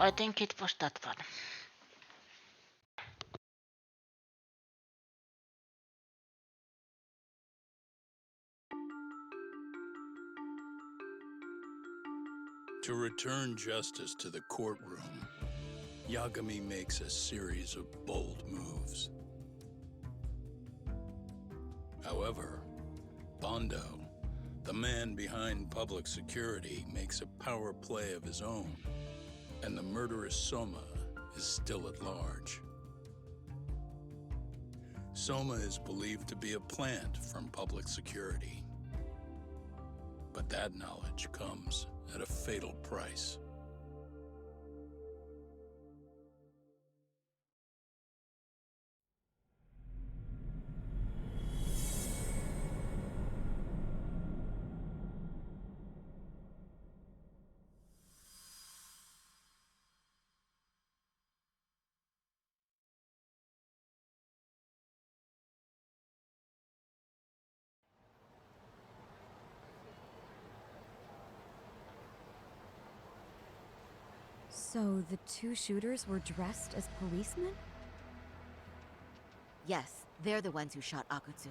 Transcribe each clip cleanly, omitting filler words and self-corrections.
I think it was that one. To return justice to the courtroom, Yagami makes a series of bold moves. However, Bondo, the man behind public security, makes a power play of his own, and the murderous Soma is still at large. Soma is believed to be a plant from public security. But that knowledge comes at a fatal price. So the two shooters were dressed as policemen? Yes, they're the ones who shot Akutsu.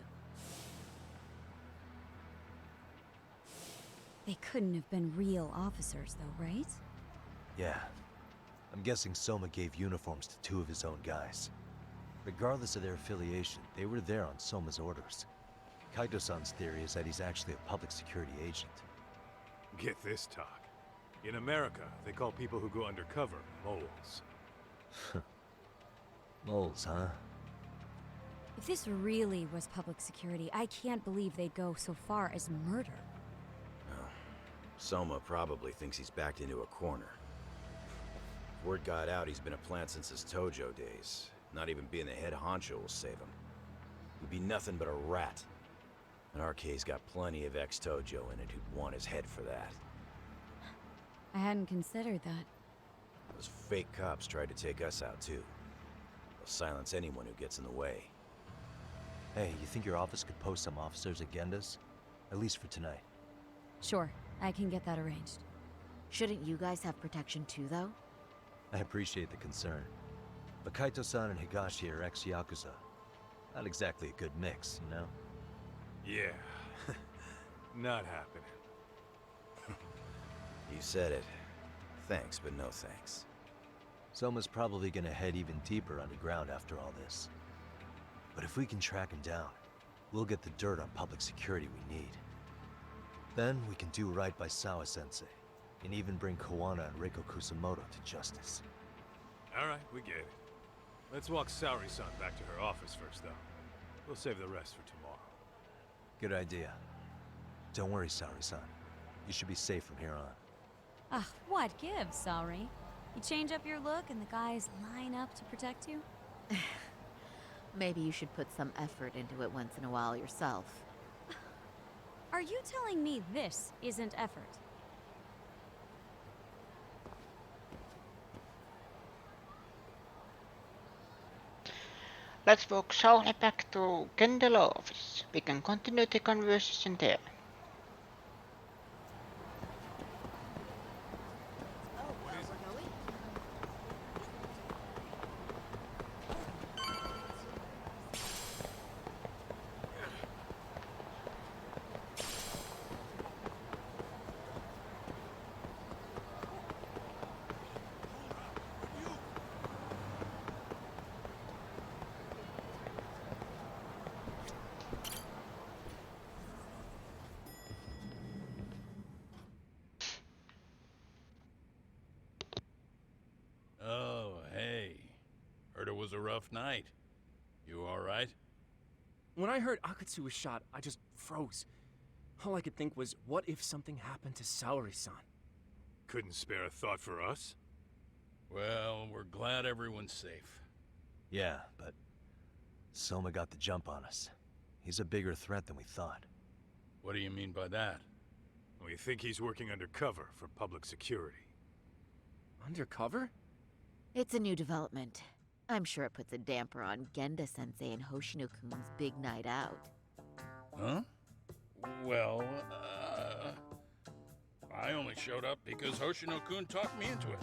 They couldn't have been real officers, though, right? Yeah. I'm guessing Soma gave uniforms to two of his own guys. Regardless of their affiliation, they were there on Soma's orders. Kaito-san's theory is that he's actually a public security agent. Get this, talk. In America, they call people who go undercover moles. Moles, huh? If this really was public security, I can't believe they'd go so far as murder. Soma probably thinks he's backed into a corner. If word got out he's been a plant since his Tojo days. Not even being the head honcho will save him. He'd be nothing but a rat. And RK's got plenty of ex-Tojo in it who'd want his head for that. I hadn't considered that. Those fake cops tried to take us out too. They'll silence anyone who gets in the way. Hey, you think your office could post some officers at Genda's? At least for tonight. Sure, I can get that arranged. Shouldn't you guys have protection too, though? I appreciate the concern. But Kaito-san and Higashi are ex-Yakuza. Not exactly a good mix, you know? Yeah. Not happening. You said it. Thanks, but no thanks. Soma's probably gonna head even deeper underground after all this. But if we can track him down, we'll get the dirt on public security we need. Then we can do right by Sawa-sensei, and even bring Kawana and Reiko Kusamoto to justice. Alright, we get it. Let's walk Saori-san back to her office first, though. We'll save the rest for tomorrow. Good idea. Don't worry, Saori-san. You should be safe from here on. Ah, what gives, sorry? You change up your look and the guys line up to protect you? Maybe you should put some effort into it once in a while yourself. Are you telling me this isn't effort? Let's walk slowly back to Kendall office. We can continue the conversation there. Oh, hey. Heard it was a rough night. You all right? When I heard Akutsu was shot, I just froze. All I could think was, what if something happened to Saori-san? Couldn't spare a thought for us? Well, we're glad everyone's safe. Yeah, but Soma got the jump on us. He's a bigger threat than we thought. What do you mean by that? We think he's working undercover for public security. Undercover? It's a new development. I'm sure it puts a damper on Genda-sensei and Hoshino-kun's big night out. Huh? Well, I only showed up because Hoshino-kun talked me into it.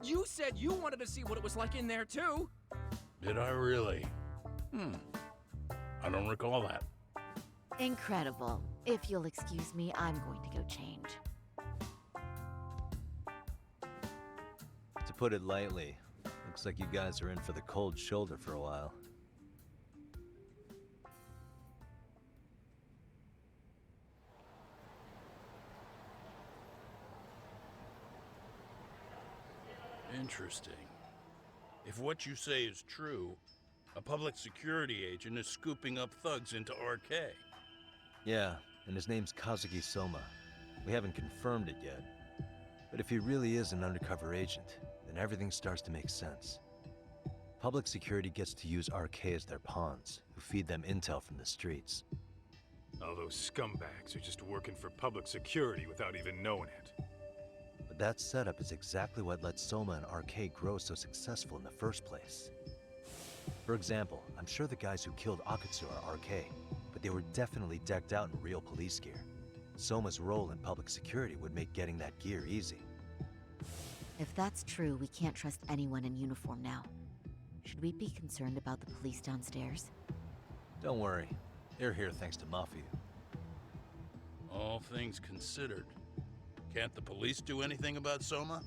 You said you wanted to see what it was like in there, too. Did I really? I don't recall that. Incredible. If you'll excuse me, I'm going to go change. To put it lightly, looks like you guys are in for the cold shoulder for a while. Interesting. If what you say is true, a public security agent is scooping up thugs into RK. Yeah, and his name's Kazuki Soma. We haven't confirmed it yet. But if he really is an undercover agent, then everything starts to make sense. Public security gets to use RK as their pawns, who feed them intel from the streets. All those scumbags are just working for public security without even knowing it. But that setup is exactly what let Soma and RK grow so successful in the first place. For example, I'm sure the guys who killed Akutsu are RK, but they were definitely decked out in real police gear. Soma's role in public security would make getting that gear easy. If that's true, we can't trust anyone in uniform now. Should we be concerned about the police downstairs? Don't worry, they're here thanks to Mafia. All things considered, can't the police do anything about Soma?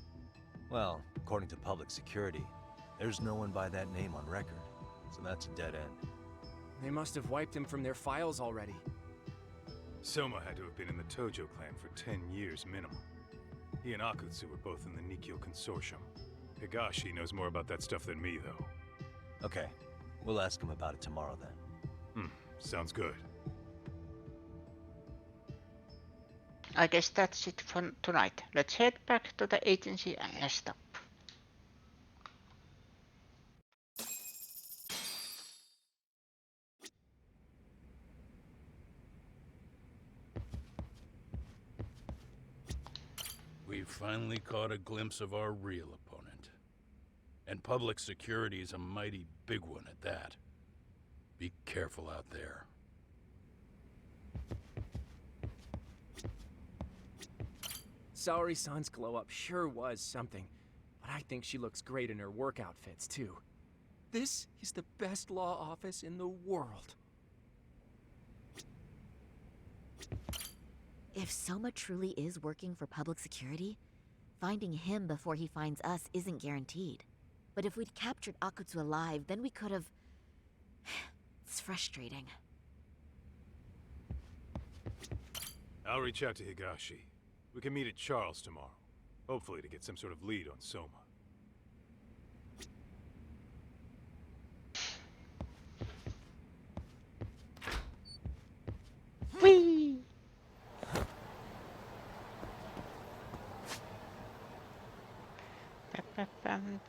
Well, according to public security, there's no one by that name on record, so that's a dead end. They must have wiped him from their files already. Soma had to have been in the Tojo clan for 10 years minimum. He and Akutsu were both in the Nikyo Consortium. Higashi knows more about that stuff than me, though. Okay, we'll ask him about it tomorrow then. Sounds good. I guess that's it for tonight. Let's head back to the agency and stop. We've finally caught a glimpse of our real opponent. And public security is a mighty big one at that. Be careful out there. Saori-san's glow-up sure was something, but I think she looks great in her work outfits, too. This is the best law office in the world. If Soma truly is working for public security, finding him before he finds us isn't guaranteed. But if we'd captured Akutsu alive, then we could have... It's frustrating. I'll reach out to Higashi. We can meet at Charles tomorrow. Hopefully to get some sort of lead on Soma. Whee!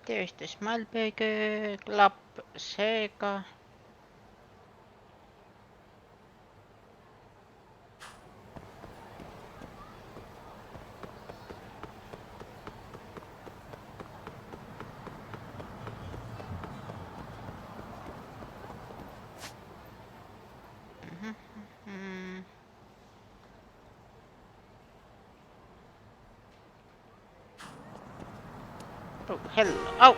There's the Smile Burger Club, Sega. Oh, hello. Oh!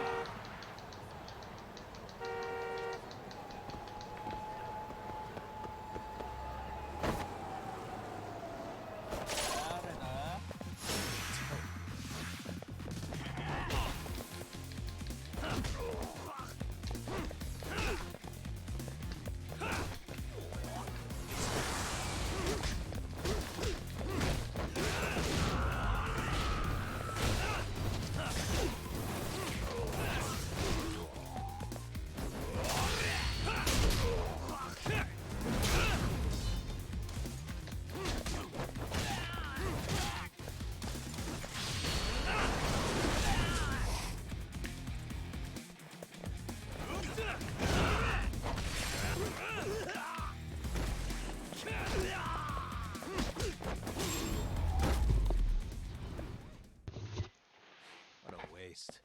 What a waste.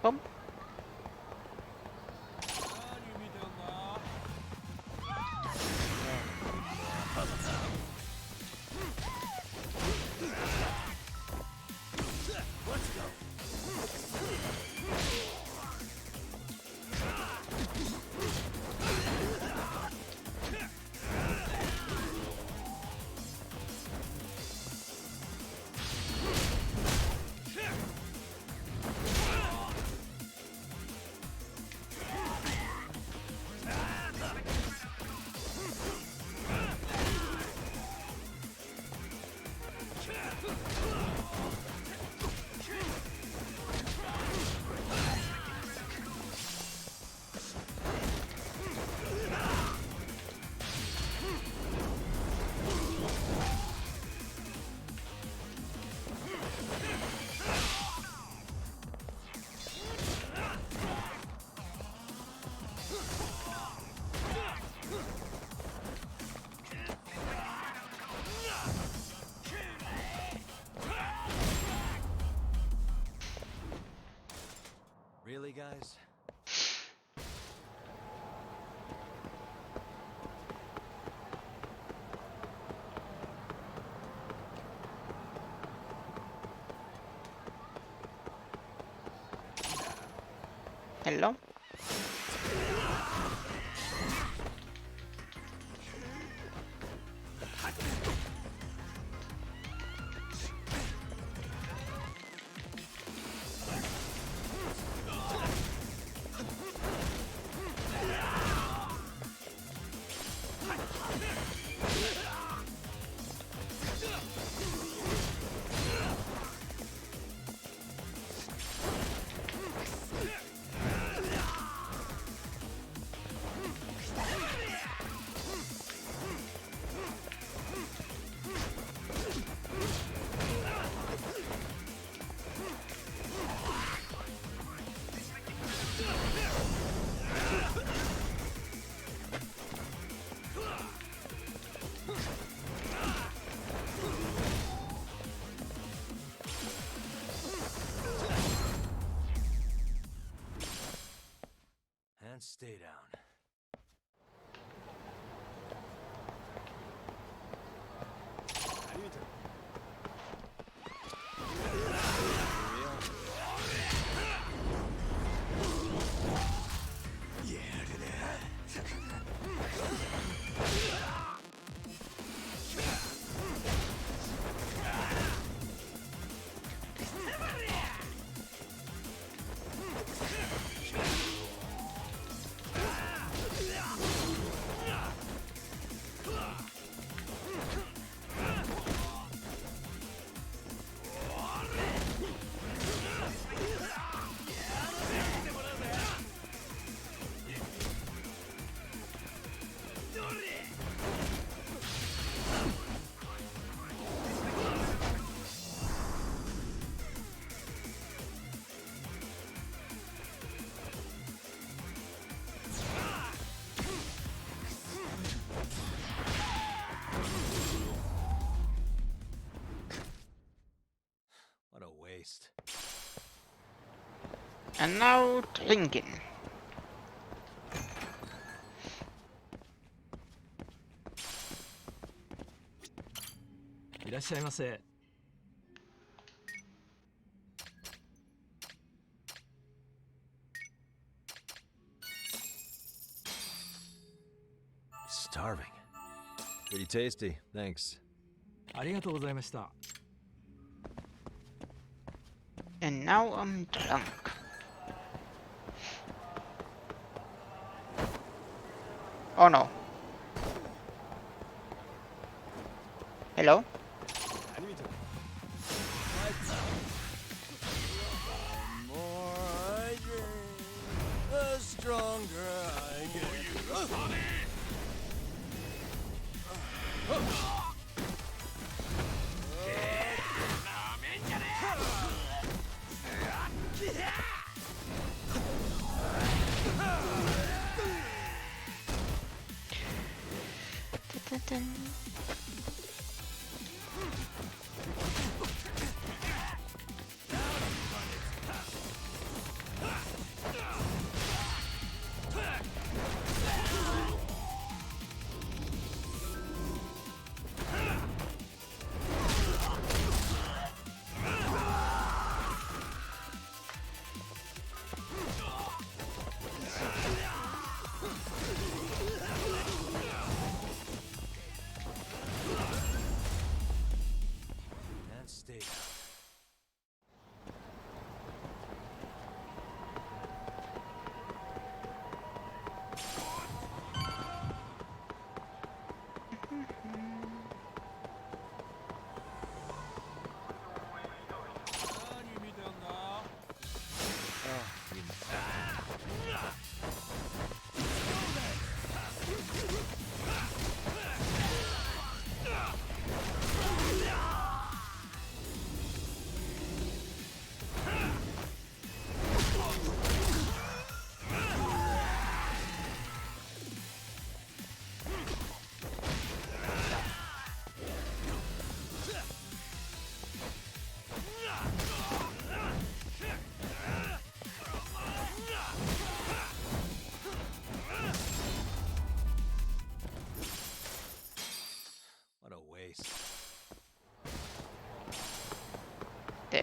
Boom. guys. Hello? And stay down. What a waste. And now drinking. Starving. Pretty tasty, thanks. And now I'm drunk. Oh no. Hello? The more I drink, the stronger I get. face. There.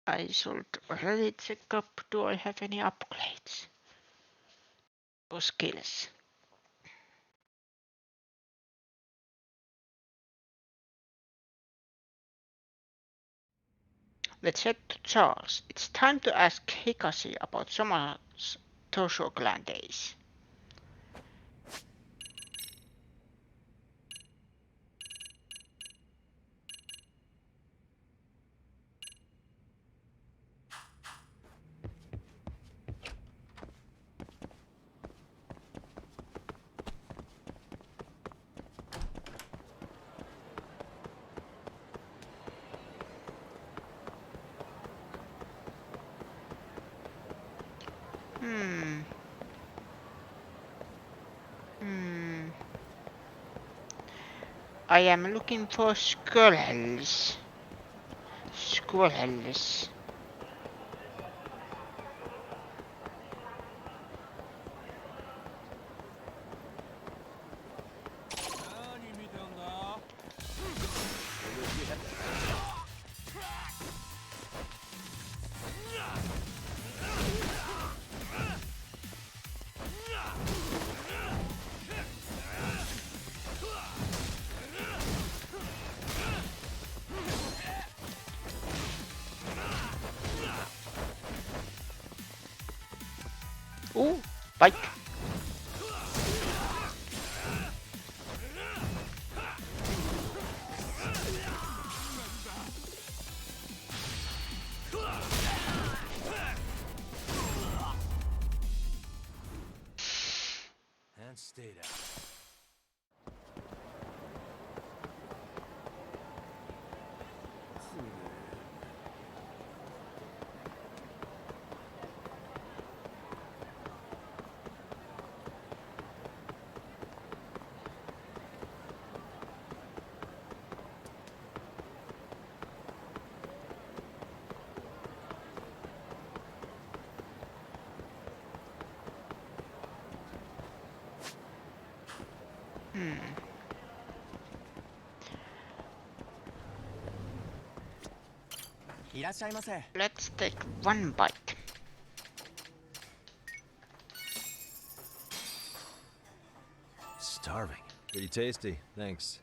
I should already check up. Do I have any upgrades or skills? Let's head to Charles. It's time to ask Hikashi about Soma's Tosho clan days. I am looking for squirrels. Squirrels. Ooh, bite. And stay down. Let's take one bite. Starving. Pretty tasty, thanks.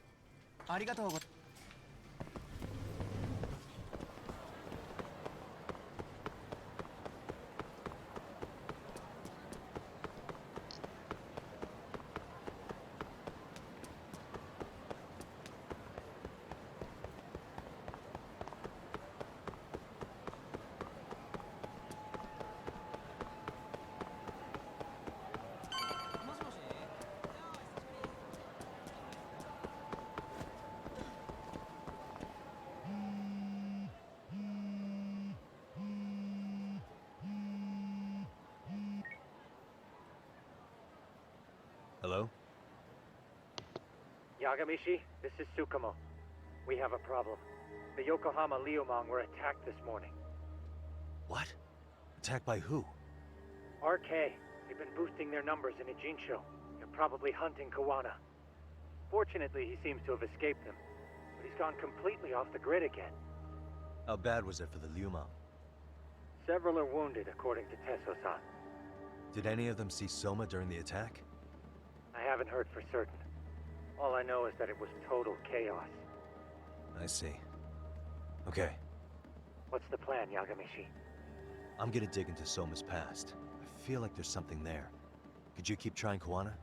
Hello? Yagamishi, this is Tsukumo. We have a problem. The Yokohama Liumang were attacked this morning. What? Attacked by who? RK. They've been boosting their numbers in Ejinsho. They're probably hunting Kawana. Fortunately, he seems to have escaped them. But he's gone completely off the grid again. How bad was it for the Liumang? Several are wounded, according to Tesso-san. Did any of them see Soma during the attack? I haven't heard for certain. All I know is that it was total chaos. I see. Okay, What's the plan, Yagamishi? I'm gonna dig into Soma's past. I feel like there's something there. Could you keep trying Kawana?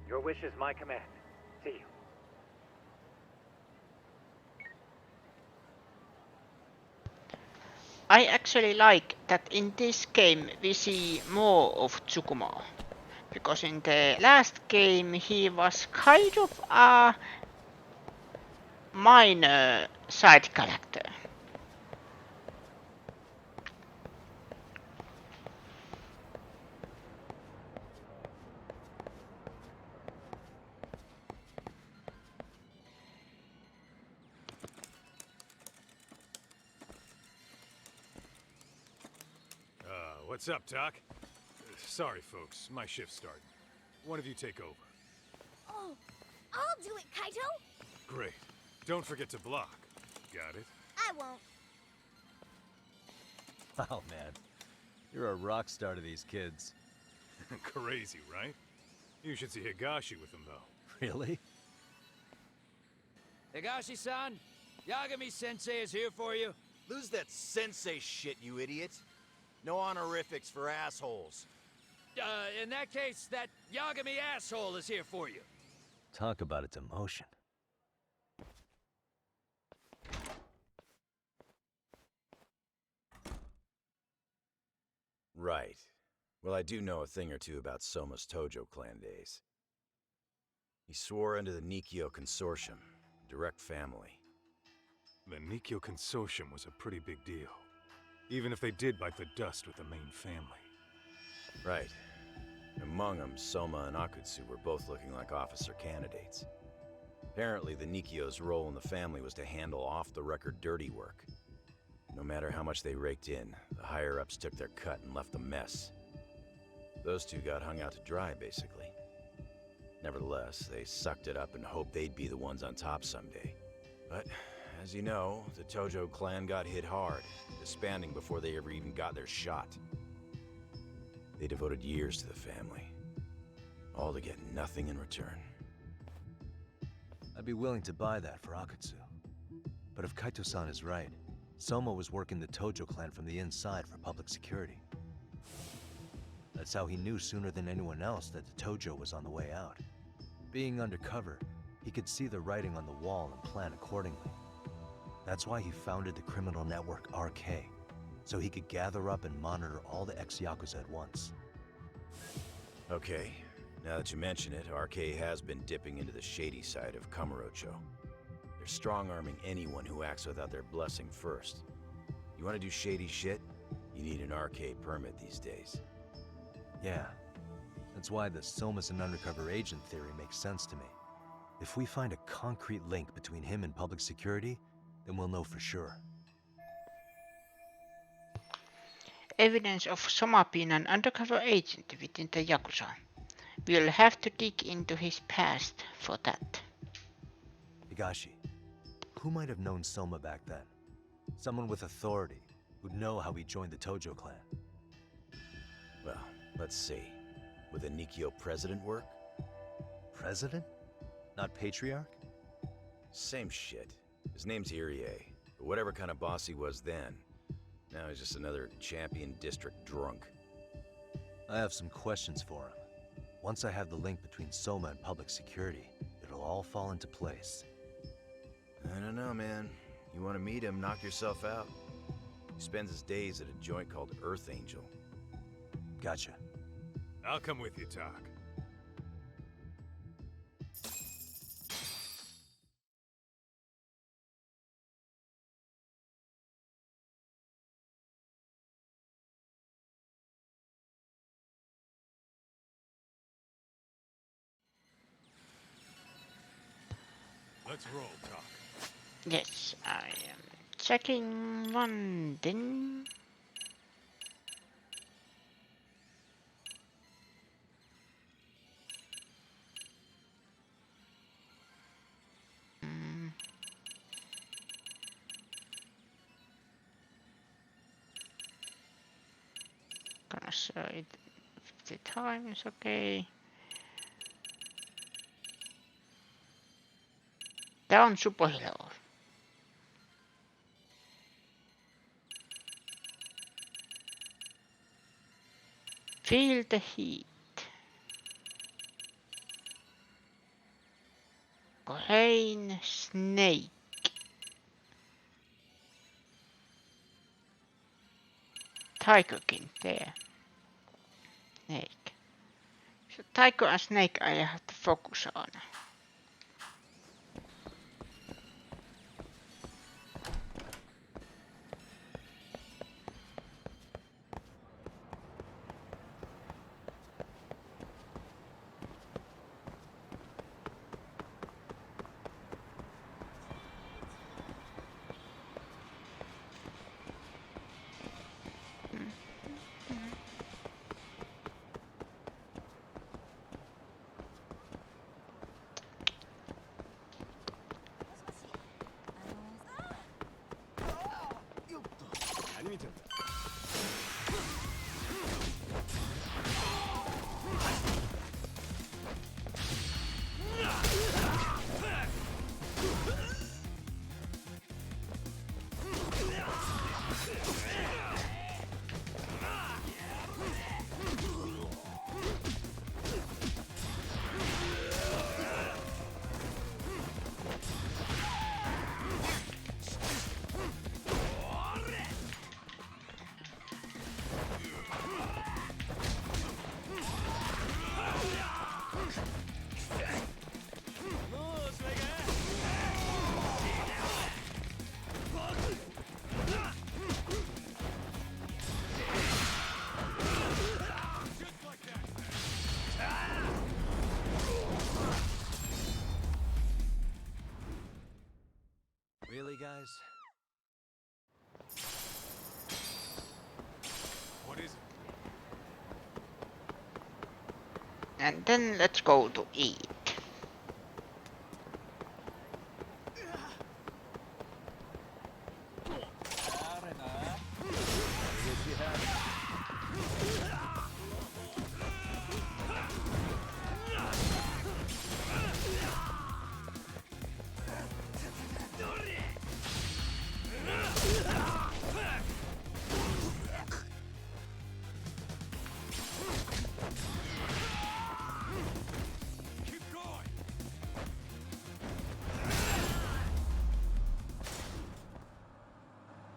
Your wish is my command. See you. I actually like that in this game we see more of Tsukumo. Because in the last game he was kind of a minor side character. What's up, Doc? Sorry, folks. My shift's starting. One of you take over. Oh, I'll do it, Kaito! Great. Don't forget to block. Got it? I won't. Oh, man. You're a rock star to these kids. Crazy, right? You should see Higashi with them, though. Really? Higashi-san, Yagami-sensei is here for you. Lose that sensei shit, you idiot. No honorifics for assholes. In that case, that Yagami asshole is here for you. Talk about a demotion. Right. Well, I do know a thing or two about Soma's Tojo clan days. He swore under the Nikyo Consortium, direct family. The Nikyo Consortium was a pretty big deal. Even if they did bite the dust with the main family. Right. Among them, Soma and Akutsu were both looking like officer candidates. Apparently, the Nikyo's role in the family was to handle off-the-record dirty work. No matter how much they raked in, the higher-ups took their cut and left a mess. Those two got hung out to dry, basically. Nevertheless, they sucked it up and hoped they'd be the ones on top someday. But, as you know, the Tojo clan got hit hard, disbanding before they ever even got their shot. They devoted years to the family, all to get nothing in return. I'd be willing to buy that for Akutsu. But if Kaito-san is right, Soma was working the Tojo clan from the inside for public security. That's how he knew sooner than anyone else that the Tojo was on the way out. Being undercover, he could see the writing on the wall and plan accordingly. That's why he founded the criminal network RK, so he could gather up and monitor all the ex-Yakuza at once. Okay, now that you mention it, RK has been dipping into the shady side of Kamurocho. They're strong-arming anyone who acts without their blessing first. You want to do shady shit? You need an RK permit these days. Yeah, that's why the Soma's an undercover agent theory makes sense to me. If we find a concrete link between him and public security, then we'll know for sure. Evidence of Soma being an undercover agent within the Yakuza. We'll have to dig into his past for that. Higashi, who might have known Soma back then? Someone with authority, who'd know how he joined the Tojo clan. Well, let's see. Would a Nikyo president work? President? Not patriarch? Same shit. His name's Irie, but whatever kind of boss he was then, now he's just another champion district drunk. I have some questions for him. Once I have the link between Soma and public security, it'll all fall into place. I don't know, man. You want to meet him, knock yourself out. He spends his days at a joint called Earth Angel. Gotcha. I'll come with you, Doc. Let's roll, Doc. Yes, I am checking one thing. Gonna say it 50 times, okay. Tää on superhero. Feel the heat. Rain snake. Tiger King there. Snake. So Tycho and Snake I have to focus on. Really, guys? What is it? And then let's go to eat.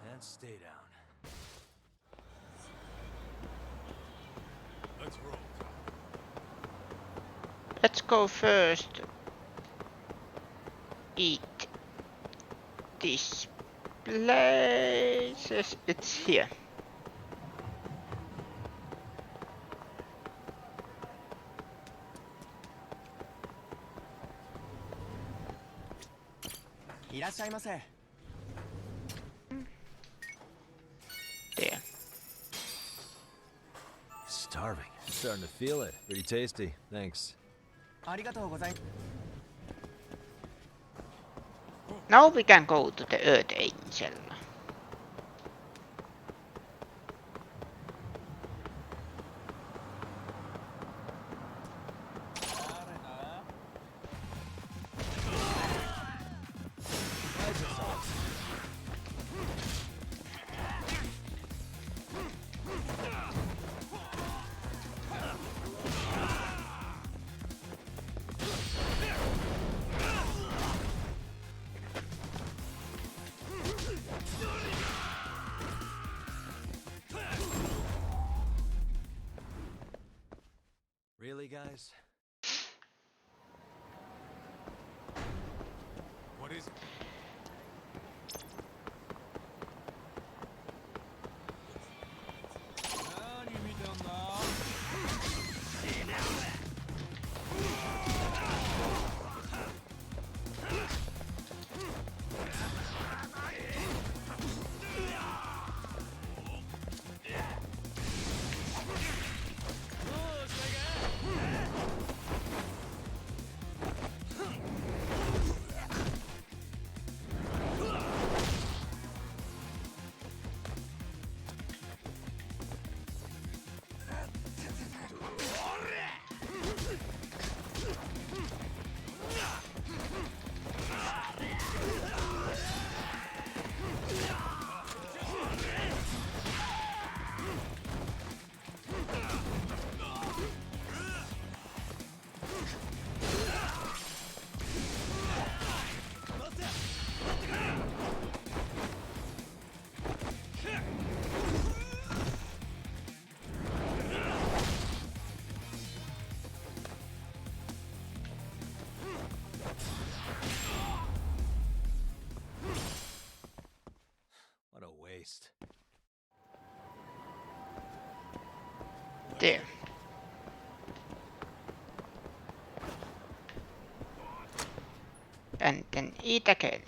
And stay down. Let's roll. Let's go first. Eat. This place. It's here. There. Starving. Starting to feel it. Pretty tasty. Thanks. Now we can go to the Earth Angel. Really, guys? What is it? There. And then eat again.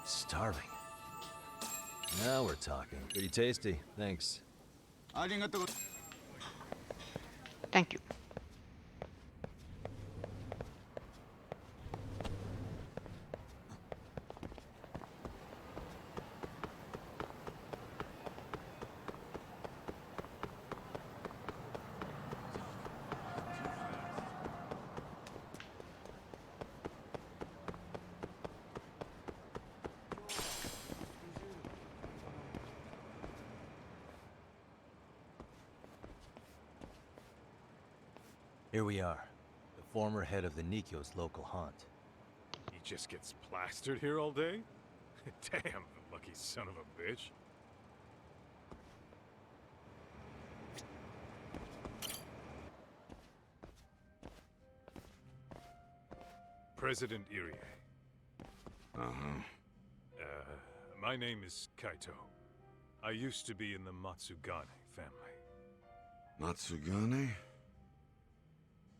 Starving. Now we're talking. Pretty tasty, thanks. Thank you. Here we are, the former head of the Nikyo's local haunt. He just gets plastered here all day? Damn, the lucky son of a bitch. President Irie. Uh-huh. My name is Kaito. I used to be in the Matsugane family. Matsugane?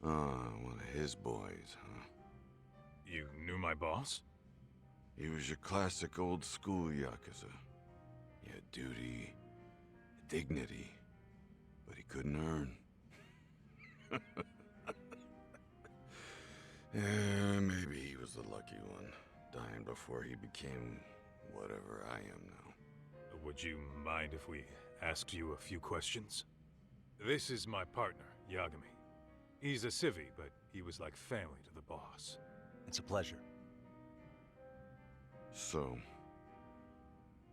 Ah, one of his boys, huh? You knew my boss? He was your classic old school Yakuza. He had duty, dignity, but he couldn't earn. Yeah, maybe he was the lucky one, dying before he became whatever I am now. Would you mind if we asked you a few questions? This is my partner, Yagami. He's a civvy, but he was like family to the boss. It's a pleasure. So,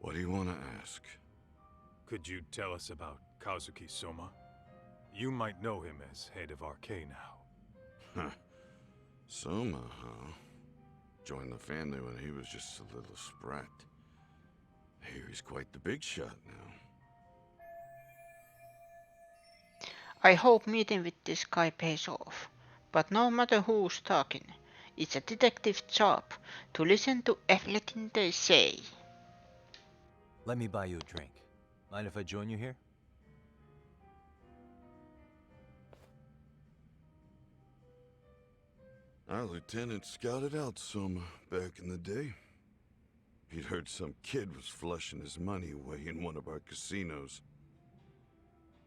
what do you want to ask? Could you tell us about Kazuki Soma? You might know him as head of RK now. Huh. Soma, huh? Joined the family when he was just a little sprat. I hear he's quite the big shot now. I hope meeting with this guy pays off. But no matter who's talking, it's a detective's job to listen to everything they say. Let me buy you a drink. Mind if I join you here? Our lieutenant scouted out Soma back in the day. He'd heard some kid was flushing his money away in one of our casinos.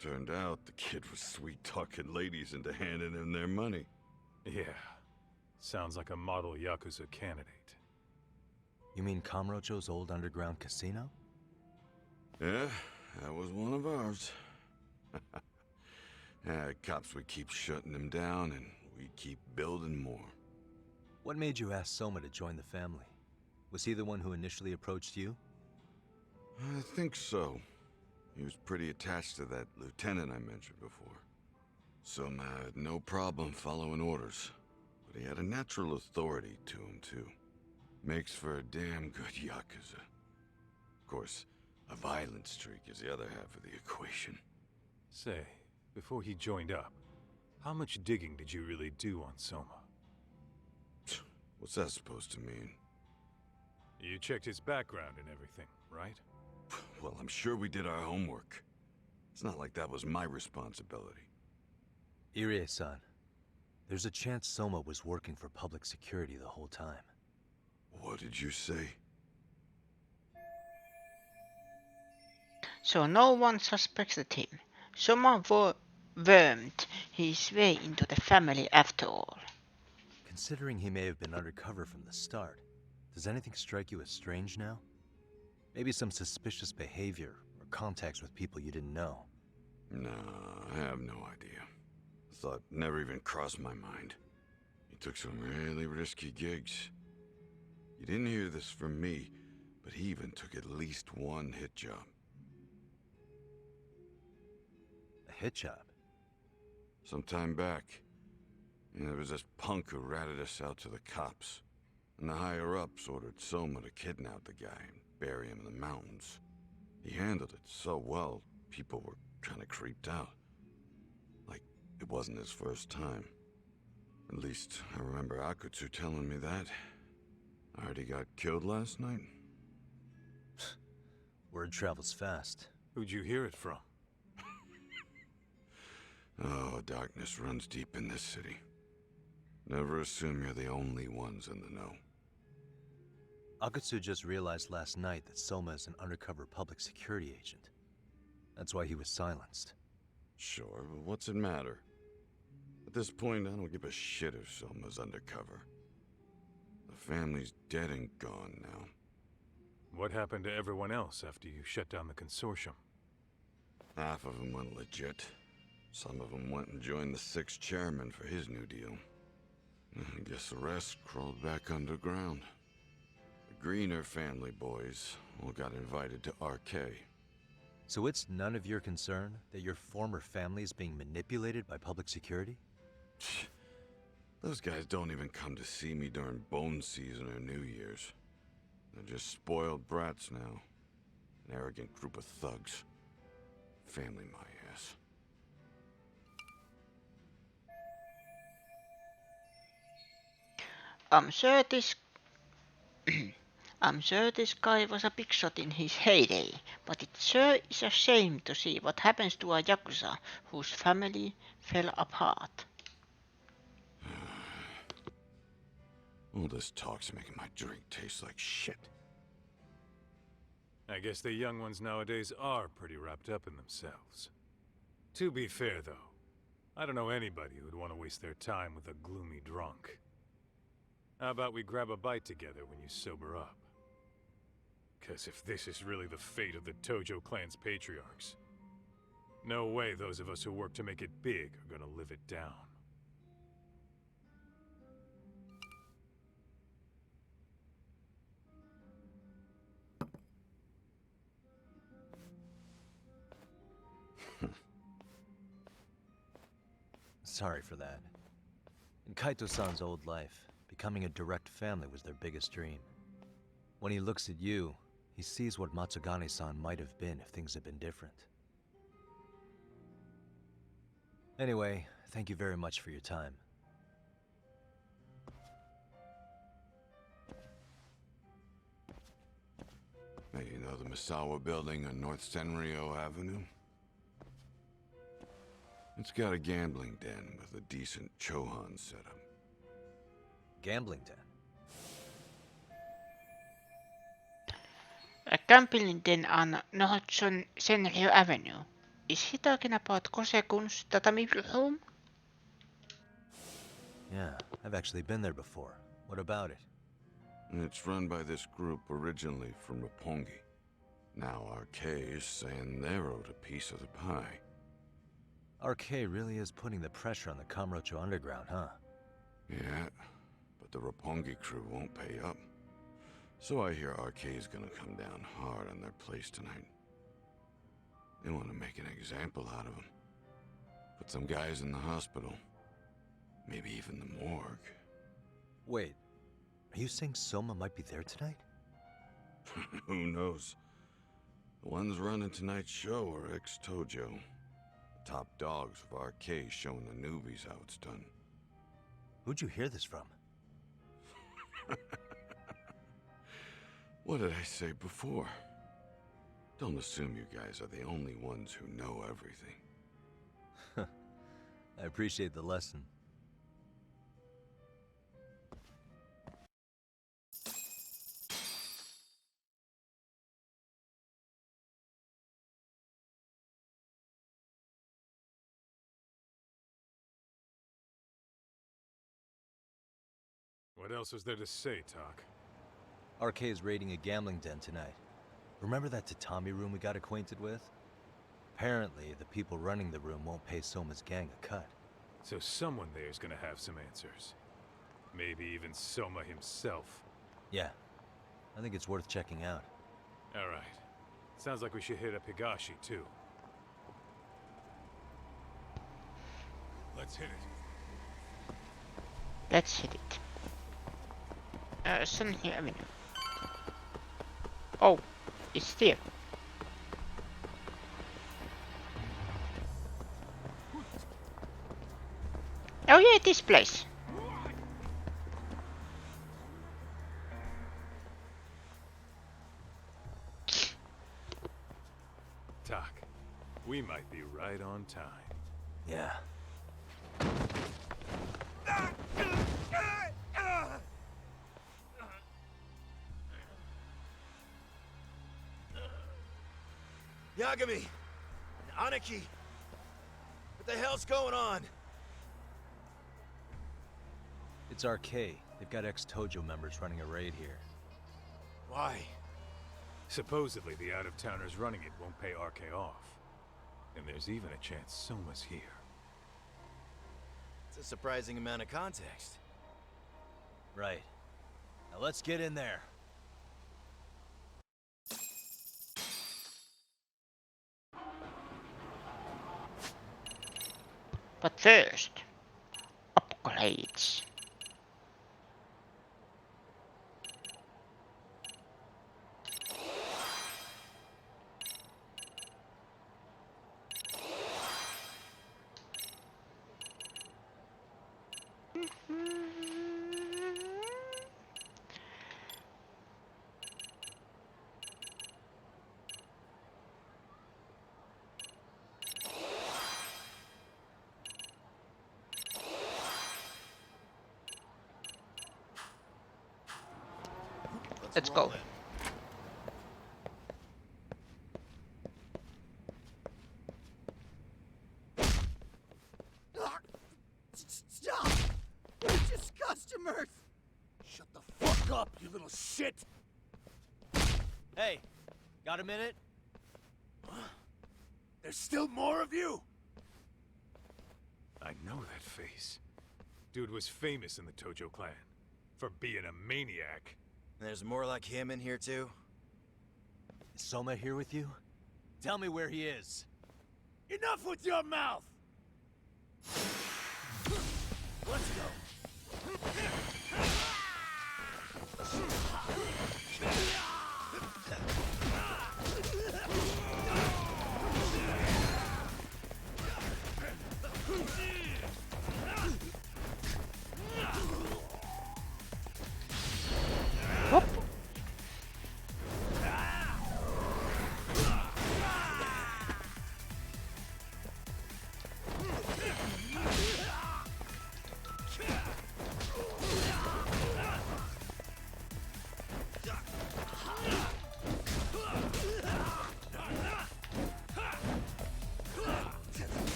Turned out the kid was sweet-talking ladies into handing him their money. Yeah. Sounds like a model Yakuza candidate. You mean Kamurocho's old underground casino? Yeah, that was one of ours. Cops would keep shutting him down, and we'd keep building more. What made you ask Soma to join the family? Was he the one who initially approached you? I think so. He was pretty attached to that lieutenant I mentioned before. Soma had no problem following orders, but he had a natural authority to him, too. Makes for a damn good Yakuza. Of course, a violent streak is the other half of the equation. Say, before he joined up, how much digging did you really do on Soma? What's that supposed to mean? You checked his background and everything, right? Well, I'm sure we did our homework. It's not like that was my responsibility. Irie-san, there's a chance Soma was working for public security the whole time. What did you say? So no one suspected him. Soma wormed his way into the family after all. Considering he may have been undercover from the start, does anything strike you as strange now? Maybe some suspicious behavior or contacts with people you didn't know? No, I have no idea. Thought never even crossed my mind. He took some really risky gigs. You didn't hear this from me, but he even took at least one hit job. A hit job? Some time back, there was this punk who ratted us out to the cops. And the higher-ups ordered Soma to kidnap the guy and bury him in the mountains. He handled it so well, people were kind of creeped out. Like it wasn't his first time. At least I remember Akutsu telling me that. I heard he got killed last night. Word travels fast. Who'd you hear it from? Oh, darkness runs deep in this city. Never assume you're the only ones in the know. Akutsu just realized last night that Soma is an undercover public security agent. That's why he was silenced. Sure, but what's it matter? At this point, I don't give a shit if Soma's undercover. The family's dead and gone now. What happened to everyone else after you shut down the consortium? Half of them went legit. Some of them went and joined the 6th chairman for his new deal. I guess the rest crawled back underground. The Greener family boys all got invited to RK. So it's none of your concern that your former family is being manipulated by public security? Those guys don't even come to see me during bone season or New Year's. They're just spoiled brats now. An arrogant group of thugs. Family my ass. I'm sure this I'm sure this guy was a big shot in his heyday, but it sure is a shame to see what happens to a Yakuza whose family fell apart. All this talk's making my drink taste like shit. I guess the young ones nowadays are pretty wrapped up in themselves. To be fair, though, I don't know anybody who'd want to waste their time with a gloomy drunk. How about we grab a bite together when you sober up? 'Cause if this is really the fate of the Tojo clan's patriarchs, no way those of us who work to make it big are gonna live it down. Sorry for that. In Kaito-san's old life, becoming a direct family was their biggest dream. When he looks at you, he sees what Matsugane-san might have been if things had been different. Anyway, thank you very much for your time. Hey, you know the Misawa building on North Senryo Avenue? It's got a gambling den with a decent Chohan setup. Gambling den? A gambling den on North Senryo Avenue. Is he talking about Kosekun's tatami home? Yeah, I've actually been there before. What about it? It's run by this group originally from Roppongi. Now RK is saying they're owed a piece of the pie. RK really is putting the pressure on the Kamurocho Underground, huh? Yeah, but the Roppongi crew won't pay up. So I hear RK is gonna come down hard on their place tonight. They want to make an example out of them. Put some guys in the hospital. Maybe even the morgue. Wait, are you saying Soma might be there tonight? Who knows? The ones running tonight's show are ex-Tojo. Top dogs of RK showing the newbies how it's done. Who'd you hear this from? What did I say before? Don't assume you guys are the only ones who know everything. I appreciate the lesson. What else is there to say, Talk? RK is raiding a gambling den tonight. Remember that tatami room we got acquainted with? Apparently, the people running the room won't pay Soma's gang a cut. So someone there is gonna have some answers. Maybe even Soma himself. Yeah, I think it's worth checking out. Alright. Sounds like we should hit up Higashi, too. Let's hit it. Let's hit it. Senryo Avenue. Oh, it's there. Oh yeah, this place. Doc, we might be right on time. Yeah. Yagami! Aniki! What the hell's going on? It's RK. They've got ex-Tojo members running a raid here. Why? Supposedly, the out-of-towners running it won't pay RK off. And there's even a chance Soma's here. It's a surprising amount of context. Right. Now let's get in there. But first, upgrades. Let's go. Stop! We're just customers! Shut the fuck up, you little shit! Hey, got a minute? There's still more of you? I know that face. Dude was famous in the Tojo clan for being a maniac. There's more like him in here too? Is Soma here with you? Tell me where he is. Enough with your mouth! Let's go. Hop.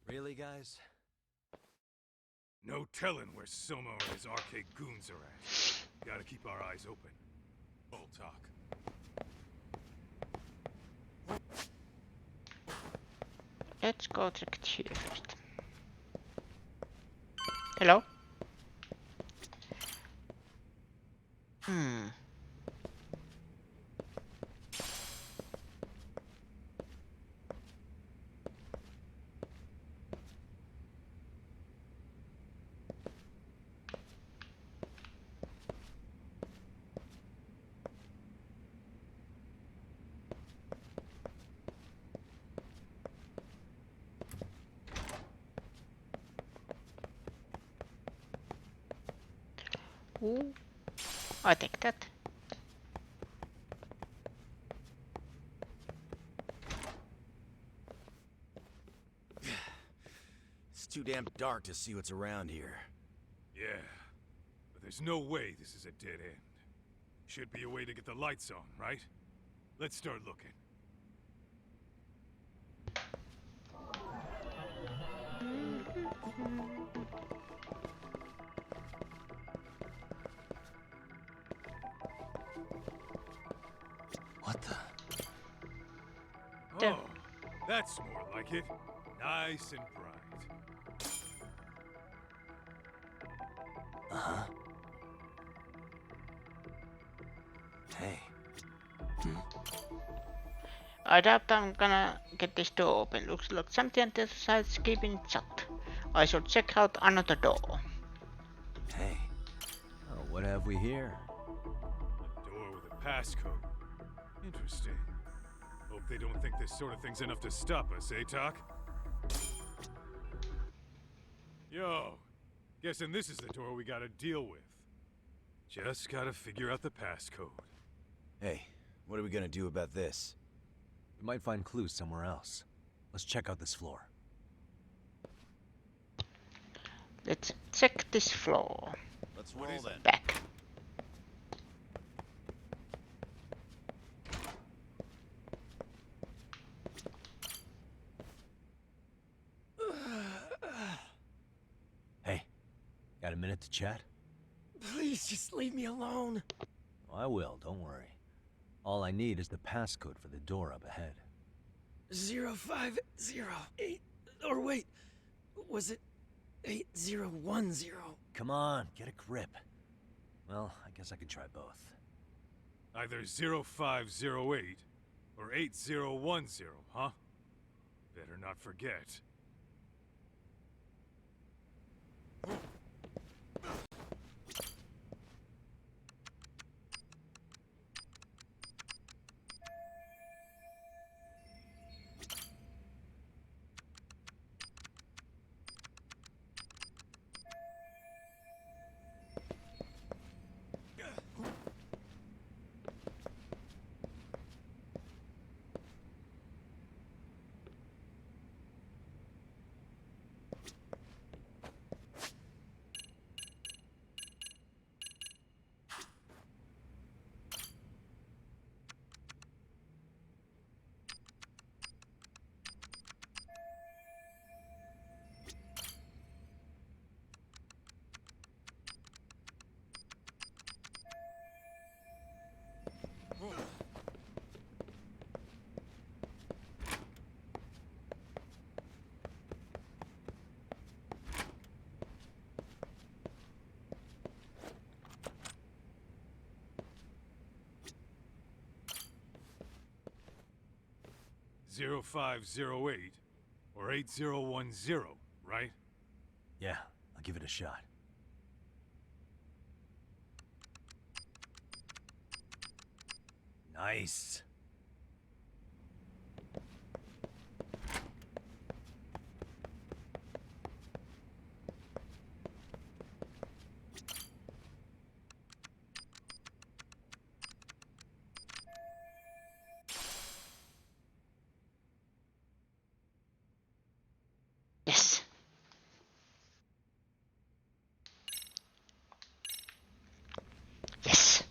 Really, guys? No telling where Soma or his arcade goons are at. Gotta keep our eyes open. Full talk. Let's go check it here first. Hello? Ooh, I take that. It's too damn dark to see what's around here. Yeah, but there's no way this is a dead end. Should be a way to get the lights on, right? Let's start looking. What the? There. Oh, that's more like it. Nice and bright. Uh-huh. Hey. I doubt I'm gonna get this door open. Looks like something on the side's keeping it shut. I should check out another door. Hey. Oh, what have we here? A door with a passcode. Interesting. Hope they don't think this sort of thing's enough to stop us, eh, Talk? Yo, guessing this is the door we gotta deal with. Just gotta figure out the passcode. Hey, what are we gonna do about this? We might find clues somewhere else. Let's check out this floor. Let's check this floor. Let's roll then. Back. Hey, got a minute to chat? Please just leave me alone. Oh, I will, don't worry. All I need is the passcode for the door up ahead. 0508. Or wait, was it 8010? Come on, get a grip. Well, I guess I could try both. Either 0508 or 8010, huh? Better not forget. Zero 0508 or 8010, right? Yeah, I'll give it a shot. Nice. Yes. Yes.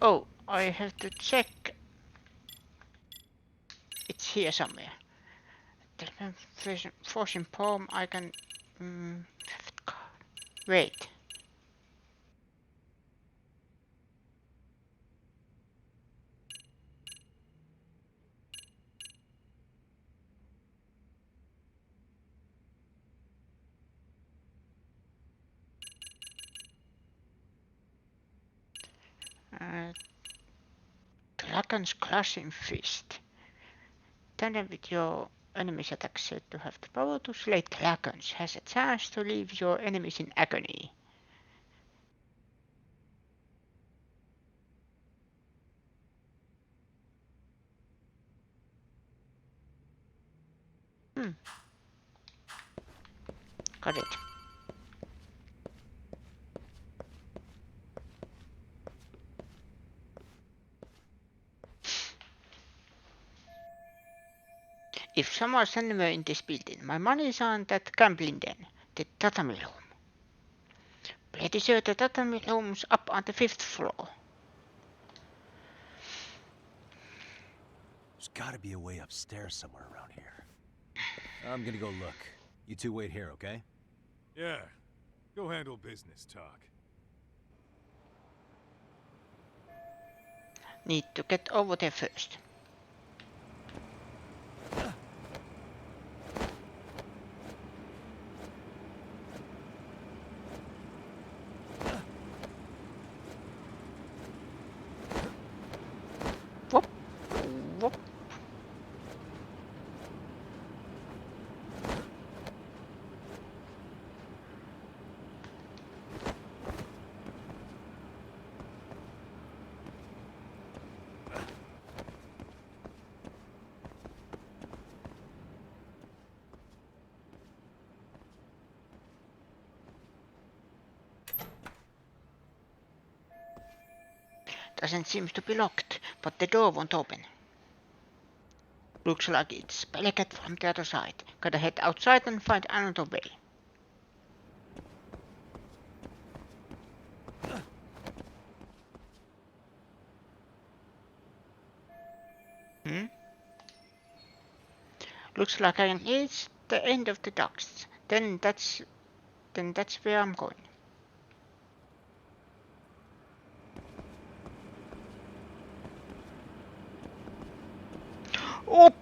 Oh, I have to check. It's here somewhere. Forcing palm, I can... wait. Dragon's Clashing Fist. Tandem with your enemy's attack said to have the power to slay dragons. Has a chance to leave your enemies in agony. Got it. If someone's anywhere in this building, my money's on that gambling den, the tatami room. Pretty sure the tatami room's up on the 5th floor. There's gotta be a way upstairs somewhere around here. I'm gonna go look. You two wait here, okay? Yeah, go handle business talk. Need to get over there first. Whoop. Whoop. Doesn't seem to be locked, but the door won't open. Looks like it's barricaded from the other side. Gotta head outside and find another way. Looks like I can reach the end of the docks. Then that's where I'm going. Oh! Up!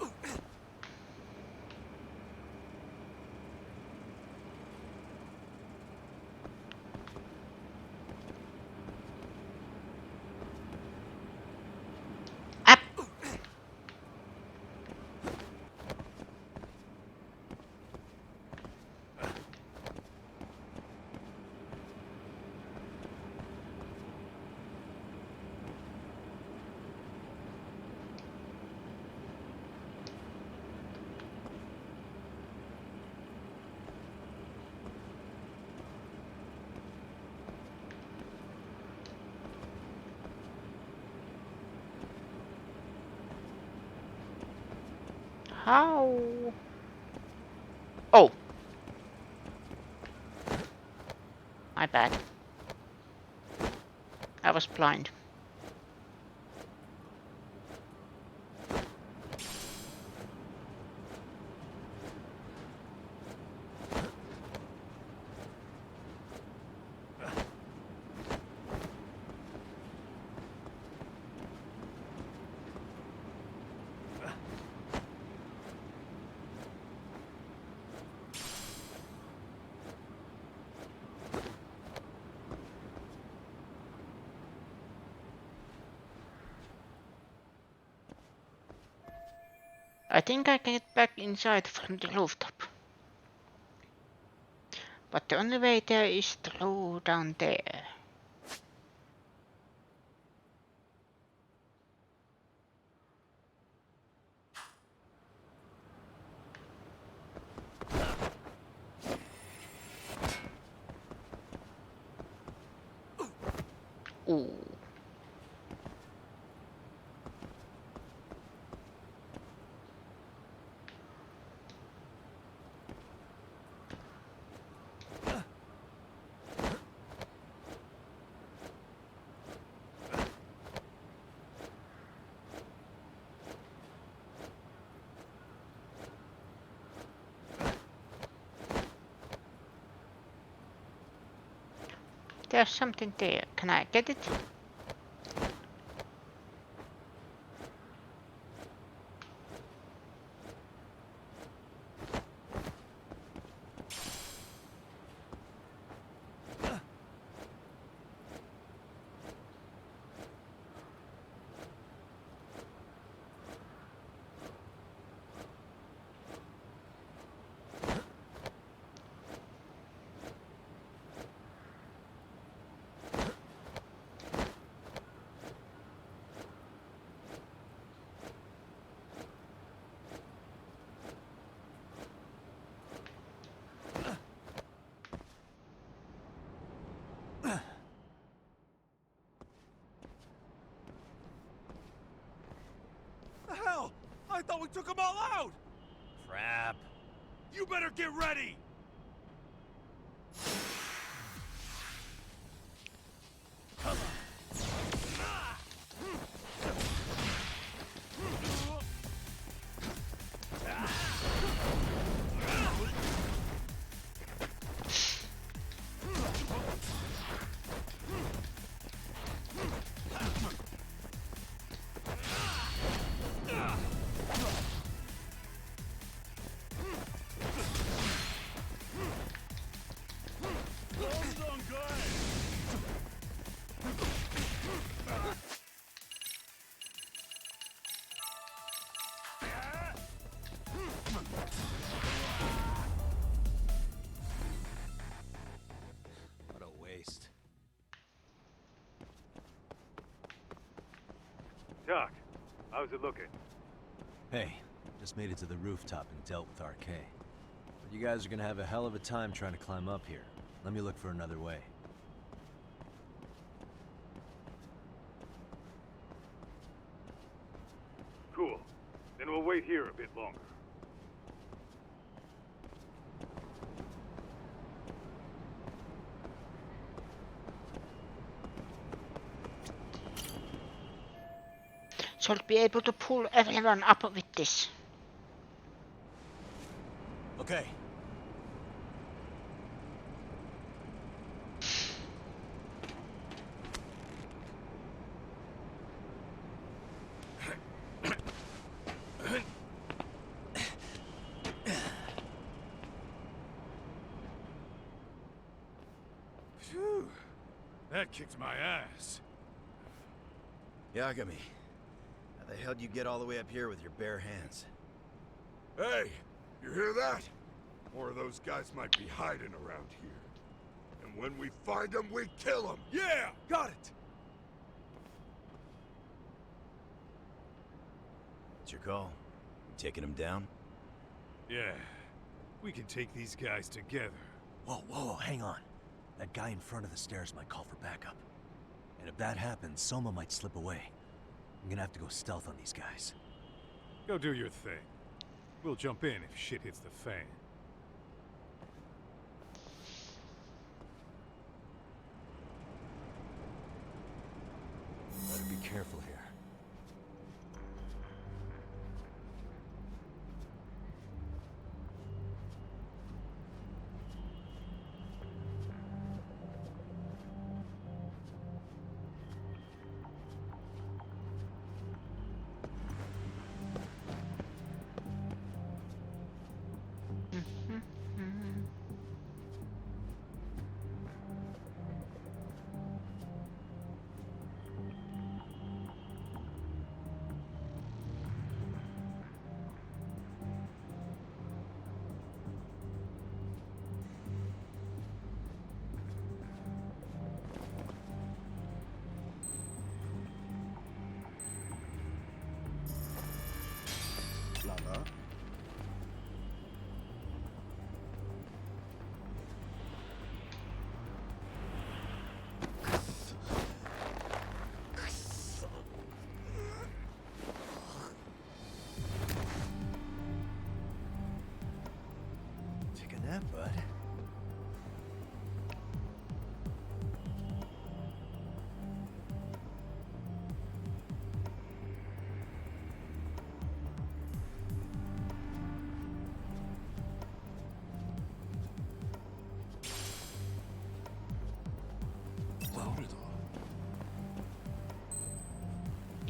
How? Oh! My bad. I was blind. I think I can get back inside from the rooftop. But the only way there is through down there. Ooh. There's something there. Can I get it? The hell? I thought we took them all out! Crap. You better get ready! What a waste. Doc, how's it looking? Hey, just made it to the rooftop and dealt with RK. But you guys are gonna have a hell of a time trying to climb up here. Let me look for another way. wait here a bit longer. Should be able to pull everyone up with this. Okay. Phew. That kicked my ass. Yagami, how the hell do you get all the way up here with your bare hands? Hey, you hear that? More of those guys might be hiding around here. And when we find them, we kill them. Yeah, got it. What's your call? You taking them down? Yeah, we can take these guys together. Whoa, hang on. That guy in front of the stairs might call for backup. And if that happens, Soma might slip away. I'm gonna have to go stealth on these guys. Go do your thing. We'll jump in if shit hits the fan. Better be careful here. Lava. Take a nap, bud.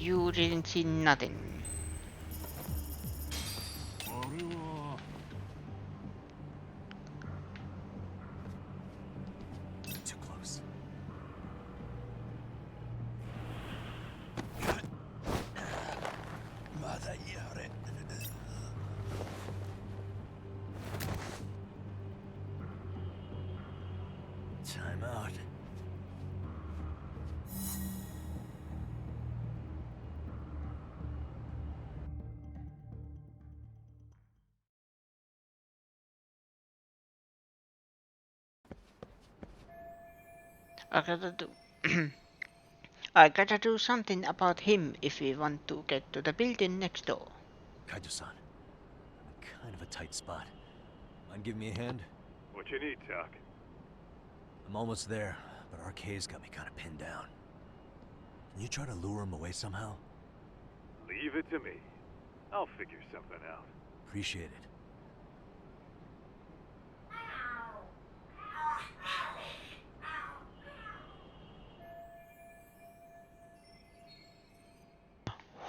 You didn't see nothing. Too close. Time out. I gotta do I gotta do something about him if we want to get to the building next door. Kaito-san, I'm in kind of a tight spot. Mind give me a hand? What you need, Doc? I'm almost there, but RK's got me kind of pinned down. Can you try to lure him away somehow? Leave it to me. I'll figure something out. Appreciate it.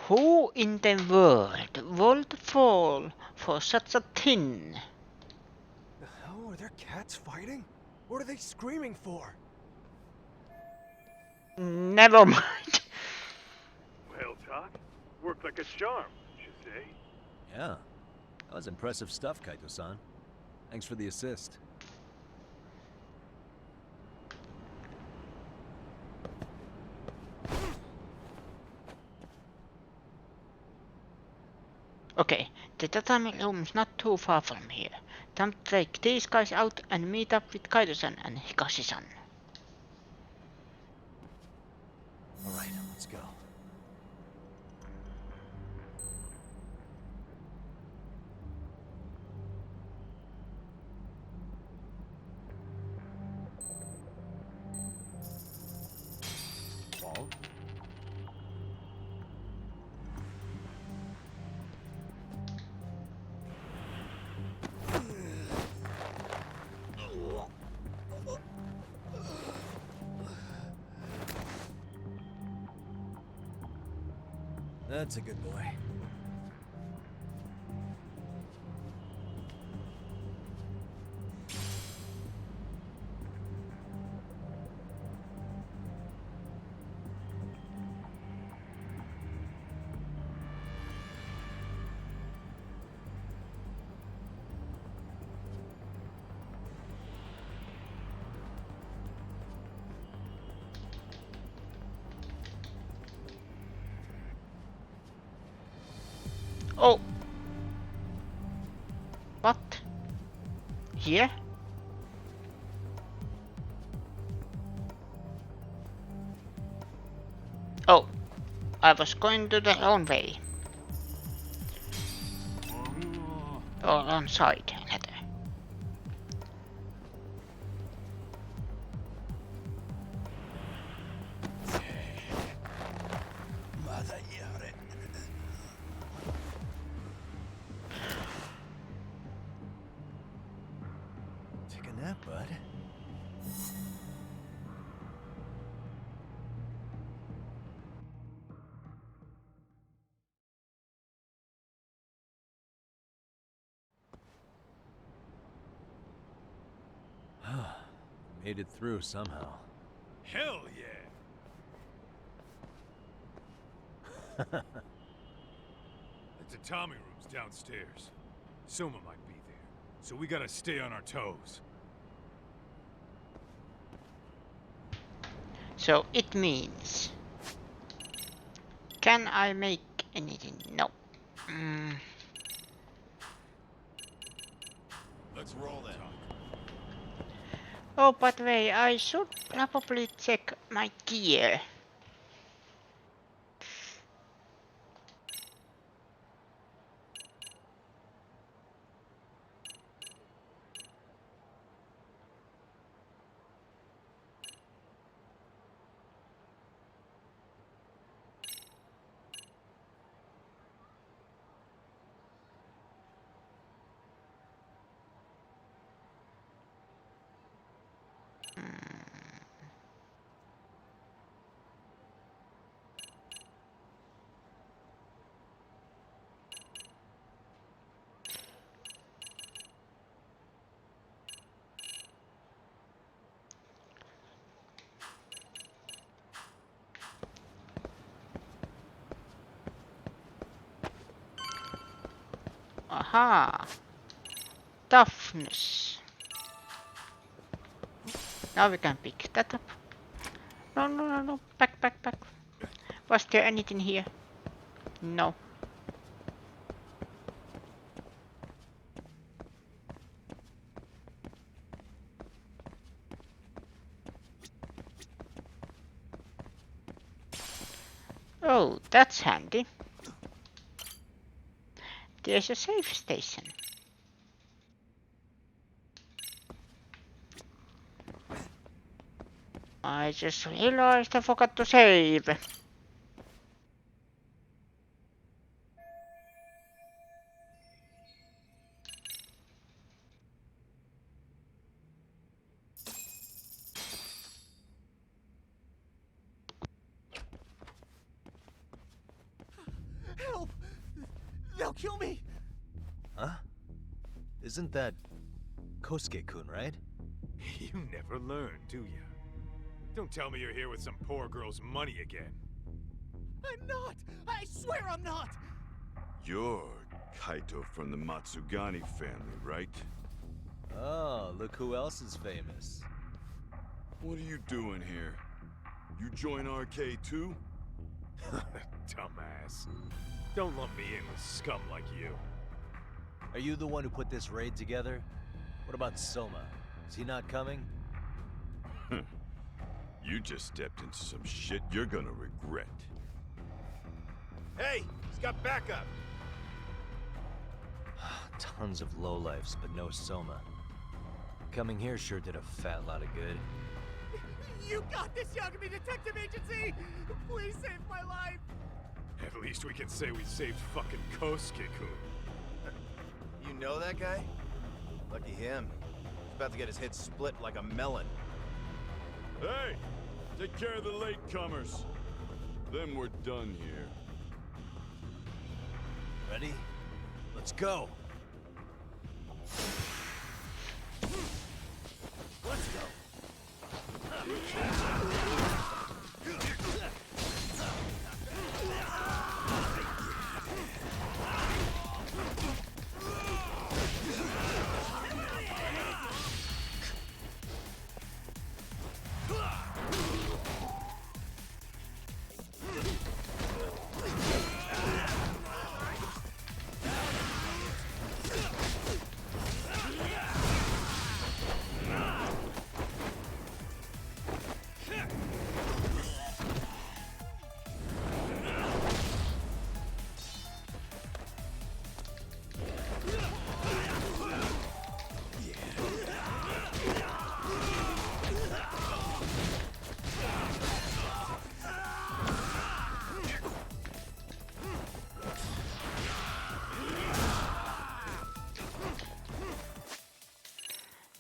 Who in the world would fall for such a thing? The hell are there cats fighting? What are they screaming for? Never mind. Well, Doc, worked like a charm, should say. Yeah, that was impressive stuff, Kaito-san. Thanks for the assist. Okay, the tatami room's not too far from here. Time to take these guys out and meet up with Kaido-san and Hikashi-san. Alright, let's go. That's a good boy. Oh! What? Here? Oh, I was going to the wrong way. Or on side, rather. Take a nap, bud. Made it through somehow. Hell yeah! The Tatami room's downstairs. Soma might be there, so we gotta stay on our toes. So it means... Can I make anything? No. Let's roll then. Oh, by the way, I should probably check my gear. Aha! Toughness. Now we can pick that up. No, no, no, no. Back, back, back. Was there anything here? No. Oh, that's handy. There's a safe station. I just realized I forgot to save. Help! They'll kill me! Huh? Isn't that Kosuke-kun, right? You never learn, do ya? Don't tell me you're here with some poor girl's money again. I'm not! I swear I'm not! You're Kaito from the Matsugani family, right? Oh, look who else is famous. What are you doing here? You join RK too? Dumbass. Don't lump me in with scum like you. Are you the one who put this raid together? What about Soma? Is he not coming? You just stepped into some shit you're gonna regret. Hey, he's got backup. Tons of lowlifes, but no Soma. Coming here sure did a fat lot of good. You got this, Yagami Detective Agency! Please save my life! At least we can say we saved fucking Kosuke-kun. You know that guy? Lucky him. He's about to get his head split like a melon. Hey! Take care of the latecomers. Then we're done here. Ready? Let's go! Let's go!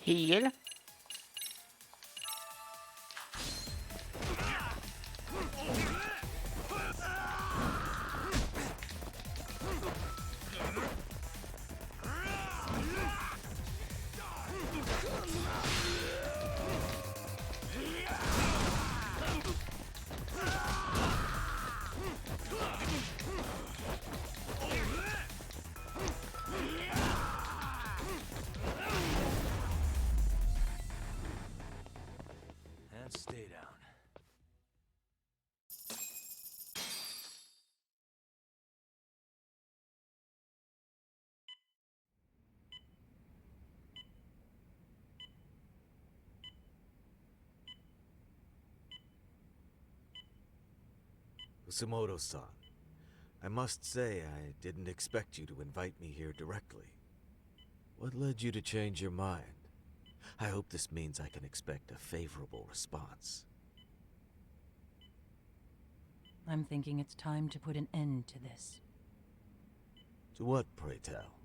Heal. And stay down. Kusumoto-san, I must say I didn't expect you to invite me here directly. What led you to change your mind? I hope this means I can expect a favorable response. I'm thinking it's time to put an end to this. To what, pray tell?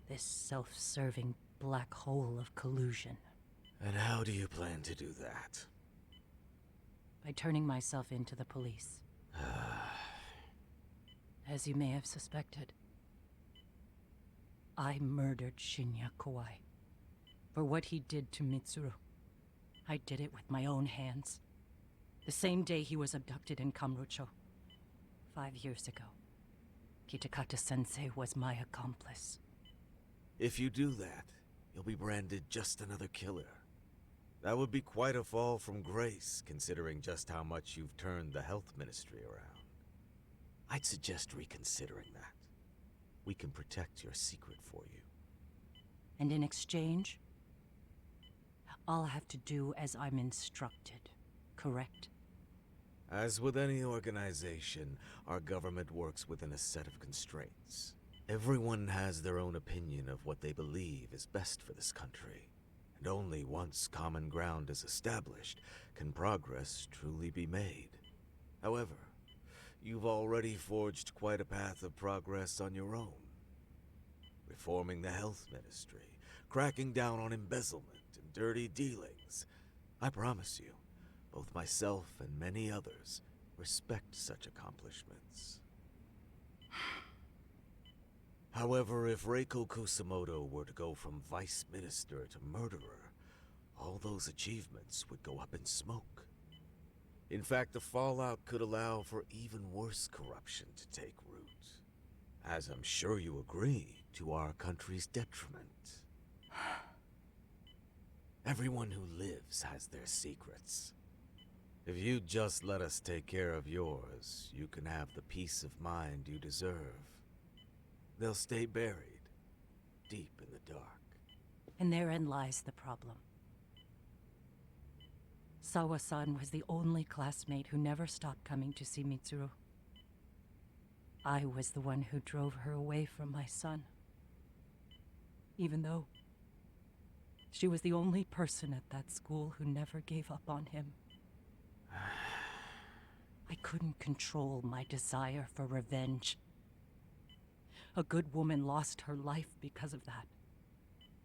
This self-serving black hole of collusion. And how do you plan to do that? By turning myself into the police. As you may have suspected, I murdered Shinya Kawai for what he did to Mitsuru. I did it with my own hands. The same day he was abducted in Kamurocho. 5 years ago. Kitakata-sensei was my accomplice. If you do that, you'll be branded just another killer. That would be quite a fall from grace, considering just how much you've turned the health ministry around. I'd suggest reconsidering that. We can protect your secret for you. And in exchange, I'll have to do as I'm instructed, correct? As with any organization, our government works within a set of constraints. Everyone has their own opinion of what they believe is best for this country. And only once common ground is established can progress truly be made. However, you've already forged quite a path of progress on your own. Reforming the health ministry, cracking down on embezzlement and dirty dealings. I promise you, both myself and many others respect such accomplishments. However, if Reiko Kusumoto were to go from vice minister to murderer, all those achievements would go up in smoke. In fact, the fallout could allow for even worse corruption to take root. As I'm sure you agree, to our country's detriment. Everyone who lives has their secrets. If you'd just let us take care of yours, you can have the peace of mind you deserve. They'll stay buried, deep in the dark. And therein lies the problem. Sawa-san was the only classmate who never stopped coming to see Mitsuru. I was the one who drove her away from my son. Even though she was the only person at that school who never gave up on him. I couldn't control my desire for revenge. A good woman lost her life because of that.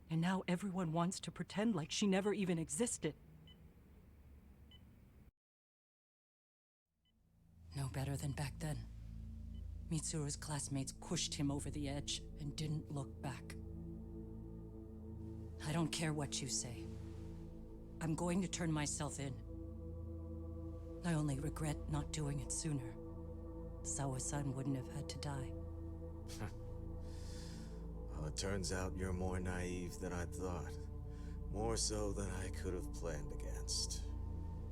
And now everyone wants to pretend like she never even existed. No better than back then. Mitsuru's classmates pushed him over the edge and didn't look back. I don't care what you say. I'm going to turn myself in. I only regret not doing it sooner. Sawa-san wouldn't have had to die. Well, it turns out you're more naive than I thought. More so than I could have planned against.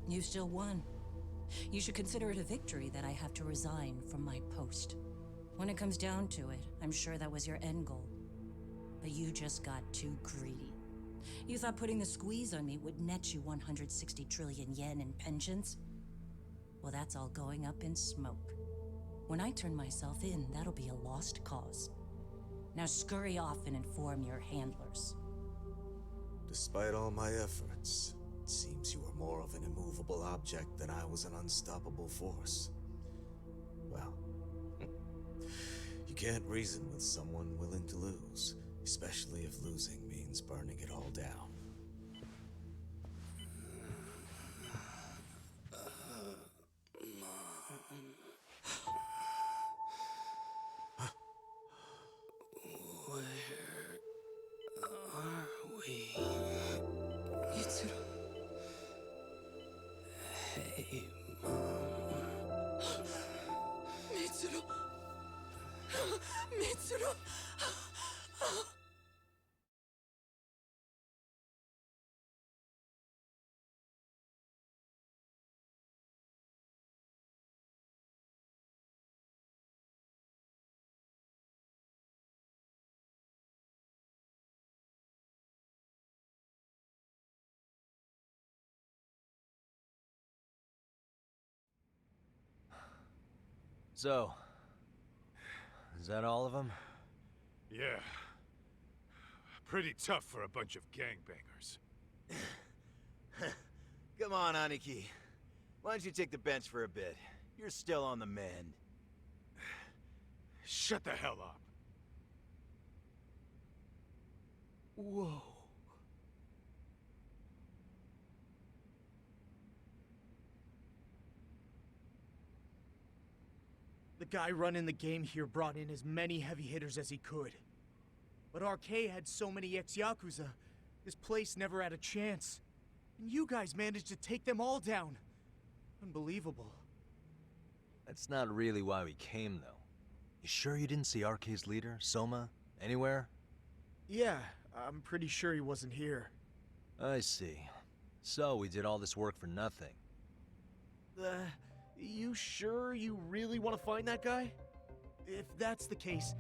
You still won. You should consider it a victory that I have to resign from my post. When it comes down to it, I'm sure that was your end goal. But you just got too greedy. You thought putting the squeeze on me would net you 160 trillion yen in pensions? Well, that's all going up in smoke. When I turn myself in, that'll be a lost cause. Now scurry off and inform your handlers. Despite all my efforts, it seems you were more of an immovable object than I was an unstoppable force. Well, you can't reason with someone willing to lose, especially if losing means burning it all down. Mitsuru. Hey, Mom. Mitsuru. Mitsuru. So, is that all of them? Yeah. Pretty tough for a bunch of gangbangers. Come on, Aniki. Why don't you take the bench for a bit? You're still on the mend. Shut the hell up. Whoa. The guy running the game here brought in as many heavy hitters as he could. But RK had so many ex-Yakuza, this place never had a chance. And you guys managed to take them all down. Unbelievable. That's not really why we came, though. You sure you didn't see RK's leader, Soma, anywhere? Yeah, I'm pretty sure he wasn't here. I see. So we did all this work for nothing. You sure you really want to find that guy? If that's the case,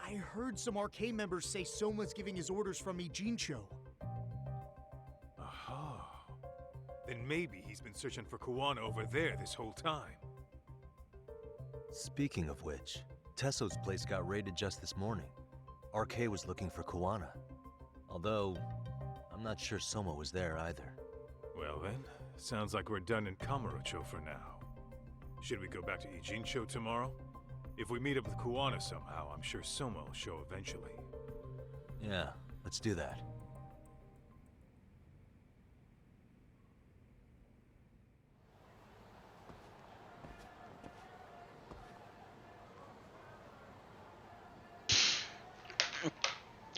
I heard some RK members say Soma's giving his orders from Ijincho. Aha. Then maybe he's been searching for Kuwana over there this whole time. Speaking of which, Tesso's place got raided just this morning. RK was looking for Kuwana. Although, I'm not sure Soma was there either. Well then, sounds like we're done in Kamurocho for now. Should we go back to Ijincho tomorrow? If we meet up with Kuwana somehow, I'm sure Soma will show eventually. Yeah, let's do that.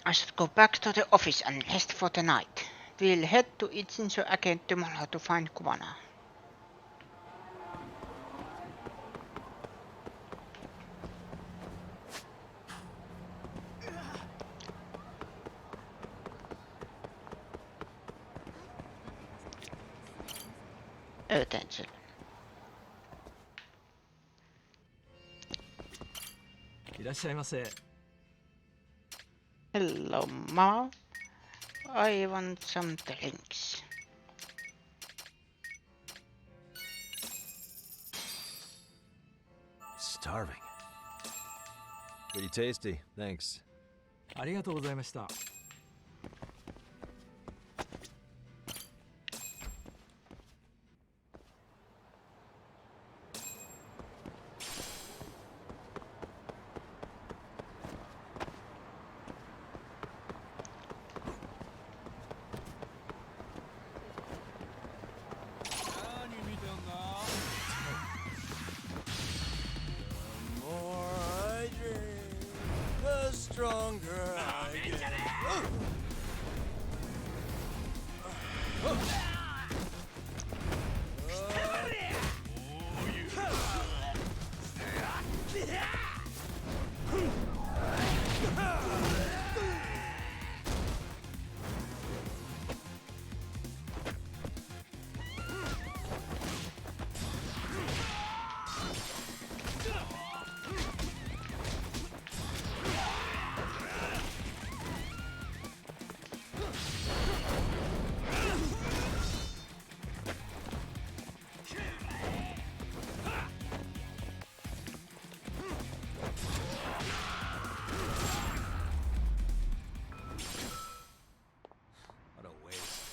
I should go back to the office and rest for the night. We'll head to Ijincho again tomorrow to find Kuwana. Attention. Hello, Mama. I want some drinks. Starving. Pretty tasty, thanks. ありがとうございました。More stronger I get. What a waste.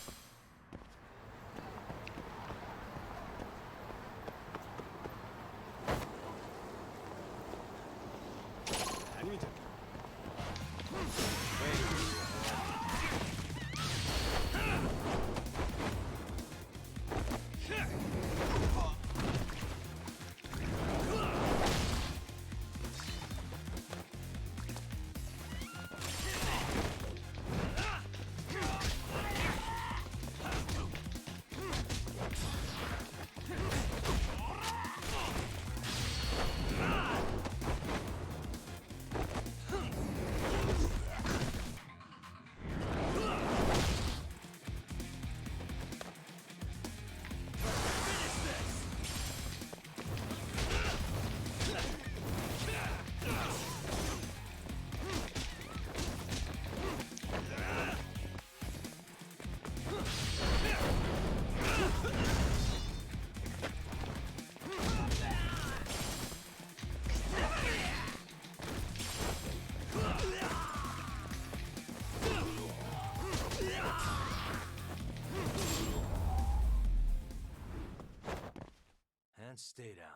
And stay down.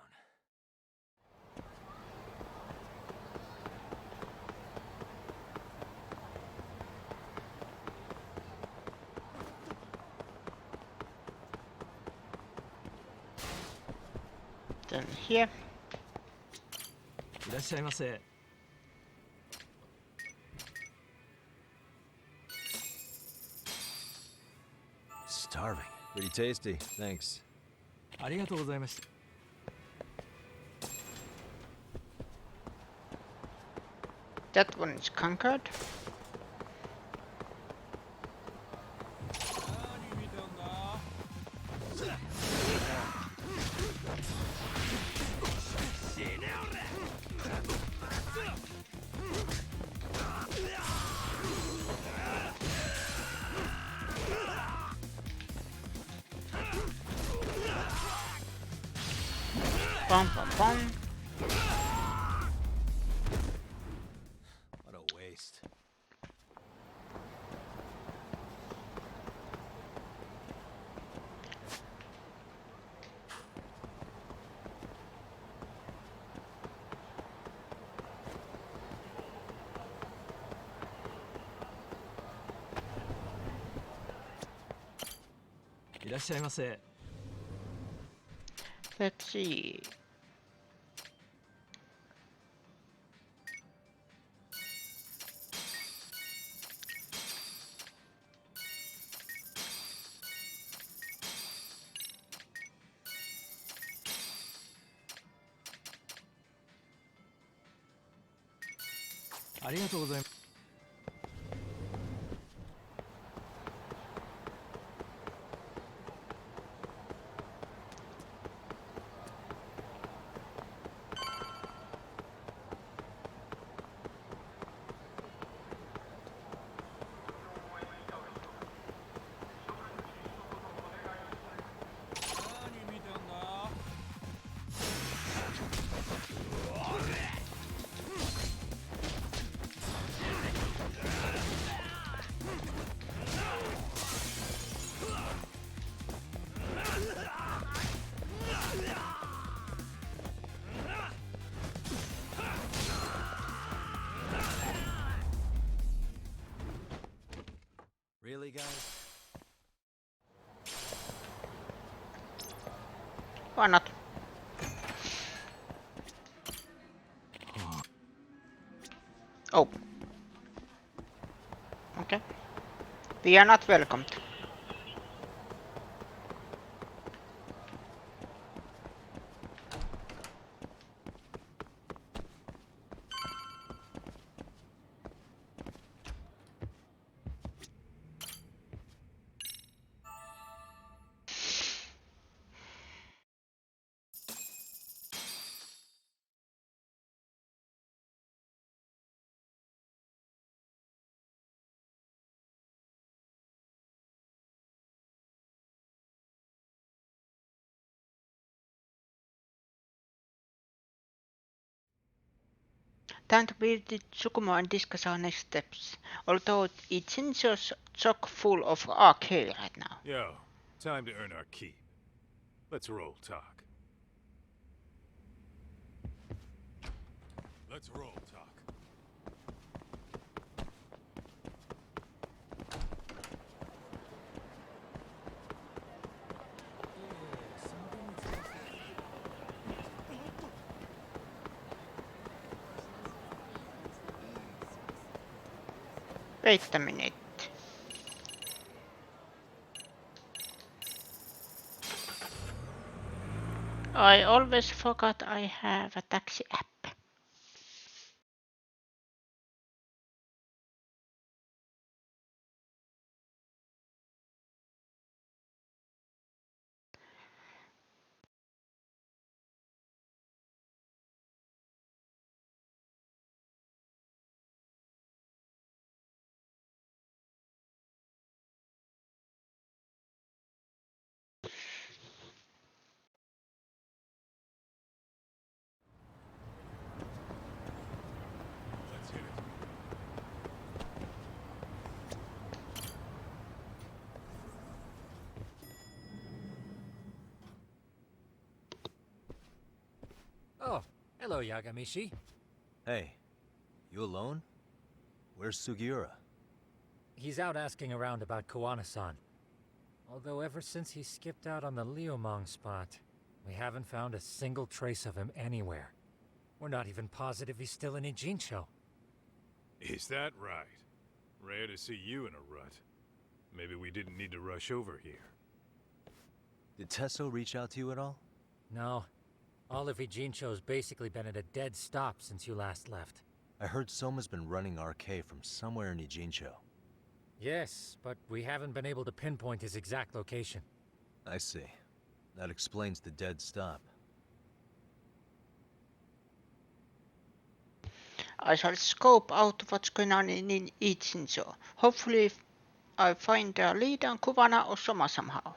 Then here. いらっしゃいませ。 Starving. Pretty tasty. Thanks. ありがとうございました。 That one is conquered. Bum, bum, bum. What a waste. Let's see. Really, guys? Why not? Oh. We are not welcomed. Time to visit Tsukumo and discuss our next steps. Although it's just chock full of arcade right now. Yo, time to earn our keep. Let's roll talk. Let's roll talk. Wait a minute. I always forgot I have a taxi app. Let's hit it. Oh, hello, Yagamishi. Hey, you alone? Where's Sugiura? He's out asking around about Koana-san. Although ever since he skipped out on the Liumang spot, we haven't found a single trace of him anywhere. We're not even positive he's still in Ijincho. Is that right? Rare to see you in a rut. Maybe we didn't need to rush over here. Did Tesso reach out to you at all? No. All of Ijincho's basically been at a dead stop since you last left. I heard Soma's been running RK from somewhere in Ijincho. Yes, but we haven't been able to pinpoint his exact location. I see. That explains the dead stop. I shall scope out what's going on in Ichinzo. Hopefully I find a lead on Kuwana or Soma somehow.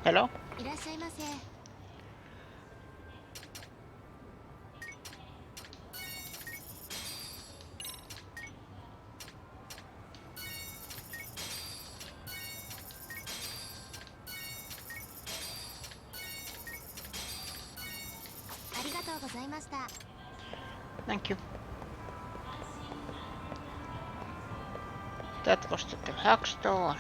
Hello? いらっしゃいませ。ありがとうございました。Thank you. That was the drugstore.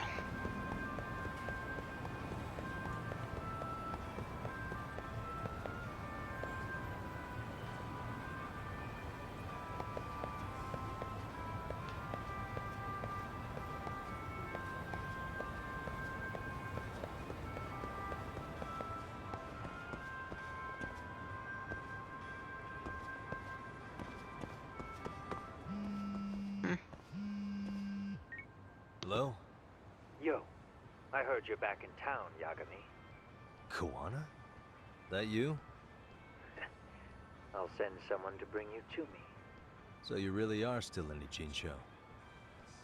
Hello? Yo, I heard you're back in town, Yagami. Koana? That you? I'll send someone to bring you to me. So you really are still in Ijincho?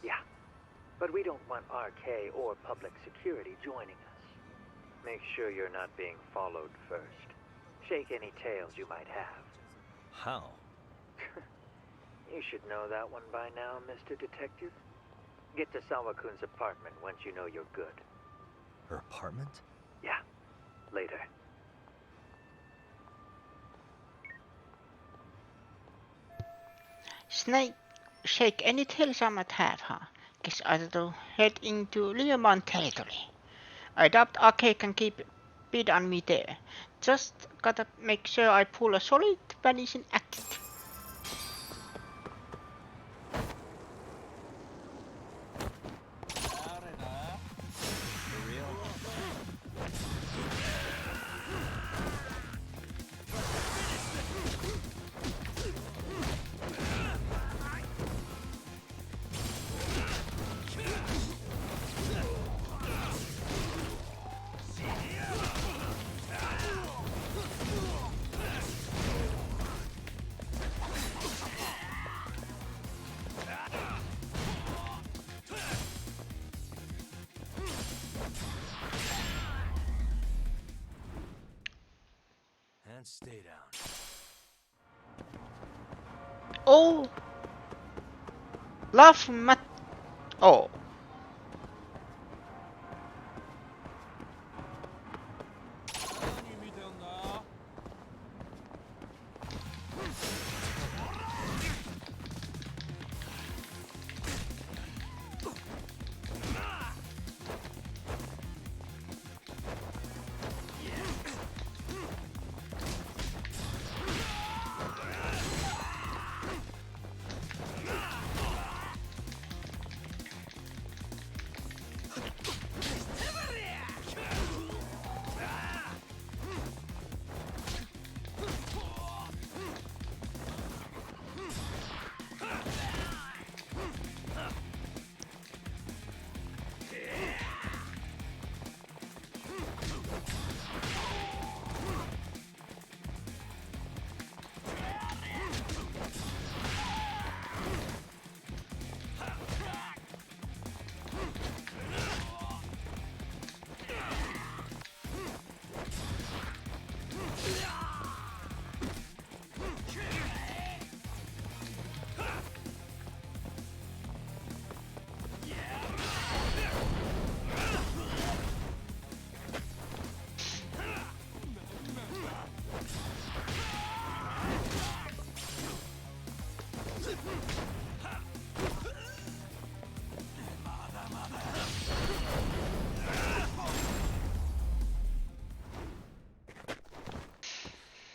Yeah, but we don't want RK or public security joining us. Make sure you're not being followed first. Shake any tails you might have. How? You should know that one by now, Mr. Detective. Get to Sawa-kun's apartment once you know you're good. Her apartment? Yeah, later. Snake, shake any tails I might have, huh? Guess I'll head into Leomon territory. I doubt Arcade can keep bid on me there. Just gotta make sure I pull a solid vanishing act. And stay down. Oh! Love mat. Oh.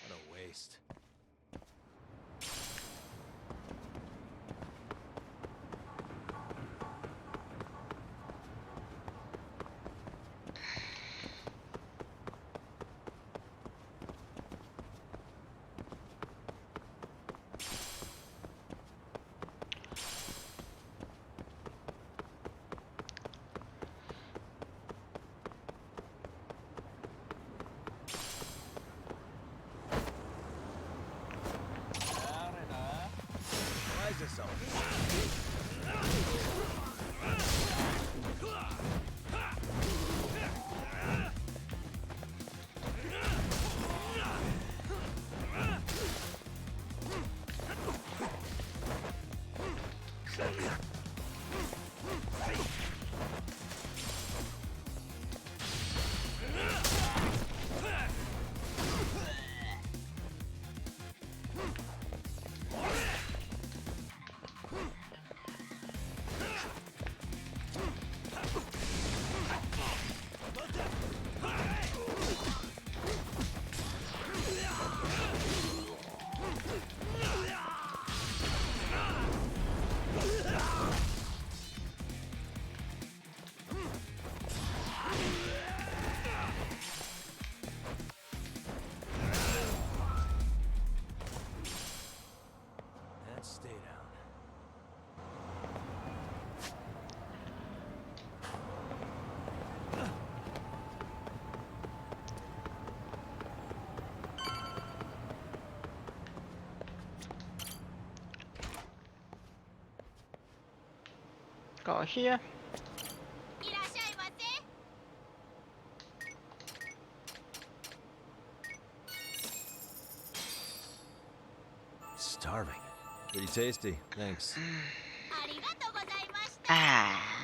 What a waste. Why is this so? And stay down. Go here. Starving. Pretty tasty, thanks. Ah.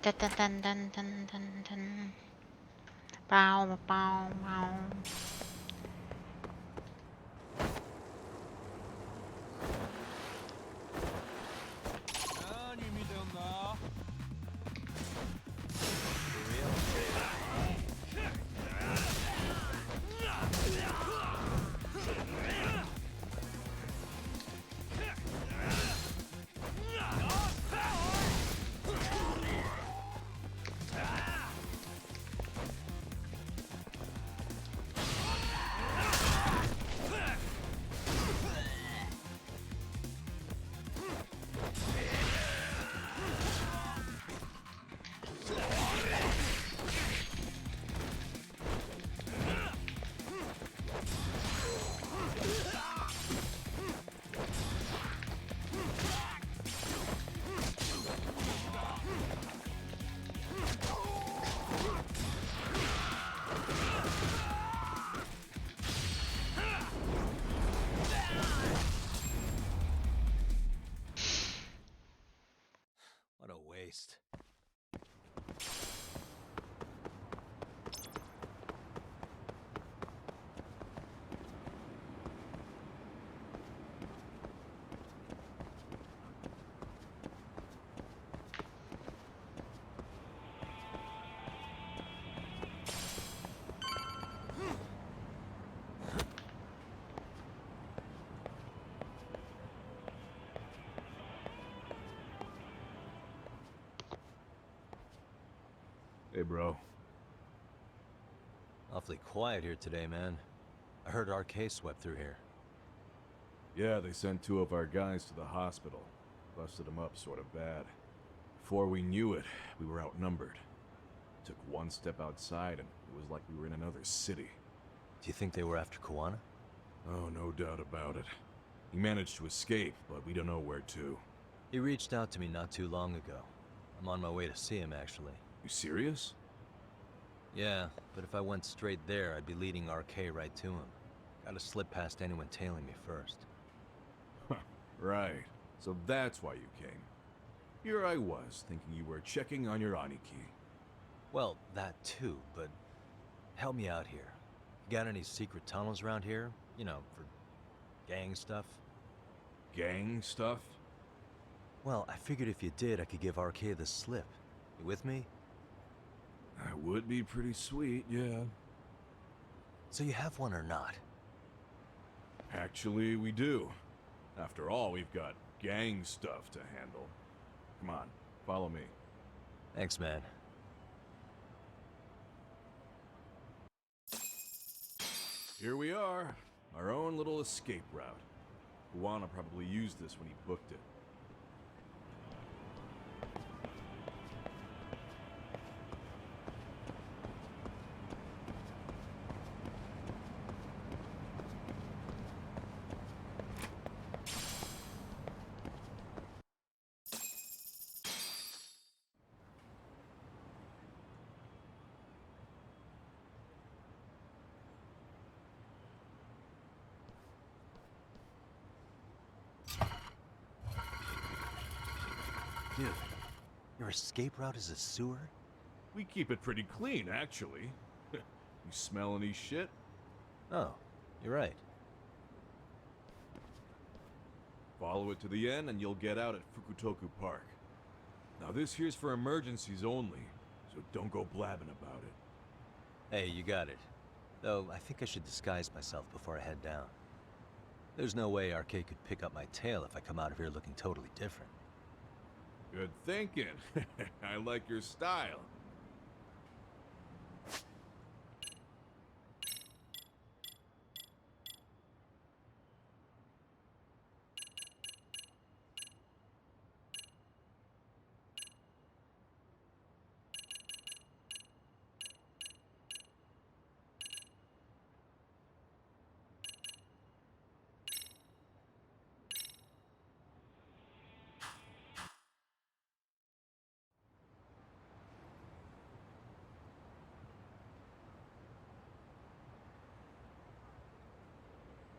Dun, dun, dun, dun, dun, dun, dun. Bow, bow, bow. What a waste. Hey, bro. Awfully quiet here today, man. I heard RK swept through here. Yeah, they sent 2 of our guys to the hospital. Busted them up sort of bad. Before we knew it, we were outnumbered. Took one step outside and it was like we were in another city. Do you think they were after Koana? Oh, no doubt about it. He managed to escape, but we don't know where to. He reached out to me not too long ago. I'm on my way to see him, actually. You serious? Yeah, but if I went straight there, I'd be leading RK right to him. Gotta slip past anyone tailing me first. Right. So that's why you came. Here I was, thinking you were checking on your Aniki. Well, that too, but help me out here. You got any secret tunnels around here? You know, for gang stuff? Gang stuff? Well, I figured if you did, I could give RK the slip. You with me? That would be pretty sweet, yeah. So you have one or not? Actually, we do. After all, we've got gang stuff to handle. Come on, follow me. Thanks, man. Here we are. Our own little escape route. Koana probably used this when he booked it. Dude, your escape route is a sewer? We keep it pretty clean, actually. You smell any shit? Oh, you're right. Follow it to the end and you'll get out at Fukutoku Park. Now this here's for emergencies only, so don't go blabbing about it. Hey, you got it. Though, I think I should disguise myself before I head down. There's no way RK could pick up my tail if I come out of here looking totally different. Good thinking. I like your style.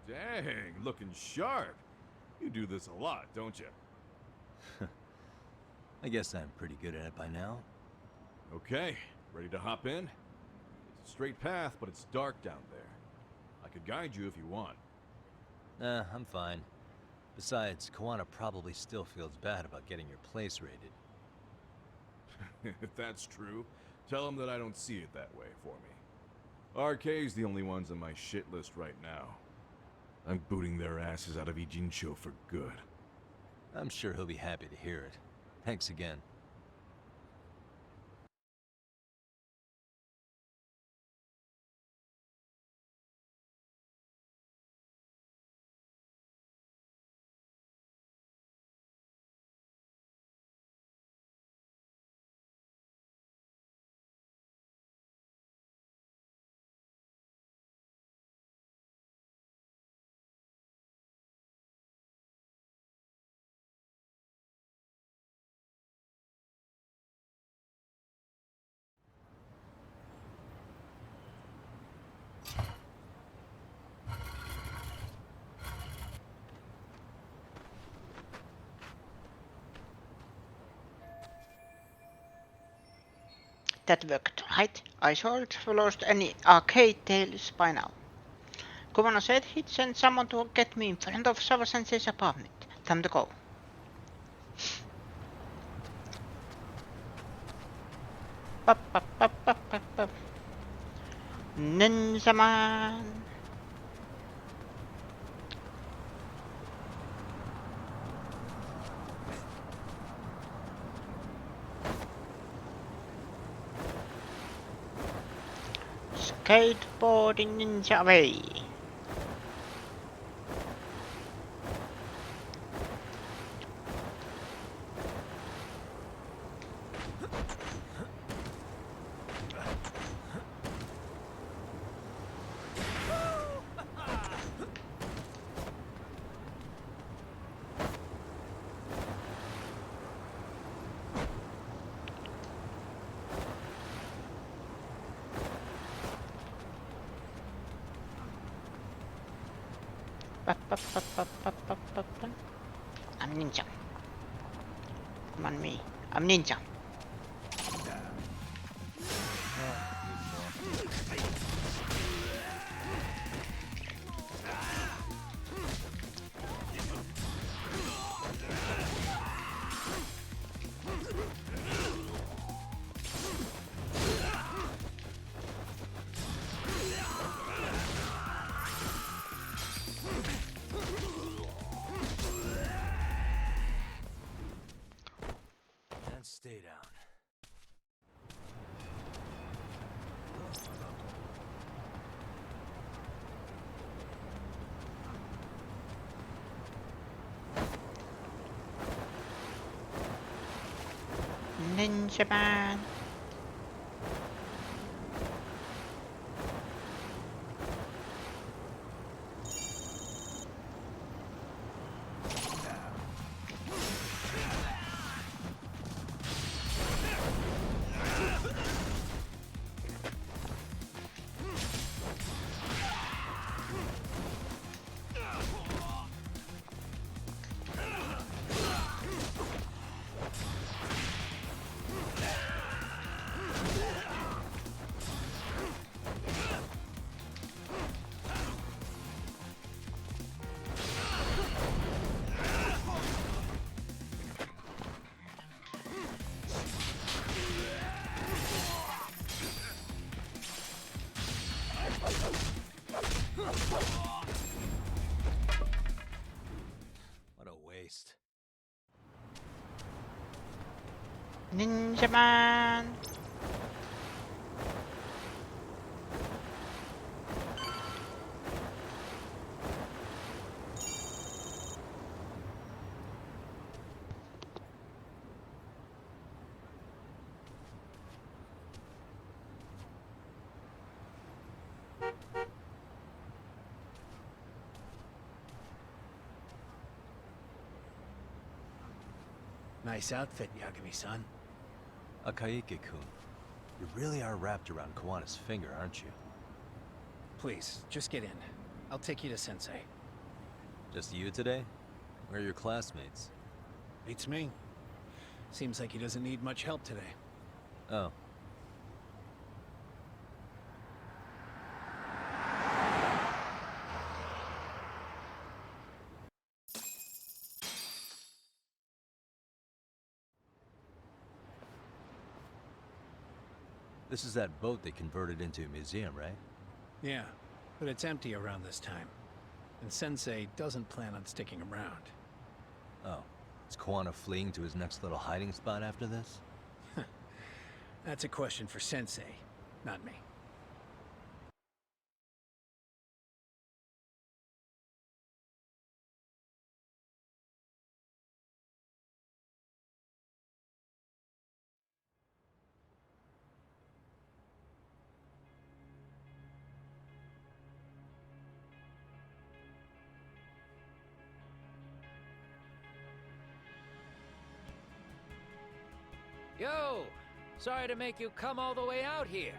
Dang, looking sharp. You do this a lot, don't you? I guess I'm pretty good at it by now. Okay, ready to hop in? It's a straight path, but it's dark down there. I could guide you if you want. Nah, I'm fine. Besides, Koana probably still feels bad about getting your place raided. If that's true, tell him that I don't see it that way for me. RK's the only ones on my shit list right now. I'm booting their asses out of Ijincho for good. I'm sure he'll be happy to hear it. Thanks again. That worked, right? I sort of lost any arcade tales by now. Governor said he'd send someone to get me in front of Sava-sensei's apartment. Time to go. Ninja-man! Skateboarding ninja away! I'm ninja. Come on me. I'm ninja. And stay down. Ninja man. What a waste. Ninja man. Nice outfit, Yagami-san. Akaike-kun, you really are wrapped around Koana's finger, aren't you? Please, just get in. I'll take you to Sensei. Just you today? Where are your classmates? Beats me. Seems like he doesn't need much help today. Oh. This is that boat they converted into a museum, right? Yeah, but it's empty around this time. And Sensei doesn't plan on sticking around. Oh. Is Koana fleeing to his next little hiding spot after this? That's a question for Sensei, not me. Yo! Sorry to make you come all the way out here.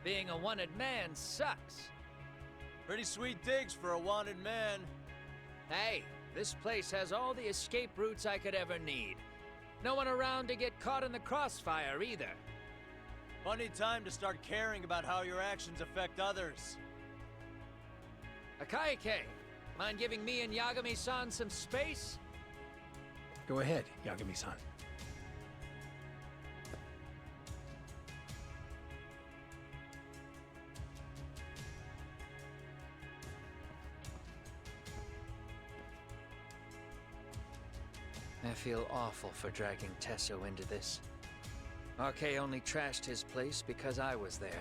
Being a wanted man sucks. Pretty sweet digs for a wanted man. Hey, this place has all the escape routes I could ever need. No one around to get caught in the crossfire either. Funny time to start caring about how your actions affect others. Akaike, mind giving me and Yagami-san some space? Go ahead, Yagami-san. I feel awful for dragging Tesso into this. RK only trashed his place because I was there.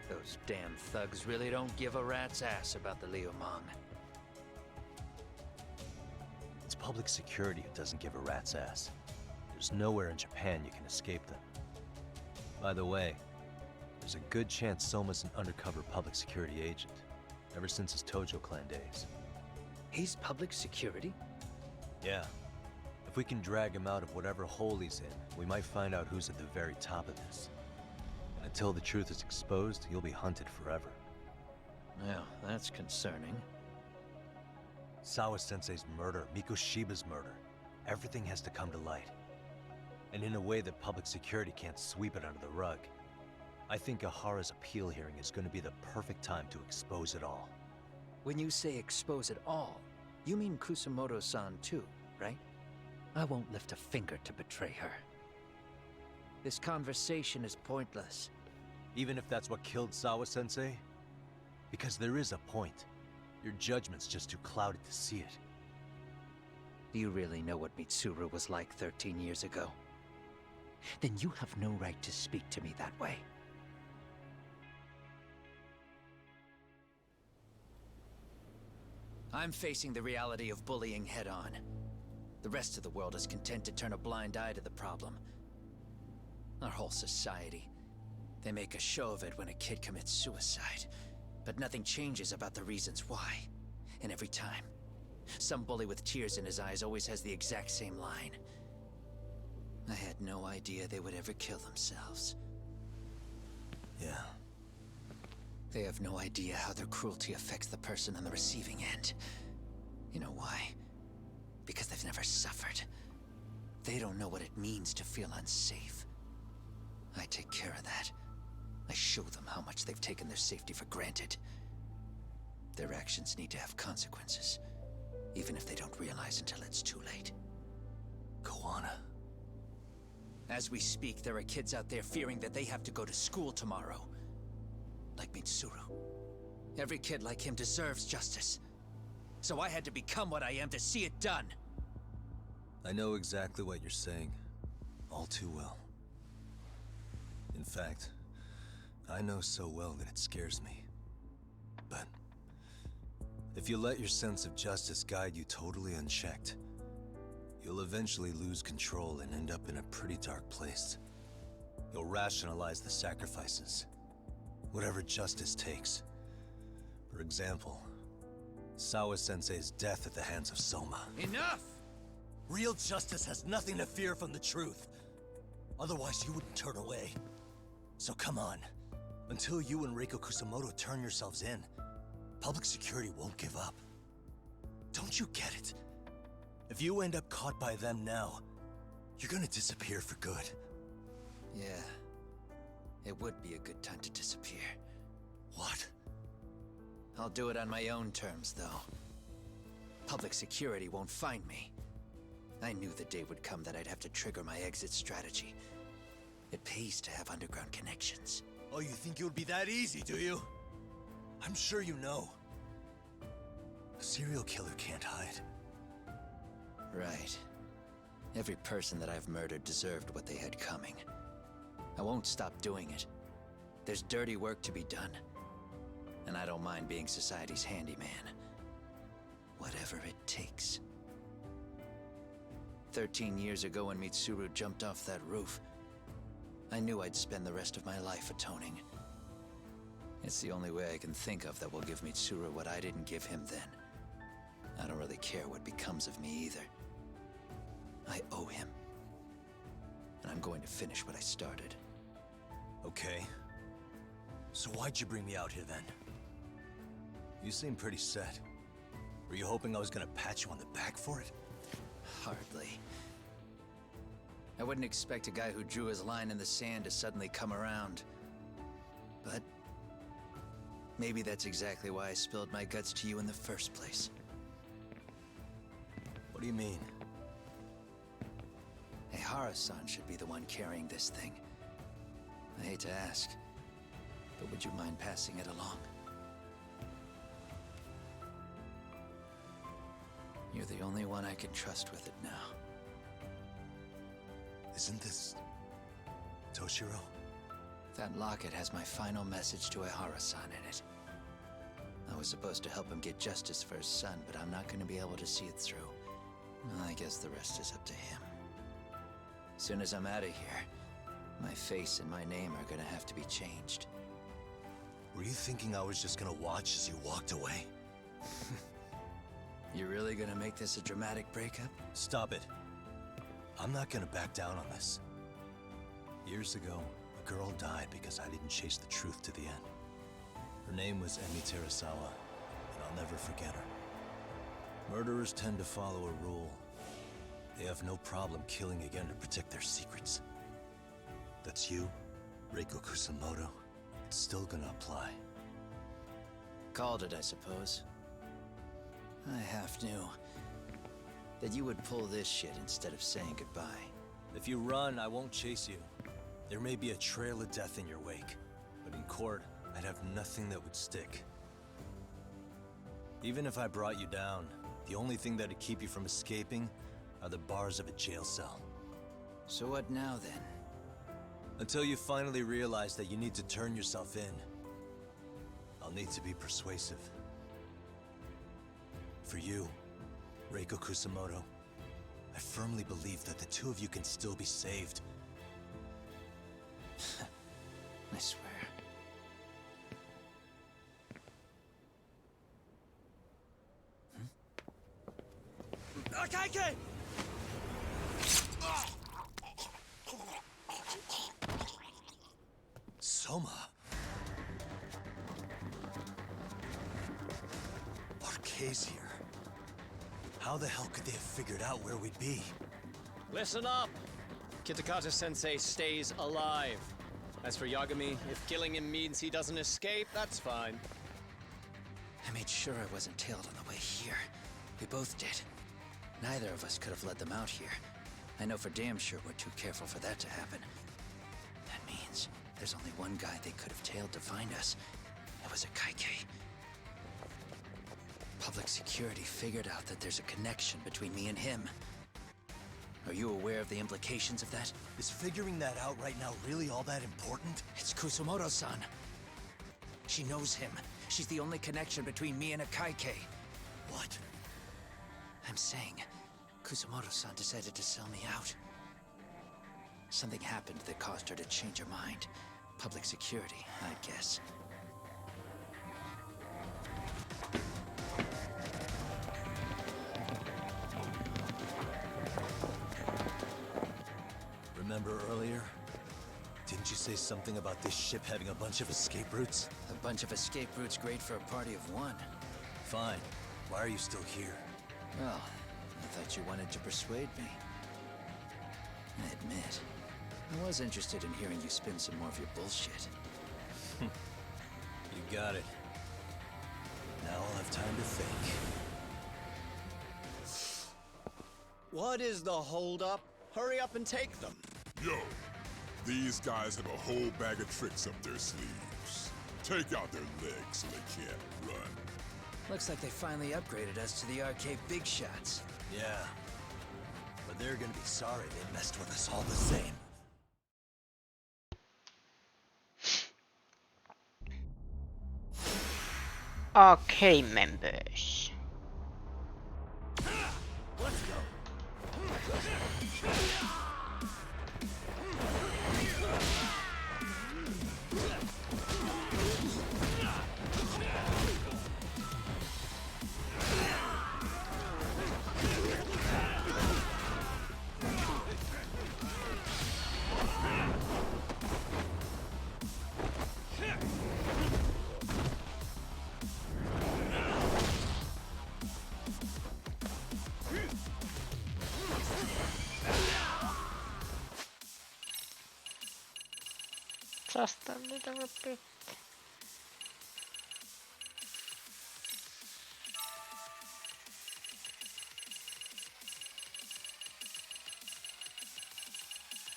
Those damn thugs really don't give a rat's ass about the Liumang. It's public security who doesn't give a rat's ass. There's nowhere in Japan you can escape them. By the way, there's a good chance Soma's an undercover public security agent, ever since his Tojo clan days. He's public security? Yeah. If we can drag him out of whatever hole he's in, we might find out who's at the very top of this. And until the truth is exposed, he'll be hunted forever. Well, that's concerning. Sawa-sensei's murder, Mikoshiba's murder. Everything has to come to light. And in a way that public security can't sweep it under the rug. I think Ahara's appeal hearing is going to be the perfect time to expose it all. When you say expose it all, you mean Kusamoto-san too, right? I won't lift a finger to betray her. This conversation is pointless. Even if that's what killed Sawa-sensei? Because there is a point. Your judgment's just too clouded to see it. Do you really know what Mitsuru was like 13 years ago? Then you have no right to speak to me that way. I'm facing the reality of bullying head-on. The rest of the world is content to turn a blind eye to the problem. Our whole society. They make a show of it when a kid commits suicide, but nothing changes about the reasons why. And every time, some bully with tears in his eyes always has the exact same line. I had no idea they would ever kill themselves. Yeah. They have no idea how their cruelty affects the person on the receiving end. You know why? Because they've never suffered. They don't know what it means to feel unsafe. I take care of that. I show them how much they've taken their safety for granted. Their actions need to have consequences, even if they don't realize until it's too late. Koana. As we speak, there are kids out there fearing that they have to go to school tomorrow. Like Mitsuru. Every kid like him deserves justice. So I had to become what I am to see it done. I know exactly what you're saying. All too well. In fact, I know so well that it scares me. But if you let your sense of justice guide you totally unchecked, you'll eventually lose control and end up in a pretty dark place. You'll rationalize the sacrifices, whatever justice takes. For example, Sawa-sensei's death at the hands of Soma. Enough! Real justice has nothing to fear from the truth. Otherwise, you wouldn't turn away. So come on. Until you and Reiko Kusamoto turn yourselves in, public security won't give up. Don't you get it? If you end up caught by them now, You're gonna disappear for good. Yeah. It would be a good time to disappear. What? I'll do it on my own terms, though. Public security won't find me. I knew the day would come that I'd have to trigger my exit strategy. It pays to have underground connections. Oh, you think it would be that easy, do you? I'm sure you know. A serial killer can't hide. Right. Every person that I've murdered deserved what they had coming. I won't stop doing it. There's dirty work to be done. And I don't mind being society's handyman. Whatever it takes. 13 years ago when Mitsuru jumped off that roof, I knew I'd spend the rest of my life atoning. It's the only way I can think of that will give Mitsuru what I didn't give him then. I don't really care what becomes of me either. I owe him. And I'm going to finish what I started. Okay. So why'd you bring me out here then? You seem pretty set. Were you hoping I was gonna pat you on the back for it? Hardly. I wouldn't expect a guy who drew his line in the sand to suddenly come around. But maybe that's exactly why I spilled my guts to you in the first place. What do you mean? Ehara-san should be the one carrying this thing. I hate to ask, but would you mind passing it along? You're the only one I can trust with it now. Isn't this... Toshiro? That locket has my final message to Ehara-san in it. I was supposed to help him get justice for his son, but I'm not going to be able to see it through. I guess the rest is up to him. Soon as I'm out of here, my face and my name are gonna have to be changed. Were you thinking I was just gonna watch as you walked away? You really gonna make this a dramatic breakup? Stop it. I'm not gonna back down on this. Years ago, a girl died because I didn't chase the truth to the end. Her name was Emi Terasawa, and I'll never forget her. Murderers tend to follow a rule. They have no problem killing again to protect their secrets. That's you, Reiko Kusamoto. It's still gonna apply. Called it, I suppose. I half knew that you would pull this shit instead of saying goodbye. If you run, I won't chase you. There may be a trail of death in your wake, but in court, I'd have nothing that would stick. Even if I brought you down, the only thing that'd keep you from escaping are the bars of a jail cell. So what now, then? Until you finally realize that you need to turn yourself in, I'll need to be persuasive. For you, Reiko Kusamoto, I firmly believe that the two of you can still be saved. I swear. Akaike! Soma! Arcay's here. How the hell could they have figured out where we'd be? Listen up! Kitakata-sensei stays alive. As for Yagami, if killing him means he doesn't escape, that's fine. I made sure I wasn't tailed on the way here. We both did. Neither of us could have led them out here. I know for damn sure we're too careful for that to happen. That means there's only one guy they could have tailed to find us. It was a Kaike. Public security figured out that there's a connection between me and him. Are you aware of the implications of that? Is figuring that out right now really all that important? It's Kusamoto-san. She knows him. She's the only connection between me and a Kaike. What? I'm saying, Kusamoto-san decided to sell me out. Something happened that caused her to change her mind. Public security, I'd guess. Remember earlier? Didn't you say something about this ship having a bunch of escape routes? A bunch of escape routes great for a party of one. Fine. Why are you still here? Well, I thought you wanted to persuade me. I admit, I was interested in hearing you spin some more of your bullshit. You got it. Now I'll have time to think. What is the holdup? Hurry up and take them. Yo, these guys have a whole bag of tricks up their sleeves. Take out their legs so they can't run. Looks like they finally upgraded us to the arcade big shots. Yeah. But they're gonna be sorry they messed with us all the same. Okay, members. Let's go. Just a little bit.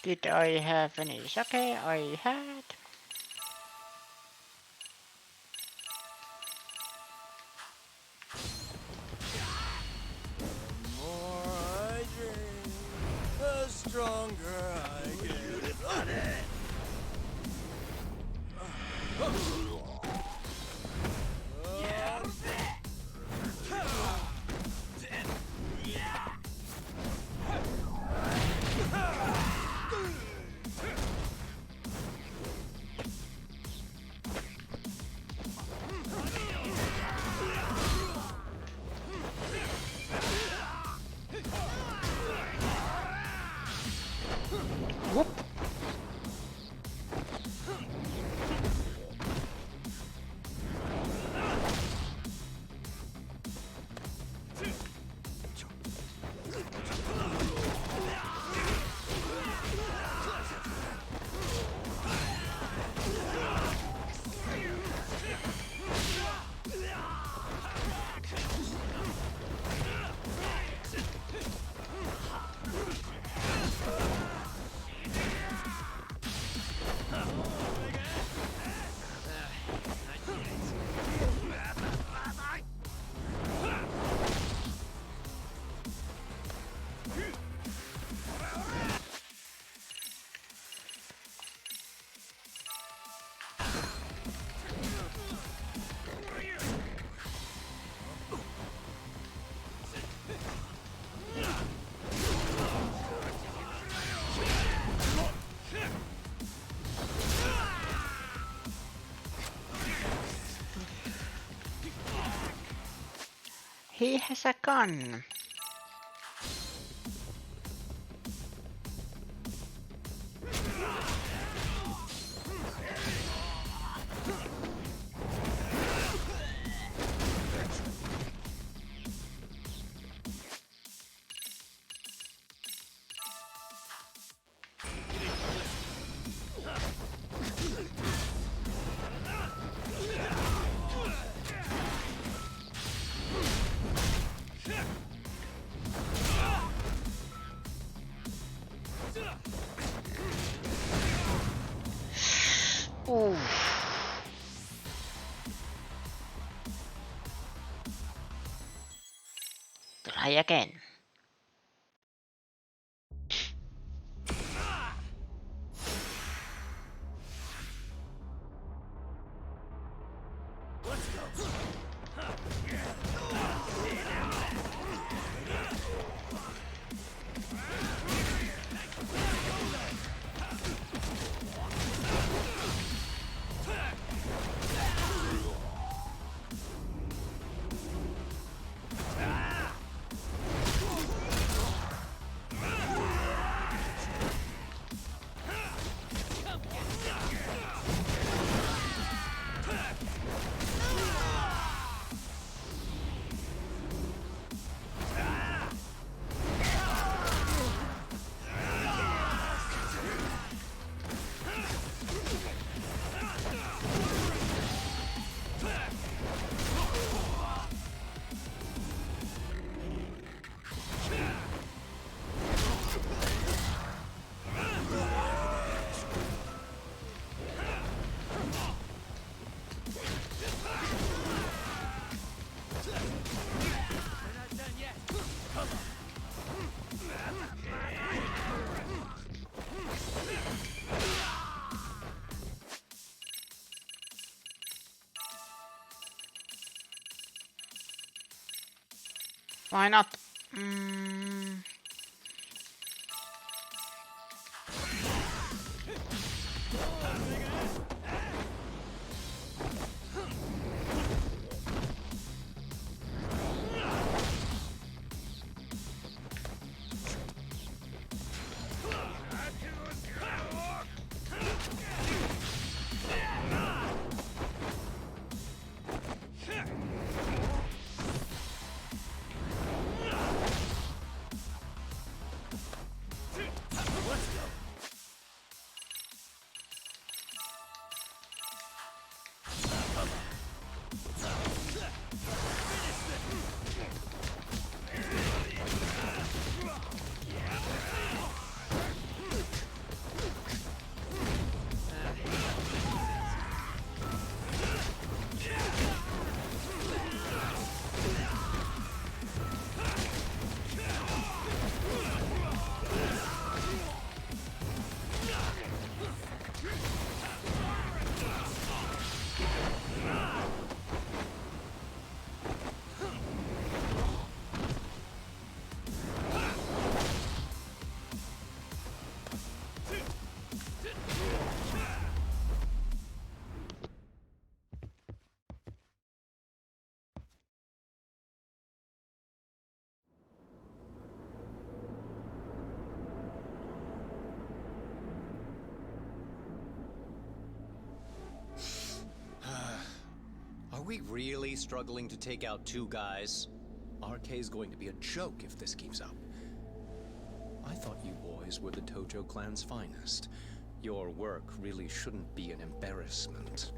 Did I have any sake? I had. The more I drink, the stronger I get. Whoop. He has a gun. Ooh. Try again. Let's go. Why not? Mm. Are we really struggling to take out two guys? RK's going to be a joke if this keeps up. I thought you boys were the Tojo clan's finest. Your work really shouldn't be an embarrassment.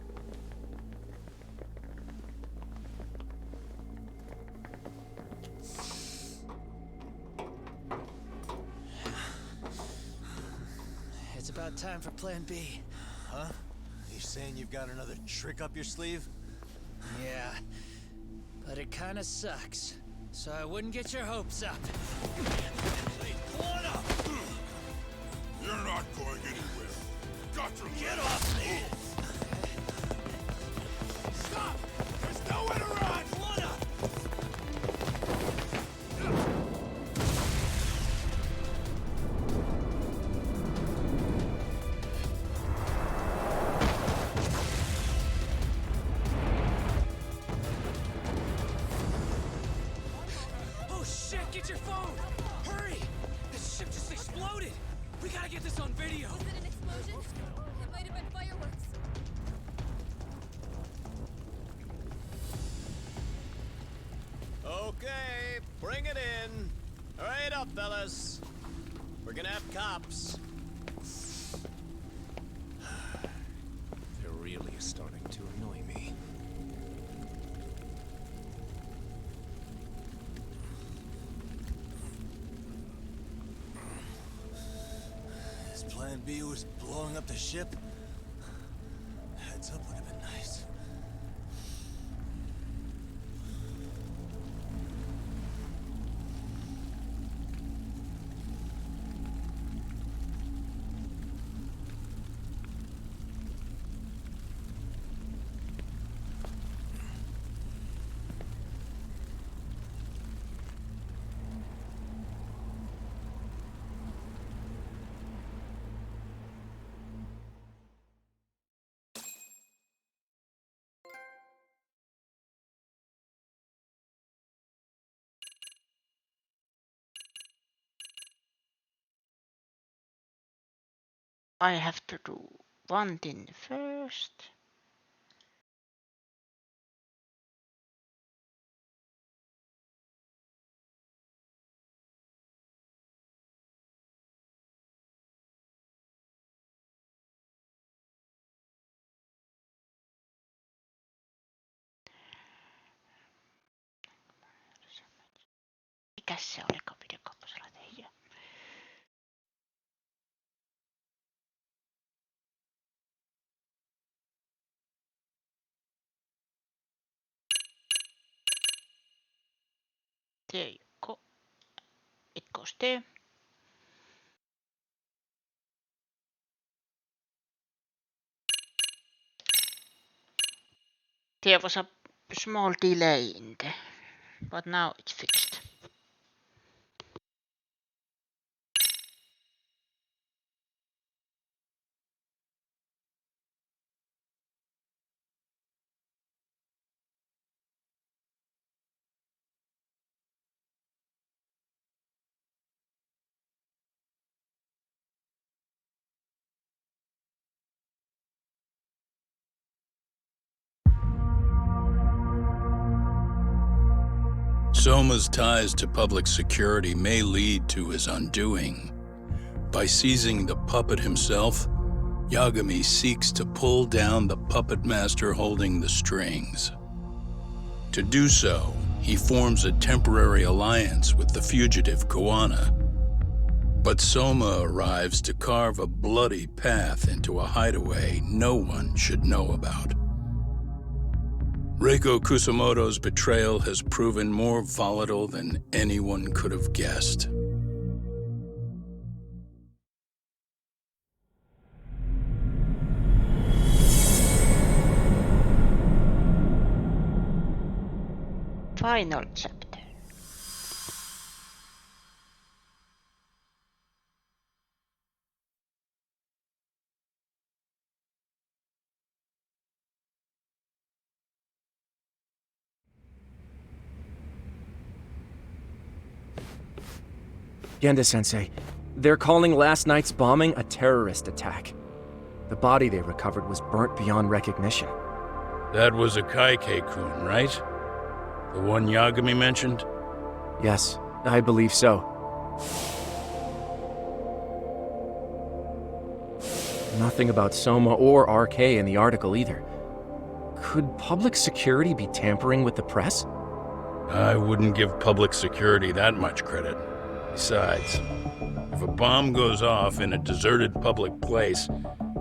It's about time for Plan B. Huh? You saying you've got another trick up your sleeve? Yeah, but it kinda sucks. So I wouldn't get your hopes up. You're not going anywhere. Got your Get off me! Stop! There's nowhere to run! Oh shit, get your phone! Hurry! This ship just exploded! We gotta get this on video! Was it an explosion? It might have been fireworks. Okay, bring it in. Hurry it up, fellas. We're gonna have cops. They're really starting to annoy me. His plan B was blowing up the ship? Heads up would have been nice. I have to do one thing first. Mikäs se oli videokauppasalateija? There you go. It goes there. There was a small delay in there, but now it's fixed. Soma's ties to public security may lead to his undoing. By seizing the puppet himself, Yagami seeks to pull down the puppet master holding the strings. To do so, he forms a temporary alliance with the fugitive Koana. But Soma arrives to carve a bloody path into a hideaway no one should know about. Reiko Kusamoto's betrayal has proven more volatile than anyone could have guessed. Final chapter. Genda-sensei, they're calling last night's bombing a terrorist attack. The body they recovered was burnt beyond recognition. That was a Kaike-kun, right? The one Yagami mentioned? Yes, I believe so. Nothing about Soma or RK in the article either. Could public security be tampering with the press? I wouldn't give public security that much credit. Besides, if a bomb goes off in a deserted public place,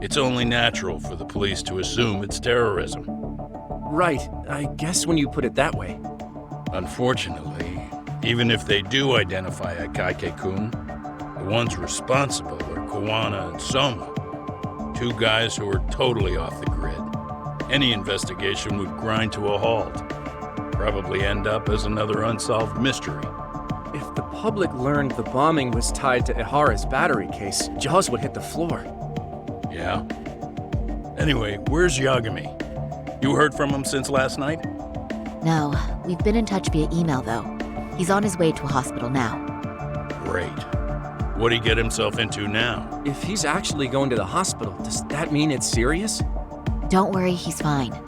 it's only natural for the police to assume it's terrorism. Right, I guess when you put it that way. Unfortunately, even if they do identify a Kaike-kun, the ones responsible are Koana and Soma, two guys who are totally off the grid. Any investigation would grind to a halt, probably end up as another unsolved mystery. If the public learned the bombing was tied to Ihara's battery case, jaws would hit the floor. Yeah? Anyway, where's Yagami? You heard from him since last night? No, we've been in touch via email though. He's on his way to a hospital now. Great. What'd he get himself into now? If he's actually going to the hospital, does that mean it's serious? Don't worry, he's fine.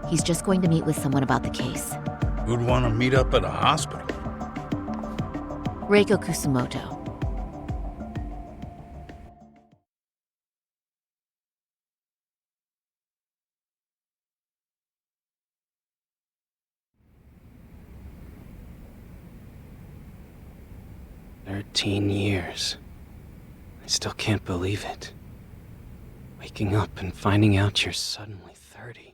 He's just going to meet with someone about the case. Who'd want to meet up at a hospital? Reiko Kusumoto. "13 years. I still can't believe it. Waking up and finding out you're suddenly 30.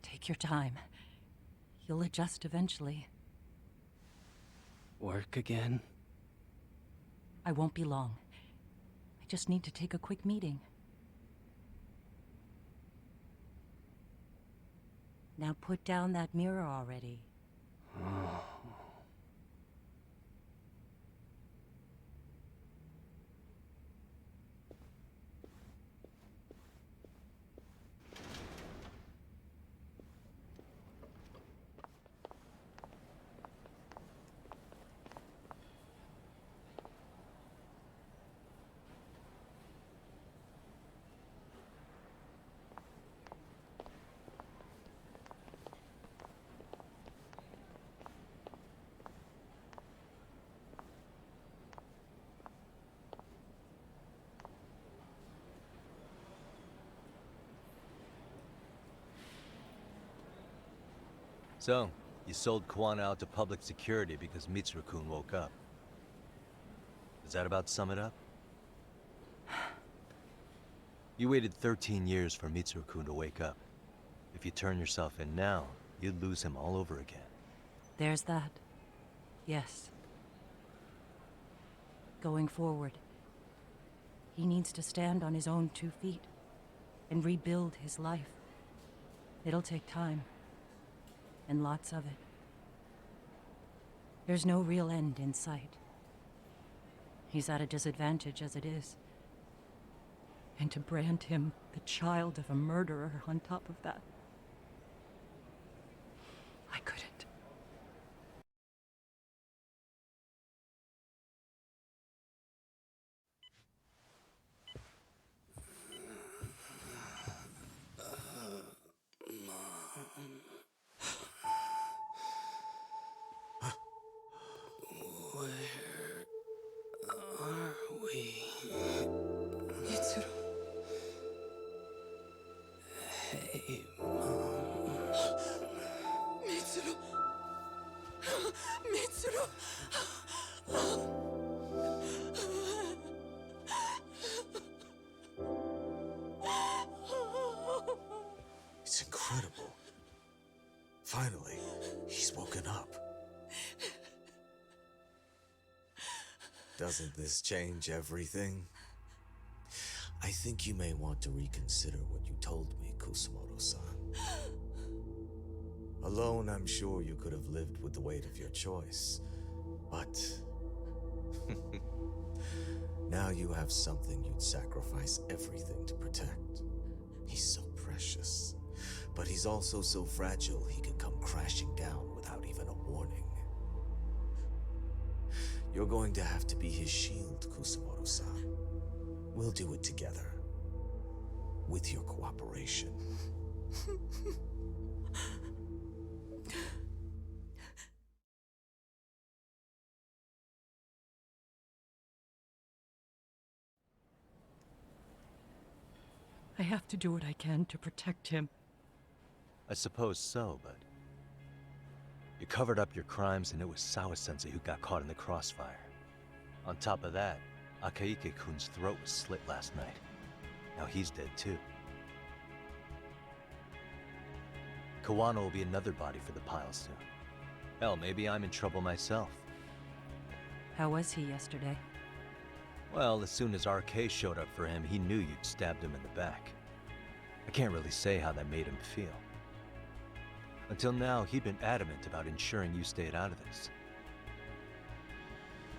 Take your time. You'll adjust eventually. Work again? I won't be long. I just need to take a quick meeting. Now put down that mirror already. So, you sold Koana out to public security because Mitsuru-kun woke up. Does that about sum it up? You waited 13 years for Mitsuru-kun to wake up. If you turn yourself in now, you'd lose him all over again. There's that. Yes. Going forward, he needs to stand on his own 2 feet and rebuild his life. It'll take time. And lots of it. There's no real end in sight. He's at a disadvantage as it is. And to brand him the child of a murderer on top of that, I couldn't. incredible. Finally, he's woken up. Doesn't this change everything? I think you may want to reconsider what you told me, Kusumoto-san. Alone, I'm sure you could have lived with the weight of your choice, but now you have something you'd sacrifice everything to protect. He's so precious, but he's also so fragile he can come crashing down without even a warning. You're going to have to be his shield, Kusumoto-san. We'll do it together. With your cooperation. I have to do what I can to protect him. I suppose so, but... You covered up your crimes and it was Sawa-sensei who got caught in the crossfire. On top of that, Akaike-kun's throat was slit last night. Now he's dead too. Kawano will be another body for the pile soon. Hell, maybe I'm in trouble myself. How was he yesterday? Well, as soon as RK showed up for him, he knew you'd stabbed him in the back. I can't really say how that made him feel. Until now, he'd been adamant about ensuring you stayed out of this.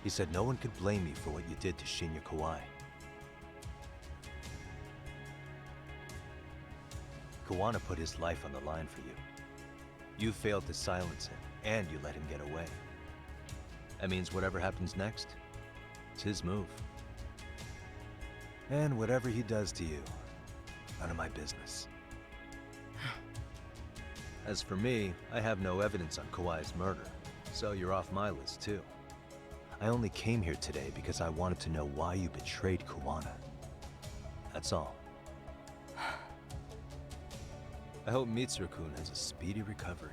He said no one could blame you for what you did to Shinya Kawai. Kawana put his life on the line for you. You failed to silence him, and you let him get away. That means whatever happens next, it's his move. And whatever he does to you, none of my business. As for me, I have no evidence on Kawai's murder, so you're off my list too. I only came here today because I wanted to know why you betrayed Kawana. That's all. I hope Mitsuru-kun has a speedy recovery.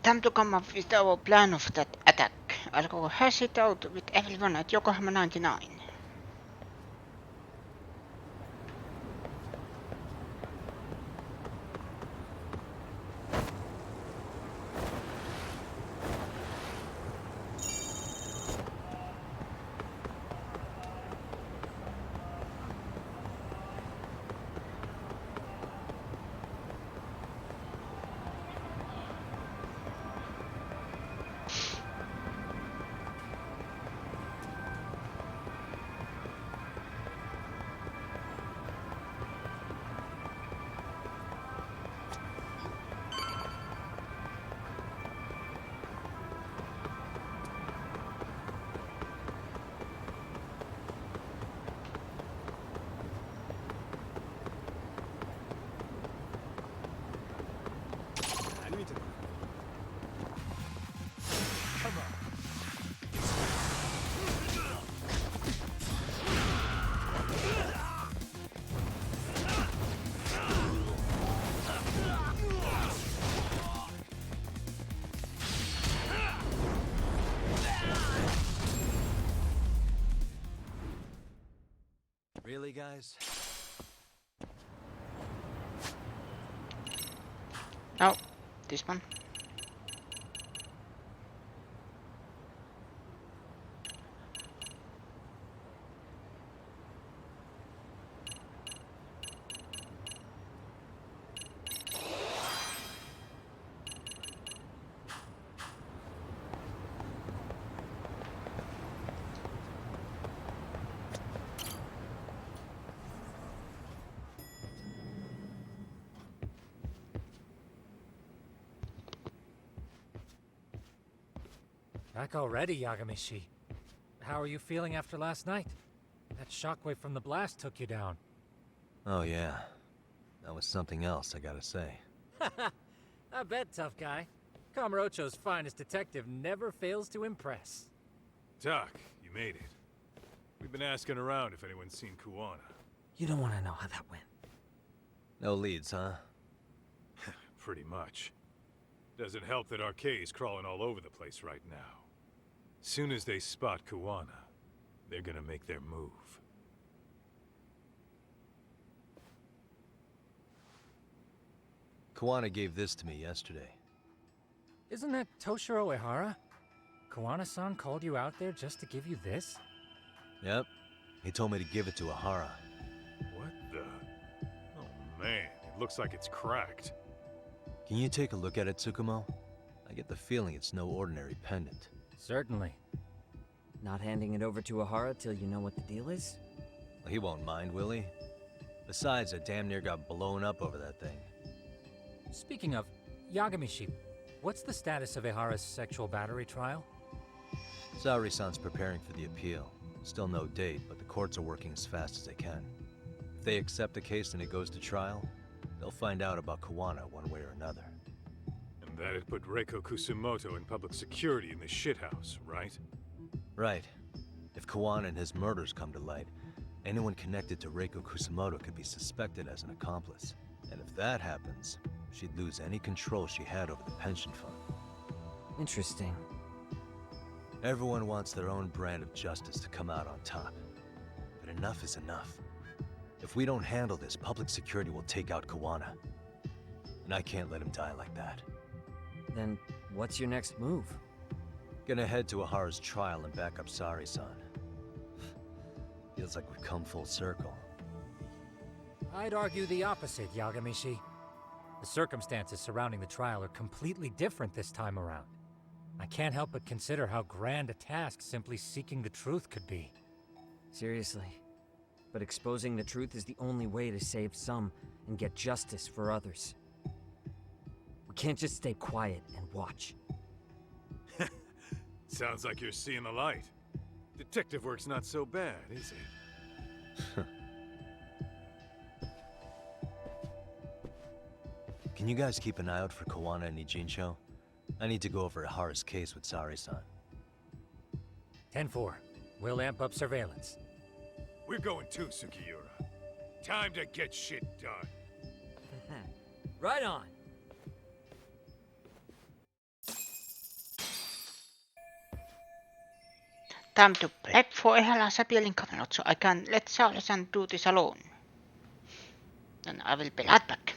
Time to come up with our plan of that attack. I'll go hash it out with everyone at Yokohama 99. Really, guys? Oh, this one. Back already, Yagamishi. How are you feeling after last night? That shockwave from the blast took you down. Oh yeah. That was something else, I gotta say. I bet, tough guy. Kamurocho's finest detective never fails to impress. Doc, you made it. We've been asking around if anyone's seen Kuwana. You don't want to know how that went. No leads, huh? Pretty much. Doesn't help that Arcade's crawling all over the place right now. Soon as they spot Kuwana, they're gonna make their move. Kuwana gave this to me yesterday. Isn't that Toshiro Ehara? Kawana-san called you out there just to give you this? Yep. He told me to give it to Ehara. What the? Oh man, it looks like it's cracked. Can you take a look at it, Tsukumo? I get the feeling it's no ordinary pendant. Certainly. Not handing it over to Ehara till you know what the deal is? Well, he won't mind, will he? Besides, I damn near got blown up over that thing. Speaking of, Yagamishi, what's the status of Ehara's sexual battery trial? Saori-san's preparing for the appeal. Still no date, but the courts are working as fast as they can. If they accept the case and it goes to trial, they'll find out about Kuwana one way or another. And that'd put Reiko Kusumoto in public security in this shithouse, right? Right. If Kuwana and his murders come to light, anyone connected to Reiko Kusumoto could be suspected as an accomplice. And if that happens, she'd lose any control she had over the pension fund. Interesting. Everyone wants their own brand of justice to come out on top. But enough is enough. If we don't handle this, public security will take out Kuwana. And I can't let him die like that. Then what's your next move? Gonna head to Ehara's trial and back up Saori-san. Feels like we've come full circle. I'd argue the opposite, Yagamishi. The circumstances surrounding the trial are completely different this time around. I can't help but consider how grand a task simply seeking the truth could be. Seriously. But exposing the truth is the only way to save some and get justice for others. We can't just stay quiet and watch. Sounds like you're seeing the light. Detective work's not so bad, is it? Can you guys keep an eye out for Kuwana and Ijincho? I need to go over Ehara's case with Saori-san. 10-4. We'll amp up surveillance. We're going too, Sugiura. Time to get shit done. Right on. Time to prep for Ehala's appeal in Camelot, so I can let Saori-san do this alone. Then I will be right back.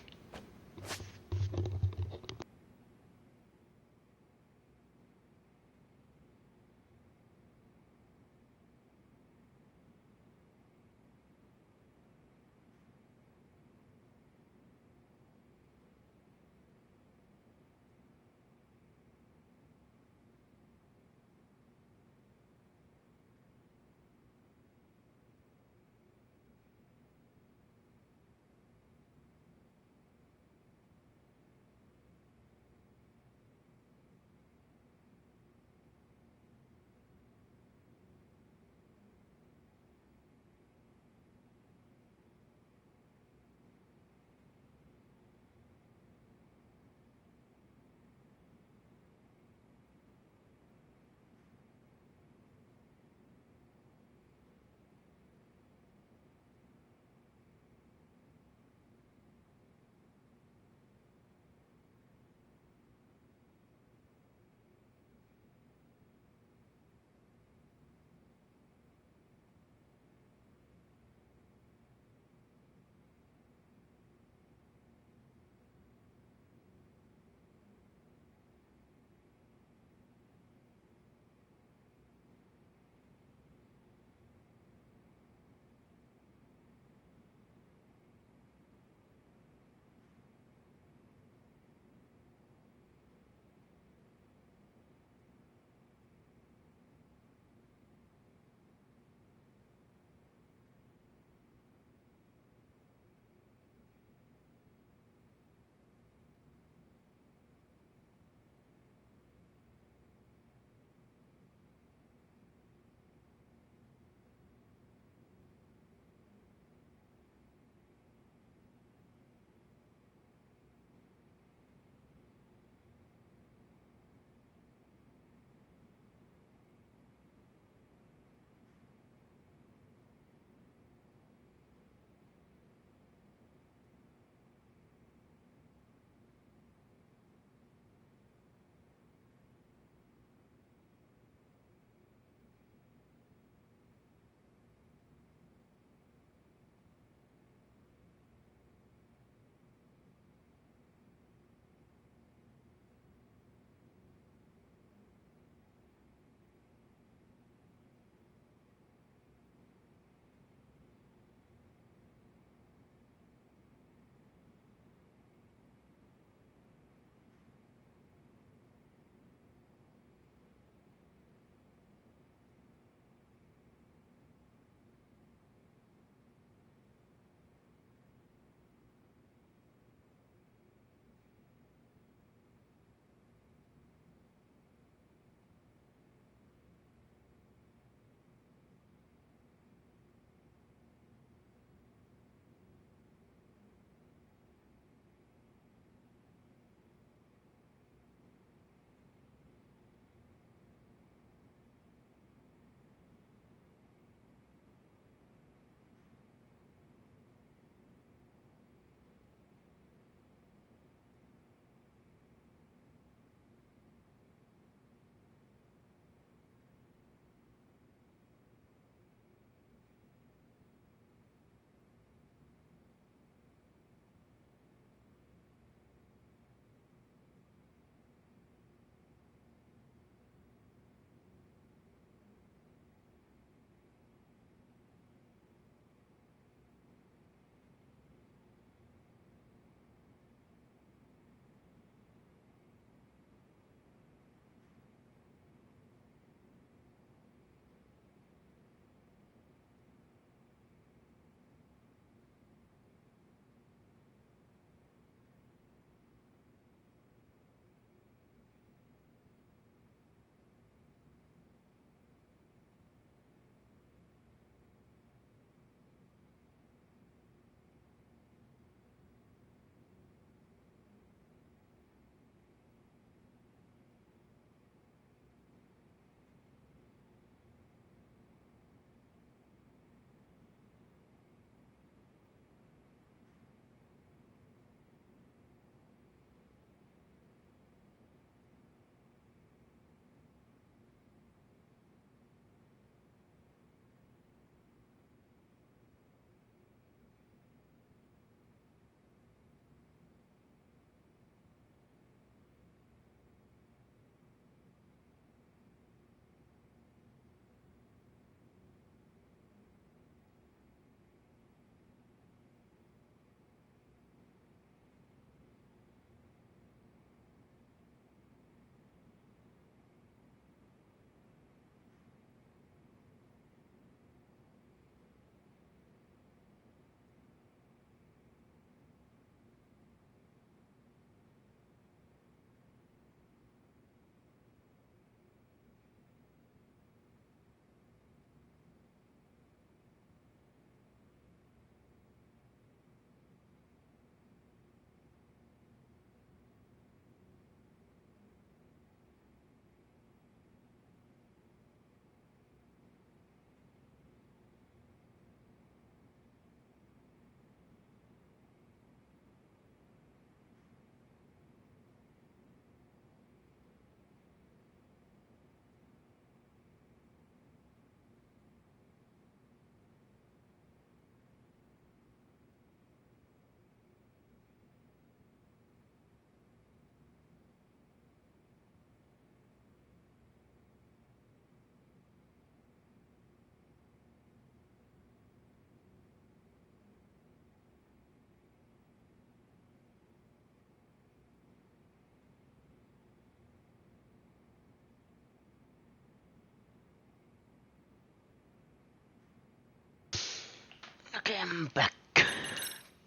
Okay, I'm back.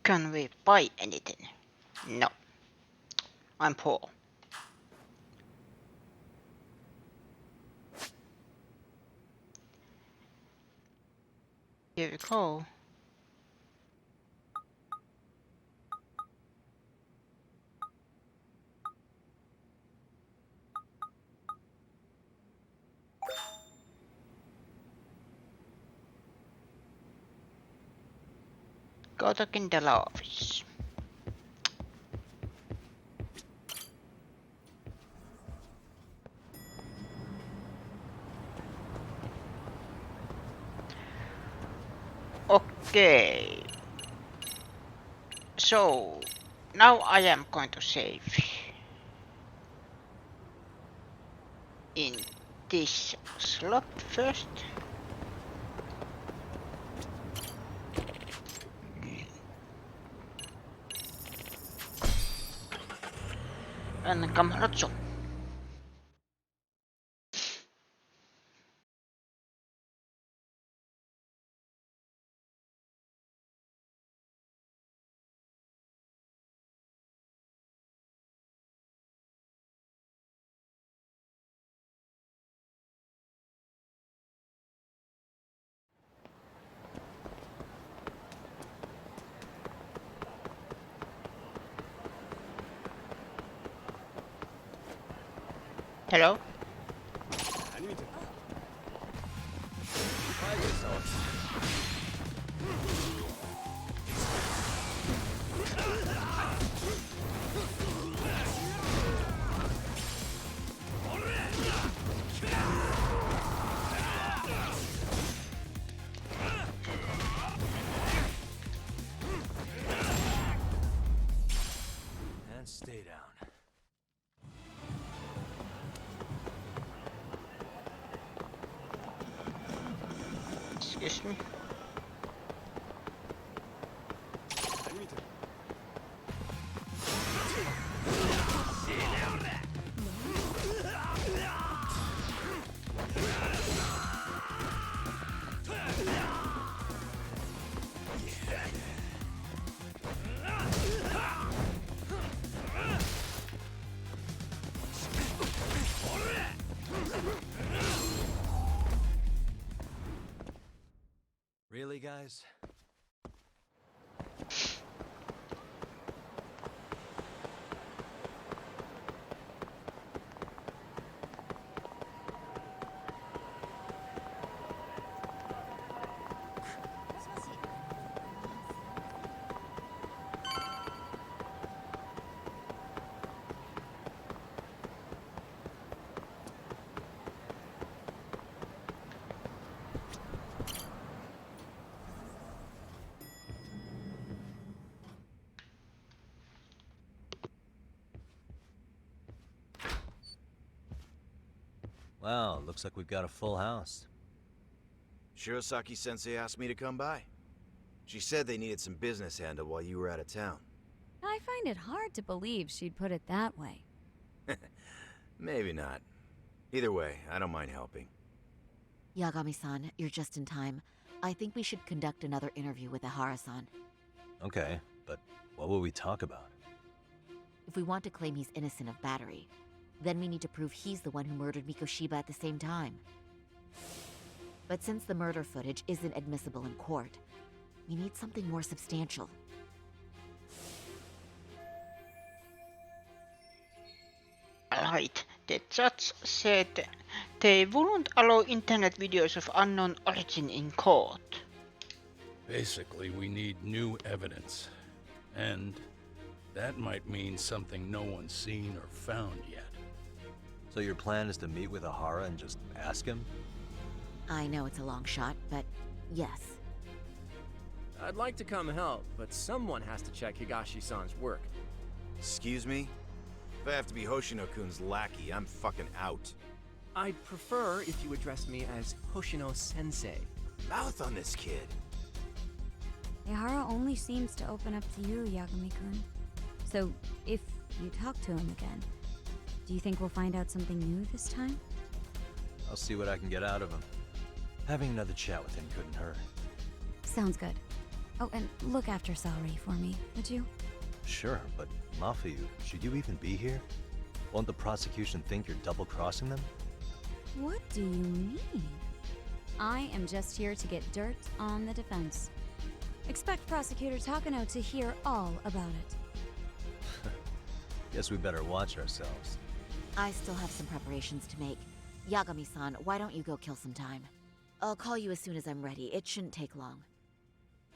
Can we buy anything? No. I'm poor. Here we go. Go to Kindle office. Okay. So now I am going to save in this slot first. And Camarazzo. Hello? And stay down. Excuse me. Really, guys? Well, looks like we've got a full house. Shirosaki-sensei asked me to come by. She said they needed some business handled while you were out of town. I find it hard to believe she'd put it that way. Maybe not. Either way, I don't mind helping. Yagami-san, you're just in time. I think we should conduct another interview with Ihara-san. Okay, but what will we talk about? If we want to claim he's innocent of battery, then we need to prove he's the one who murdered Mikoshiba at the same time. But since the murder footage isn't admissible in court, we need something more substantial. Alright, the judge said they wouldn't allow internet videos of unknown origin in court. Basically, we need new evidence. And that might mean something no one's seen or found yet. So your plan is to meet with Ihara and just ask him? I know it's a long shot, but yes. I'd like to come help, but someone has to check Higashi-san's work. Excuse me? If I have to be Hoshino-kun's lackey, I'm fucking out. I'd prefer if you address me as Hoshino-sensei. Mouth on this kid. Ihara only seems to open up to you, Yagami-kun. So, if you talk to him again, do you think we'll find out something new this time? I'll see what I can get out of him. Having another chat with him couldn't hurt. Sounds good. Oh, and look after Saori for me, would you? Sure, but Mafuyu, should you even be here? Won't the prosecution think you're double-crossing them? What do you mean? I am just here to get dirt on the defense. Expect Prosecutor Takano to hear all about it. Guess we better watch ourselves. I still have some preparations to make. Yagami-san, why don't you go kill some time? I'll call you as soon as I'm ready. It shouldn't take long.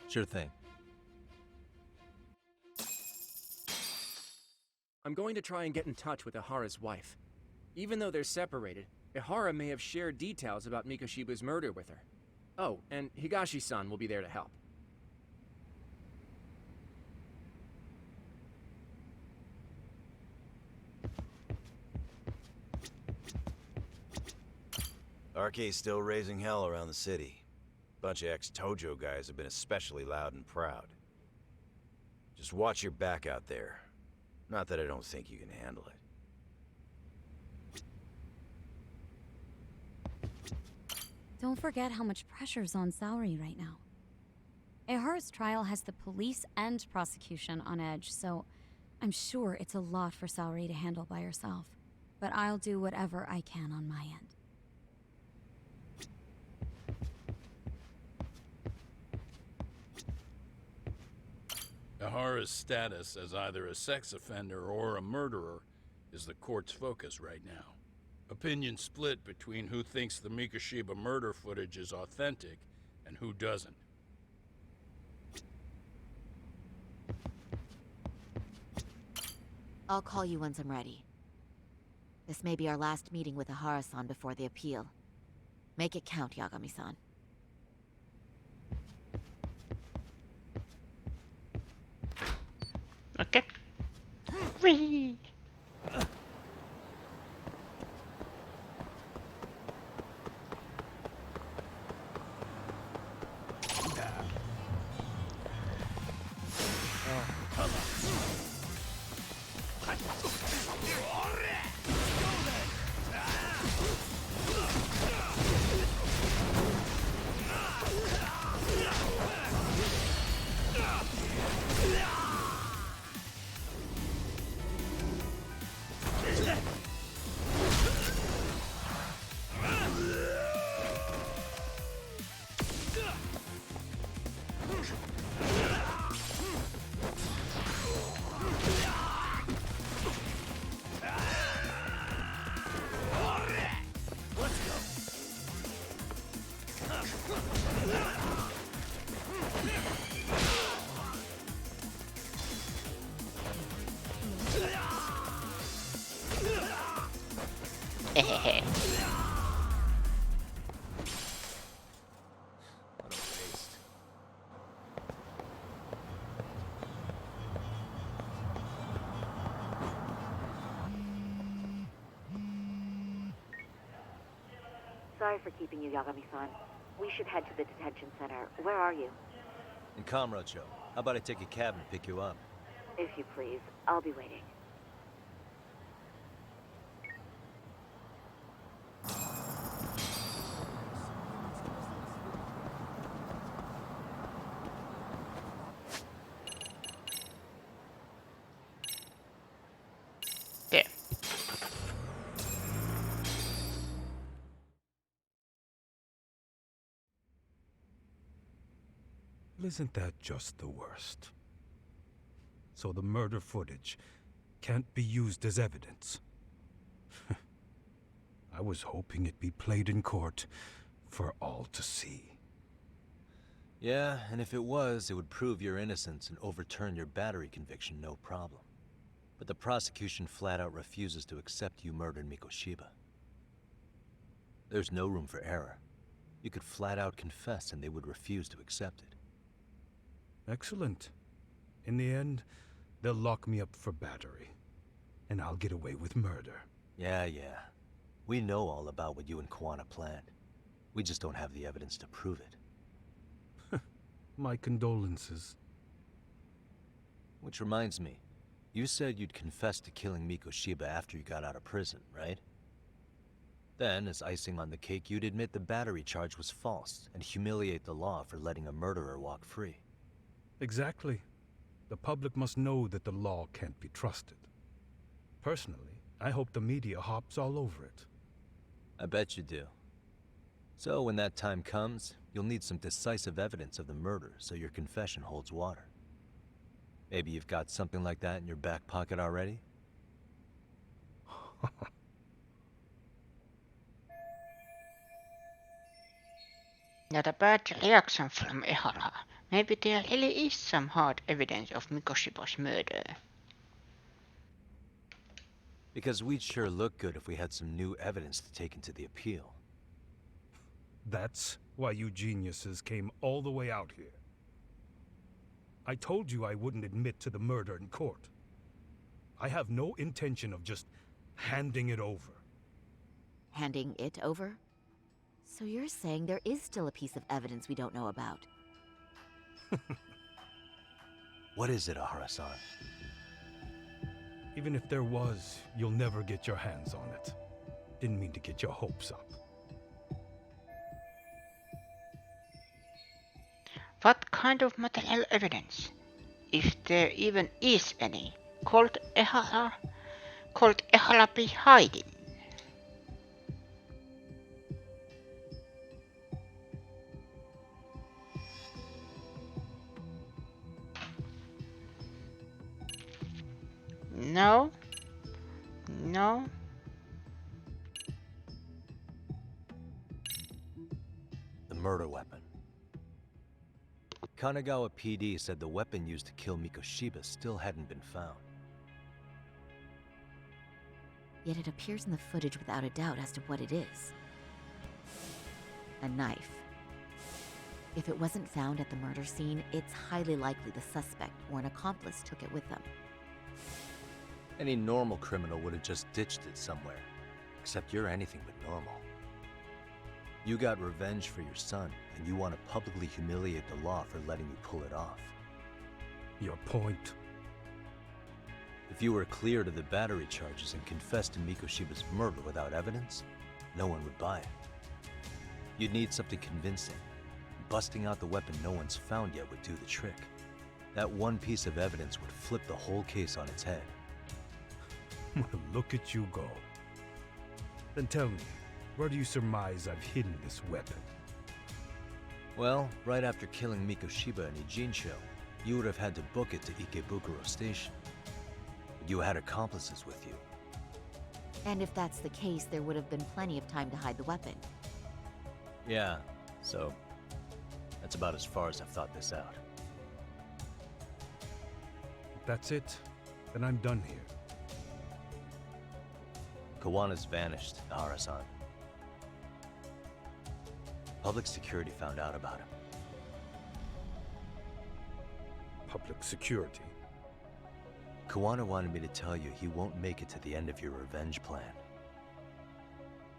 Sure thing. I'm going to try and get in touch with Ihara's wife. Even though they're separated, Ihara may have shared details about Mikoshiba's murder with her. Oh, and Higashi-san will be there to help. RK's still raising hell around the city. Bunch of ex-Tojo guys have been especially loud and proud. Just watch your back out there. Not that I don't think you can handle it. Don't forget how much pressure's on Saori right now. Ihara's trial has the police and prosecution on edge, so I'm sure it's a lot for Saori to handle by herself. But I'll do whatever I can on my end. Ihara's status as either a sex offender or a murderer is the court's focus right now. Opinions split between who thinks the Mikoshiba murder footage is authentic and who doesn't. I'll call you once I'm ready. This may be our last meeting with Ihara-san before the appeal. Make it count, Yagami-san. Okay. Whee! Sorry for keeping you, Yagami-san. We should head to the detention center. Where are you? In Kamurocho. How about I take a cab and pick you up? If you please. I'll be waiting. There. Isn't that just the worst? So the murder footage can't be used as evidence. I was hoping it'd be played in court for all to see. Yeah, and if it was, it would prove your innocence and overturn your battery conviction, no problem. But the prosecution flat out refuses to accept you murdered Mikoshiba. There's no room for error. You could flat out confess and they would refuse to accept it. Excellent. In the end, they'll lock me up for battery. And I'll get away with murder. Yeah. We know all about what you and Kawana planned. We just don't have the evidence to prove it. My condolences. Which reminds me, you said you'd confess to killing Mikoshiba after you got out of prison, right? Then, as icing on the cake, you'd admit the battery charge was false and humiliate the law for letting a murderer walk free. Exactly. The public must know that the law can't be trusted. Personally, I hope the media hops all over it. I bet you do. So when that time comes, you'll need some decisive evidence of the murder so your confession holds water. Maybe you've got something like that in your back pocket already? Not a bad reaction from Ehara. Maybe there really is some hard evidence of Mikoshiba's murder. Because we'd sure look good if we had some new evidence to take into the appeal. That's why you geniuses came all the way out here. I told you I wouldn't admit to the murder in court. I have no intention of just handing it over. Handing it over? So you're saying there is still a piece of evidence we don't know about? What is it, Ahara-san? Even if there was, you'll never get your hands on it. Didn't mean to get your hopes up. What kind of material evidence, if there even is any, could Ehara be hiding? No. No. The murder weapon. Kanagawa PD said the weapon used to kill Mikoshiba still hadn't been found. Yet it appears in the footage without a doubt as to what it is. A knife. If it wasn't found at the murder scene, it's highly likely the suspect or an accomplice took it with them. Any normal criminal would have just ditched it somewhere. Except you're anything but normal. You got revenge for your son, and you want to publicly humiliate the law for letting you pull it off. Your point? If you were cleared of the battery charges and confessed to Mikoshiba's murder without evidence, no one would buy it. You'd need something convincing. Busting out the weapon no one's found yet would do the trick. That one piece of evidence would flip the whole case on its head. Look at you go. Then tell me, where do you surmise I've hidden this weapon? Well, right after killing Mikoshiba in Ijincho, you would have had to book it to Ikebukuro Station. You had accomplices with you. And if that's the case, there would have been plenty of time to hide the weapon. Yeah, so that's about as far as I've thought this out. If that's it, then I'm done here. Kawana's vanished, Ahara-san. Public security found out about him. Public security? Kawana wanted me to tell you he won't make it to the end of your revenge plan.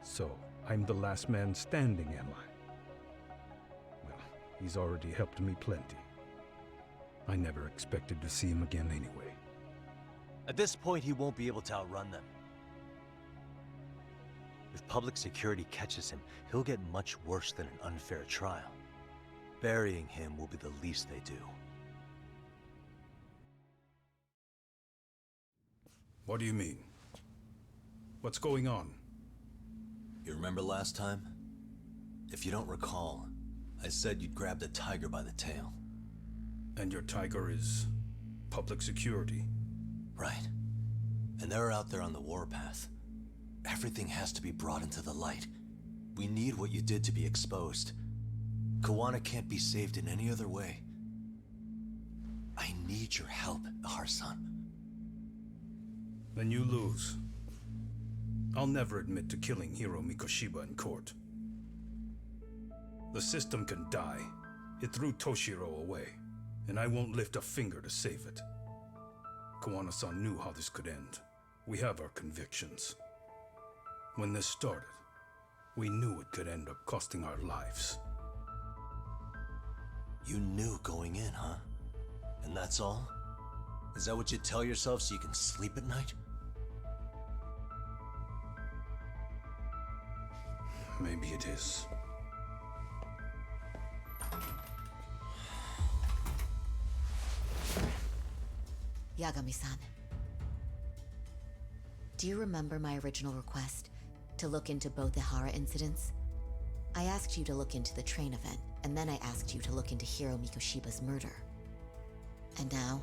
So, I'm the last man standing, am I? Well, he's already helped me plenty. I never expected to see him again anyway. At this point, he won't be able to outrun them. If public security catches him, he'll get much worse than an unfair trial. Burying him will be the least they do. What do you mean? What's going on? You remember last time? If you don't recall, I said you'd grab the tiger by the tail. And your tiger is public security? Right. And they're out there on the warpath. Everything has to be brought into the light. We need what you did to be exposed. Kawana can't be saved in any other way. I need your help, Ahara-san. Then you lose. I'll never admit to killing Hiro Mikoshiba in court. The system can die. It threw Toshiro away, and I won't lift a finger to save it. Kawana-san knew how this could end. We have our convictions. When this started, we knew it could end up costing our lives. You knew going in, huh? And that's all? Is that what you tell yourself so you can sleep at night? Maybe it is. Yagami-san. Do you remember my original request to look into both Ihara incidents? I asked you to look into the train event, and then I asked you to look into Hiro Mikoshiba's murder. And now,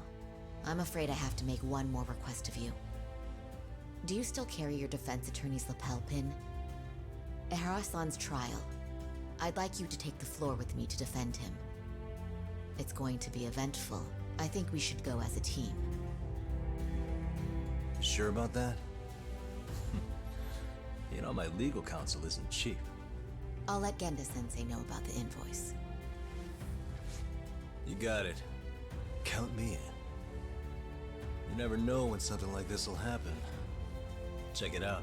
I'm afraid I have to make one more request of you. Do you still carry your defense attorney's lapel pin? Ihara-san's trial. I'd like you to take the floor with me to defend him. It's going to be eventful. I think we should go as a team. You sure about that? You know, my legal counsel isn't cheap. I'll let Genda-sensei know about the invoice. You got it. Count me in. You never know when something like this will happen. Check it out.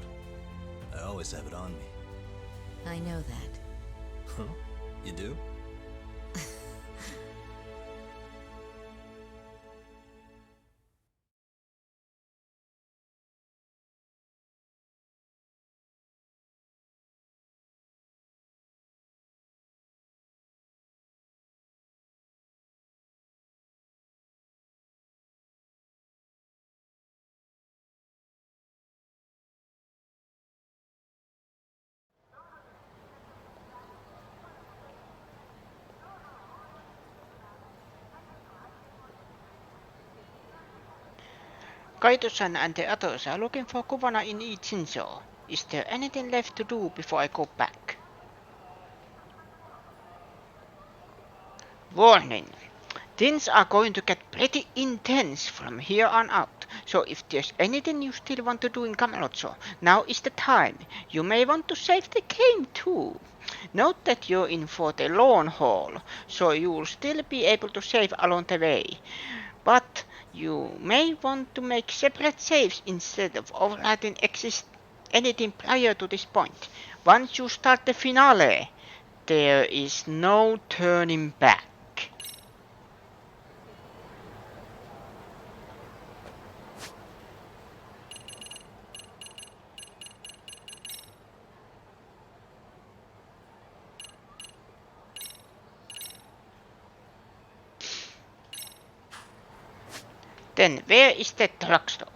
I always have it on me. I know that. Huh? You do? Kaito-san and the others are looking for Kuwana in Ichinso. Is there anything left to do before I go back? Warning. Things are going to get pretty intense from here on out, so if there's anything you still want to do in Kamalotso, now is the time. You may want to save the game too. Note that you're in for the long haul, so you will still be able to save along the way. But you may want to make separate saves instead of overwriting anything prior to this point. Once you start the finale, there is no turning back. Then where is the drugstore?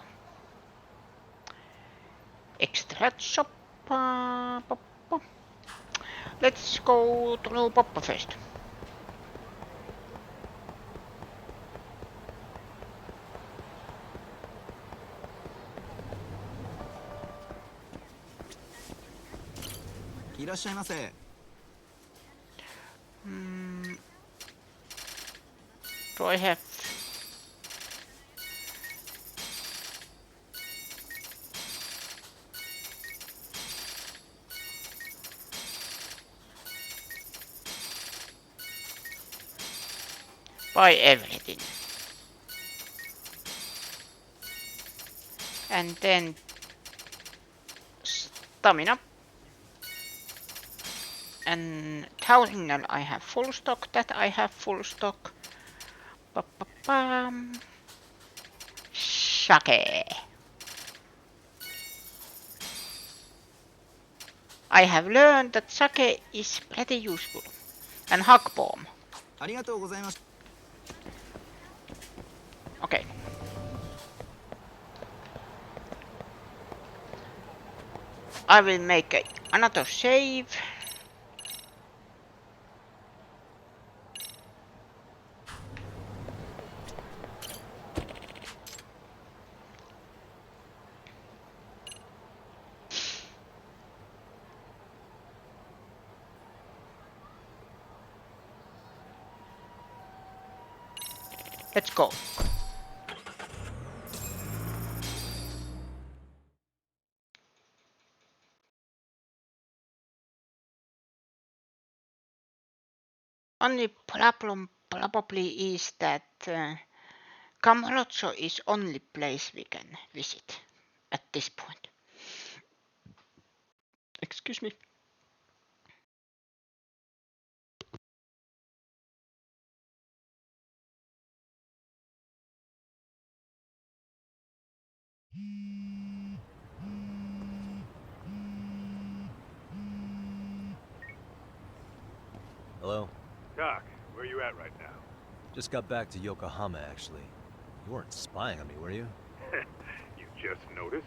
Extract shop. Let's go to Poppa first. Do I have... Buy everything. And then stamina. And Taurinal I have full stock, that I have full stock. Sake. I have learned that sake is pretty useful. And hug bomb. Okay. I will make another save. Let's go. Only problem probably is that Kamurocho is only place we can visit at this point. Excuse me. Hello? Doc, where you at right now? Just got back to Yokohama, actually. You weren't spying on me, were you? You just noticed?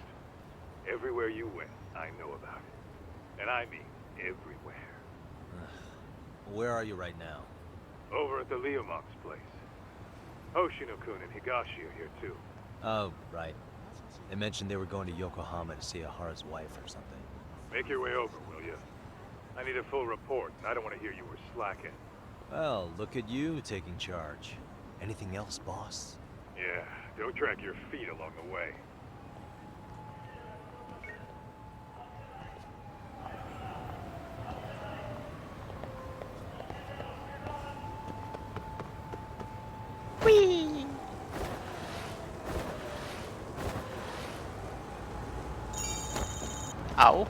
Everywhere you went, I know about it. And I mean everywhere. Where are you right now? Over at the Leomong's place. Hoshino-kun and Higashi are here too. Oh, right. They mentioned they were going to Yokohama to see Ahara's wife or something. Make your way over, will you? I need a full report, and I don't want to hear you were slacking. Well, look at you taking charge. Anything else, boss? Yeah, don't drag your feet along the way. Whee! Ow.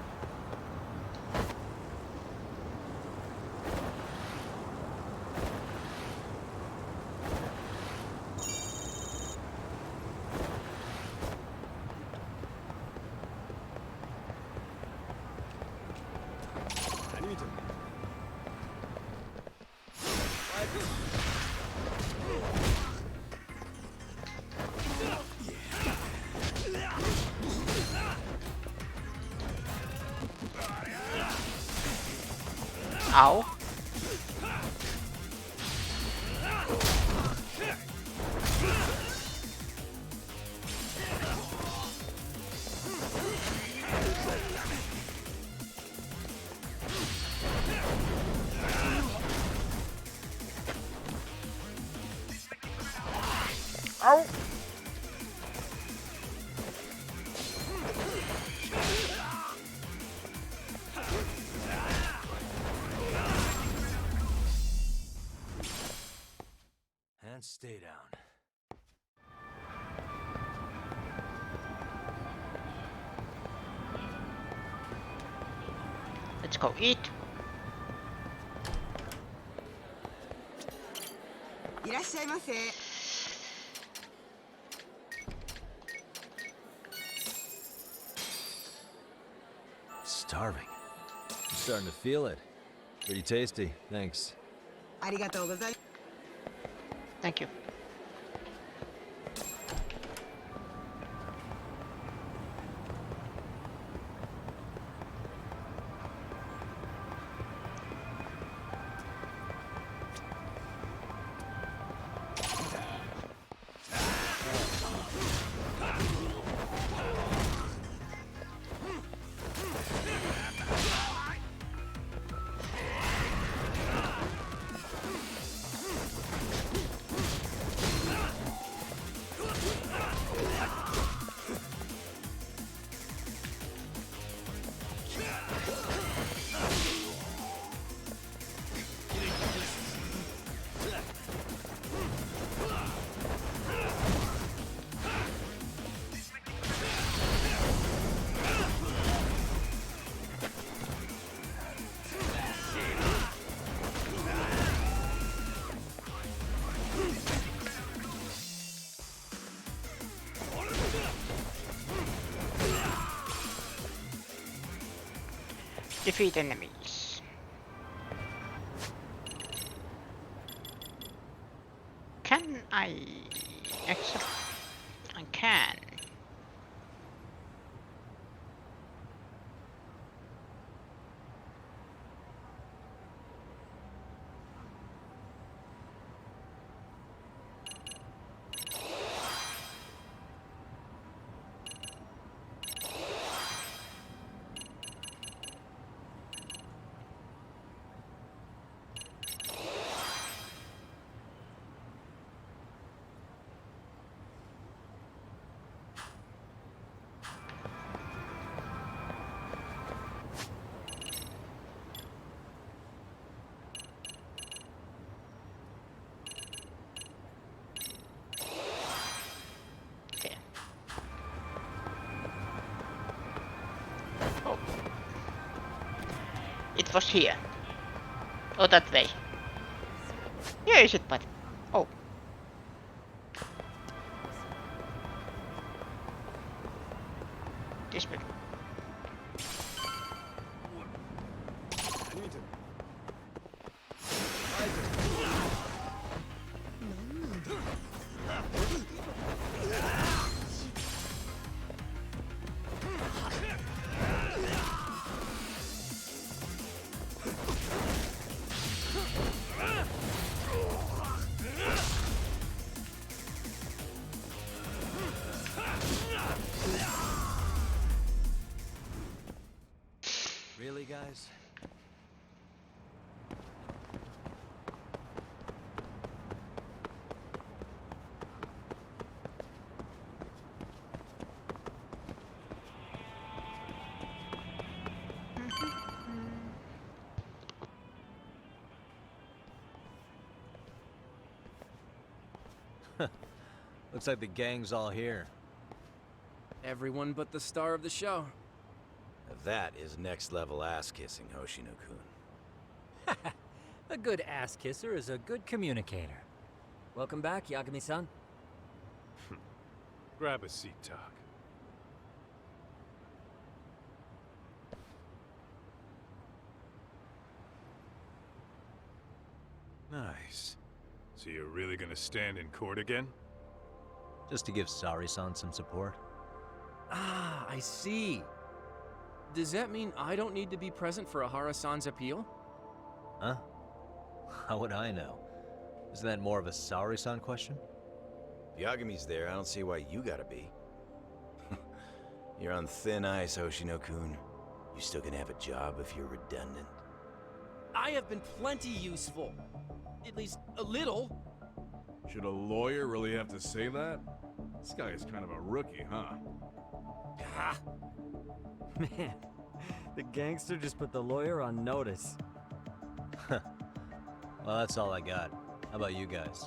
Ow. Ow. And stay down. Let's go eat. いらっしゃいませ。 Starving. I'm starting to feel it. Pretty tasty, thanks. ありがとうございます。 Thank you. Defeat enemies. Can I accept? I can. It was here. Oh, that way. Where is it, but? Oh. This way. guys. Looks like the gang's all here. Everyone but the star of the show. Now that is next-level ass-kissing, Hoshino-kun. A good ass kisser is a good communicator. Welcome back, Yagami-san. Grab a seat, Tak. Nice. So you're really gonna stand in court again? Just to give Sari-san some support. Ah, I see. Does that mean I don't need to be present for Ahara-san's appeal? Huh? How would I know? Isn't that more of a Sari-san question? If Yagami's there, I don't see why you gotta be. You're on thin ice, Hoshino-kun. You still gonna have a job if you're redundant? I have been plenty useful. At least a little. Should a lawyer really have to say that? This guy is kind of a rookie, huh? Ah. Man, the gangster just put the lawyer on notice. Well, that's all I got. How about you guys?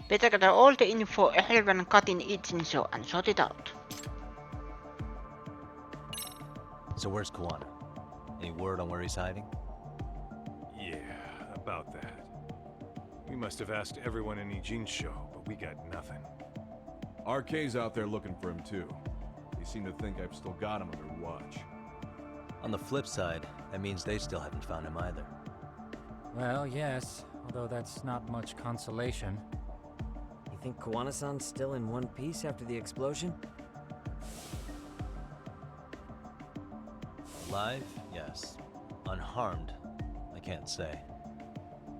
Better gather all the info everyone got in Ichinso and sort it out. So where's Kawana? Any word on where he's hiding? Yeah, about that. We must have asked everyone in Ijincho, but we got nothing. RK's out there looking for him too. They seem to think I've still got him under watch. On the flip side, that means they still haven't found him either. Well, yes, although that's not much consolation. You think Kawana-san's still in one piece after the explosion? Alive? Yes. Unharmed? I can't say.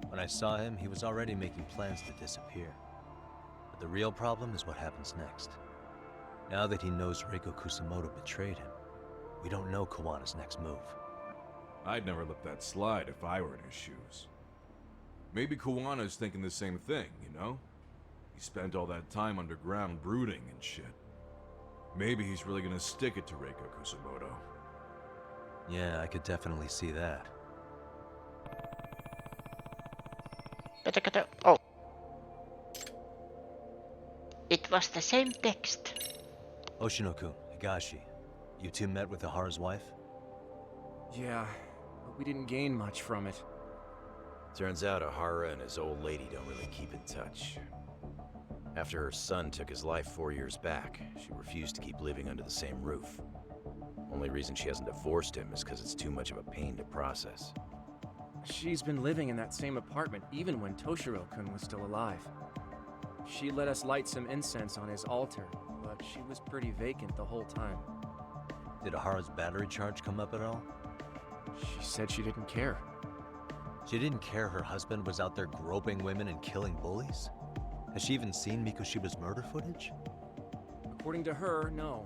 When I saw him, he was already making plans to disappear. But the real problem is what happens next. Now that he knows Reiko Kusamoto betrayed him, we don't know Kawana's next move. I'd never let that slide if I were in his shoes. Maybe Kawana's thinking the same thing, you know? He spent all that time underground brooding and shit. Maybe he's really gonna stick it to Reiko Kusamoto. Yeah, I could definitely see that. Oh. It was the same text. Hoshino-kun, Higashi, you two met with Ahara's wife? Yeah, but we didn't gain much from it. Turns out Ahara and his old lady don't really keep in touch. After her son took his life 4 years back, she refused to keep living under the same roof. Only reason she hasn't divorced him is because it's too much of a pain to process. She's been living in that same apartment even when Toshiro-kun was still alive. She let us light some incense on his altar, but she was pretty vacant the whole time. Did Ahara's battery charge come up at all? She said she didn't care. She didn't care her husband was out there groping women and killing bullies? Has she even seen Mikoshiba's murder footage? According to her, no.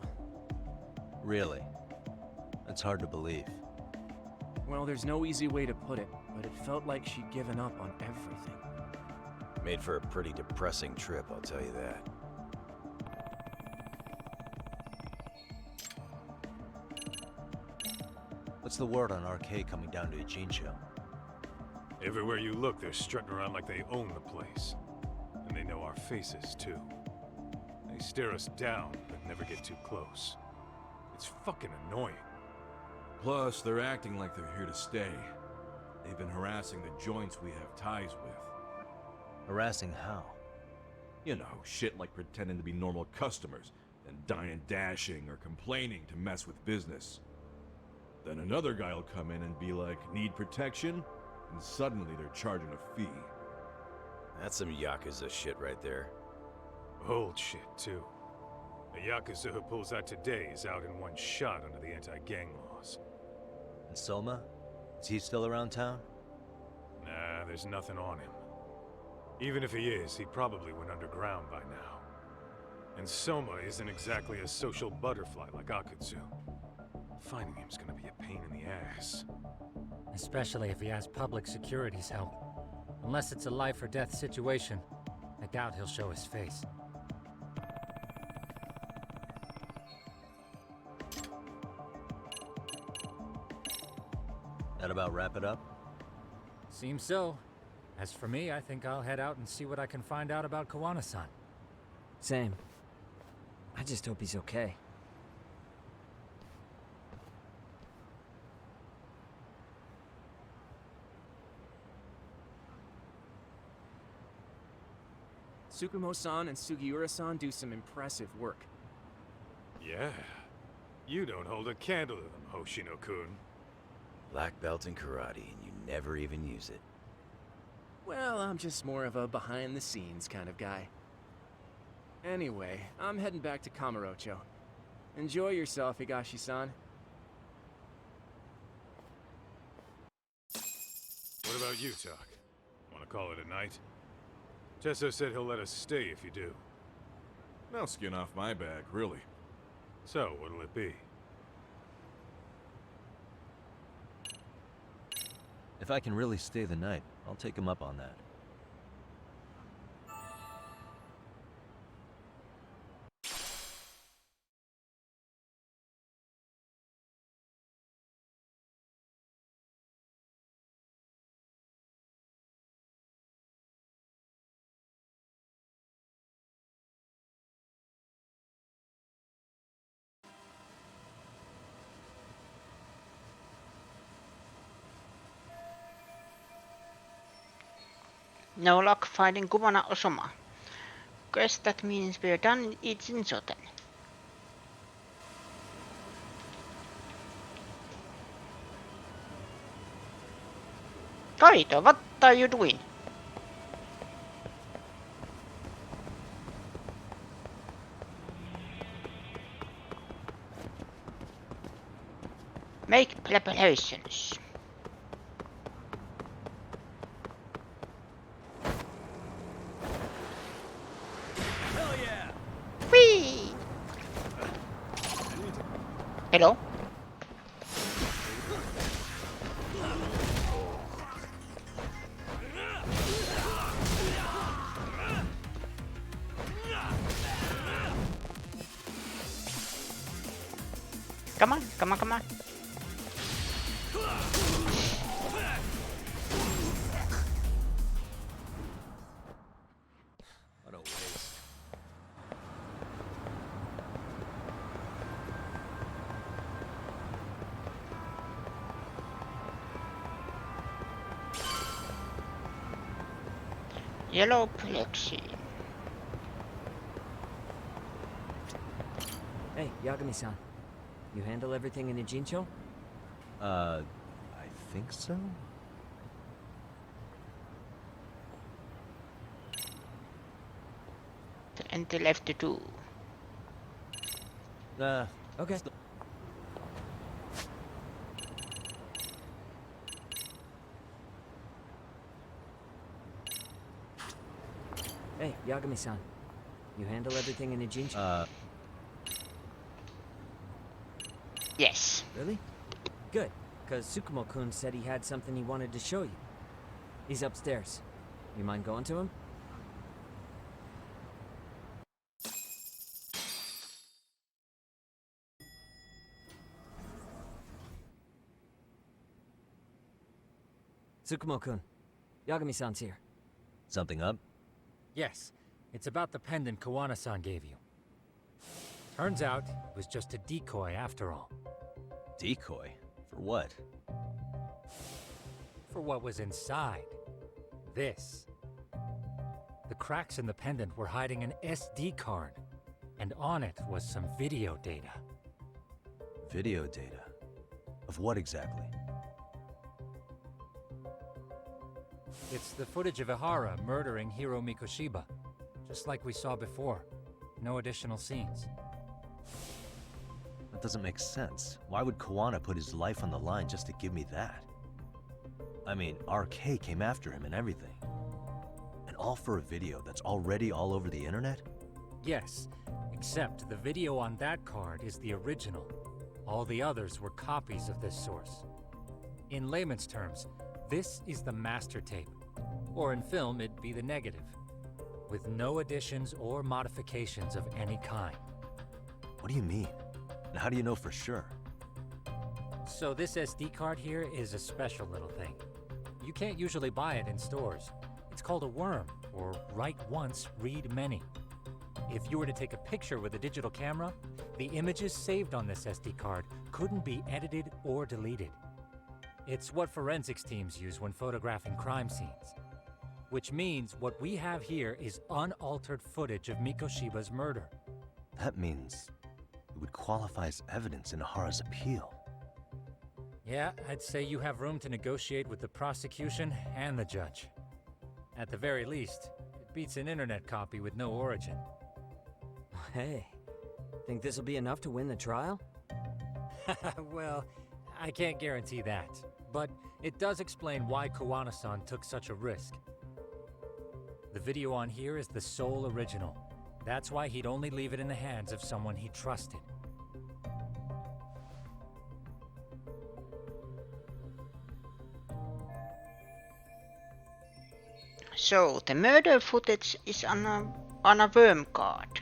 Really? That's hard to believe. Well, there's no easy way to put it, but it felt like she'd given up on everything. Made for a pretty depressing trip, I'll tell you that. What's the word on RK coming down to Ijincho? Everywhere you look, they're strutting around like they own the place. And they know our faces, too. They stare us down, but never get too close. It's fucking annoying. Plus, they're acting like they're here to stay. They've been harassing the joints we have ties with. Harassing how? You know, shit like pretending to be normal customers, then dying dashing or complaining to mess with business. Then another guy will come in and be like, need protection? And suddenly they're charging a fee. That's some Yakuza shit right there. Old shit, too. A Yakuza who pulls out today is out in one shot under the anti-gang laws. And Soma? Is he still around town? Nah, there's nothing on him. Even if he is, he probably went underground by now. And Soma isn't exactly a social butterfly like Akutsu. Finding him's gonna be a pain in the ass. Especially if he has public security's help. Unless it's a life or death situation, I doubt he'll show his face. That about wrap it up? Seems so. As for me, I think I'll head out and see what I can find out about Kawana-san. Same. I just hope he's okay. Tsukumo-san and Sugiura-san do some impressive work. Yeah. You don't hold a candle to them, Hoshino-kun. Black belt in karate, and you never even use it. Well, I'm just more of a behind-the-scenes kind of guy. Anyway, I'm heading back to Kamurocho. Enjoy yourself, Higashi-san. What about you, Tak? Want to call it a night? Tesso said he'll let us stay if you do. No skin off my back, really. So, what'll it be? If I can really stay the night, I'll take him up on that. No luck finding Kumana Osama. Guess that means we're done in Jinzo then. Kaito, what are you doing? Make preparations. Hell yeah! Whee! Hello? Come on, come on, come on. What a waste. Yellow plexi. Hey, Yagami-san. You handle everything in Ijincho? I think so? And the left to do. Okay. Hey, Yagami-san. You handle everything in Ijincho? Yes. Really? Good, because Tsukumo-kun said he had something he wanted to show you. He's upstairs. You mind going to him? Tsukumo-kun, Yagami-san's here. Something up? Yes, it's about the pendant Kawana-san gave you. Turns out, it was just a decoy after all. Decoy? For what? For what was inside. This. The cracks in the pendant were hiding an SD card, and on it was some video data. Video data? Of what exactly? It's the footage of Ihara murdering Hiro Mikoshiba, just like we saw before. No additional scenes. That doesn't make sense. Why would Kawana put his life on the line just to give me that? I mean, RK came after him and everything. And all for a video that's already all over the internet? Yes, except the video on that card is the original. All the others were copies of this source. In layman's terms, this is the master tape. Or in film, it'd be the negative, with no additions or modifications of any kind. What do you mean? And how do you know for sure? So this SD card here is a special little thing. You can't usually buy it in stores. It's called a worm, or write once, read many. If you were to take a picture with a digital camera, the images saved on this SD card couldn't be edited or deleted. It's what forensics teams use when photographing crime scenes. Which means what we have here is unaltered footage of Mikoshiba's murder. That means it would qualify as evidence in Hara's appeal. Yeah, I'd say you have room to negotiate with the prosecution and the judge. At the very least, it beats an internet copy with no origin. Hey, think this'll be enough to win the trial? Well, I can't guarantee that, but it does explain why Kawana-san took such a risk. The video on here is the sole original. That's why he'd only leave it in the hands of someone he trusted. So, the murder footage is on a worm card.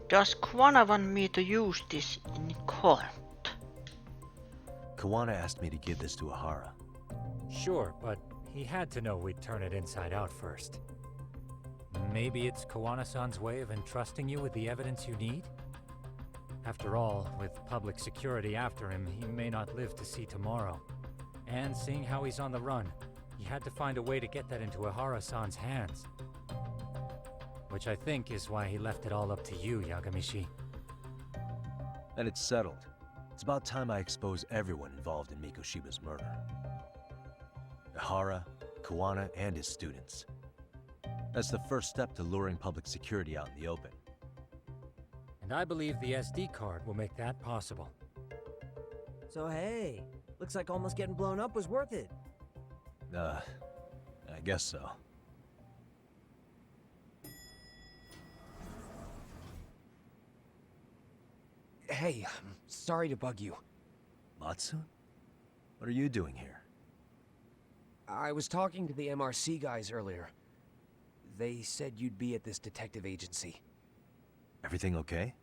Does Kawana want me to use this in court? Kawana asked me to give this to Ahara. Sure, but he had to know we'd turn it inside out first. Maybe it's Kawana-san's way of entrusting you with the evidence you need? After all, with public security after him, he may not live to see tomorrow. And seeing how he's on the run, he had to find a way to get that into Ahara-san's hands. Which I think is why he left it all up to you, Yagamishi. And it's settled. It's about time I expose everyone involved in Mikoshiba's murder. Ahara, Kawana, and his students. That's the first step to luring public security out in the open. And I believe the SD card will make that possible. So hey, looks like almost getting blown up was worth it. I guess so. Hey, I'm sorry to bug you. Matsu? What are you doing here? I was talking to the MRC guys earlier. They said you'd be at this detective agency. Everything okay?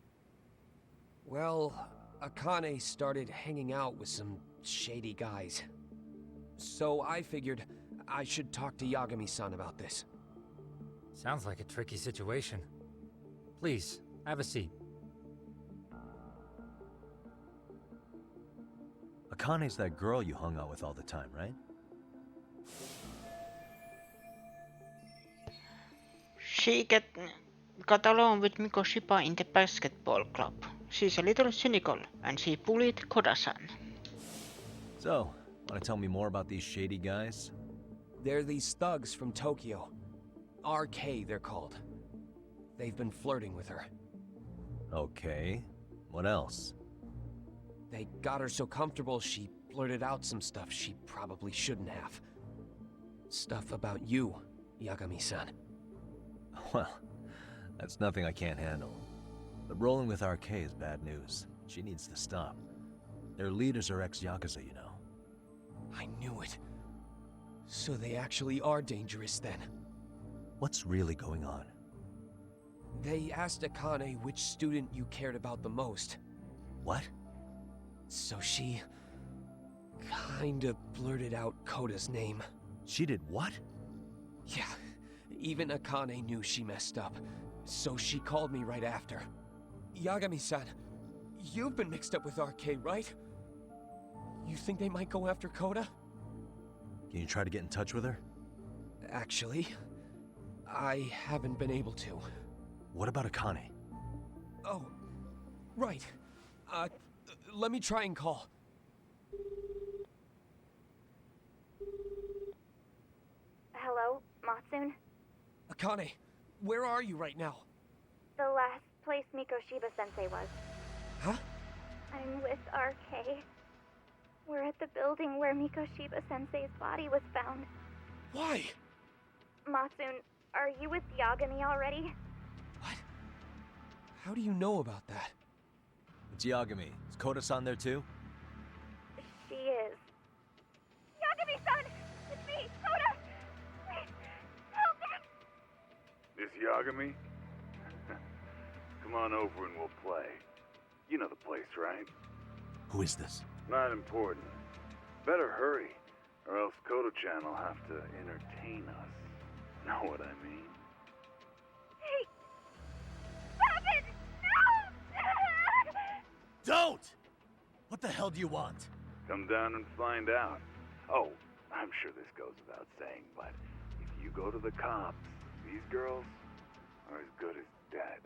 Well, Akane started hanging out with some shady guys. So I figured I should talk to Yagami-san about this. Sounds like a tricky situation. Please, have a seat. Akane's that girl you hung out with all the time, right? She got along with Mikoshiba in the basketball club. She's a little cynical, and she bullied Koda-san. So, wanna tell me more about these shady guys? They're these thugs from Tokyo. RK, they're called. They've been flirting with her. Okay. What else? They got her so comfortable she blurted out some stuff she probably shouldn't have. Stuff about you, Yagami-san. Well, that's nothing I can't handle. But rolling with RK is bad news. She needs to stop. Their leaders are ex-Yakuza, you know. I knew it. So they actually are dangerous then. What's really going on? They asked Akane which student you cared about the most. What? So she kinda blurted out Koda's name. She did what? Yeah, even Akane knew she messed up, so she called me right after. Yagami-san, you've been mixed up with RK, right? You think they might go after Koda? Can you try to get in touch with her? Actually, I haven't been able to. What about Akane? Oh, right. Let me try and call. Hello, Matsun? Akane, where are you right now? The last place Mikoshiba-sensei was. Huh? I'm with RK. We're at the building where Mikoshiba-sensei's body was found. Why? Matsun, are you with Yagami already? How do you know about that? It's Yagami. Is Koda-san there too? This Yagami? Come on over and we'll play. You know the place, right? Who is this? Not important. Better hurry, or else Koto-chan will have to entertain us. Know what I mean? Hey! Stop it! No! Don't! What the hell do you want? Come down and find out. Oh, I'm sure this goes without saying, but if you go to the cops, these girls are as good as dead.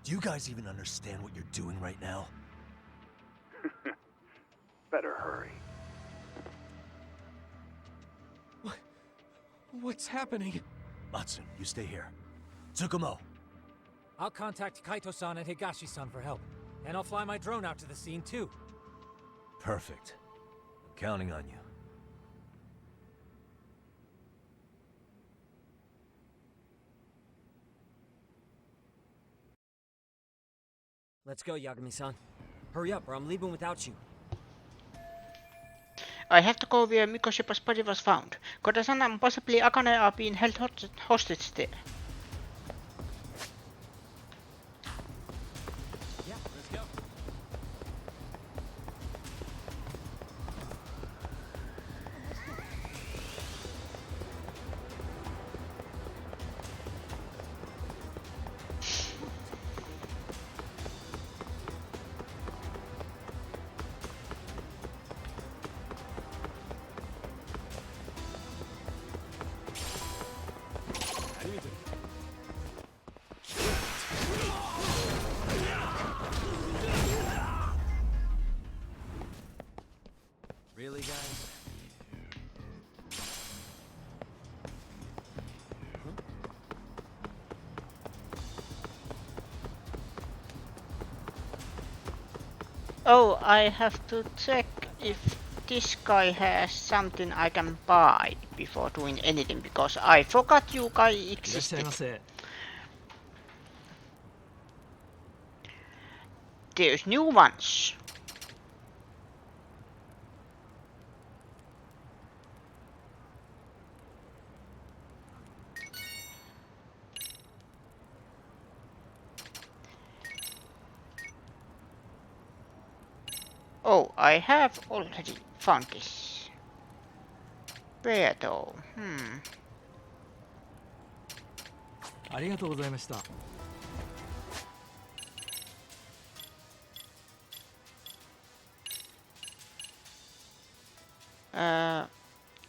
Do you guys even understand what you're doing right now? Better hurry. What's happening? Matsu, you stay here. Tsukumo. I'll contact Kaito-san and Higashi-san for help. And I'll fly my drone out to the scene too. Perfect. I'm counting on you. Let's go, Yagami-san. Hurry up, or I'm leaving without you. I have to go where Mikoshiba's body was found. Koda-san and possibly Akane are being held hostage there. Yeah, let's go. Really, guys? Oh, I have to check if this guy has something I can buy before doing anything, because I forgot you guys existed. There's new ones. Oh, I have already found this. Where though? ありがとうございました。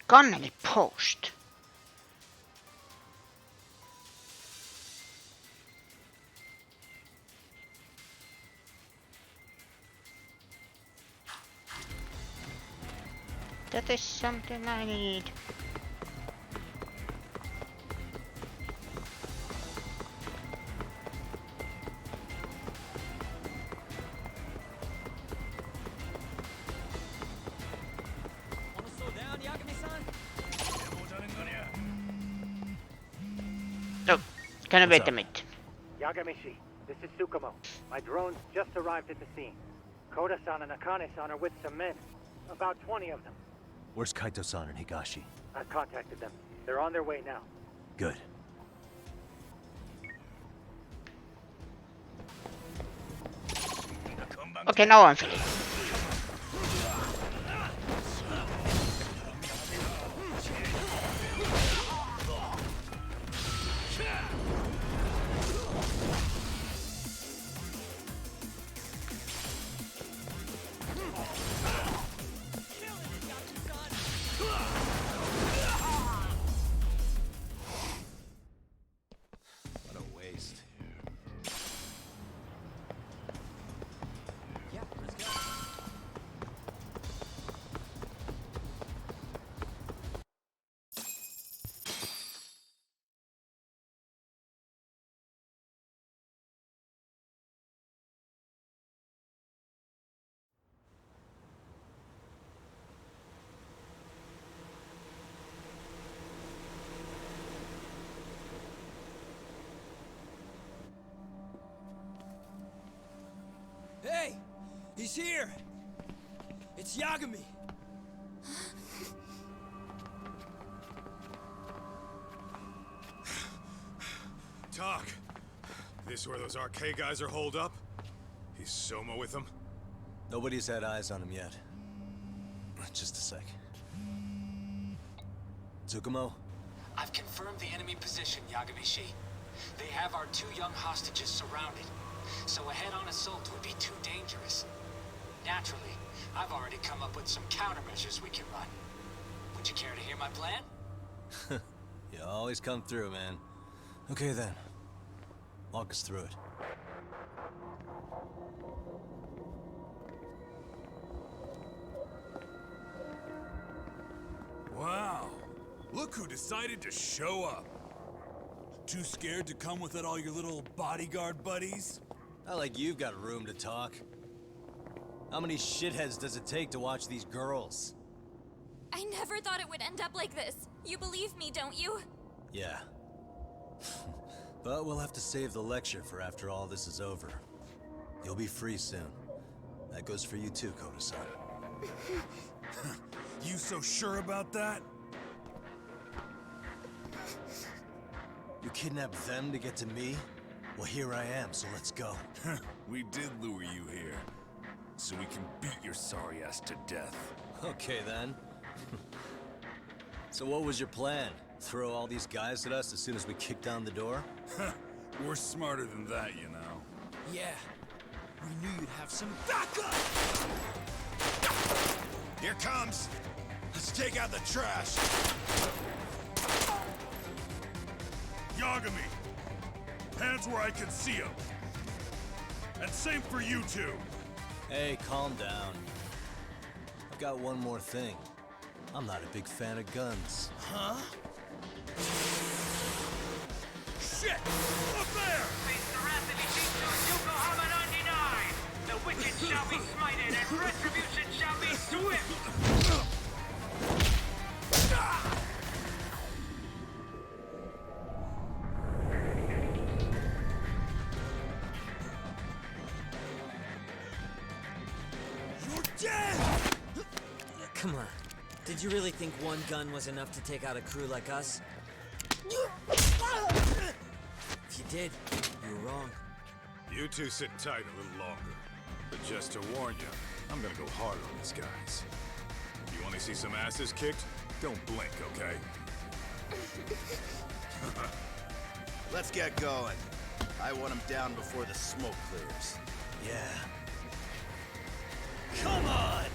Gunneli post. That is something I need. Oh, can I wait a minute? Yagamishi, this is Tsukumo. My drones just arrived at the scene. Koda-san and Akane-san are with some men. About 20 of them. Where's Kaito-san and Higashi? I've contacted them. They're on their way now. Good. Okay, now I'm free. What a waste. Yeah, let's go. Hey! He's here! It's Yagami! Talk. This where those RK guys are holed up? He's Soma with them? Nobody's had eyes on him yet. Just a sec. Tsukumo? I've confirmed the enemy position, Yagami-shi. They have our 2 young hostages surrounded, so a head-on assault would be too dangerous. Naturally, I've already come up with some countermeasures we can run. Would you care to hear my plan? You always come through, man. Okay then. Walk us through it. Wow. Look who decided to show up. Too scared to come without all your little bodyguard buddies? Not like you've got room to talk. How many shitheads does it take to watch these girls? I never thought it would end up like this. You believe me, don't you? Yeah. But we'll have to save the lecture for after all this is over. You'll be free soon. That goes for you too, Koda-san. You so sure about that? You kidnapped them to get to me? Well, here I am, so let's go. We did lure you here, so we can beat your sorry ass to death. Okay, then. So what was your plan? Throw all these guys at us as soon as we kick down the door? We're smarter than that, you know. Yeah. We knew you'd have some backup! Here comes! Let's take out the trash! Yagami! Hands where I can see them! And same for you two! Hey, calm down. I've got one more thing. I'm not a big fan of guns. Huh? Shit! Up there! Face the wrath of Ijincho Yokohama 99! The wicked shall be smited and retribution shall be swift! You're dead! Come on. Did you really think one gun was enough to take out a crew like us? If you did, you were wrong. You two sit tight a little longer. But just to warn you, I'm gonna go hard on these guys. You wanna see some asses kicked? Don't blink, okay? Let's get going. I want them down before the smoke clears. Yeah. Come on!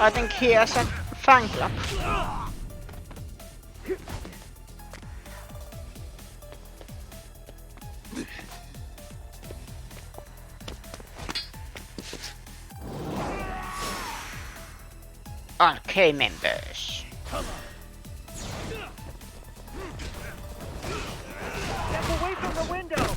I think he has a fan club. RK members. Step away from the window!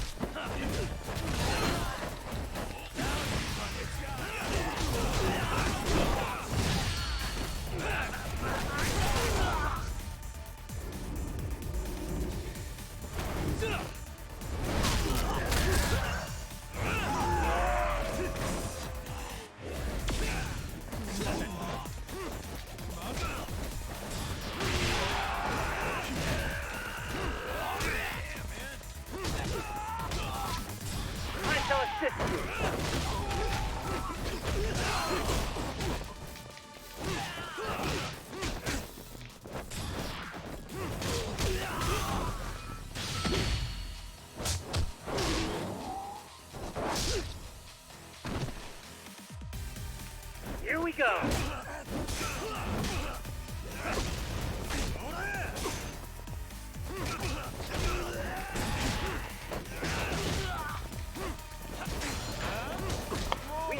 Here we go!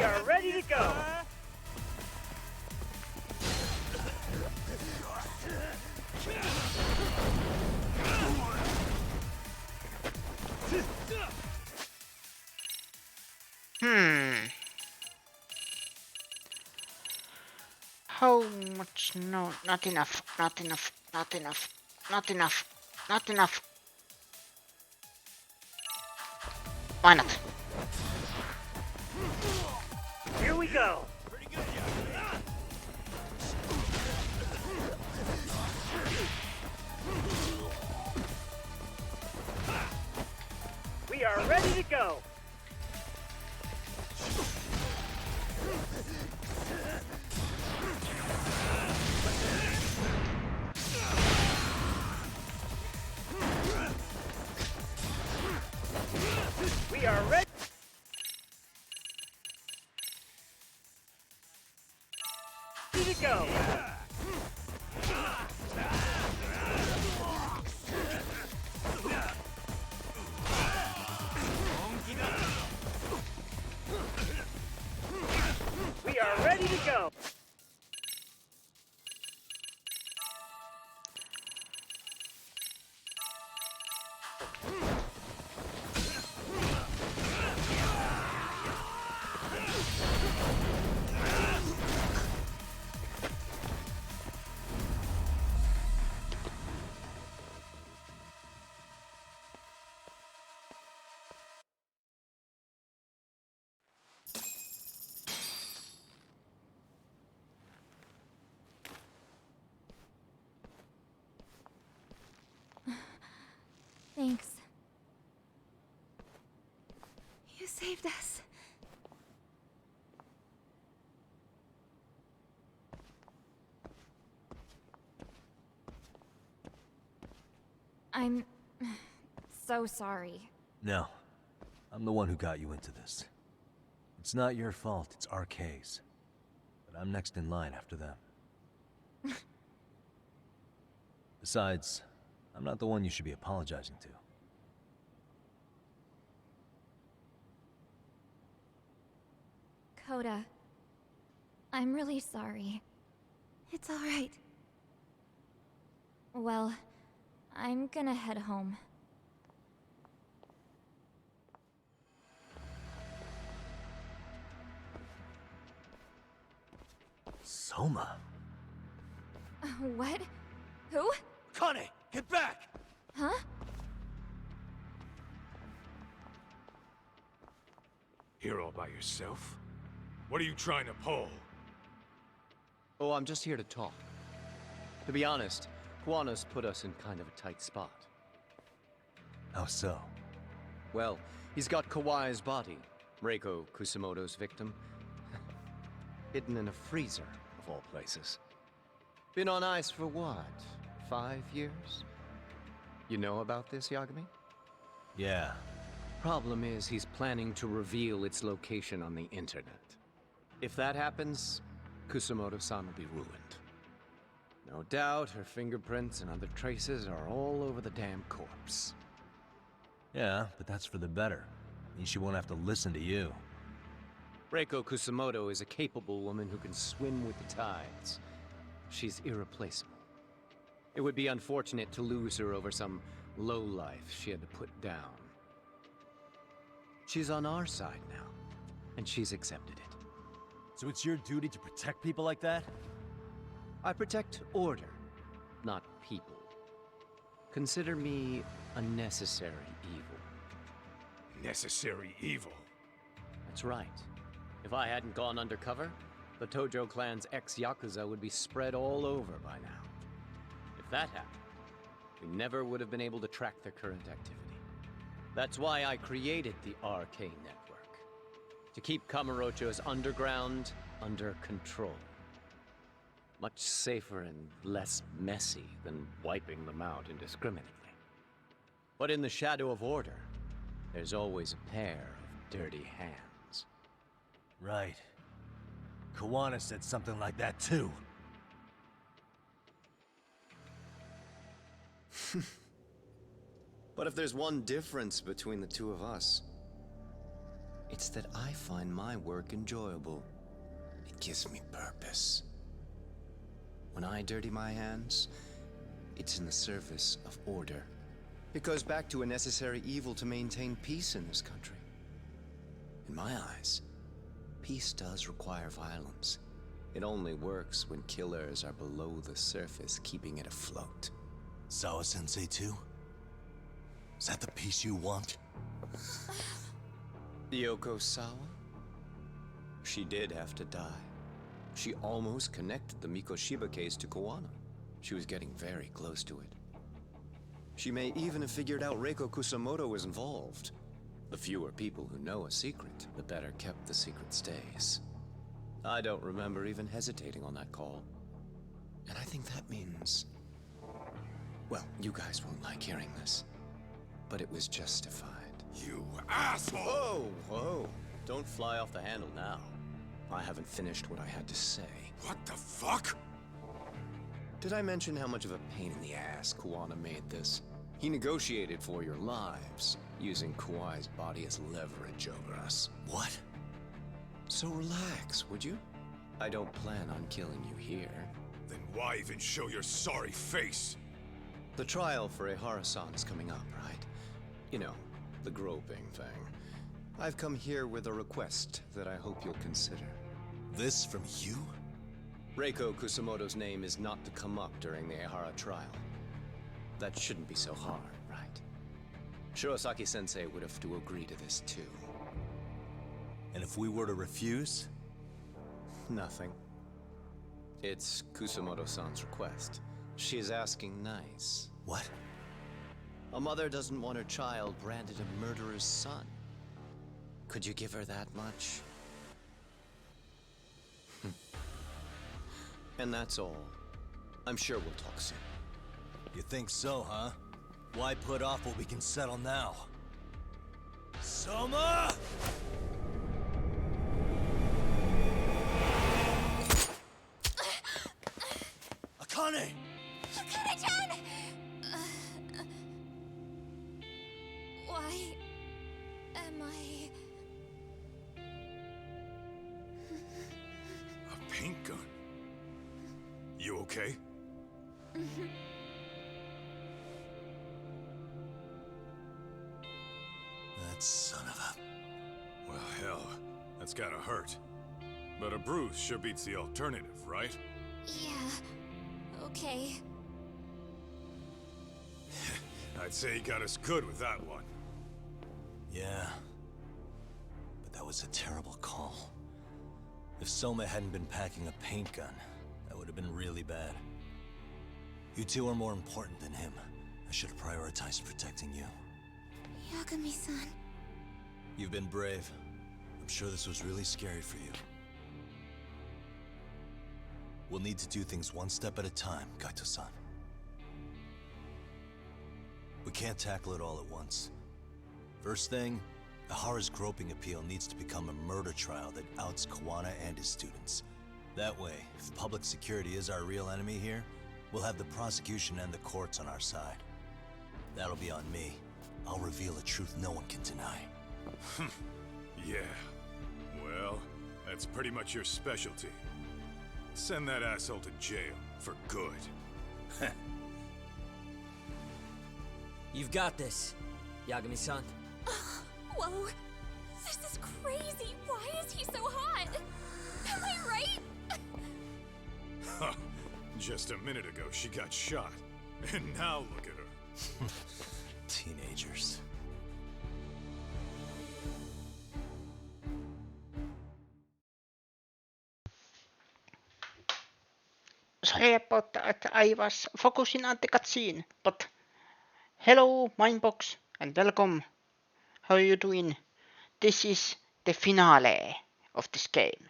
are ready to go. How much? No, not enough, not enough, not enough, not enough, not enough. Why not? Here we go. We are ready to go. We are ready to go. We are ready to go. Thanks. You saved us. I'm so sorry. No. I'm the one who got you into this. It's not your fault, it's RK's. But I'm next in line after them. Besides, I'm not the one you should be apologizing to. Coda, I'm really sorry. It's all right. Well, I'm gonna head home. Soma? What? Who? Kane, get back! Huh? Here all by yourself? What are you trying to pull? Oh, I'm just here to talk. To be honest, Kuwano's put us in kind of a tight spot. How so? Well, he's got Kawai's body, Reiko Kusamoto's victim, hidden in a freezer, of all places. Been on ice for what, 5 years? You know about this, Yagami? Yeah. Problem is, he's planning to reveal its location on the internet. If that happens, Kusamoto-san will be ruined. No doubt her fingerprints and other traces are all over the damn corpse. Yeah, but that's for the better. Means she won't have to listen to you. Reiko Kusamoto is a capable woman who can swim with the tides. She's irreplaceable. It would be unfortunate to lose her over some lowlife she had to put down. She's on our side now, and she's accepted it. So it's your duty to protect people like that? I protect order, not people. Consider me a necessary evil. Necessary evil? That's right. If I hadn't gone undercover, the Tojo clan's ex-Yakuza would be spread all over by now. If that happened, we never would have been able to track their current activity. That's why I created the RK Network. To keep Kamurocho's underground under control. Much safer and less messy than wiping them out indiscriminately. But in the shadow of order, there's always a pair of dirty hands. Right. Kawana said something like that too. But if there's one difference between the two of us, It's that I find my work enjoyable. It gives me purpose. When I dirty my hands, it's in the service of order. It goes back to a necessary evil to maintain peace in this country. In my eyes, peace does require violence. It only works when killers are below the surface, keeping it afloat. Sawa-sensei too? Is that the peace you want? Yoko Sawa? She did have to die. She almost connected the Mikoshiba case to Koana. She was getting very close to it. She may even have figured out Reiko Kusamoto was involved. The fewer people who know a secret, the better kept the secret stays. I don't remember even hesitating on that call. And I think that means... well, you guys won't like hearing this, but it was justified. You asshole! Whoa, whoa. Don't fly off the handle now. I haven't finished what I had to say. What the fuck? Did I mention how much of a pain in the ass Kuwana made this? He negotiated for your lives, using Kauai's body as leverage over us. What? So relax, would you? I don't plan on killing you here. Then why even show your sorry face? The trial for Ehara-san is coming up, right? You know, the groping thing. I've come here with a request that I hope you'll consider. This from you? Reiko Kusamoto's name is not to come up during the Ehara trial. That shouldn't be so hard, right? Shirosaki-sensei would have to agree to this too. And if we were to refuse? Nothing. It's Kusamoto-san's request. She is asking nice. What? A mother doesn't want her child branded a murderer's son. Could you give her that much? And that's all. I'm sure we'll talk soon. You think so, huh? Why put off what we can settle now? Soma! Akane! Akane-chan! Why am I... A paint gun? You okay? That son of a... Well, hell, that's gotta hurt. But a bruise sure beats the alternative, right? Yeah. Okay. I'd say he got us good with that one. Yeah. But that was a terrible call. If Soma hadn't been packing a paint gun, that would have been really bad. You two are more important than him. I should have prioritized protecting you. Yagami-san. You've been brave. I'm sure this was really scary for you. We'll need to do things one step at a time, Kaito-san. We can't tackle it all at once. First thing, Ahara's groping appeal needs to become a murder trial that outs Kawana and his students. That way, if public security is our real enemy here, we'll have the prosecution and the courts on our side. That'll be on me. I'll reveal a truth no one can deny. Yeah. Well, that's pretty much your specialty. Send that asshole to jail for good. You've got this, Yagami-san. Whoa. This is crazy. Why is he so hot? Am I right? Huh. Just a minute ago, she got shot. And now look at her. Teenagers. Sorry about that, I was focusing on the cutscene, but hello Mindbox and welcome. How are you doing? This is the finale of this game.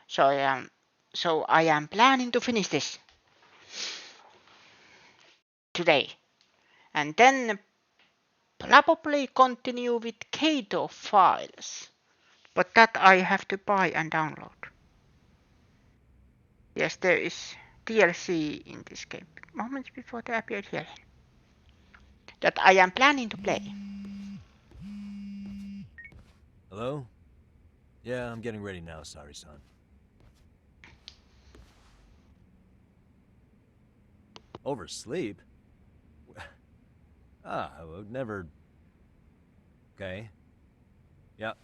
So I am planning to finish this today. And then probably continue with Kato files. But that I have to buy and download. Yes, there is DLC in this game. Moments before they appeared here. That I am planning to play. Hello? Yeah, I'm getting ready now, Sari-san. Oversleep? I would never... Okay. Yeah.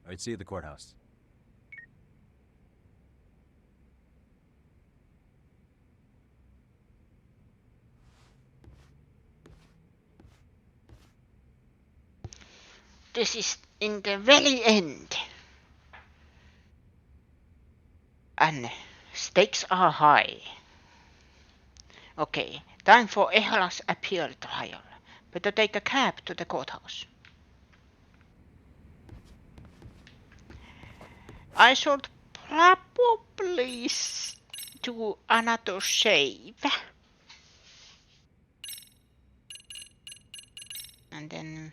Alright, see you at the courthouse. This is in the very end. And stakes are high. Okay, time for Ehra's appeal trial. Better take a cab to the courthouse. I should probably do another shave. And then...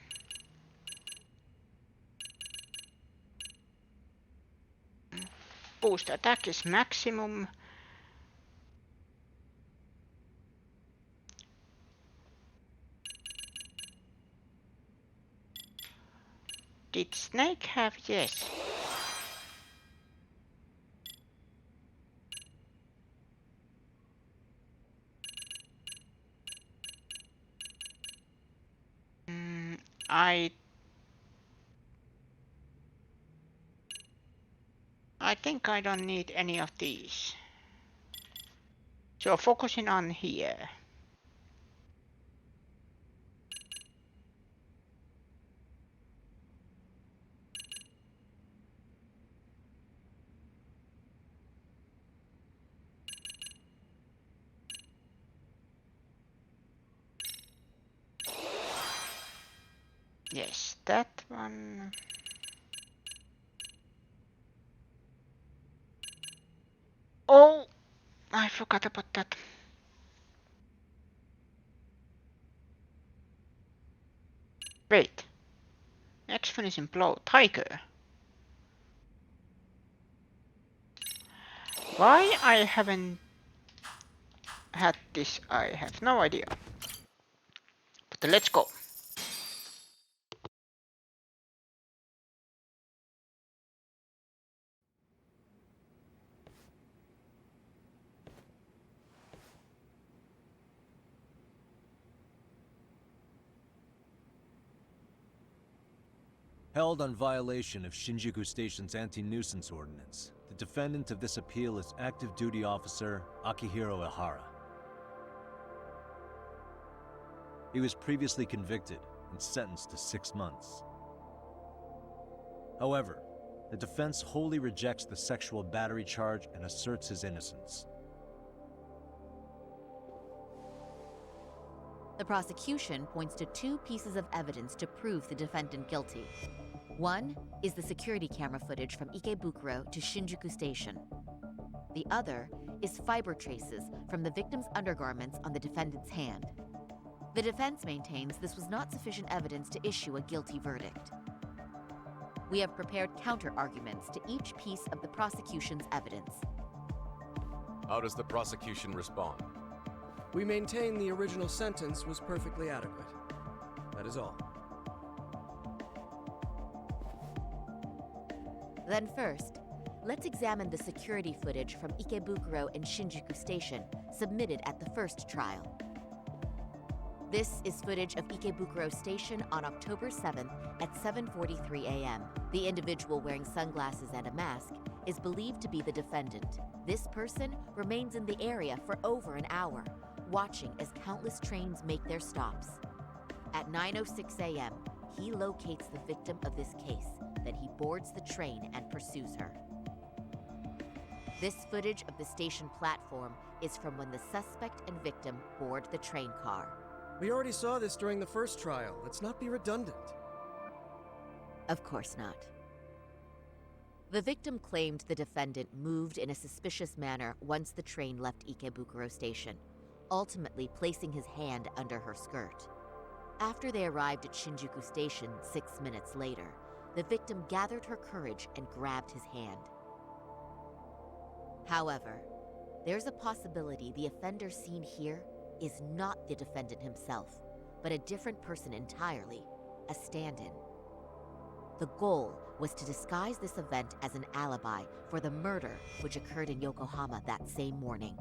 boost attack is maximum. Did Snake have? Yes. I think I don't need any of these. So focusing on here. Yes, that one. Oh, I forgot about that. Wait. Next finishing blow, Tiger. Why I haven't had this, I have no idea. But let's go. Held on violation of Shinjuku Station's anti-nuisance ordinance, the defendant of this appeal is active duty officer Akihiro Ihara. He was previously convicted and sentenced to 6 months. However, the defense wholly rejects the sexual battery charge and asserts his innocence. The prosecution points to 2 pieces of evidence to prove the defendant guilty. One is the security camera footage from Ikebukuro to Shinjuku Station. The other is fiber traces from the victim's undergarments on the defendant's hand. The defense maintains this was not sufficient evidence to issue a guilty verdict. We have prepared counter-arguments to each piece of the prosecution's evidence. How does the prosecution respond? We maintain the original sentence was perfectly adequate. That is all. Then first, let's examine the security footage from Ikebukuro and Shinjuku Station submitted at the first trial. This is footage of Ikebukuro Station on October 7th at 7:43 a.m. The individual wearing sunglasses and a mask is believed to be the defendant. This person remains in the area for over an hour, watching as countless trains make their stops. At 9:06 a.m., he locates the victim of this case. Then he boards the train and pursues her. This footage of the station platform is from when the suspect and victim board the train car. We already saw this during the first trial. Let's not be redundant. Of course not. The victim claimed the defendant moved in a suspicious manner once the train left Ikebukuro Station, ultimately placing his hand under her skirt. After they arrived at Shinjuku Station 6 minutes later, the victim gathered her courage and grabbed his hand. However, there's a possibility the offender seen here is not the defendant himself, but a different person entirely, a stand-in. The goal was to disguise this event as an alibi for the murder which occurred in Yokohama that same morning.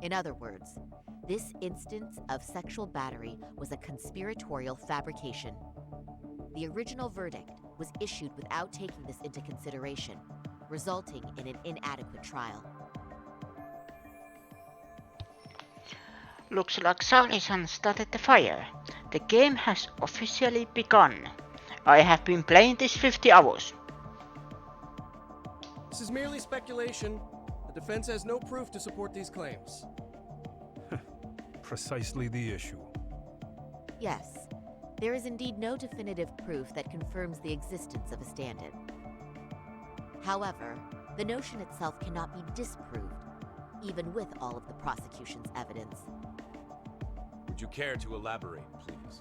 In other words, this instance of sexual battery was a conspiratorial fabrication. The original verdict was issued without taking this into consideration, resulting in an inadequate trial. Looks like Sauli-san started the fire. The game has officially begun. I have been playing this 50 hours. This is merely speculation. The defense has no proof to support these claims. Precisely the issue. Yes, there is indeed no definitive proof that confirms the existence of a stand-in. However, the notion itself cannot be disproved, even with all of the prosecution's evidence. Would you care to elaborate, please?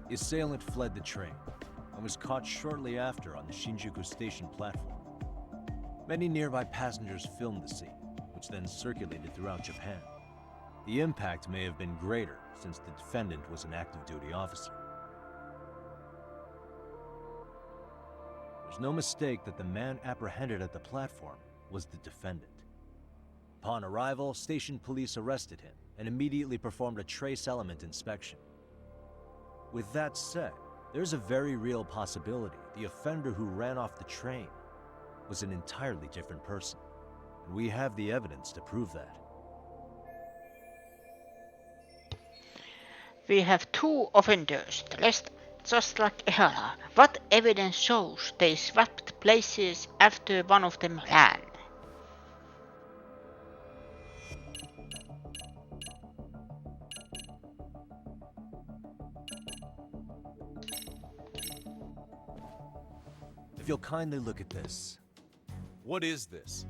The assailant fled the train and was caught shortly after on the Shinjuku station platform. Many nearby passengers filmed the scene, which then circulated throughout Japan. The impact may have been greater since the defendant was an active duty officer. There's no mistake that the man apprehended at the platform was the defendant. Upon arrival, station police arrested him and immediately performed a trace element inspection. With that said, there's a very real possibility the offender who ran off the train was an entirely different person, and we have the evidence to prove that. We have two offenders, just like Ehara. What evidence shows they swapped places after one of them ran? If you'll kindly look at this. What is this?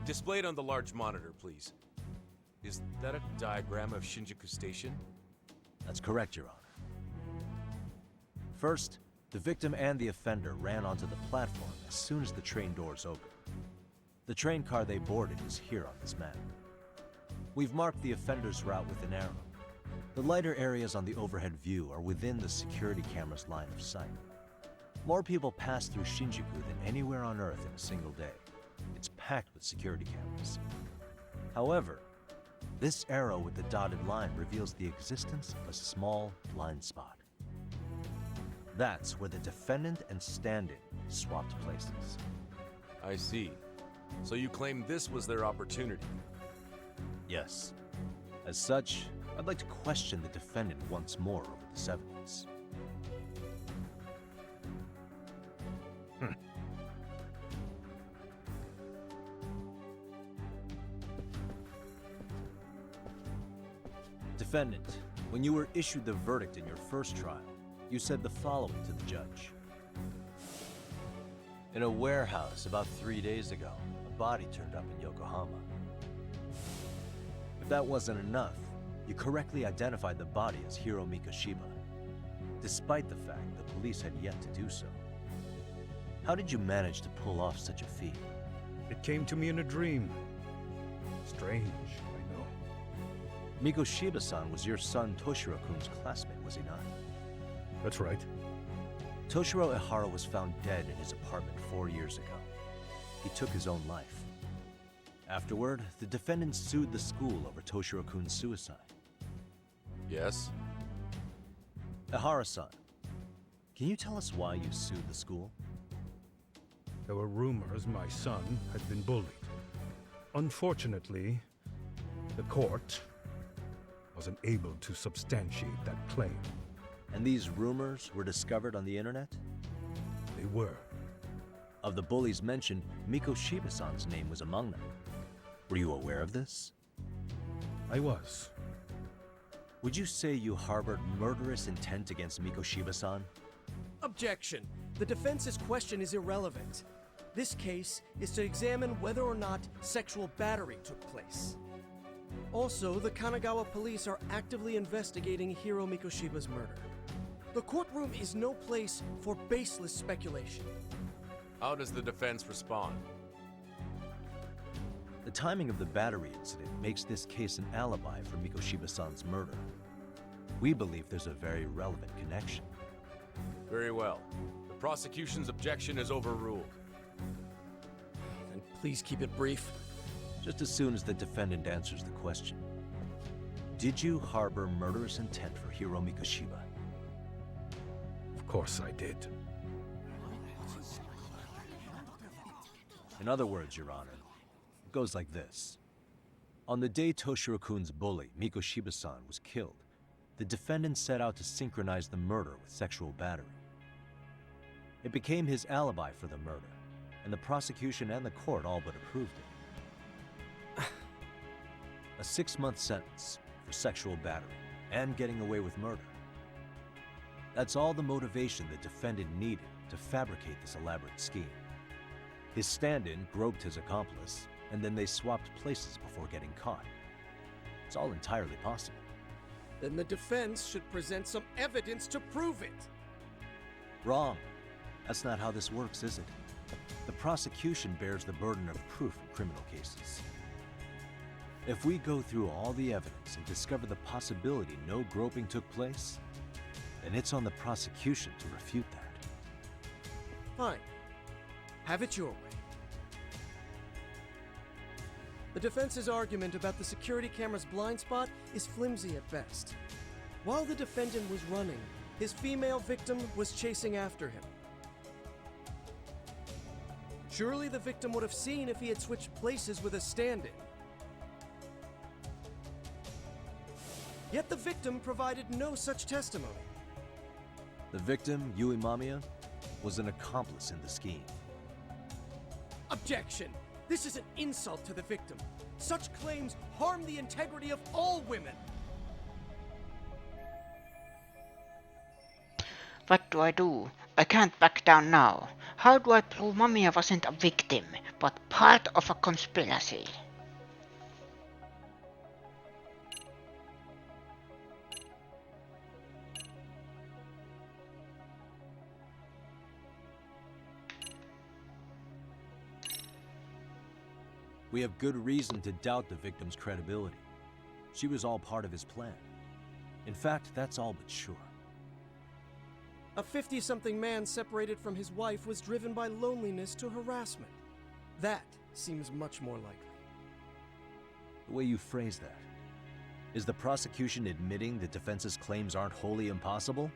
Displayed on the large monitor, please. Is that a diagram of Shinjuku Station? That's correct, Your Honor. First, the victim and the offender ran onto the platform as soon as the train doors opened. The train car they boarded is here on this map. We've marked the offender's route with an arrow. The lighter areas on the overhead view are within the security camera's line of sight. More people pass through Shinjuku than anywhere on Earth in a single day. It's packed with security cameras. However, this arrow with the dotted line reveals the existence of a small blind spot. That's where the defendant and stand-in swapped places. I see. So you claim this was their opportunity? Yes. As such, I'd like to question the defendant once more over this evidence. Defendant, when you were issued the verdict in your first trial, you said the following to the judge. In a warehouse about 3 days ago, a body turned up in Yokohama. If that wasn't enough, you correctly identified the body as Hiro Mikoshiba, despite the fact the police had yet to do so. How did you manage to pull off such a feat? It came to me in a dream. Strange, I know. Mikoshiba-san was your son Toshiro-kun's classmate, was he not? That's right. Toshiro Ehara was found dead in his apartment 4 years ago. He took his own life. Afterward, the defendant sued the school over Toshiro-kun's suicide. Yes? Ehara-san, can you tell us why you sued the school? There were rumors my son had been bullied. Unfortunately, the court wasn't able to substantiate that claim. And these rumors were discovered on the internet? They were. Of the bullies mentioned, Mikoshiba-san's name was among them. Were you aware of this? I was. Would you say you harbored murderous intent against Mikoshiba-san? Objection. The defense's question is irrelevant. This case is to examine whether or not sexual battery took place. Also, the Kanagawa police are actively investigating Hiro Mikoshiba's murder. The courtroom is no place for baseless speculation. How does the defense respond? The timing of the battery incident makes this case an alibi for Mikoshiba-san's murder. We believe there's a very relevant connection. Very well. The prosecution's objection is overruled. Then please keep it brief. Just as soon as the defendant answers the question. Did you harbor murderous intent for Hiro Mikoshiba? Of course I did. In other words, Your Honor, it goes like this. On the day Toshiro-kun's bully, Mikoshiba-san, was killed, the defendant set out to synchronize the murder with sexual battery. It became his alibi for the murder, and the prosecution and the court all but approved it. A 6-month sentence for sexual battery and getting away with murder. That's all the motivation the defendant needed to fabricate this elaborate scheme. His stand-in groped his accomplice, and then they swapped places before getting caught. It's all entirely possible. Then the defense should present some evidence to prove it. Wrong. That's not how this works, is it? The prosecution bears the burden of proof in criminal cases. If we go through all the evidence and discover the possibility no groping took place, then it's on the prosecution to refute that. Fine. Have it your way. The defense's argument about the security camera's blind spot is flimsy at best. While the defendant was running, his female victim was chasing after him. Surely the victim would have seen if he had switched places with a stand-in. Yet the victim provided no such testimony. The victim, Yui Mamiya, was an accomplice in the scheme. Objection! This is an insult to the victim. Such claims harm the integrity of all women. What do I do? I can't back down now. How do I prove Mamiya wasn't a victim, but part of a conspiracy? We have good reason to doubt the victim's credibility. She was all part of his plan. In fact, that's all but sure. A 50-something man separated from his wife was driven by loneliness to harassment. That seems much more likely. The way you phrase that. Is the prosecution admitting the defense's claims aren't wholly impossible?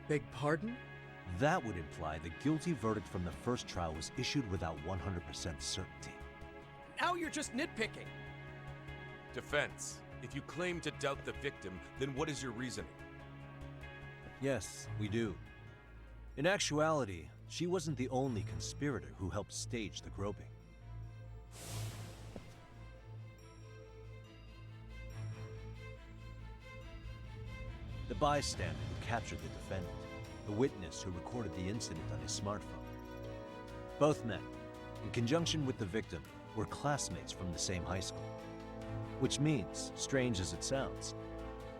Beg pardon? That would imply the guilty verdict from the first trial was issued without 100% certainty. Now you're just nitpicking. Defense, if you claim to doubt the victim, then what is your reasoning? Yes, we do. In actuality, she wasn't the only conspirator who helped stage the groping. The bystander who captured the defendant, the witness who recorded the incident on his smartphone. Both men, in conjunction with the victim, were classmates from the same high school. Which means, strange as it sounds,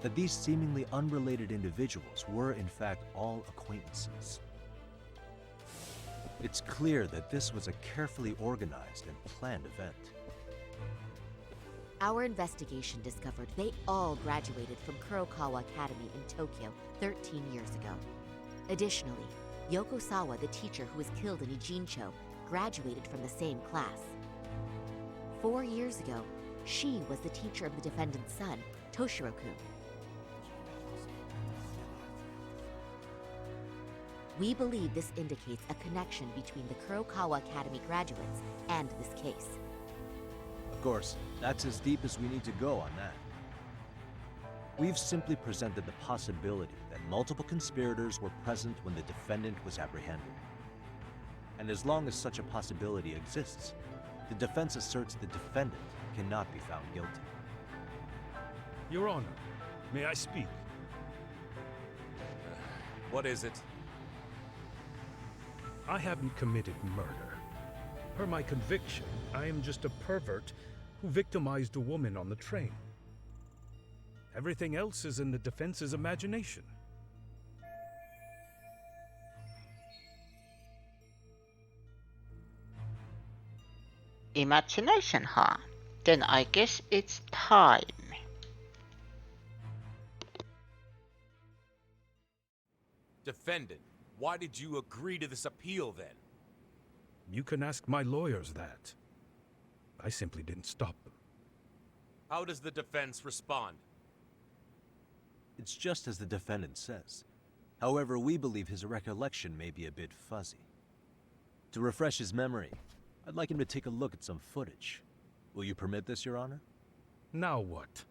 that these seemingly unrelated individuals were in fact all acquaintances. It's clear that this was a carefully organized and planned event. Our investigation discovered they all graduated from Kurokawa Academy in Tokyo 13 years ago. Additionally, Yoko Sawa, the teacher who was killed in Ijincho, graduated from the same class. 4 years ago, she was the teacher of the defendant's son, Toshiro-kun. We believe this indicates a connection between the Kurokawa Academy graduates and this case. Of course, that's as deep as we need to go on that. We've simply presented the possibility that multiple conspirators were present when the defendant was apprehended. And as long as such a possibility exists, the defense asserts the defendant cannot be found guilty. Your Honor, may I speak? What is it? I haven't committed murder. Per my conviction, I am just a pervert who victimized a woman on the train. Everything else is in the defense's imagination. Imagination, huh? Then I guess it's time. defendant, why did you agree to this appeal then? You can ask my lawyers that. I simply didn't stop them. How does the defense respond? It's just as the defendant says. However, we believe his recollection may be a bit fuzzy. To refresh his memory, I'd like him to take a look at some footage. Will you permit this, Your Honor? Now what?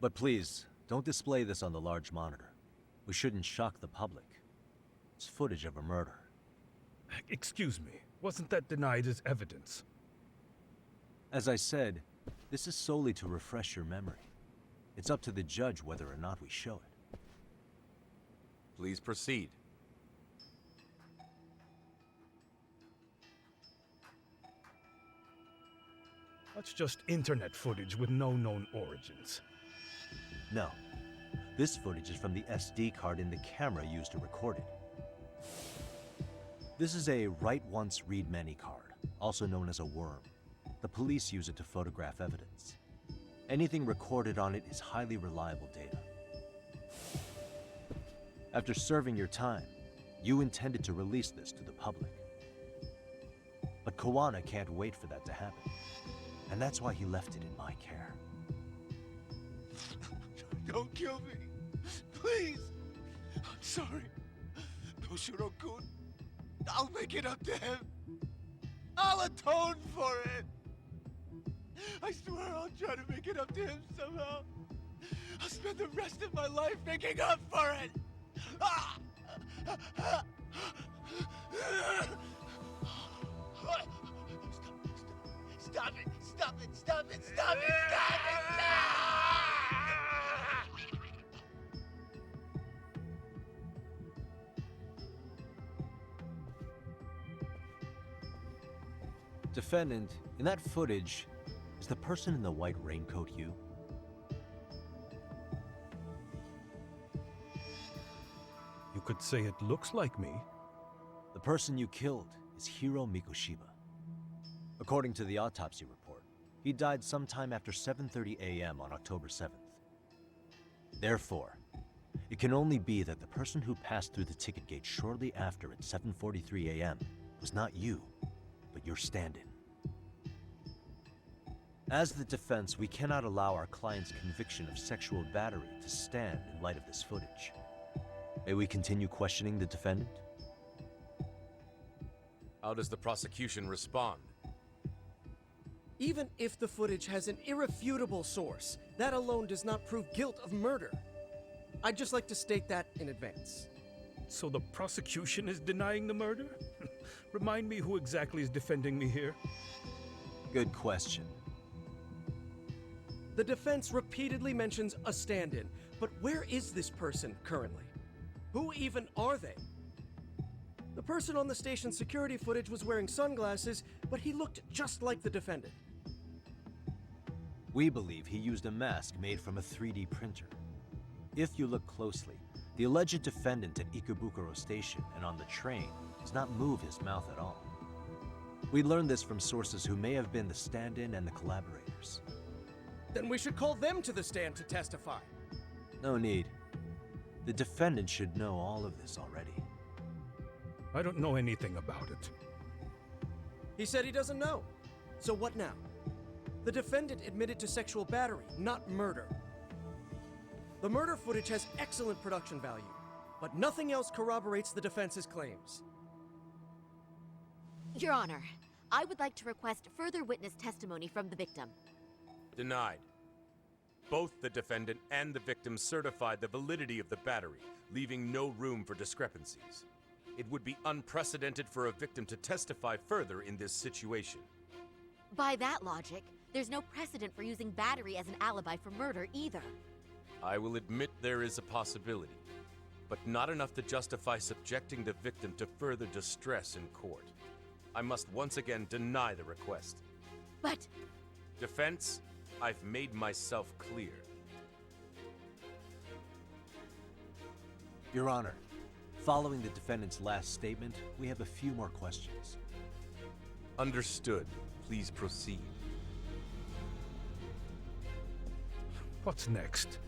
But please, don't display this on the large monitor. We shouldn't shock the public. It's footage of a murder. Excuse me, wasn't that denied as evidence? As I said, this is solely to refresh your memory. It's up to the judge whether or not we show it. Please proceed. That's just internet footage with no known origins. No. This footage is from the SD card in the camera used to record it. This is a write once, read many card, also known as a worm. The police use it to photograph evidence. Anything recorded on it is highly reliable data. After serving your time, you intended to release this to the public. But Kawana can't wait for that to happen. And that's why he left it in my care. Don't kill me. Please. I'm sorry. Toshiro-kun. I'll make it up to him. I'll atone for it. I swear I'll try to make it up to him somehow. I'll spend the rest of my life making up for it. Ah! Stop it! Stop it! Stop it! Stop it! Stop it! Defendant, in that footage, is the person in the white raincoat you? You could say it looks like me. The person you killed is Hiro Mikoshima. According to the autopsy report, he died sometime after 7:30 a.m. on October 7th. Therefore, it can only be that the person who passed through the ticket gate shortly after at 7:43 a.m. was not you, but your stand-in. As the defense, we cannot allow our client's conviction of sexual battery to stand in light of this footage. May we continue questioning the defendant? How does the prosecution respond? Even if the footage has an irrefutable source, that alone does not prove guilt of murder. I'd just like to state that in advance. So the prosecution is denying the murder? Remind me who exactly is defending me here? Good question. The defense repeatedly mentions a stand-in, but where is this person currently? Who even are they? The person on the station's security footage was wearing sunglasses, but he looked just like the defendant. We believe he used a mask made from a 3D printer. If you look closely, the alleged defendant at Ikebukuro Station and on the train does not move his mouth at all. We learned this from sources who may have been the stand-in and the collaborators. Then we should call them to the stand to testify. No need. The defendant should know all of this already. I don't know anything about it. He said he doesn't know. So what now? The defendant admitted to sexual battery, not murder. The murder footage has excellent production value, but nothing else corroborates the defense's claims. Your Honor, I would like to request further witness testimony from the victim. Denied. Both the defendant and the victim certified the validity of the battery, leaving no room for discrepancies. It would be unprecedented for a victim to testify further in this situation. By that logic, there's no precedent for using battery as an alibi for murder either. I will admit there is a possibility, but not enough to justify subjecting the victim to further distress in court. I must once again deny the request. But... Defense, I've made myself clear. Your Honor, following the defendant's last statement, we have a few more questions. Understood. Please proceed. What's next?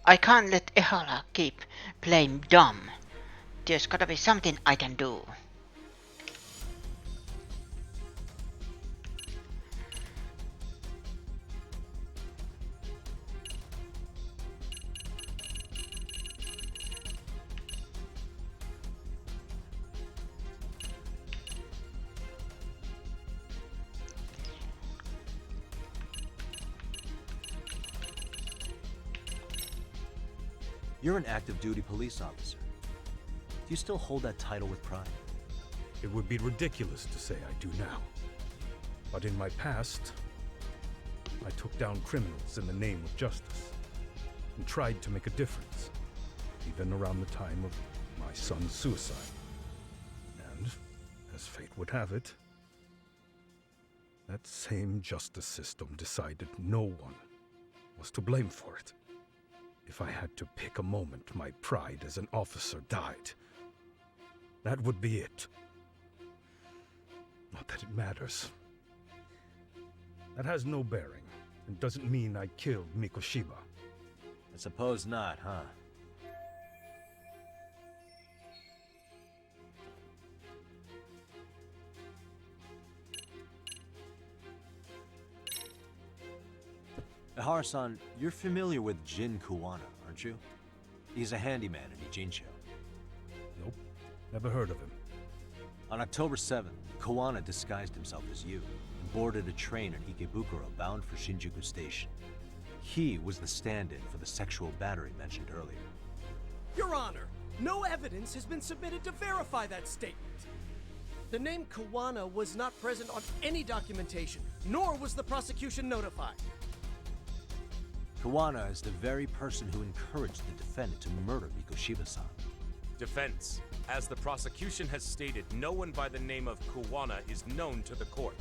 I can't let Ehara keep playing dumb. There's gotta be something I can do. You're an active duty police officer. Do you still hold that title with pride? It would be ridiculous to say I do now. But in my past, I took down criminals in the name of justice and tried to make a difference, even around the time of my son's suicide. And, as fate would have it, that same justice system decided no one was to blame for it. If I had to pick a moment my pride as an officer died, that would be it. Not that it matters. That has no bearing, and doesn't mean I killed Mikoshiba. I suppose not, huh? Ehara-san, you're familiar with Jin Kuwana, aren't you? He's a handyman in Ijincho. Nope, never heard of him. On October 7th, Kuwana disguised himself as you and boarded a train in Ikebukuro bound for Shinjuku Station. He was the stand-in for the sexual battery mentioned earlier. Your Honor, no evidence has been submitted to verify that statement. The name Kuwana was not present on any documentation, nor was the prosecution notified. Kuwana is the very person who encouraged the defendant to murder Mikoshiba-san. Defense. As the prosecution has stated, no one by the name of Kuwana is known to the court.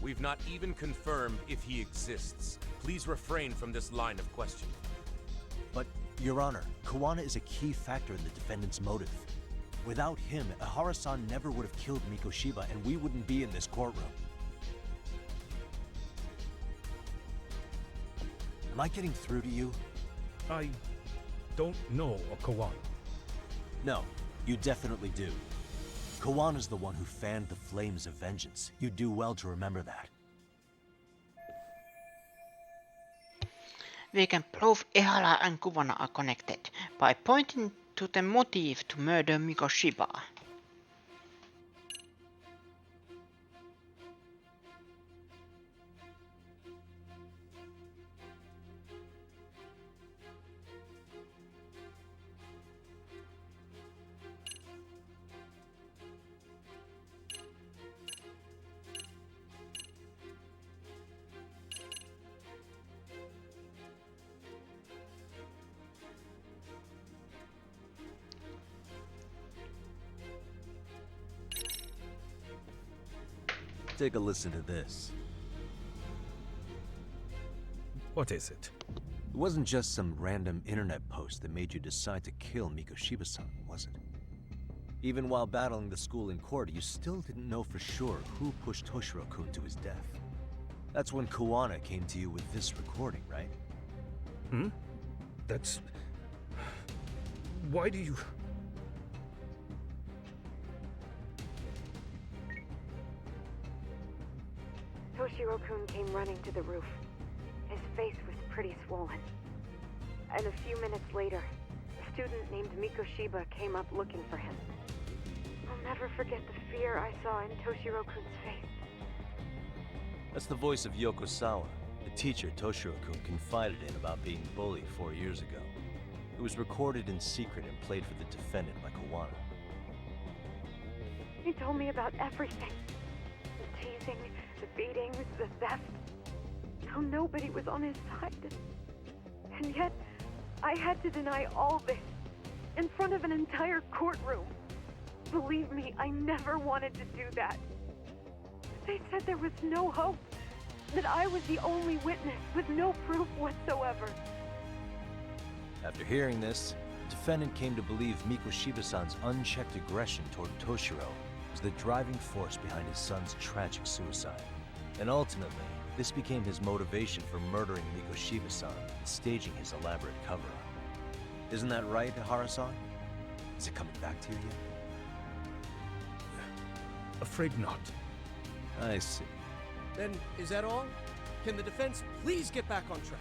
We've not even confirmed if he exists. Please refrain from this line of questioning. But, Your Honor, Kuwana is a key factor in the defendant's motive. Without him, Ehara-san never would have killed Mikoshiba, and we wouldn't be in this courtroom. Am I getting through to you? I don't know a Kuwana. No, you definitely do. Kawana's the one who fanned the flames of vengeance. You do well to remember that. We can prove Ehara and Kuwana are connected by pointing to the motive to murder Mikoshiba. Take a listen to this. What is it? It wasn't just some random internet post that made you decide to kill Mikoshiba-san, was it? Even while battling the school in court, you still didn't know for sure who pushed Toshiro-kun to his death. That's when Kuwana came to you with this recording, right? Hmm? That's... Why do you... Toshiro-kun came running to the roof. His face was pretty swollen. And a few minutes later, a student named Mikoshiba came up looking for him. I'll never forget the fear I saw in Toshiro-kun's face. That's the voice of Yokosawa, the teacher Toshiro-kun confided in about being bullied 4 years ago. It was recorded in secret and played for the defendant by Kuwana. He told me about everything. The teasing, the beatings, the theft. How nobody was on his side. And yet, I had to deny all this in front of an entire courtroom. Believe me, I never wanted to do that. They said there was no hope, that I was the only witness with no proof whatsoever. After hearing this, the defendant came to believe Mikoshiba-san's unchecked aggression toward Toshiro was the driving force behind his son's tragic suicide. And ultimately, This became his motivation for murdering Mikoshiba-san and staging his elaborate cover-up. Isn't that right, Ihara-san? Is it coming back to you yet? Afraid not. I see. Then, is that all? Can the defense please get back on track?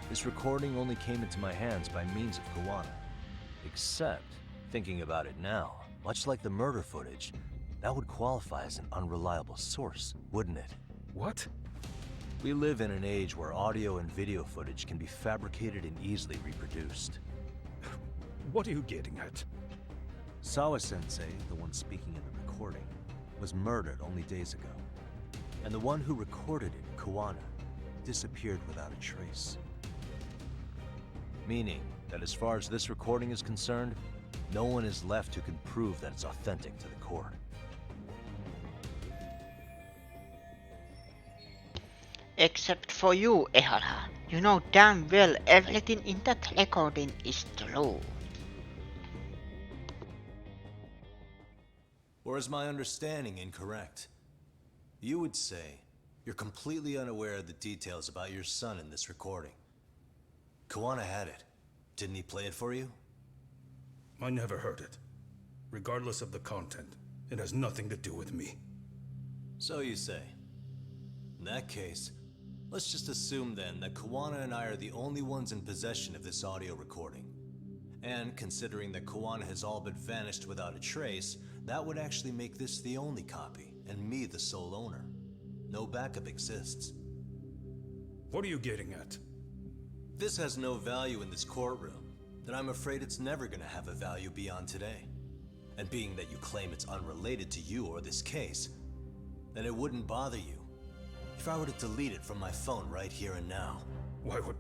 This recording only came into my hands by means of Kawana. Except, thinking about it now, much like the murder footage, that would qualify as an unreliable source, wouldn't it? What? We live in an age where audio and video footage can be fabricated and easily reproduced. What are you getting at? Sawa-sensei, the one speaking in the recording, was murdered only days ago. And the one who recorded it, Kawana, disappeared without a trace. Meaning that as far as this recording is concerned, no one is left who can prove that it's authentic to the court. Except for you, Ehara. You know damn well everything in that recording is true. Or is my understanding incorrect? You would say you're completely unaware of the details about your son in this recording. Kawana had it. Didn't he play it for you? I never heard it. Regardless of the content, it has nothing to do with me. So you say. In that case, let's just assume then that Kawana and I are the only ones in possession of this audio recording. And considering that Kawana has all but vanished without a trace, that would actually make this the only copy, and me the sole owner. No backup exists. What are you getting at? This has no value in this courtroom, then I'm afraid it's never gonna have a value beyond today. And being that you claim it's unrelated to you or this case, then it wouldn't bother you if I were to delete it from my phone right here and now. Why would...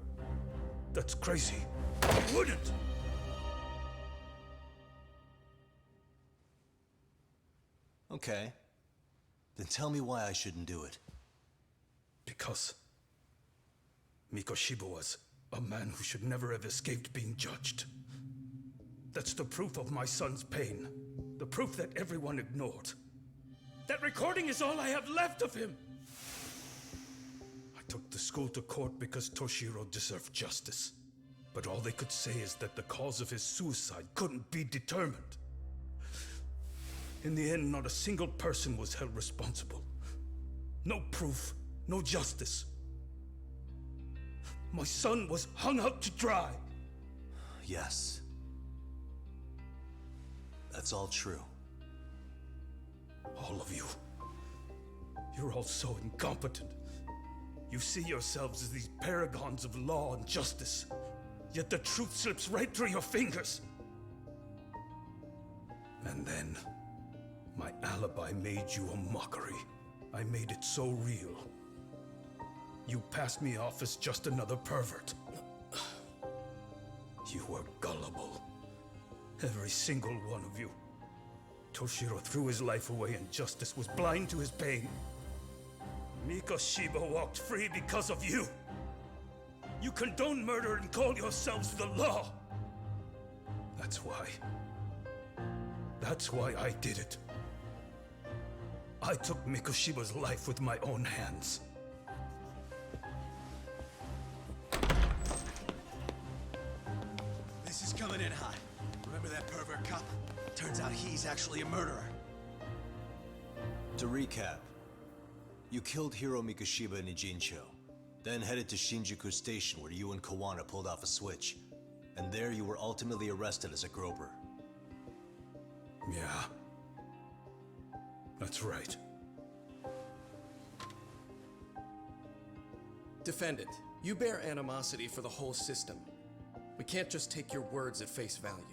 That's crazy. I wouldn't! Okay. Then tell me why I shouldn't do it. Because Mikoshiba was a man who should never have escaped being judged. That's the proof of my son's pain. The proof that everyone ignored. That recording is all I have left of him! I took the school to court because Toshiro deserved justice. But all they could say is that the cause of his suicide couldn't be determined. In the end, not a single person was held responsible. No proof, no justice. My son was hung out to dry. Yes. That's all true. All of you. You're all so incompetent. You see yourselves as these paragons of law and justice. Yet the truth slips right through your fingers. And then, my alibi made you a mockery. I made it so real. You passed me off as just another pervert. You were gullible. Every single one of you. Toshiro threw his life away and justice was blind to his pain. Mikoshiba walked free because of you. You condone murder and call yourselves the law. That's why. That's why I did it. I took Mikoshiba's life with my own hands. This is coming in hot. Remember that pervert cop? Turns out he's actually a murderer. To recap, you killed Hiro Mikoshiba in Ijincho, then headed to Shinjuku Station where you and Kawana pulled off a switch, and there you were ultimately arrested as a groper. Yeah. That's right. Defendant, you bear animosity for the whole system. We can't just take your words at face value.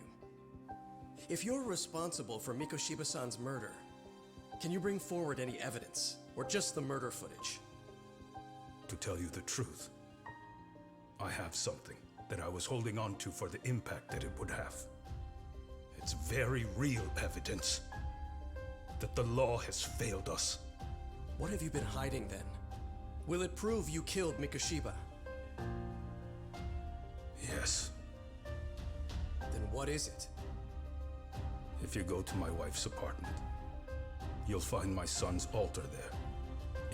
If you're responsible for Mikoshiba-san's murder, can you bring forward any evidence, or just the murder footage? To tell you the truth, I have something that I was holding on to for the impact that it would have. It's very real evidence that the law has failed us. What have you been hiding then? Will it prove you killed Mikoshiba? Yes. Then what is it? If you go to my wife's apartment, you'll find my son's altar there.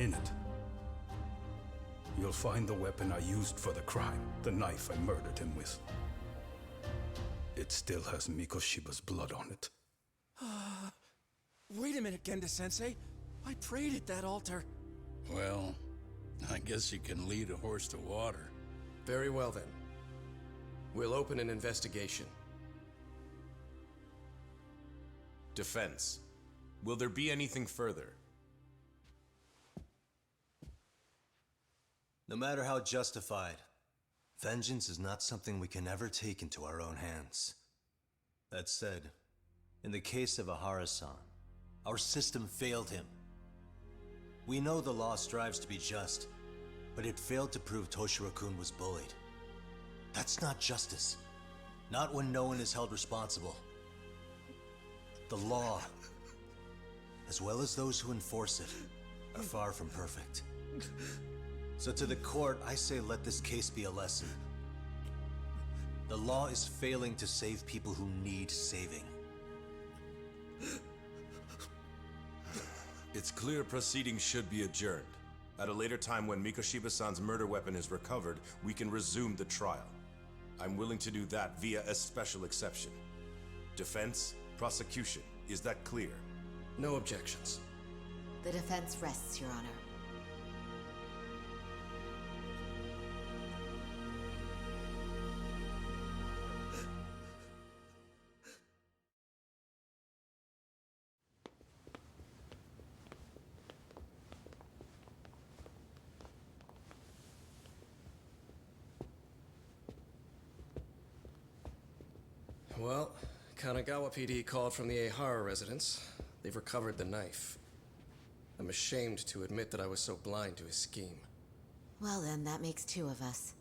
In it, you'll find the weapon I used for the crime, the knife I murdered him with. It still has Mikoshiba's blood on it. Wait a minute, Genda-sensei. I prayed at that altar. Well, I guess you can lead a horse to water. Very well then. We'll open an investigation. Defense. Will there be anything further? No matter how justified, vengeance is not something we can ever take into our own hands. That said, in the case of Ahara-san, our system failed him. We know the law strives to be just, but it failed to prove Toshiro-kun was bullied. That's not justice. Not when no one is held responsible. The law, as well as those who enforce it, are far from perfect. So to the court, I say let this case be a lesson. The law is failing to save people who need saving. It's clear proceedings should be adjourned. At a later time when Mikoshiba-san's murder weapon is recovered, we can resume the trial. I'm willing to do that via a special exception. Defense, prosecution, is that clear? No objections. The defense rests, Your Honor. Well, Kanagawa PD called from the Ehara residence. They've recovered the knife. I'm ashamed to admit that I was so blind to his scheme. Well then, that makes two of us.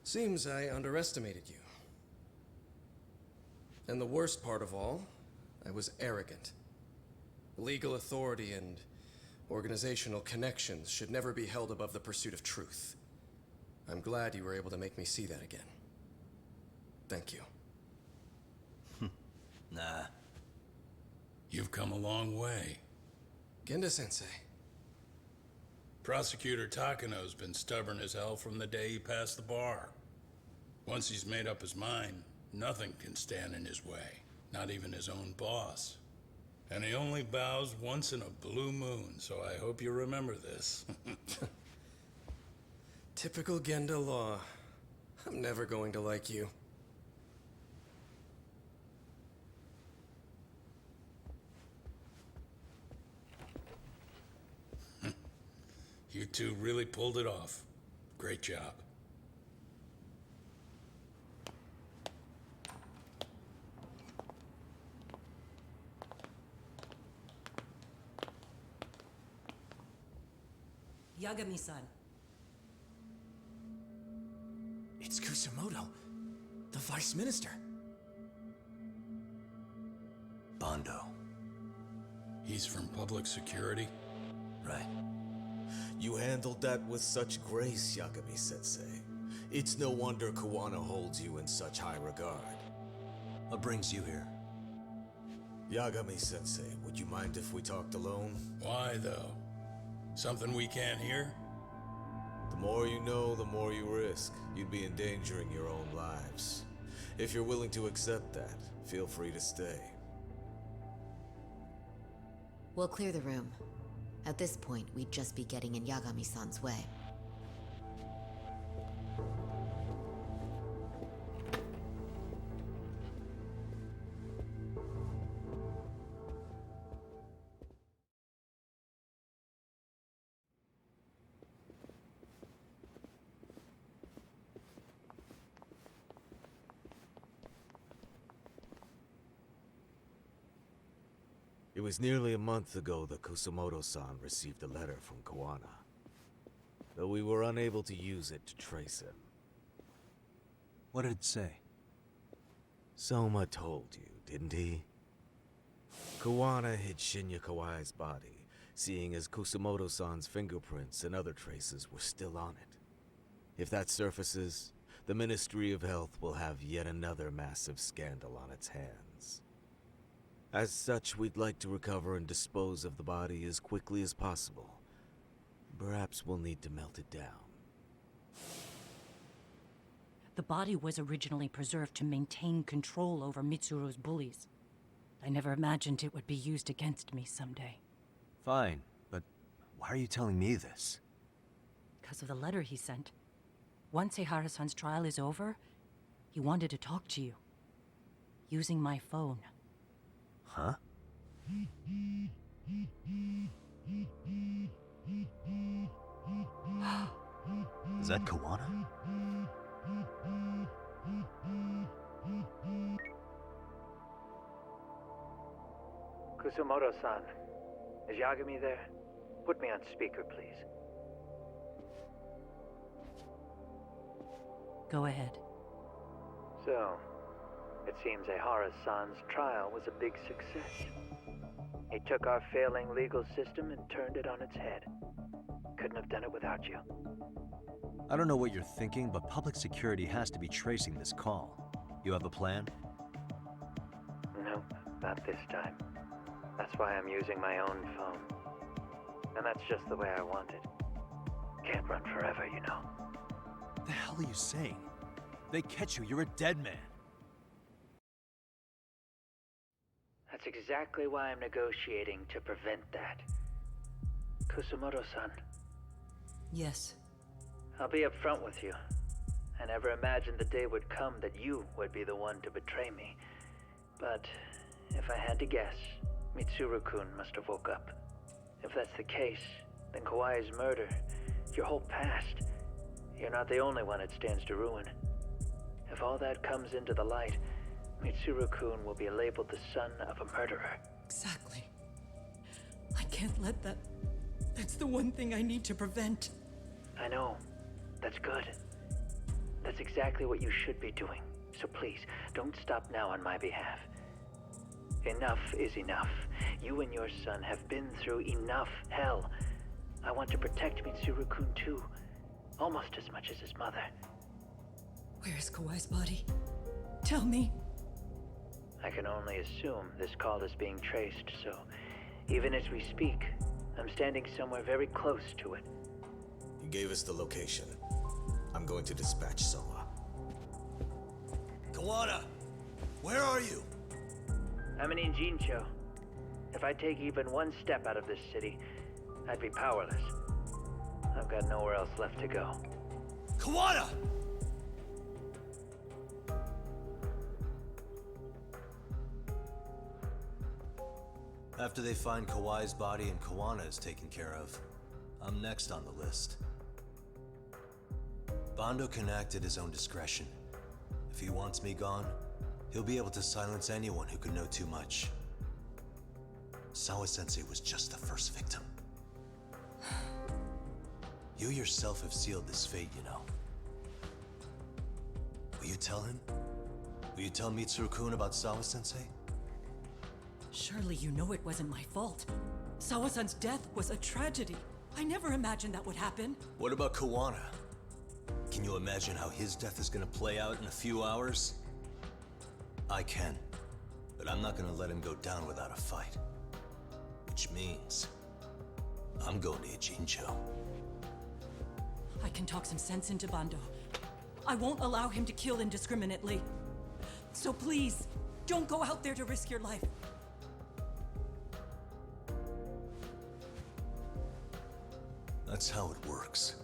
Seems I underestimated you. And the worst part of all, I was arrogant. Legal authority and organizational connections should never be held above the pursuit of truth. I'm glad you were able to make me see that again. Thank you. Nah. You've come a long way. Genda-sensei. Prosecutor Takano's been stubborn as hell from the day he passed the bar. Once he's made up his mind, nothing can stand in his way, not even his own boss. And he only bows once in a blue moon, so I hope you remember this. Typical Genda law. I'm never going to like you. You two really pulled it off. Great job. Yagami-san. It's Kusumoto, the Vice Minister. Bondo. He's from public security? Right. You handled that with such grace, Yagami-sensei. It's no wonder Kawana holds you in such high regard. What brings you here? Yagami-sensei, would you mind if we talked alone? Why, though? Something we can't hear? The more you know, the more you risk. You'd be endangering your own lives. If you're willing to accept that, feel free to stay. We'll clear the room. At this point, we'd just be getting in Yagami-san's way. It was nearly a month ago that Kusumoto-san received a letter from Kawana, though we were unable to use it to trace him. What did it say? Soma told you, didn't he? Kawana hid Shinya Kawai's body, seeing as Kusumoto-san's fingerprints and other traces were still on it. If that surfaces, the Ministry of Health will have yet another massive scandal on its hands. As such, we'd like to recover and dispose of the body as quickly as possible. Perhaps we'll need to melt it down. The body was originally preserved to maintain control over Mitsuru's bullies. I never imagined it would be used against me someday. Fine, but why are you telling me this? Because of the letter he sent. Once Eihara-san's trial is over, he wanted to talk to you. Using my phone. Huh? Is that Kawana? Kusumoto-san, is Yagami there? Put me on speaker, please. Go ahead. So, it seems Eihara-san's trial was a big success. He took our failing legal system and turned it on its head. Couldn't have done it without you. I don't know what you're thinking, but public security has to be tracing this call. You have a plan? Nope, not this time. That's why I'm using my own phone. And that's just the way I want it. Can't run forever, you know. What the hell are you saying? They catch you, you're a dead man. That's exactly why I'm negotiating to prevent that. Kusumoto-san. Yes. I'll be upfront with you. I never imagined the day would come that you would be the one to betray me. But if I had to guess, Mitsuru-kun must have woke up. If that's the case, then Kawai's murder, your whole past, you're not the only one it stands to ruin. If all that comes into the light, Mitsuru-kun will be labeled the son of a murderer. Exactly. I can't let that... That's the one thing I need to prevent. I know. That's good. That's exactly what you should be doing. So please, don't stop now on my behalf. Enough is enough. You and your son have been through enough hell. I want to protect Mitsuru-kun too. Almost as much as his mother. Where is Kawai's body? Tell me. I can only assume this call is being traced, so even as we speak, I'm standing somewhere very close to it. You gave us the location. I'm going to dispatch Soma. Kawana! Where are you? I'm in Injincho. If I take even one step out of this city, I'd be powerless. I've got nowhere else left to go. Kawana! After they find Kawai's body and Kawana is taken care of, I'm next on the list. Bando can act at his own discretion. If he wants me gone, he'll be able to silence anyone who could know too much. Sawa-sensei was just the first victim. You yourself have sealed this fate, you know. Will you tell him? Will you tell Mitsuru-kun about Sawa-sensei? Surely you know it wasn't my fault. Sawa-san's death was a tragedy. I never imagined that would happen. What about Kawana? Can you imagine how his death is gonna play out in a few hours? I can, but I'm not gonna let him go down without a fight. Which means, I'm going to Ijincho. I can talk some sense into Bando. I won't allow him to kill indiscriminately. So please, don't go out there to risk your life. That's how it works.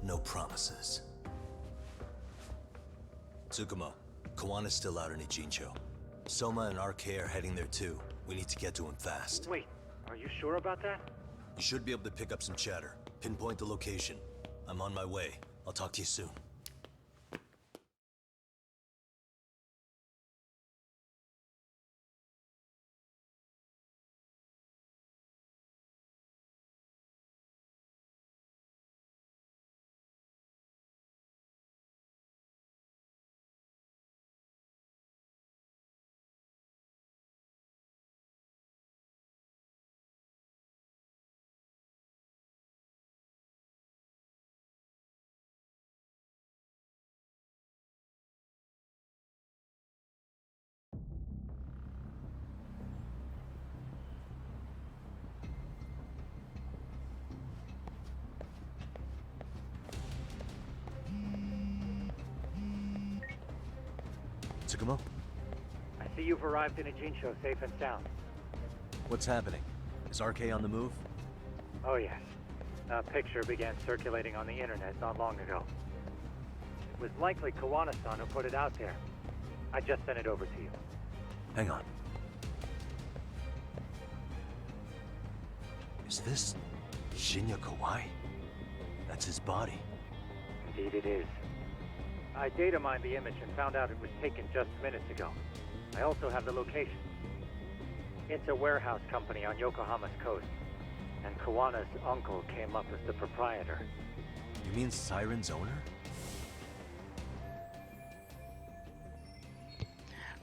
No promises. Tsukumo, Kawana's still out in Ijincho. Soma and RK are heading there too. We need to get to him fast. Wait, are you sure about that? You should be able to pick up some chatter. Pinpoint the location. I'm on my way. I'll talk to you soon. Tsukumo? I see you've arrived in Ijincho safe and sound. What's happening? Is RK on the move? Oh yes. A picture began circulating on the internet not long ago. It was likely Kawana-san who put it out there. I just sent it over to you. Hang on. Is this Shinya Kawai? That's his body. Indeed it is. I data mined the image and found out it was taken just minutes ago. I also have the location. It's a warehouse company on Yokohama's coast, and Kawana's uncle came up as the proprietor. You mean Siren's owner?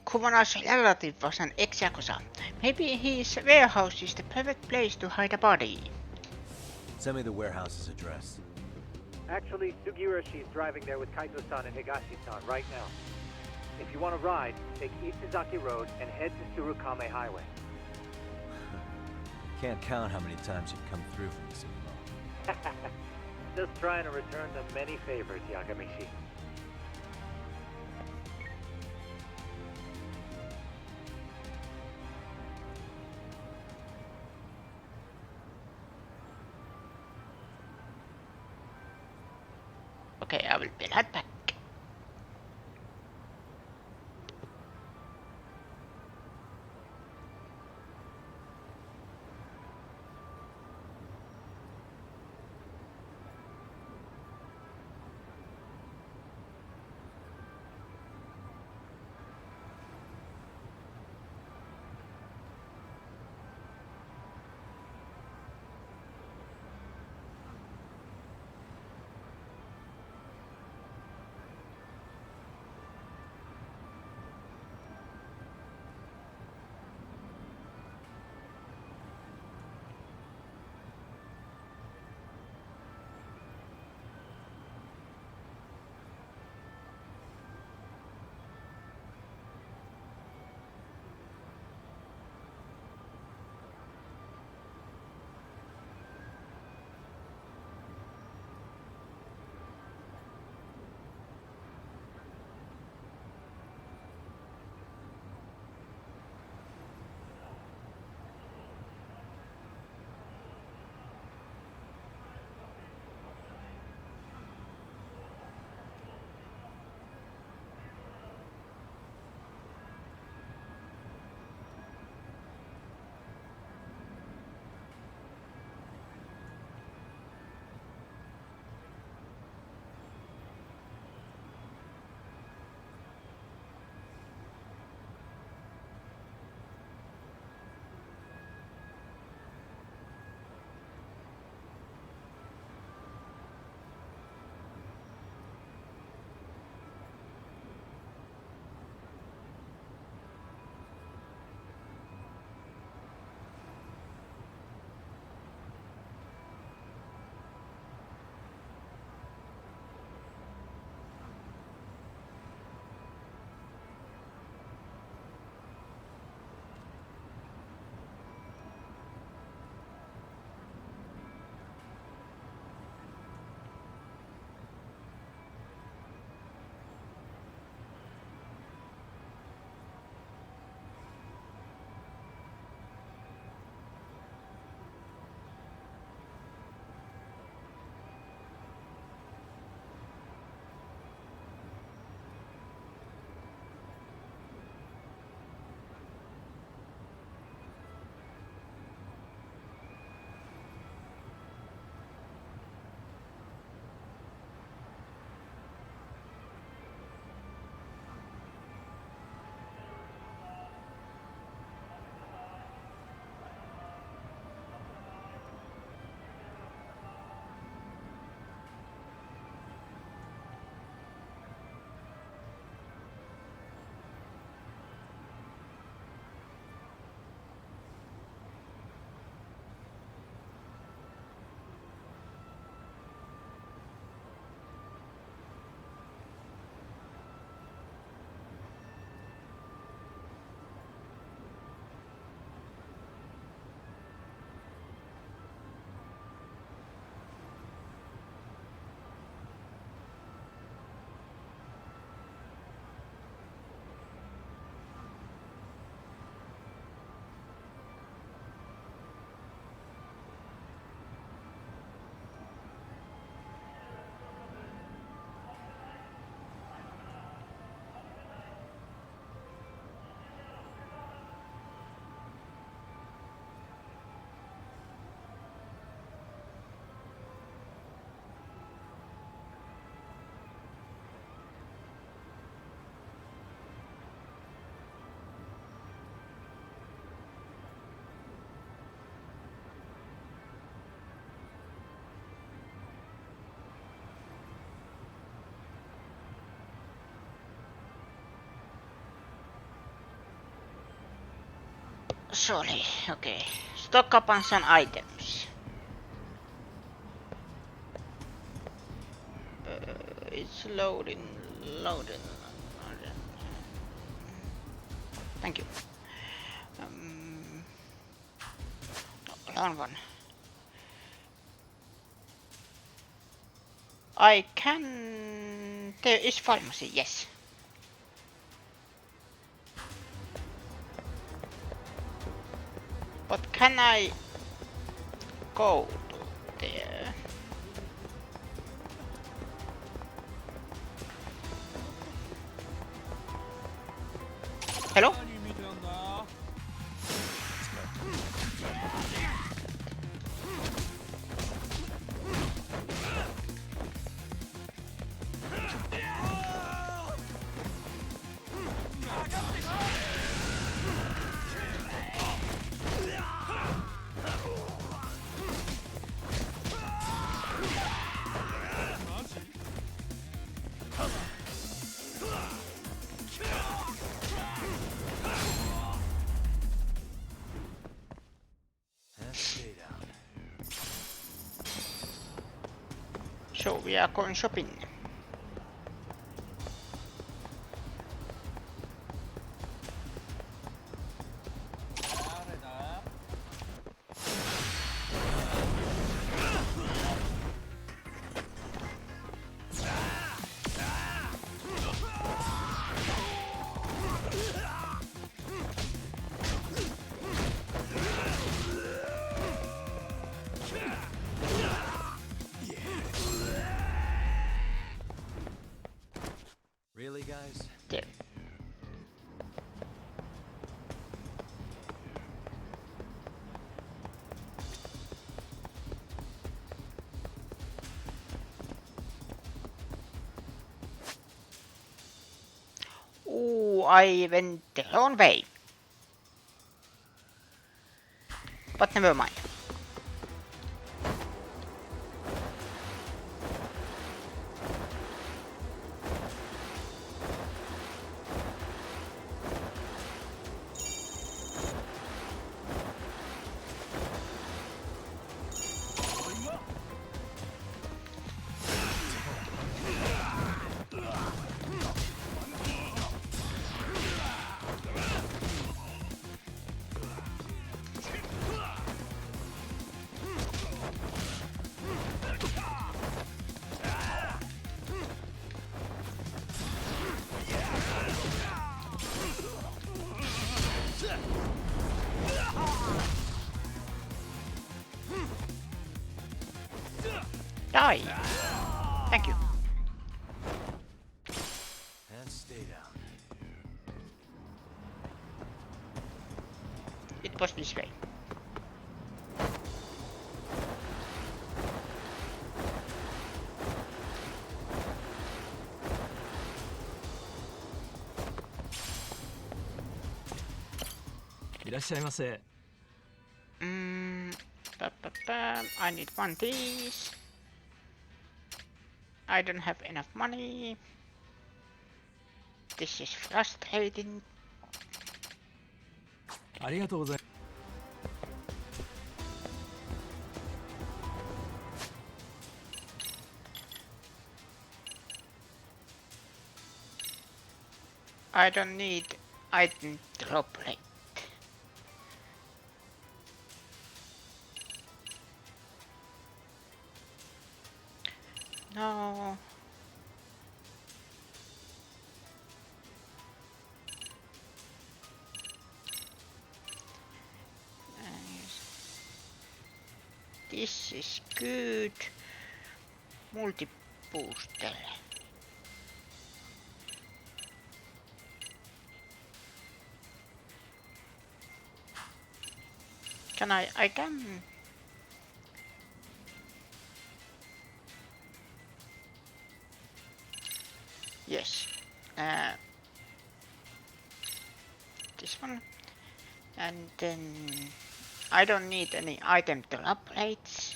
Kuwana's relative was an ex-yakuza. Maybe his warehouse is the perfect place to hide a body. Send me the warehouse's address. Actually, Sugirashi is driving there with Kaito-san and Higashi-san right now. If you want to ride, take Isizaki Road and head to Tsurukame Highway. Can't count how many times you've come through for me, Tsukumo. Just trying to return the many favors, Yagamishi. Okay, I will be right back. Surely, okay. Stock up on some items. It's loading. Thank you. Long one. I can... There is pharmacy, yes. But can I go to there? Hello? So we are going shopping. Really, guys? There. Ooh, I went the wrong way. But never mind. Die! Thank you. And stay down. It was this way. I need one of these. I don't have enough money. This is frustrating. I don't need item droplet. No. This is good. Multi-booster. Can I can... Yes. This one. And then... I don't need any item droplets.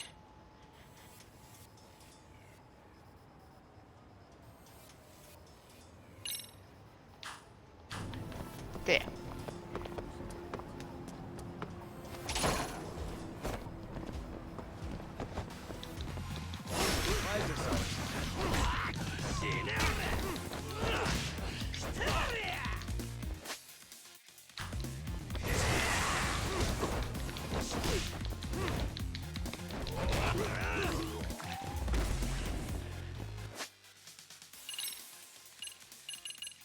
There.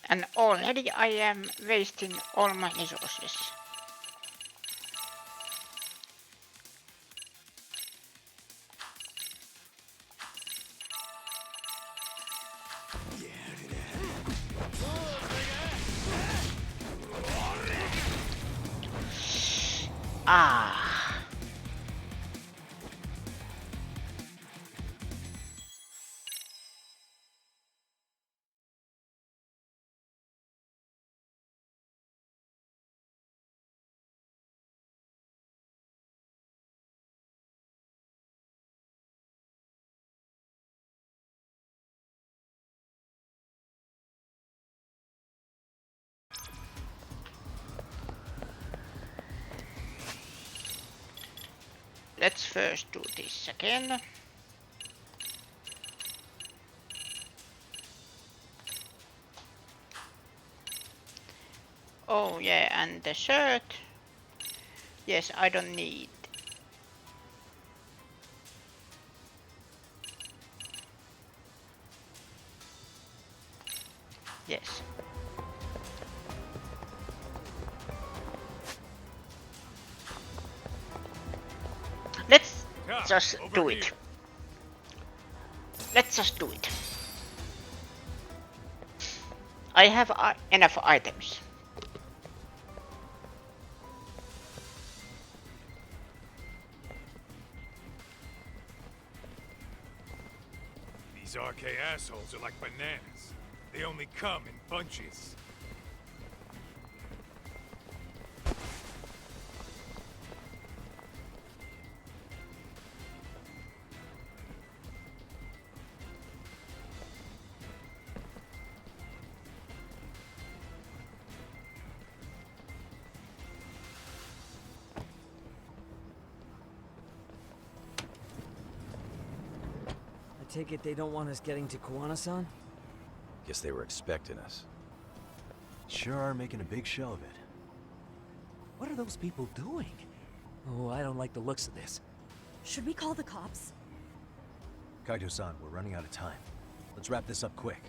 And already I am wasting all my resources. Ah. Let's first do this again. Oh yeah, and the shirt. Yes, I don't need. Yes. Let's just do it. Let's just do it. I have enough items. These RK assholes are like bananas. They only come in bunches. I take it they don't want us getting to Kuwana-san? Guess they were expecting us. Sure are making a big show of it. What are those people doing? Oh, I don't like the looks of this. Should we call the cops? Kaito-san, we're running out of time. Let's wrap this up quick.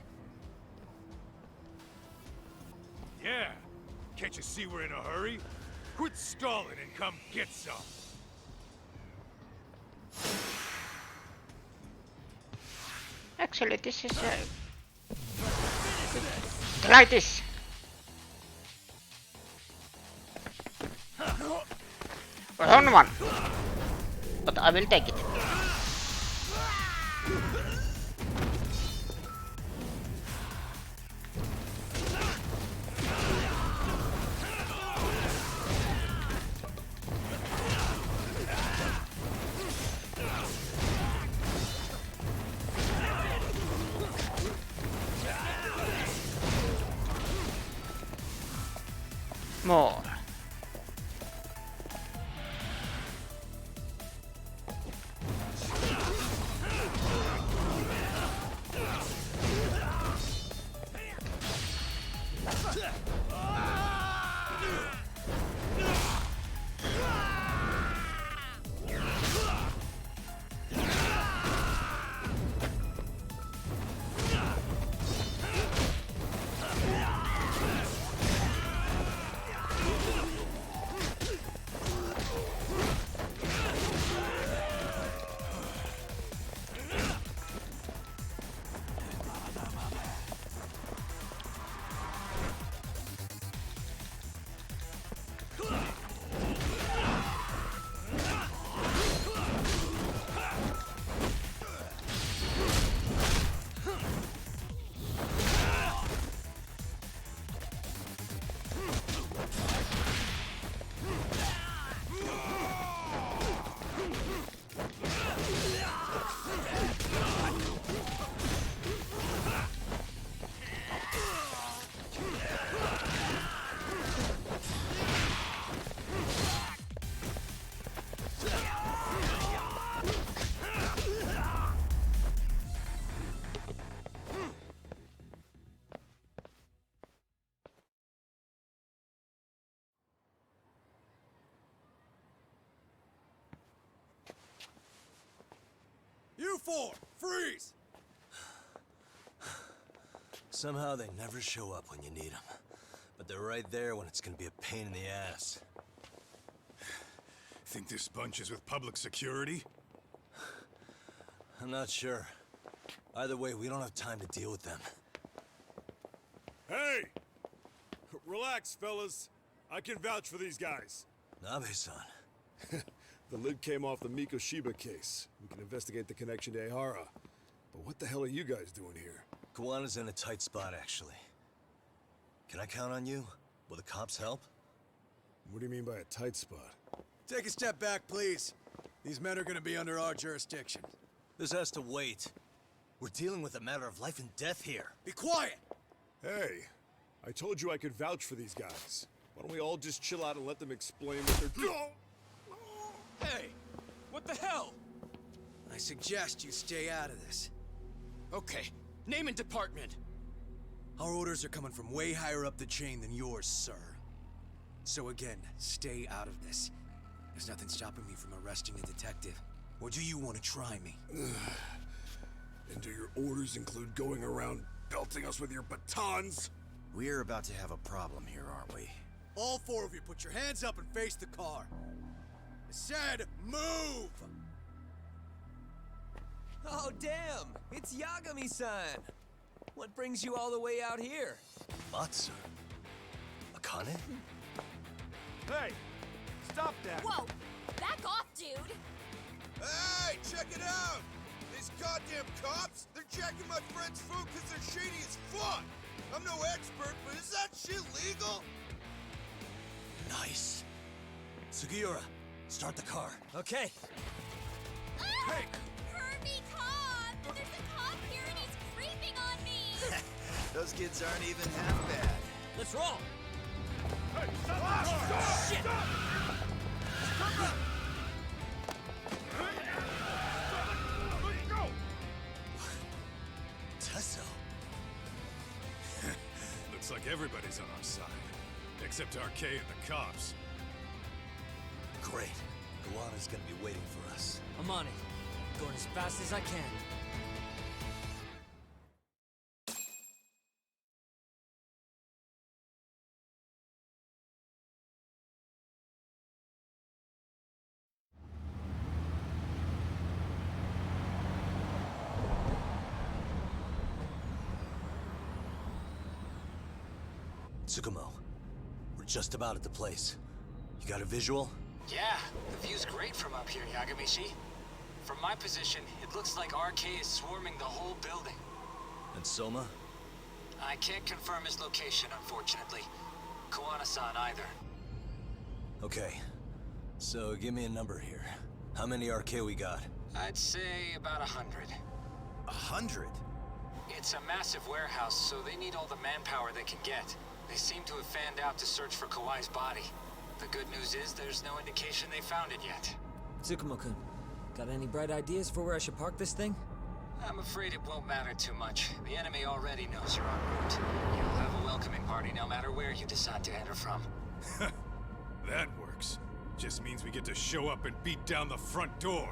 Yeah! Can't you see we're in a hurry? Quit stalling and come get some! Actually, this is try this. Wrong one. But I will take it. More. You four, freeze! Somehow they never show up when you need them. But they're right there when it's gonna be a pain in the ass. Think this bunch is with public security? I'm not sure. Either way, we don't have time to deal with them. Hey! Relax, fellas. I can vouch for these guys. Nabe-san. The lid came off the Mikoshiba case. We can investigate the connection to Ehara. But what the hell are you guys doing here? Kawana's in a tight spot, actually. Can I count on you? Will the cops help? What do you mean by a tight spot? Take a step back, please. These men are gonna be under our jurisdiction. This has to wait. We're dealing with a matter of life and death here. Be quiet! Hey, I told you I could vouch for these guys. Why don't we all just chill out and let them explain what they're doing? Hey, what the hell? I suggest you stay out of this. Okay, name and department. Our orders are coming from way higher up the chain than yours, sir. So again, stay out of this. There's nothing stopping me from arresting a detective. Or do you want to try me? And do your orders include going around belting us with your batons? We're about to have a problem here, aren't we? All four of you, put your hands up and face the car. I said, move! Oh, damn! It's Yagami-san! What brings you all the way out here? Matsu? Akane? Hey! Stop that! Whoa! Back off, dude! Hey, check it out! These goddamn cops, they're jacking my friend's food because they're shady as fuck! I'm no expert, but is that shit legal? Nice. Sugiura, start the car. Okay. Hey! Kirby, cop! There's a cop here and he's creeping on me! Those kids aren't even half bad. Let's roll! Hey, stop the car! Shit! Stop! Tesso. Looks like everybody's on our side. Except RK and the cops. Great. Kawana's gonna be waiting for us. I'm on it. Going as fast as I can. Tsukumo, we're just about at the place. You got a visual? Yeah, the view's great from up here, Yagamishi. From my position, it looks like RK is swarming the whole building. And Soma? I can't confirm his location, unfortunately. Kawana-san either. Okay. So give me a number here. How many RK we got? I'd say about 100. 100? It's a massive warehouse, so they need all the manpower they can get. They seem to have fanned out to search for Kawai's body. The good news is there's no indication they found it yet. Tsukumo-kun, got any bright ideas for where I should park this thing? I'm afraid it won't matter too much. The enemy already knows you're en route. You'll have a welcoming party no matter where you decide to enter from. That works. Just means we get to show up and beat down the front door.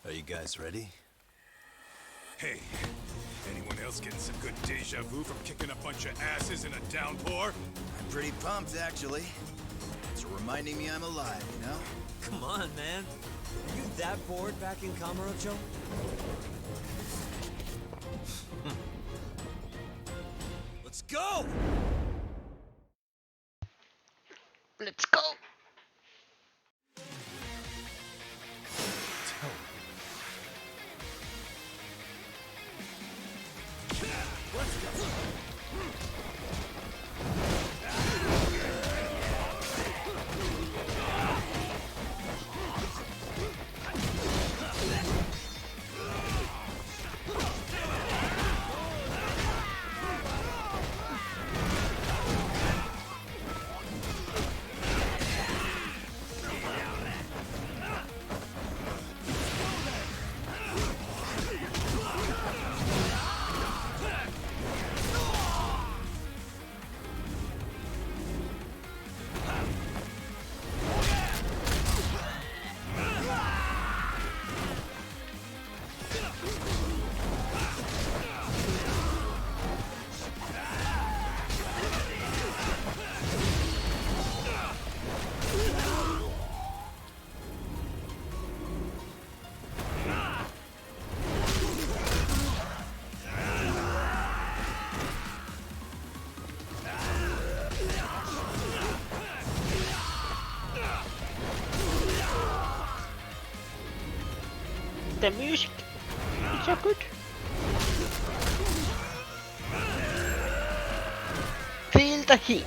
Are you guys ready? Hey, anyone else getting some good deja vu from kicking a bunch of asses in a downpour? I'm pretty pumped, actually. It's reminding me I'm alive, you know? Come on, man. Are you that bored back in Kamurocho? Let's go! Let's go! The music is so good. Feel the heat.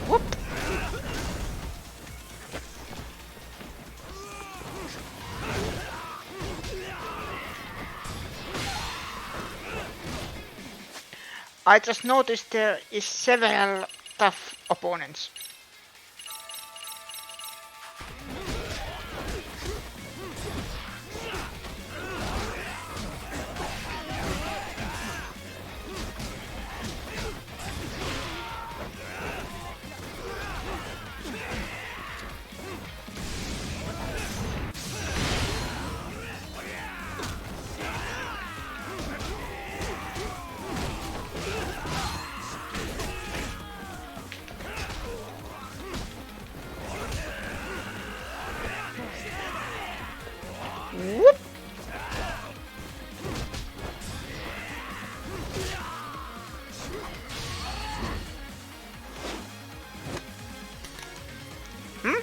Whoop. I just noticed there is several tough opponents. Whoop. Hmm?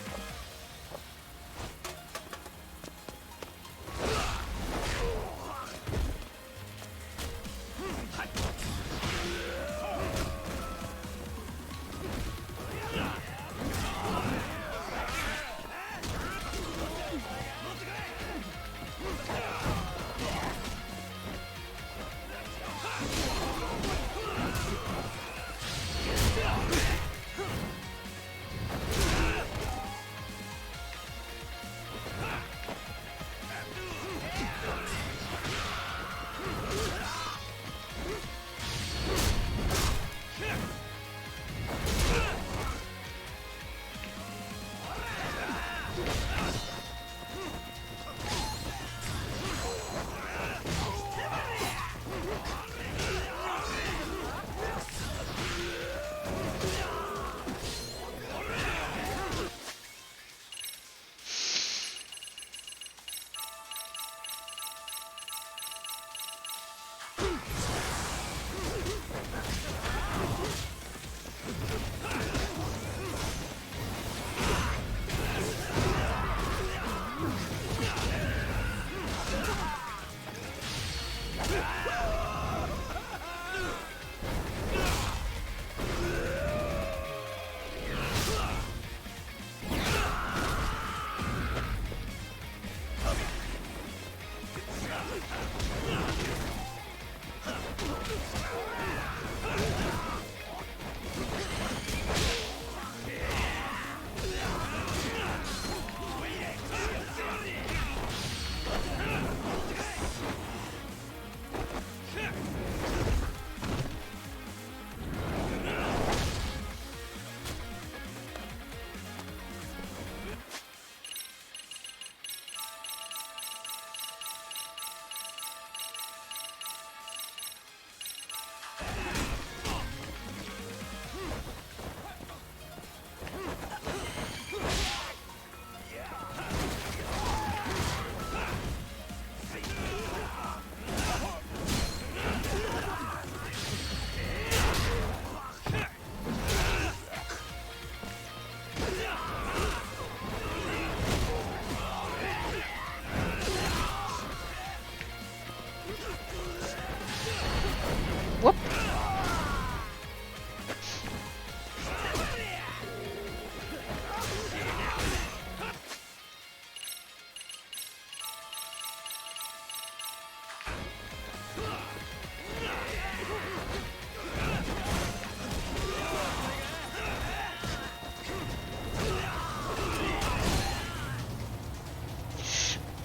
Whoop.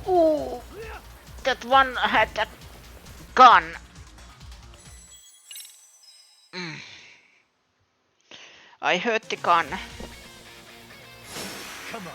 Ooh, that one had a gun. Mm. I heard the gun. Come on.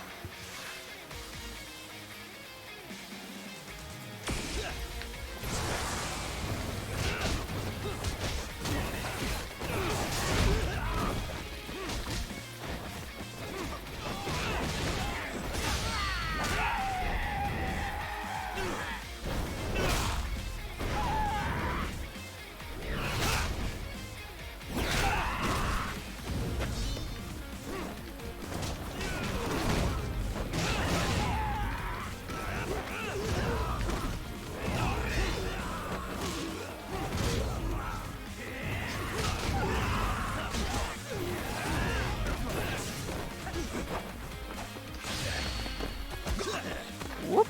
Whoop.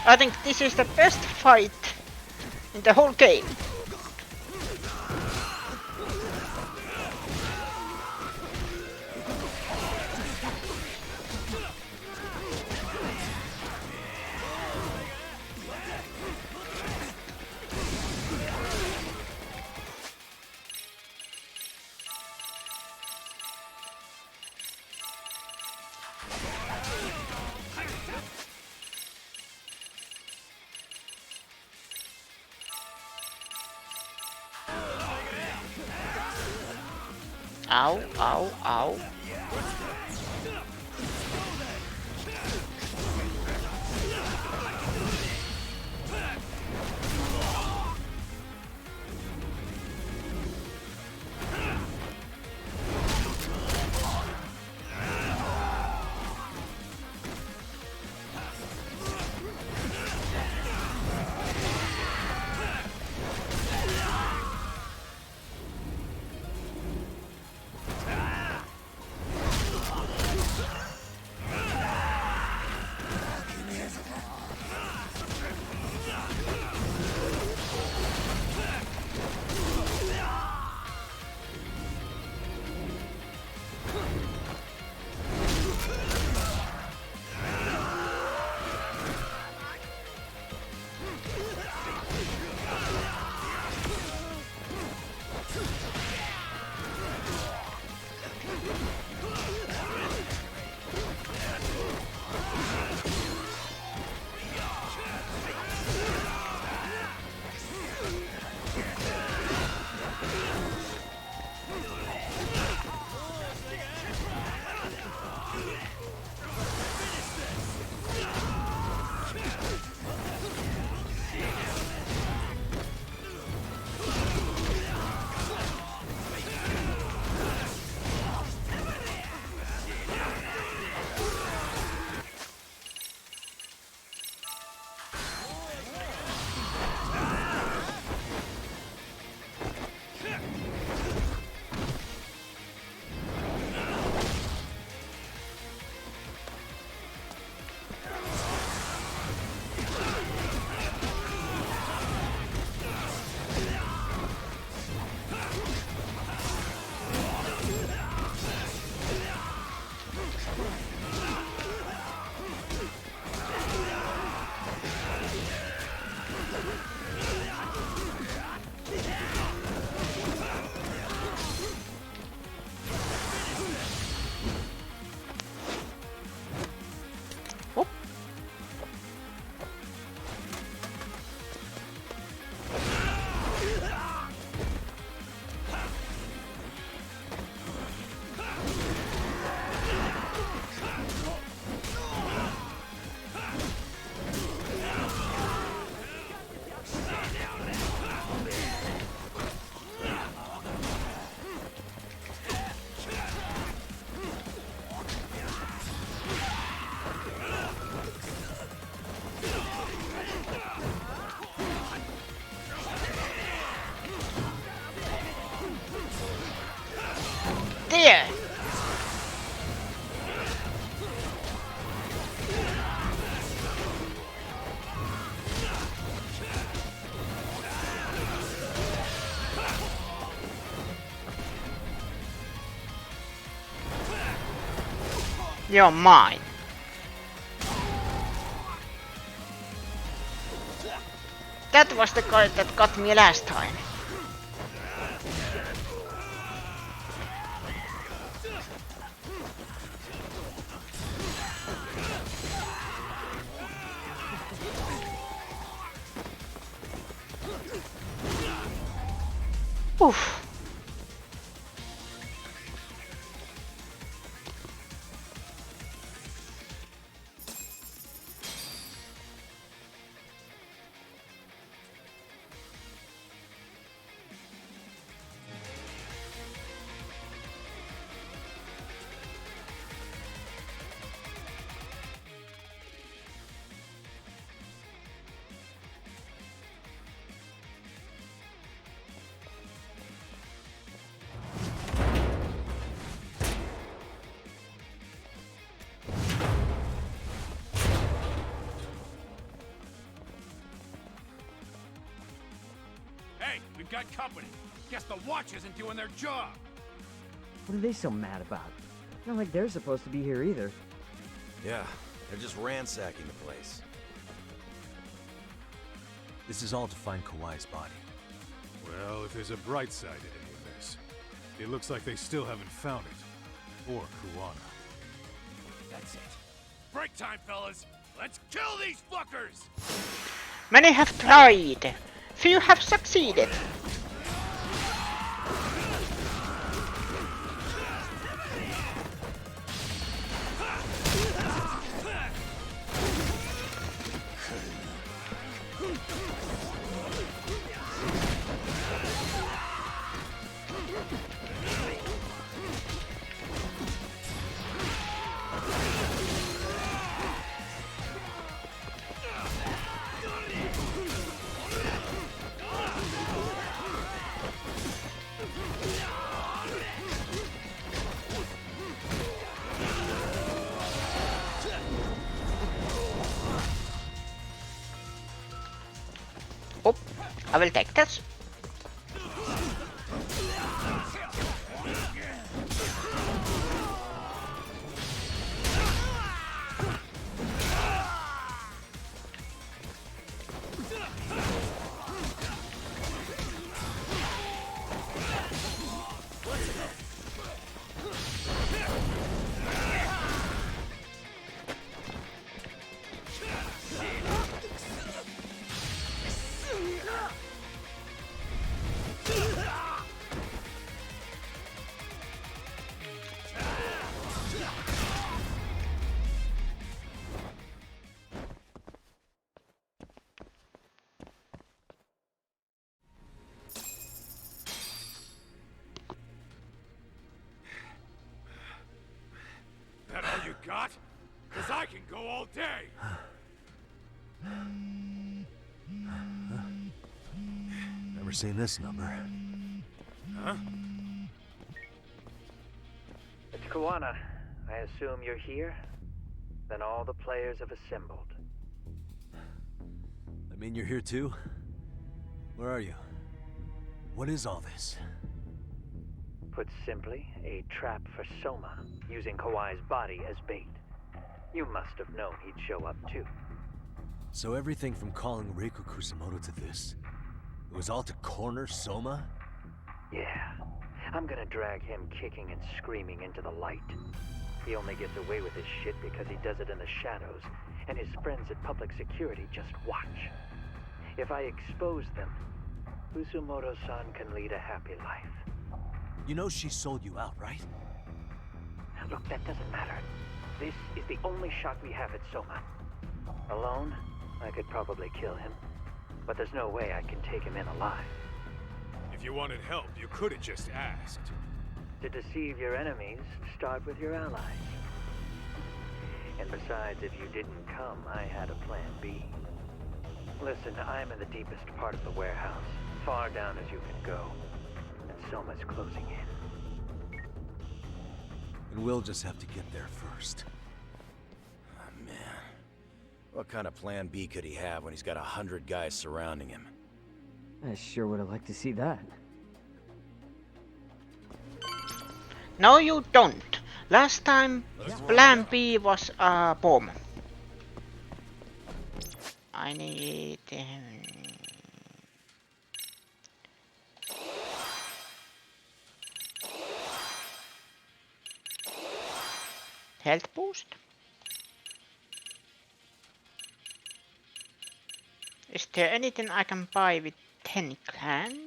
I think this is the best fight in the whole game. Ow, ow, ow. You're mine. That was the guy that got me last time. Oof. Hey, we've got company. Guess the watch isn't doing their job. What are they so mad about? Not like they're supposed to be here either. Yeah, they're just ransacking the place. This is all to find Kawhi's body. Well, if there's a bright side to any of this, it looks like they still haven't found it. Or Kuwana. That's it. Break time, fellas. Let's kill these fuckers! Many have tried. Few have succeeded. Oh, I will take this. That all you got? 'Cause I can go all day! Never seen this number. Huh? It's Kuwana. I assume you're here? Then all the players have assembled. I mean, you're here too? Where are you? What is all this? Put simply, a trap for Soma, using Kawhi's body as bait. You must have known he'd show up too. So everything from calling Reiko Kusumoto to this, it was all to corner Soma? Yeah. I'm gonna drag him kicking and screaming into the light. He only gets away with his shit because he does it in the shadows, and his friends at public security just watch. If I expose them, Kusumoto-san can lead a happy life. You know she sold you out, right? Look, that doesn't matter. This is the only shot we have at Soma. Alone, I could probably kill him, but there's no way I can take him in alive. If you wanted help, you could have just asked. To deceive your enemies, start with your allies. And besides, if you didn't come, I had a plan B. Listen, I'm in the deepest part of the warehouse, far down as you can go. And Soma's closing in. And we'll just have to get there first. Oh, man. What kind of plan B could he have when he's got 100 guys surrounding him? I sure would have liked to see that. No, you don't. Last time, Plan B was a bomb. I need health boost. Is there anything I can buy with 10 grand?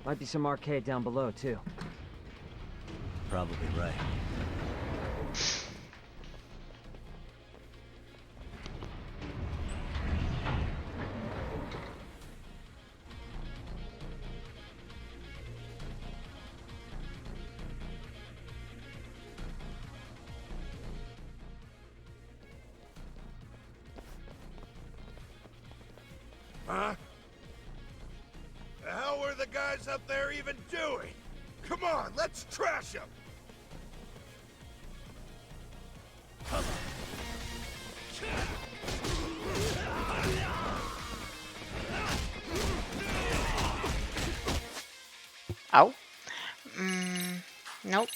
Might be some arcade down below, too. Probably right. Huh? The hell were the guys up there even doing? Come on, let's trash them! Ow. Nope.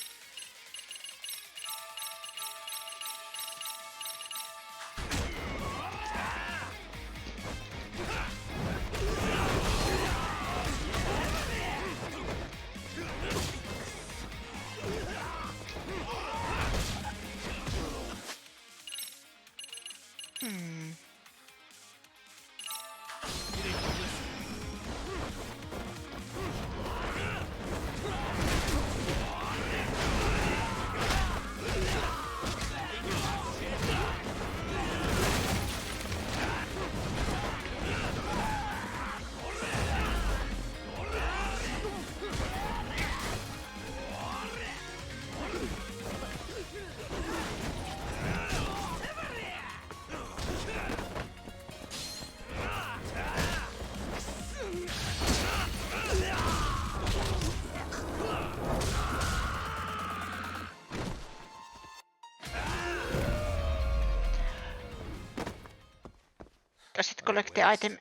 Does it collect the item?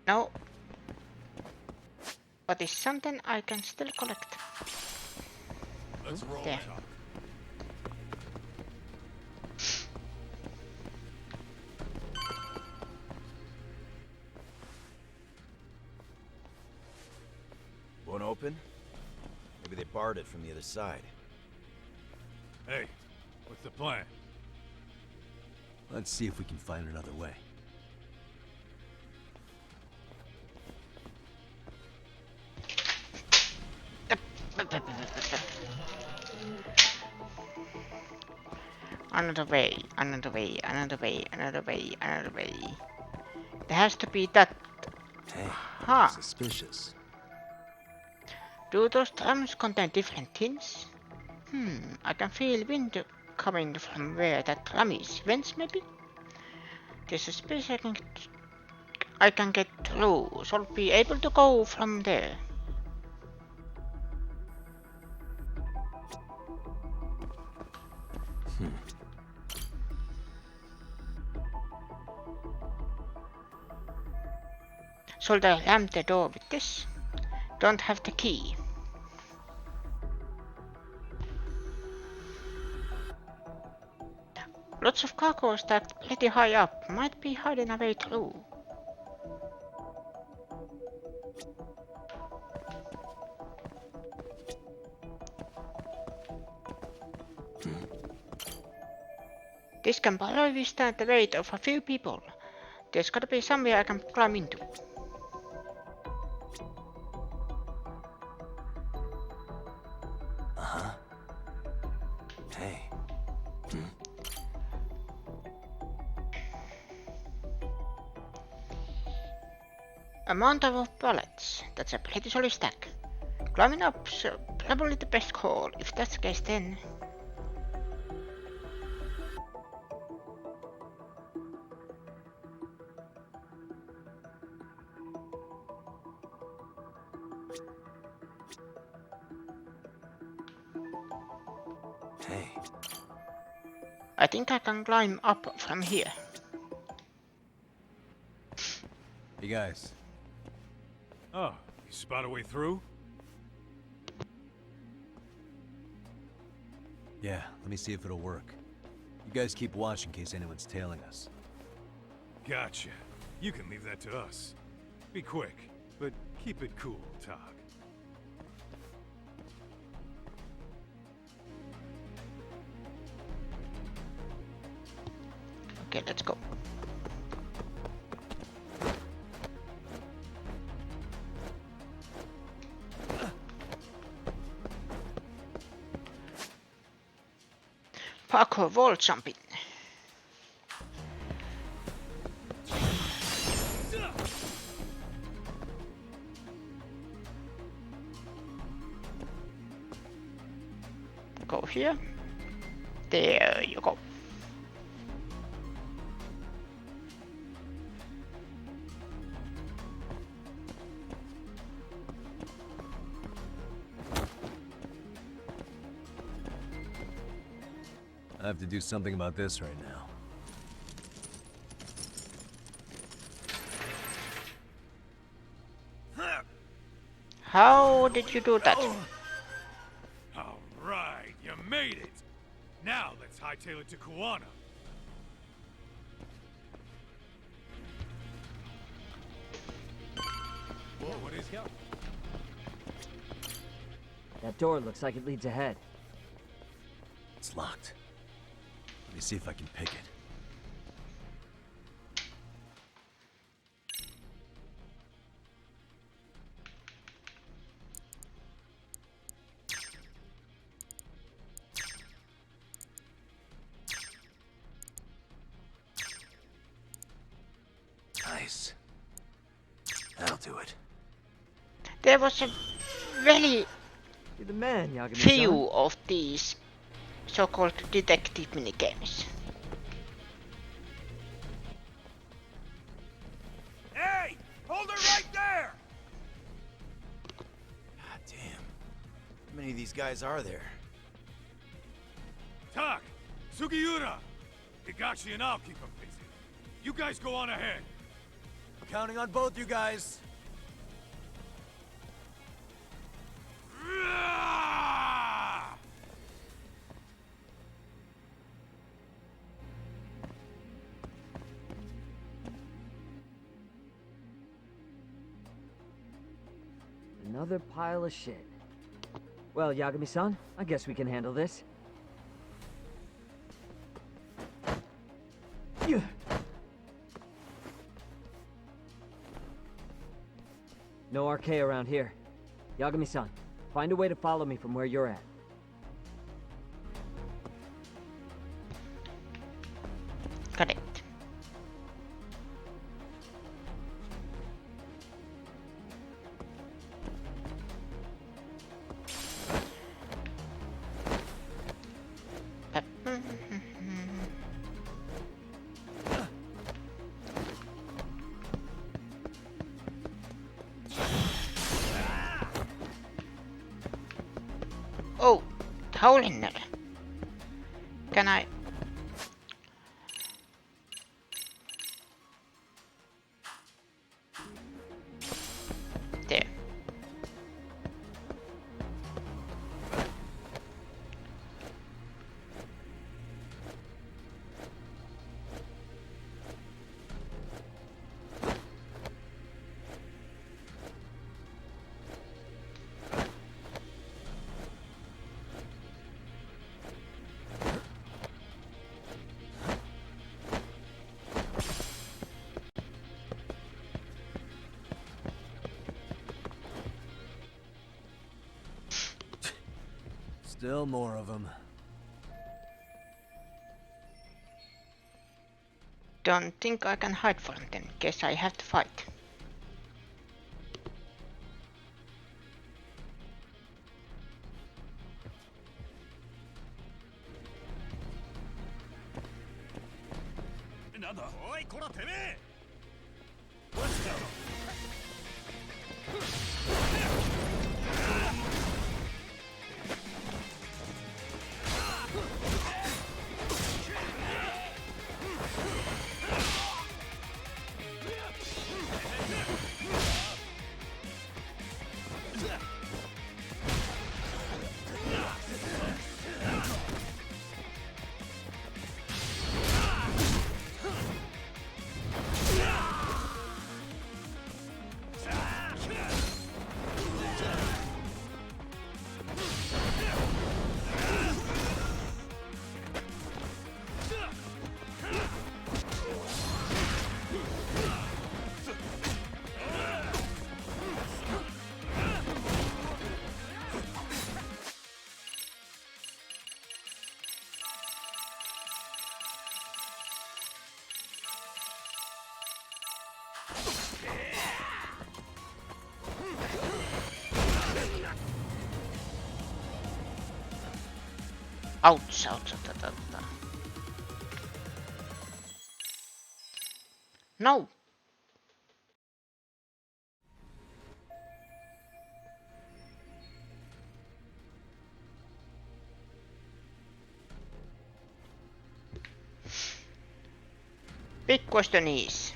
No. But it's something I can still collect. Let's roll There. talk. Won't open? Maybe they barred it from the other side. Hey, what's the plan? Let's see if we can find another way. Another way, another way, another way, another way, another way. There has to be that. Hey, Huh. suspicious. Do those drums contain different things? I can feel wind coming from where that drum is. Vents maybe? There's a space I can get through, so I'll be able to go from there. Should I ram the door with this? Don't have the key. Lots of cargo stacked pretty high up. Might be hiding a way through. This can probably withstand the weight of a few people. There's gotta be somewhere I can climb into. Uh-huh. Hey. A mountain of pallets. That's a pretty solid stack. Climbing up's probably the best call. If that's the case, then. Dang. I think I can climb up from here. Hey guys. Oh, you spot a way through? Yeah, let me see if it'll work. You guys keep watch in case anyone's tailing us. Gotcha. You can leave that to us. Be quick, but keep it cool, Tog. Okay, let's go. Parkour wall jumping. Go here. There you go. I have to do something about this right now. How did you do that? All right, you made it. Now let's hightail it to Kuwana. Whoa, what is that? That door looks like it leads ahead. It's locked. Let me see if I can pick it. Nice. That'll do it. There was a very You're the man, Yagami-san. few of these so-called detective minigames. Hey! Hold her right there! God damn. How many of these guys are there? Tak! Sugiura! Higashi and I'll keep them busy. You guys go on ahead. Counting on both you guys. Another pile of shit. Well, Yagami-san, I guess we can handle this. No RK around here. Yagami-san, find a way to follow me from where you're at. Got it. Oh, hole in there. Can I? There. Still more of them. Don't think I can hide from them. Guess I have to fight. Another. Oi, kora teme! Let's go. Ouch. No. Big question is.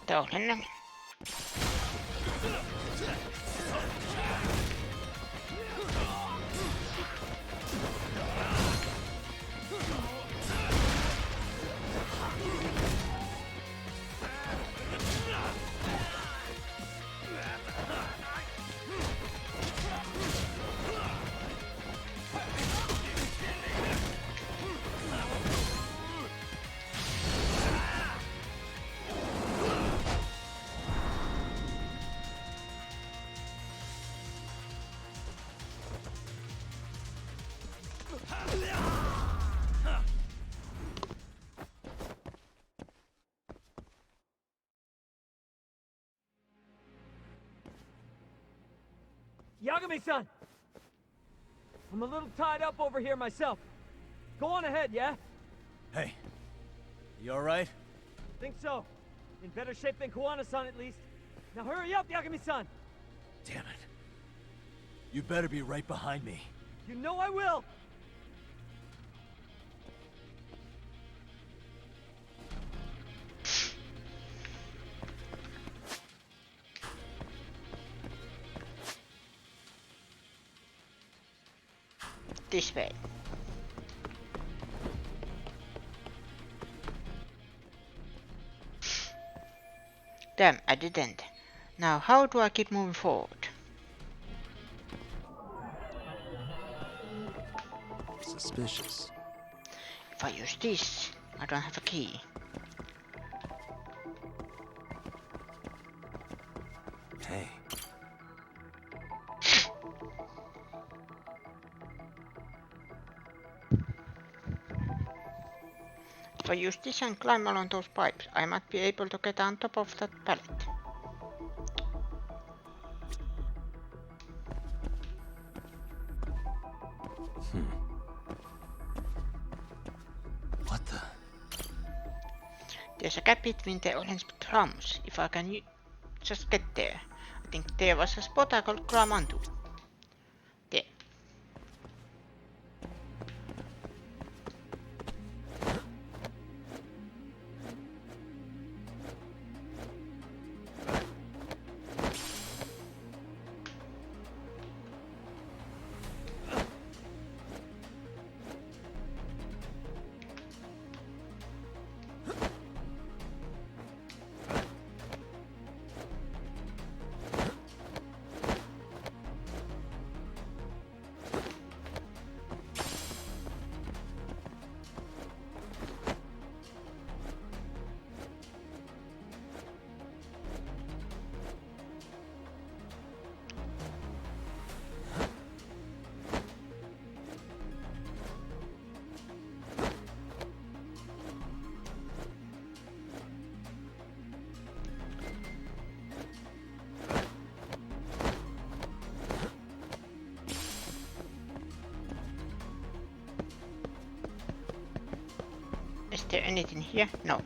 Toinen. Yagami-san! I'm a little tied up over here myself. Go on ahead, yeah? Hey, you alright? Think so. In better shape than Kuwana-san at least. Now hurry up, Yagami-san! Damn it. You better be right behind me. You know I will! This way. Damn, I didn't. Now how do I keep moving forward? Suspicious. If I use this, I don't have a key. Hey. If I use this and climb along those pipes, I might be able to get on top of that pallet. What the? There's a gap between the orange drums. If I can just get there. I think there was a spot I could climb onto. There. there anything here? No.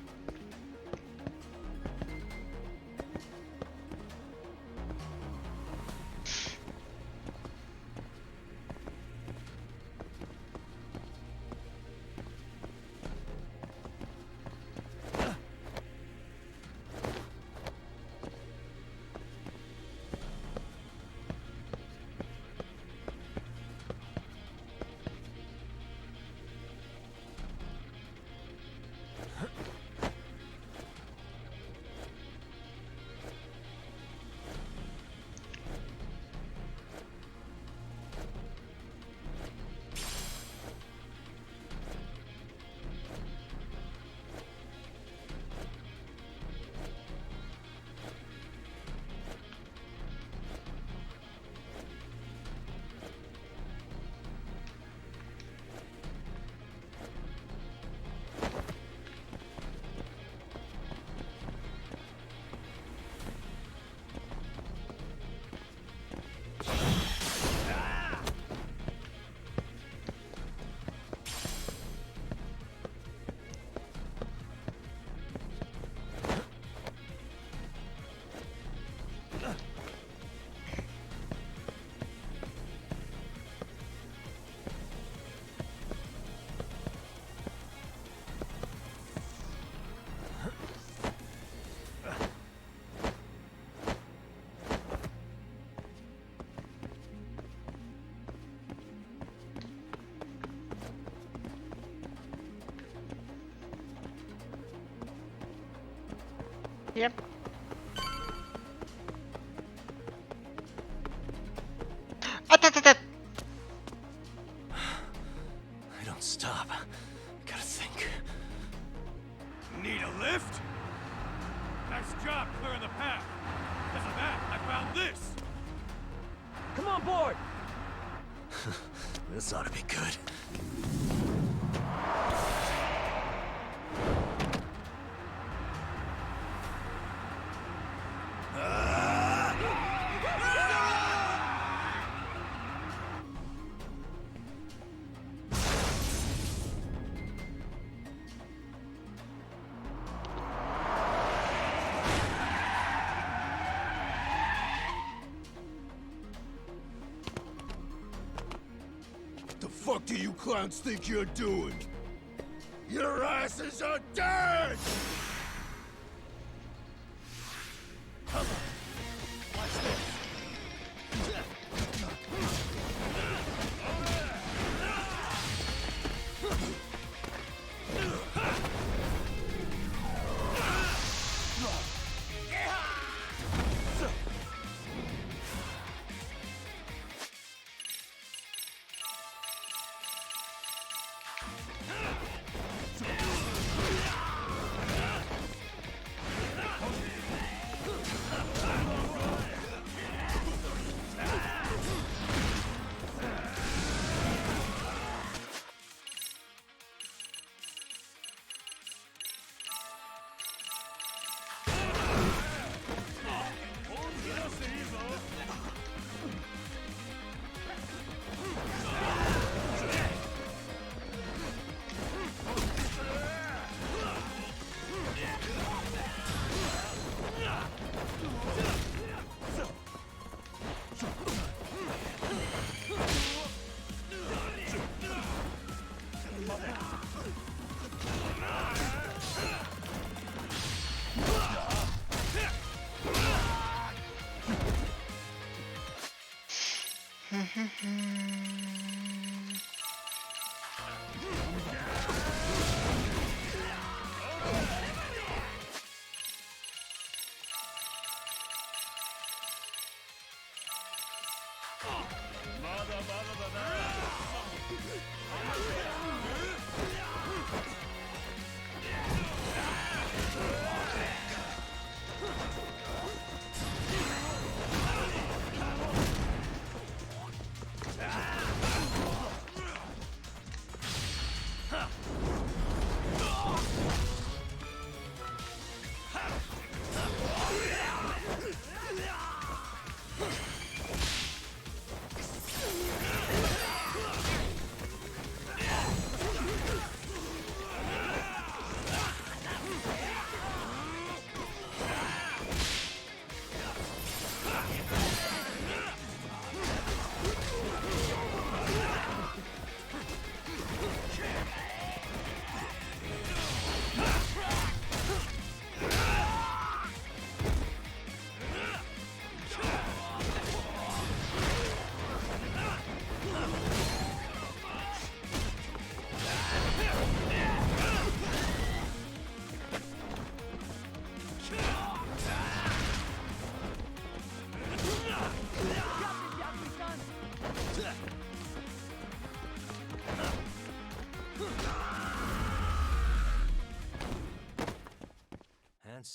Yep. I don't stop. Gotta think. Need a lift? Nice job clearing the path. Because of that, I found this. Come on board! This ought to be good. The fuck do you clowns think you're doing? Your asses are dead! Come on. Watch this.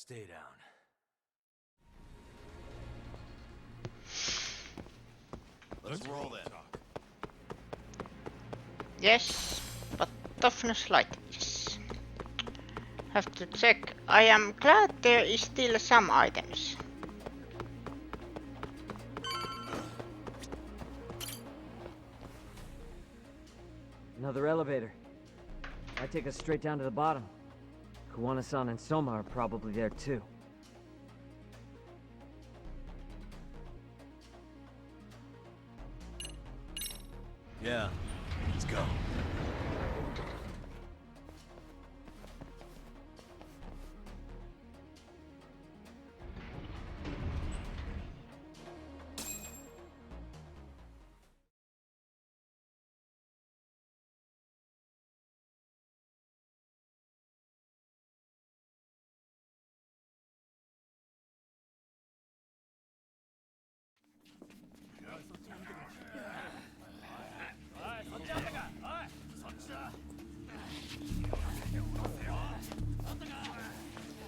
stay down. Let's roll then. Yes, but toughness like this. Have to check. I am glad there is still some items. Another elevator. I take us straight down to the bottom. Kuwana-san and Soma are probably there too. Yeah, let's go.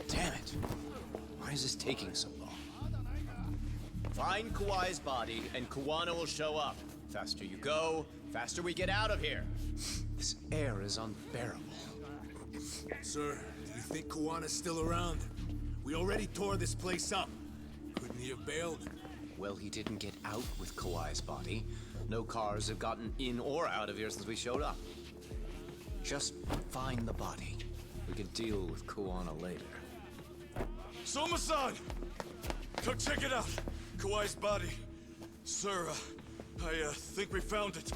Damn it! Why is this taking so long? Find Kawai's body, and Kuwana will show up. Faster you go, faster we get out of here. This air is unbearable. Sir, do you think Kuwana's still around? We already tore this place up. Couldn't he have bailed? Well, he didn't get out with Kawai's body. No cars have gotten in or out of here since we showed up. Just find the body. We can deal with Kuwana later. Soma-san! Come check it out! Kawai's body. Sir, I think we found it.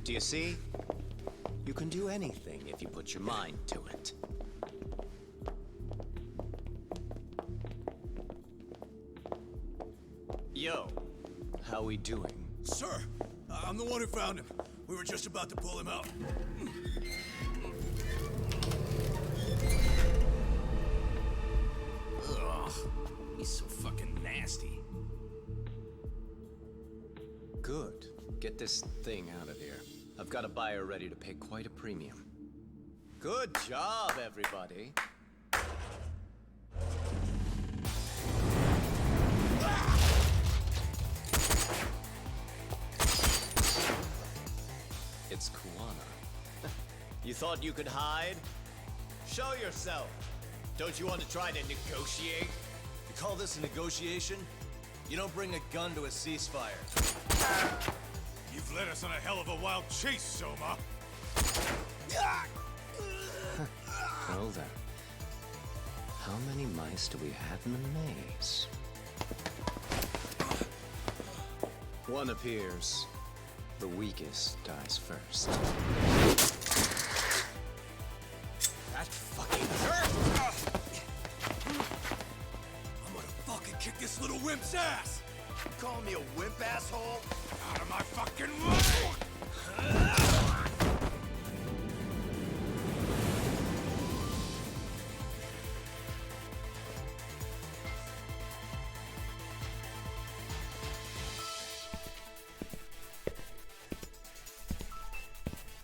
Do you see? You can do anything if you put your mind to it. Yo, how we doing? Sir, I'm the one who found him. We were just about to pull him out. Ugh, he's so fucking nasty. Good. Get this thing out of here. I've got a buyer ready to pay quite a premium. Good job, everybody. It's Kuwana. You thought you could hide? Show yourself. Don't you want to try to negotiate? You call this a negotiation? You don't bring a gun to a ceasefire. You've led us on a hell of a wild chase, Soma. Well then. How many mice do we have in the maze? One appears. The weakest dies first. That fucking hurt! I'm gonna fucking kick this little wimp's ass! You calling me a wimp, asshole? Out of my fucking way!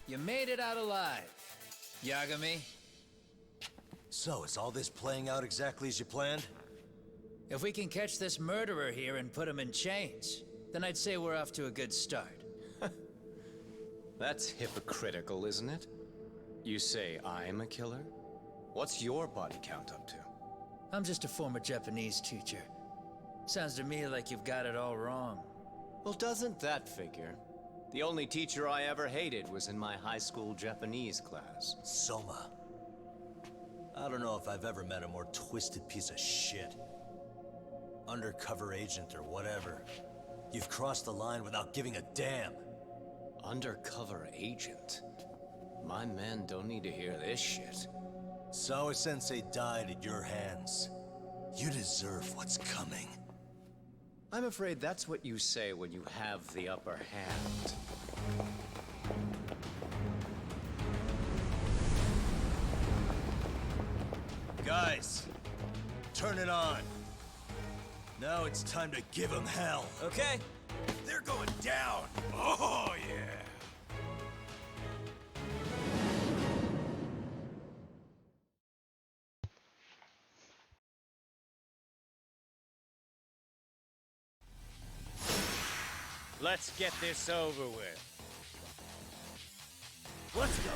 You made it out alive, Yagami. So, is all this playing out exactly as you planned? If we can catch this murderer here and put him in chains, then I'd say we're off to a good start. That's hypocritical, isn't it? You say I'm a killer? What's your body count up to? I'm just a former Japanese teacher. Sounds to me like you've got it all wrong. Well, doesn't that figure? The only teacher I ever hated was in my high school Japanese class. Soma. I don't know if I've ever met a more twisted piece of shit. Undercover agent or whatever. You've crossed the line without giving a damn. Undercover agent? My men don't need to hear this shit. Sawa-sensei died at your hands. You deserve what's coming. I'm afraid that's what you say when you have the upper hand. Guys, turn it on. Now it's time to give them hell. Okay. They're going down! Oh, yeah! Let's get this over with. Let's go.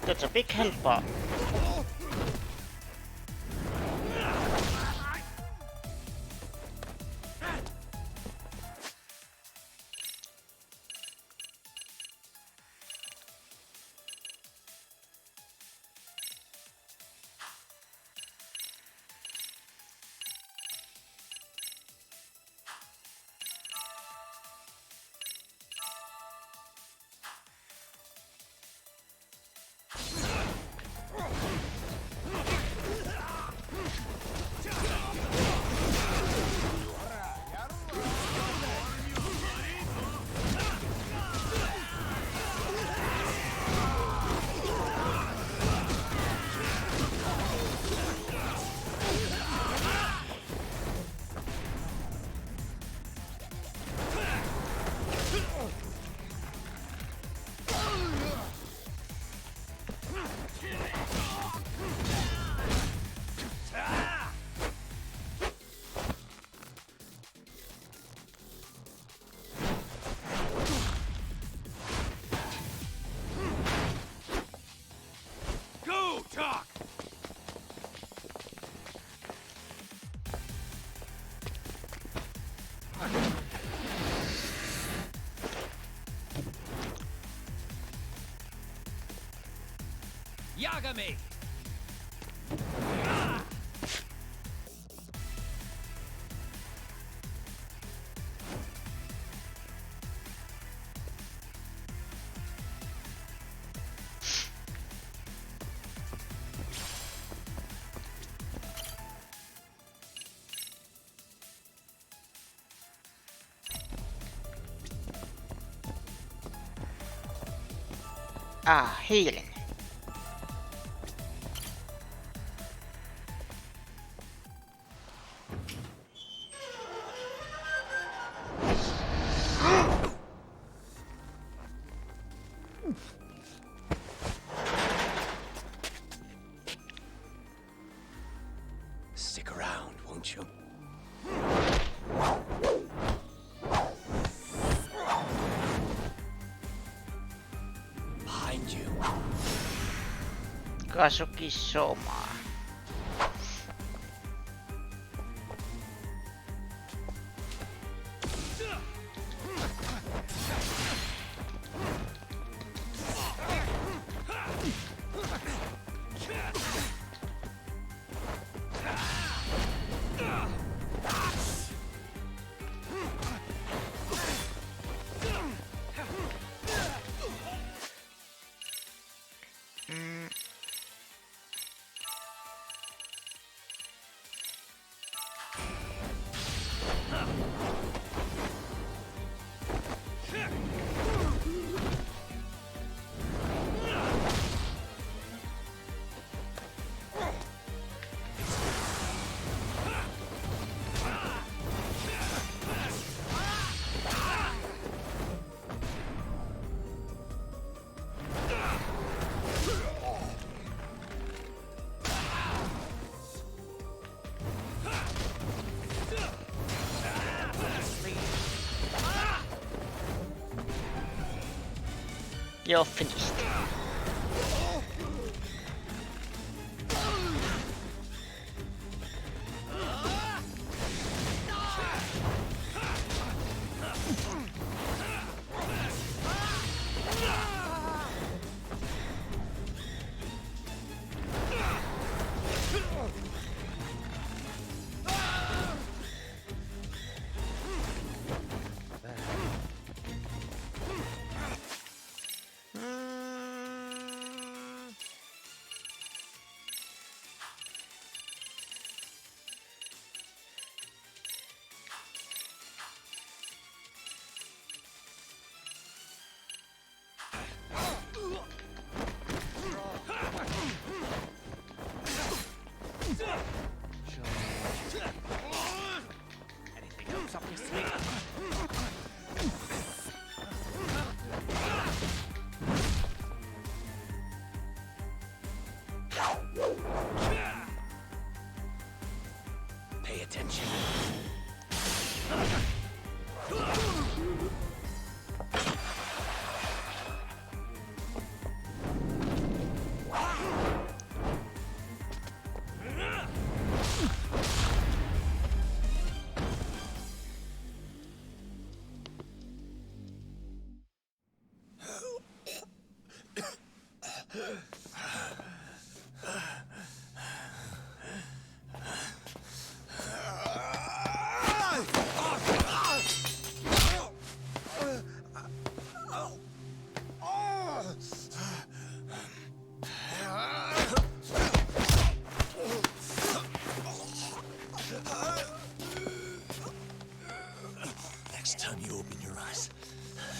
That's a big helper. Yagami! Ah, healing. Stick around, won't you? Behind you. Kazuki Soma. You're finished. Anything else up your sleeve? Pay attention. Next time you open your eyes,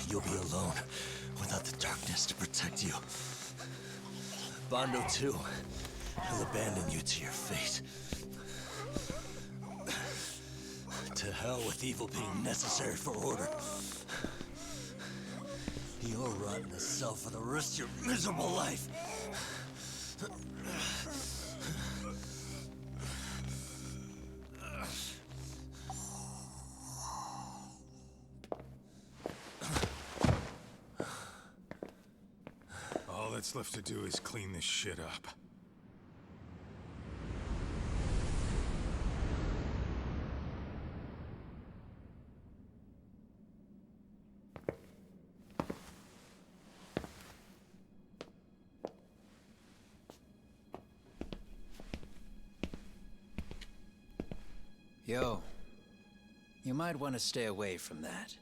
you'll be alone, without the darkness to protect you. Bando too. He'll abandon you to your fate. To hell with evil being necessary for order. You'll rot in a cell for the rest of your miserable life. All that's left to do is clean this shit up. Yo, you might want to stay away from that.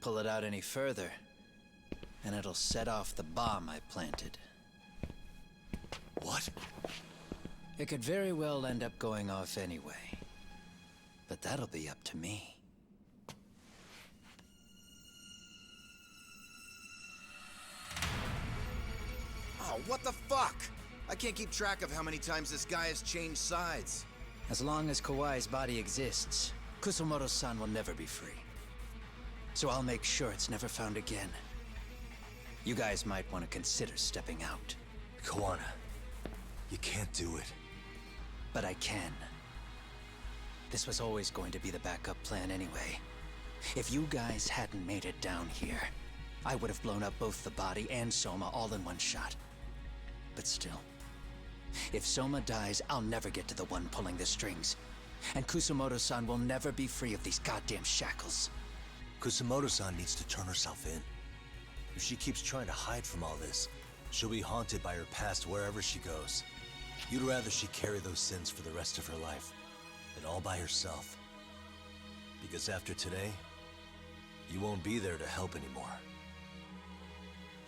Pull it out any further, and it'll set off the bomb I planted. What? It could very well end up going off anyway. But that'll be up to me. Oh, what the fuck? I can't keep track of how many times this guy has changed sides. As long as Kawai's body exists, Kusumoto-san will never be free. So I'll make sure it's never found again. You guys might want to consider stepping out. Kawana, you can't do it. But I can. This was always going to be the backup plan anyway. If you guys hadn't made it down here, I would have blown up both the body and Soma all in one shot. But still, if Soma dies, I'll never get to the one pulling the strings. And Kusumoto-san will never be free of these goddamn shackles. Kusumoto-san needs to turn herself in. If she keeps trying to hide from all this, she'll be haunted by her past wherever she goes. You'd rather she carry those sins for the rest of her life, and all by herself. Because after today, you won't be there to help anymore.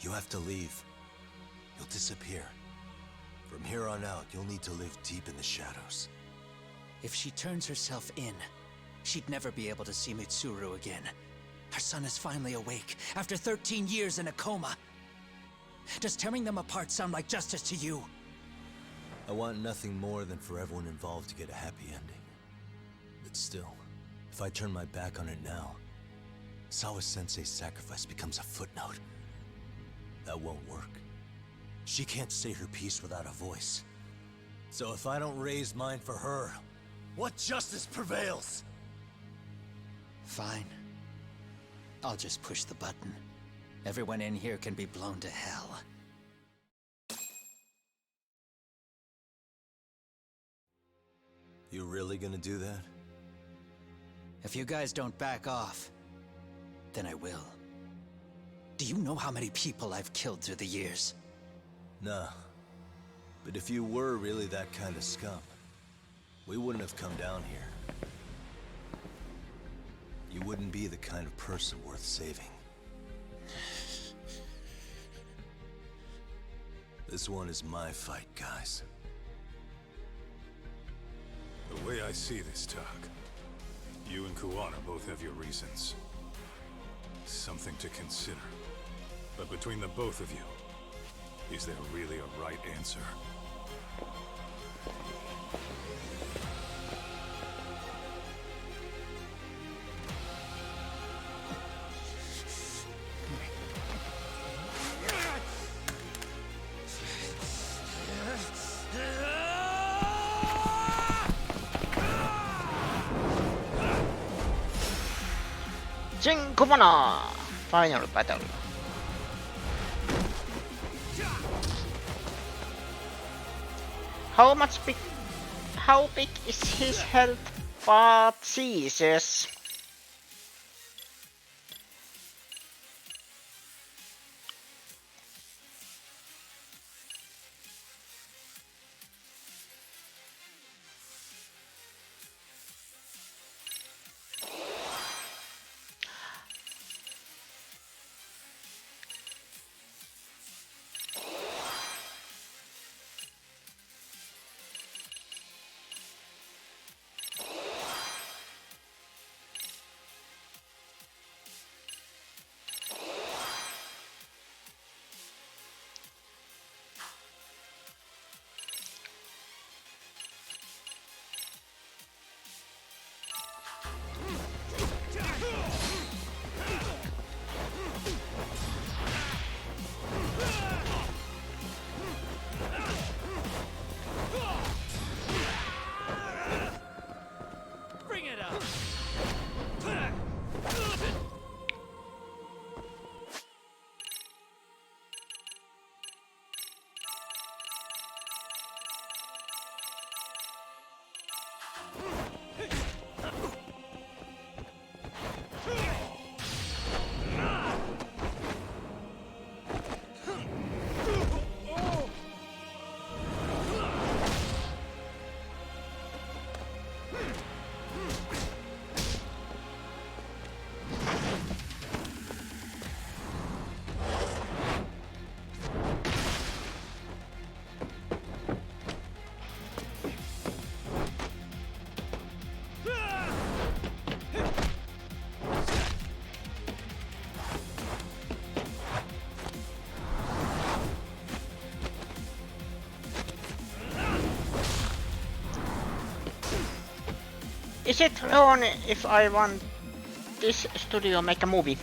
You have to leave. You'll disappear. From here on out, you'll need to live deep in the shadows. If she turns herself in, she'd never be able to see Mitsuru again. Her son is finally awake, after 13 years in a coma. Does tearing them apart sound like justice to you? I want nothing more than for everyone involved to get a happy ending. But still, if I turn my back on it now, Sawa-sensei's sacrifice becomes a footnote. That won't work. She can't say her piece without a voice. So if I don't raise mine for her, what justice prevails? Fine. I'll just push the button. Everyone in here can be blown to hell. You really gonna do that? If you guys don't back off, then I will. Do you know how many people I've killed through the years? Nah. But if you were really that kind of scum, we wouldn't have come down here. You wouldn't be the kind of person worth saving. This one is my fight, guys. The way I see this, Tak, you and Kuwana both have your reasons. Something to consider. But between the both of you, is there really a right answer? Shin Kumana! Final battle. How big is his health? But Jesus. Bring it up! Is it wrong if I want this studio make a movie?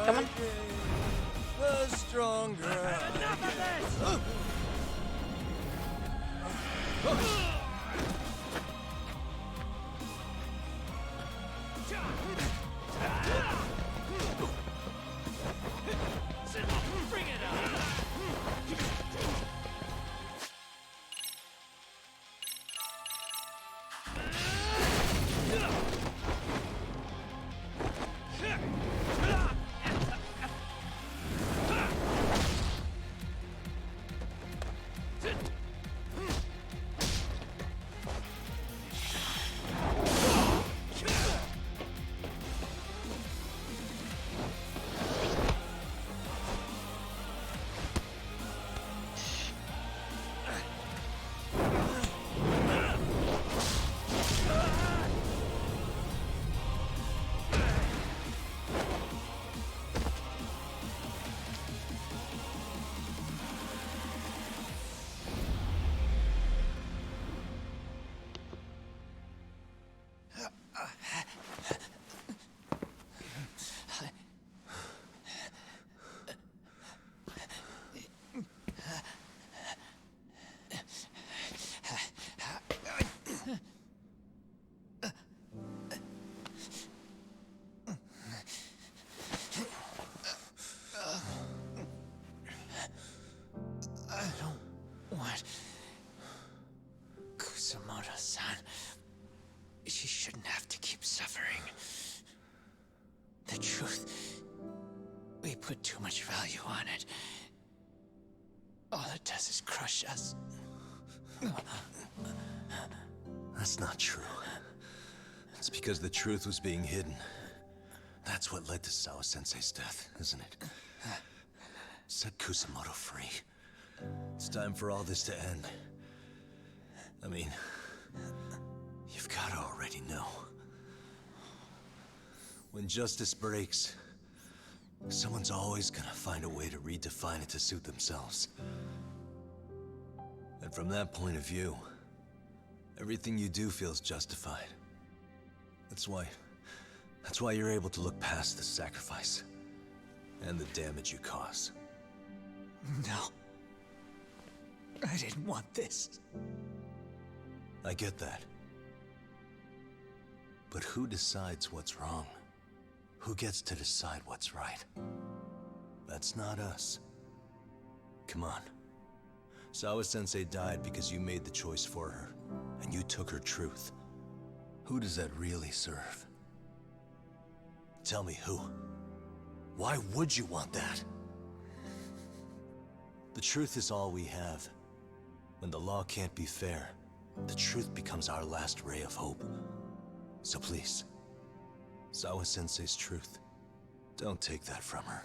Come on. The stronger. Enough of this! Bring it up! Kusumoto-san. She shouldn't have to keep suffering. The truth, we put too much value on it. All it does is crush us. That's not true. It's because the truth was being hidden. That's what led to Sawa-sensei's death, isn't it? Set Kusumoto free. It's time for all this to end. I mean, you've gotta already know. When justice breaks, someone's always gonna find a way to redefine it to suit themselves. And from that point of view, everything you do feels justified. That's why you're able to look past the sacrifice and the damage you cause. No. I didn't want this. I get that. But who decides what's wrong? Who gets to decide what's right? That's not us. Come on. Sawa-sensei died because you made the choice for her, and you took her truth. Who does that really serve? Tell me who. Why would you want that? The truth is all we have. When the law can't be fair, the truth becomes our last ray of hope. So please, Sawa-sensei's truth, don't take that from her.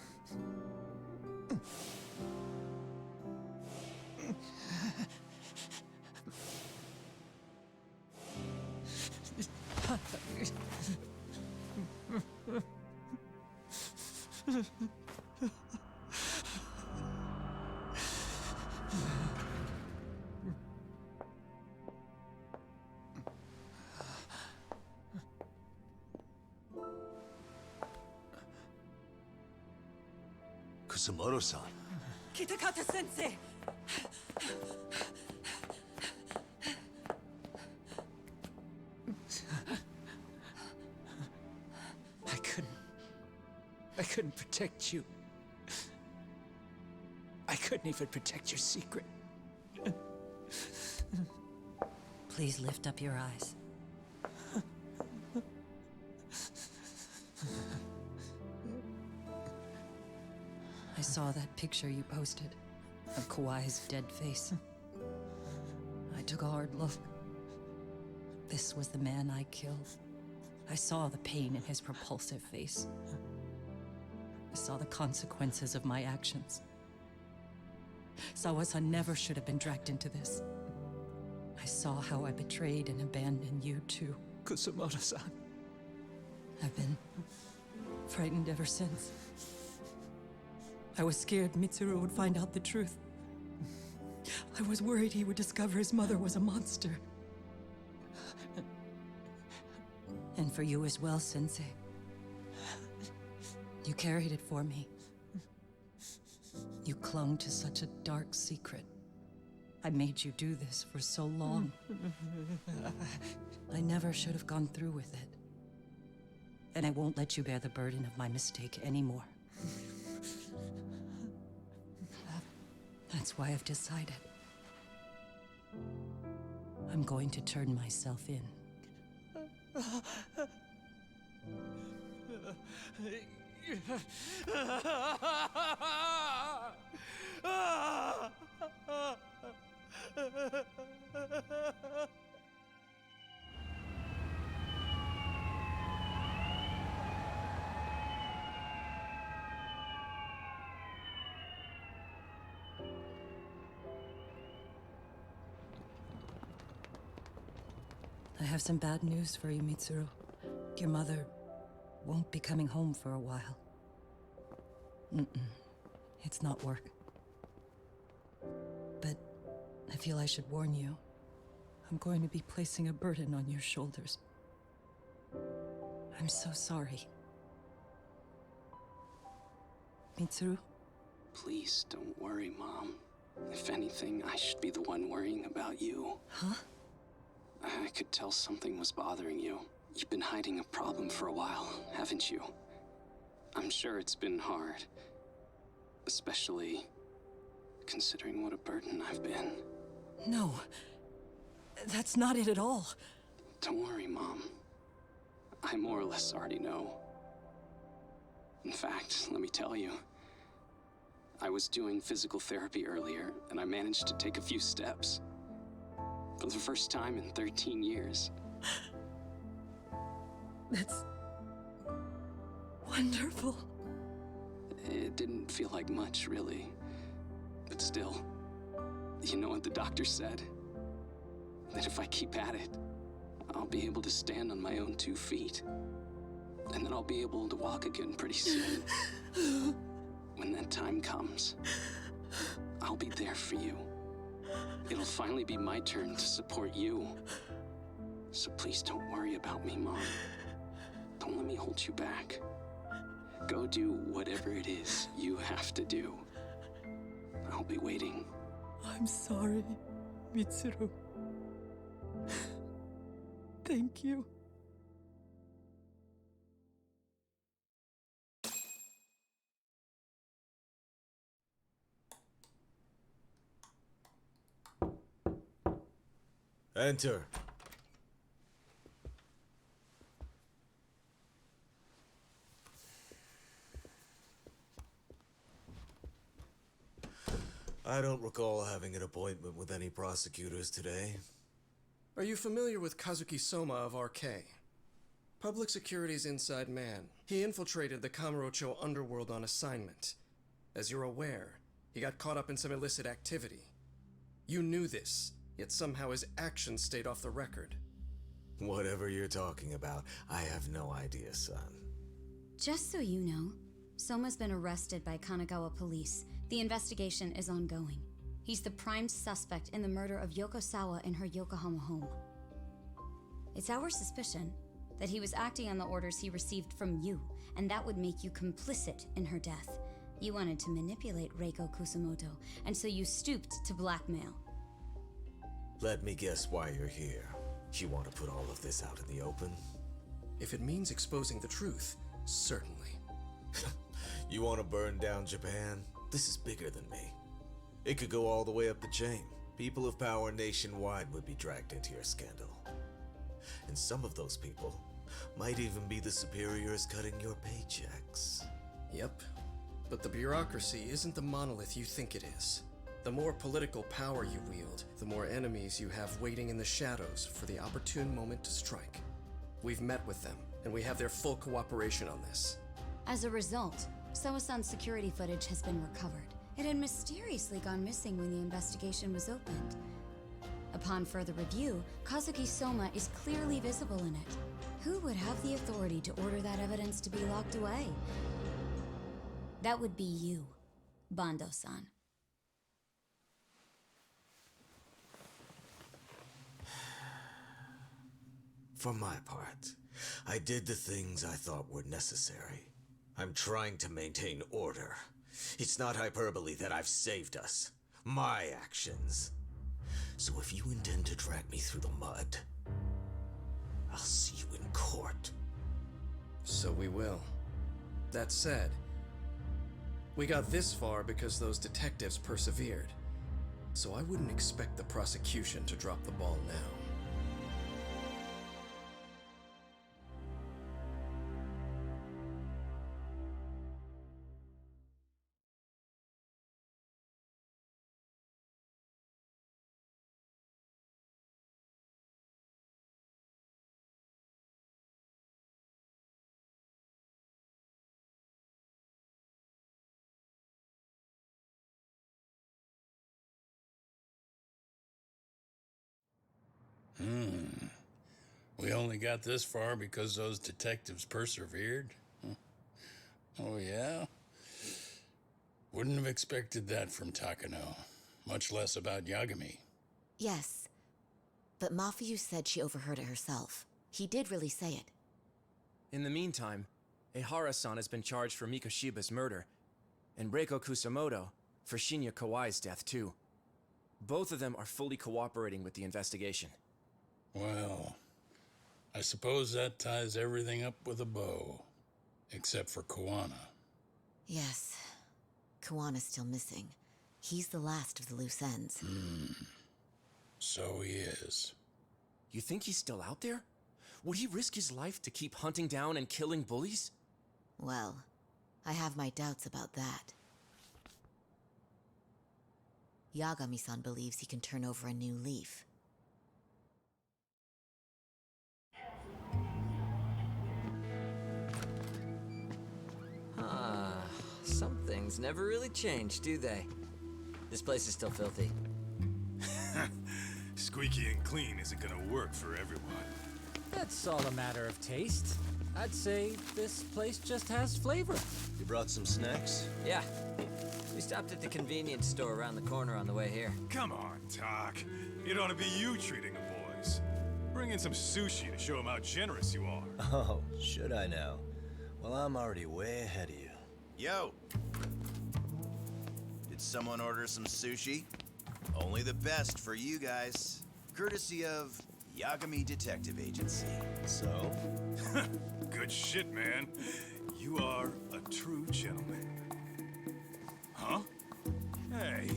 Kusumoto-san. Kitakata-sensei! I couldn't protect you. I couldn't even protect your secret. Please lift up your eyes. I saw that picture you posted of Kawai's dead face. I took a hard look. This was the man I killed. I saw the pain in his repulsive face. I saw the consequences of my actions. Sawa-san never should have been dragged into this. I saw how I betrayed and abandoned you too. Kusumoto-san. I've been frightened ever since. I was scared Mitsuru would find out the truth. I was worried he would discover his mother was a monster. And for you as well, Sensei. You carried it for me. You clung to such a dark secret. I made you do this for so long. I never should have gone through with it. And I won't let you bear the burden of my mistake anymore. That's why I've decided. I'm going to turn myself in. I have some bad news for you, Mitsuru. Your mother won't be coming home for a while. It's not work. But I feel I should warn you. I'm going to be placing a burden on your shoulders. I'm so sorry. Mitsuru? Please don't worry, Mom. If anything, I should be the one worrying about you. Huh? I could tell something was bothering you. You've been hiding a problem for a while, haven't you? I'm sure it's been hard. Especially considering what a burden I've been. No. That's not it at all. Don't worry, Mom. I more or less already know. In fact, let me tell you. I was doing physical therapy earlier, and I managed to take a few steps. For the first time in 13 years. That's wonderful. It didn't feel like much, really. But still, you know what the doctor said? That if I keep at it, I'll be able to stand on my own 2 feet. And then I'll be able to walk again pretty soon. When that time comes, I'll be there for you. It'll finally be my turn to support you. So please don't worry about me, Mom. Don't let me hold you back. Go do whatever it is you have to do. I'll be waiting. I'm sorry, Mitsuru. Thank you. Enter. I don't recall having an appointment with any prosecutors today. Are you familiar with Kazuki Soma of RK? Public Security's inside man. He infiltrated the Kamurocho underworld on assignment. As you're aware, he got caught up in some illicit activity. You knew this, yet somehow his actions stayed off the record. Whatever you're talking about, I have no idea, son. Just so you know, Soma's been arrested by Kanagawa police. The investigation is ongoing. He's the prime suspect in the murder of Yoko Sawa in her Yokohama home. It's our suspicion that he was acting on the orders he received from you, and that would make you complicit in her death. You wanted to manipulate Reiko Kusumoto, and so you stooped to blackmail. Let me guess why you're here. You want to put all of this out in the open? If it means exposing the truth, certainly. You want to burn down Japan? This is bigger than me. It could go all the way up the chain. People of power nationwide would be dragged into your scandal. And some of those people might even be the superiors cutting your paychecks. Yep. But the bureaucracy isn't the monolith you think it is. The more political power you wield, the more enemies you have waiting in the shadows for the opportune moment to strike. We've met with them, and we have their full cooperation on this. As a result, Soa-san's security footage has been recovered. It had mysteriously gone missing when the investigation was opened. Upon further review, Kazuki Soma is clearly visible in it. Who would have the authority to order that evidence to be locked away? That would be you, Bando-san. For my part, I did the things I thought were necessary. I'm trying to maintain order. It's not hyperbole that I've saved us. My actions. So if you intend to drag me through the mud, I'll see you in court. So we will. That said, we got this far because those detectives persevered. So I wouldn't expect the prosecution to drop the ball now. We only got this far because those detectives persevered? Oh, yeah? Wouldn't have expected that from Takano. Much less about Yagami. Yes. But Mafuyu said she overheard it herself. He did really say it. In the meantime, Ehara-san has been charged for Mikoshiba's murder, and Reiko Kusumoto for Shinya Kawai's death, too. Both of them are fully cooperating with the investigation. Well, I suppose that ties everything up with a bow. Except for Kuwana. Yes. Kuwana's still missing. He's the last of the loose ends. So he is. You think he's still out there? Would he risk his life to keep hunting down and killing bullies? Well, I have my doubts about that. Yagami-san believes he can turn over a new leaf. Some things never really change, do they? This place is still filthy. Squeaky and clean isn't gonna work for everyone. That's all a matter of taste. I'd say this place just has flavor. You brought some snacks? Yeah. We stopped at the convenience store around the corner on the way here. Come on, Doc. It ought to be you treating the boys. Bring in some sushi to show them how generous you are. Oh, should I now? Well, I'm already way ahead of you. Yo! Did someone order some sushi? Only the best for you guys. Courtesy of Yagami Detective Agency. So? Good shit, man. You are a true gentleman. Huh? Hey,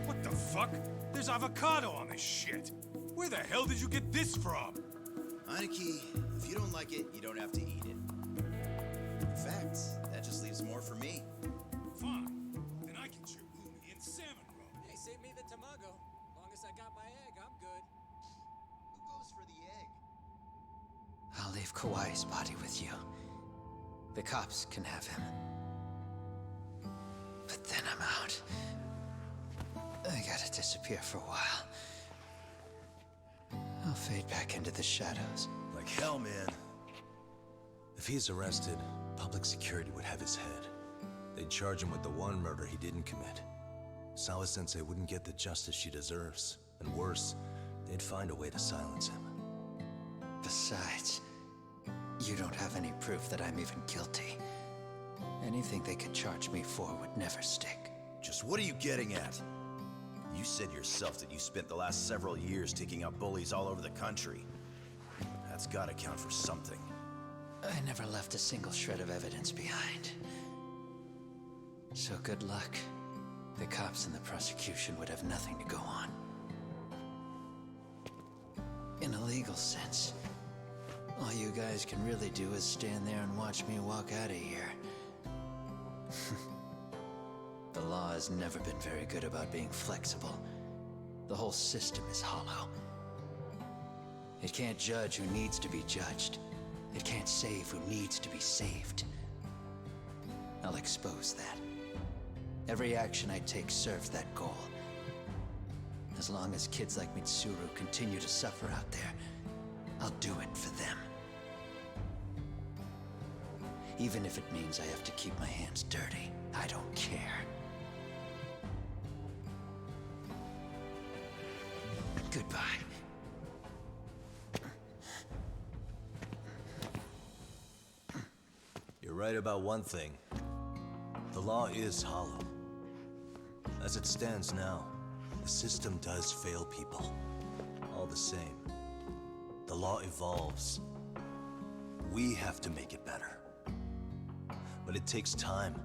what the fuck? There's avocado on this shit. Where the hell did you get this from? Aniki, if you don't like it, you don't have to eat it. In fact, that just leaves more for me. Fine. Then I can chew umi and salmon roe. Hey, save me the tamago. Long as I got my egg, I'm good. Who goes for the egg? I'll leave Kawai's body with you. The cops can have him. But then I'm out. I gotta disappear for a while. I'll fade back into the shadows. Like hell, man. If he's arrested, public security would have his head. They'd charge him with the one murder he didn't commit. Sawa-sensei wouldn't get the justice she deserves. And worse, they'd find a way to silence him. Besides, you don't have any proof that I'm even guilty. Anything they could charge me for would never stick. Just what are you getting at? You said yourself that you spent the last several years taking out bullies all over the country. That's gotta count for something. I never left a single shred of evidence behind. So good luck. The cops and the prosecution would have nothing to go on. In a legal sense, all you guys can really do is stand there and watch me walk out of here. The law has never been very good about being flexible. The whole system is hollow. It can't judge who needs to be judged. It can't save who needs to be saved. I'll expose that. Every action I take serves that goal. As long as kids like Mitsuru continue to suffer out there, I'll do it for them. Even if it means I have to keep my hands dirty, I don't care. Goodbye. You're right about one thing. The law is hollow. As it stands now, the system does fail people. All the same, the law evolves. We have to make it better. But it takes time,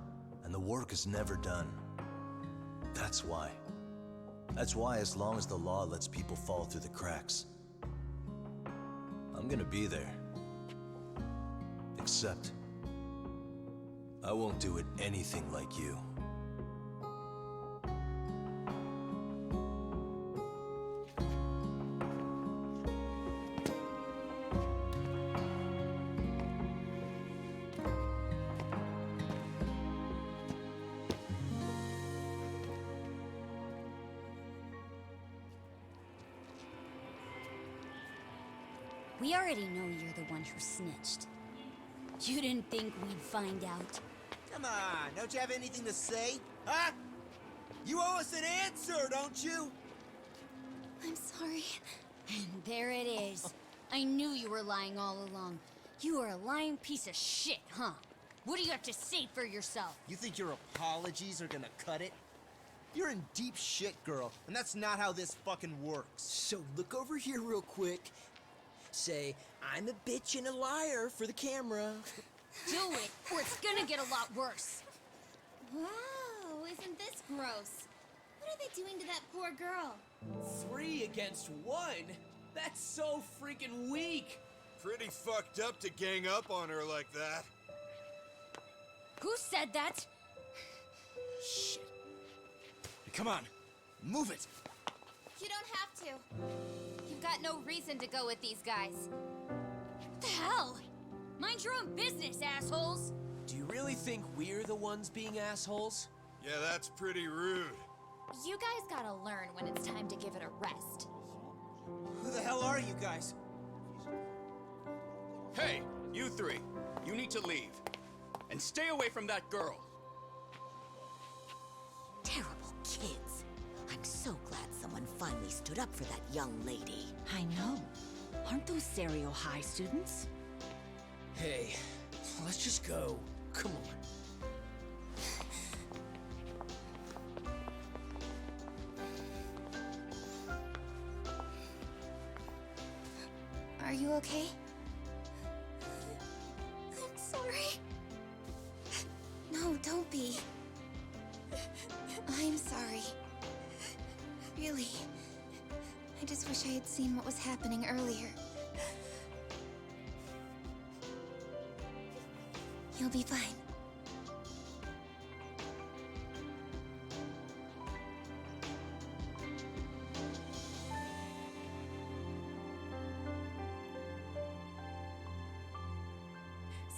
and the work is never done. That's why. That's why as long as the law lets people fall through the cracks, I'm gonna be there. Except, I won't do it anything like you. We already know you're the one who snitched. You didn't think we'd find out? Come on, don't you have anything to say? Huh? You owe us an answer, don't you? I'm sorry. And there it is. I knew you were lying all along. You are a lying piece of shit, huh? What do you have to say for yourself? You think your apologies are gonna cut it? You're in deep shit, girl, and that's not how this fucking works. So look over here real quick. Say, I'm a bitch and a liar for the camera. Do it, or it's gonna get a lot worse. Wow, isn't this gross? What are they doing to that poor girl? 3 against 1? That's so freaking weak! Pretty fucked up to gang up on her like that. Who said that? Shit. Come on, move it! You don't have to. You've got no reason to go with these guys. What the hell? Mind your own business, assholes! Do you really think we're the ones being assholes? Yeah, that's pretty rude. You guys gotta learn when it's time to give it a rest. Who the hell are you guys? Hey, you three. You need to leave. And stay away from that girl. Terrible kids. I'm so glad someone finally stood up for that young lady. I know. Aren't those Serio High students? Hey, let's just go. Come on. Are you okay? I'm sorry. No, don't be. I'm sorry. Really. I just wish I had seen what was happening earlier. You'll be fine.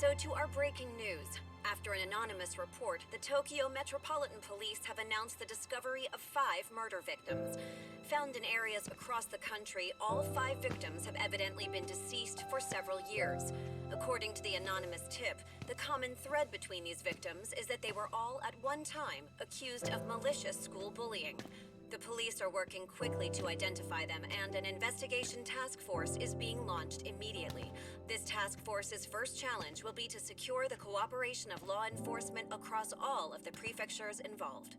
So to our breaking news. After an anonymous report, the Tokyo Metropolitan Police have announced the discovery of 5 murder victims. Found in areas across the country, all 5 victims have evidently been deceased for several years. According to the anonymous tip, the common thread between these victims is that they were all at one time accused of malicious school bullying. The police are working quickly to identify them, and an investigation task force is being launched immediately. This task force's first challenge will be to secure the cooperation of law enforcement across all of the prefectures involved.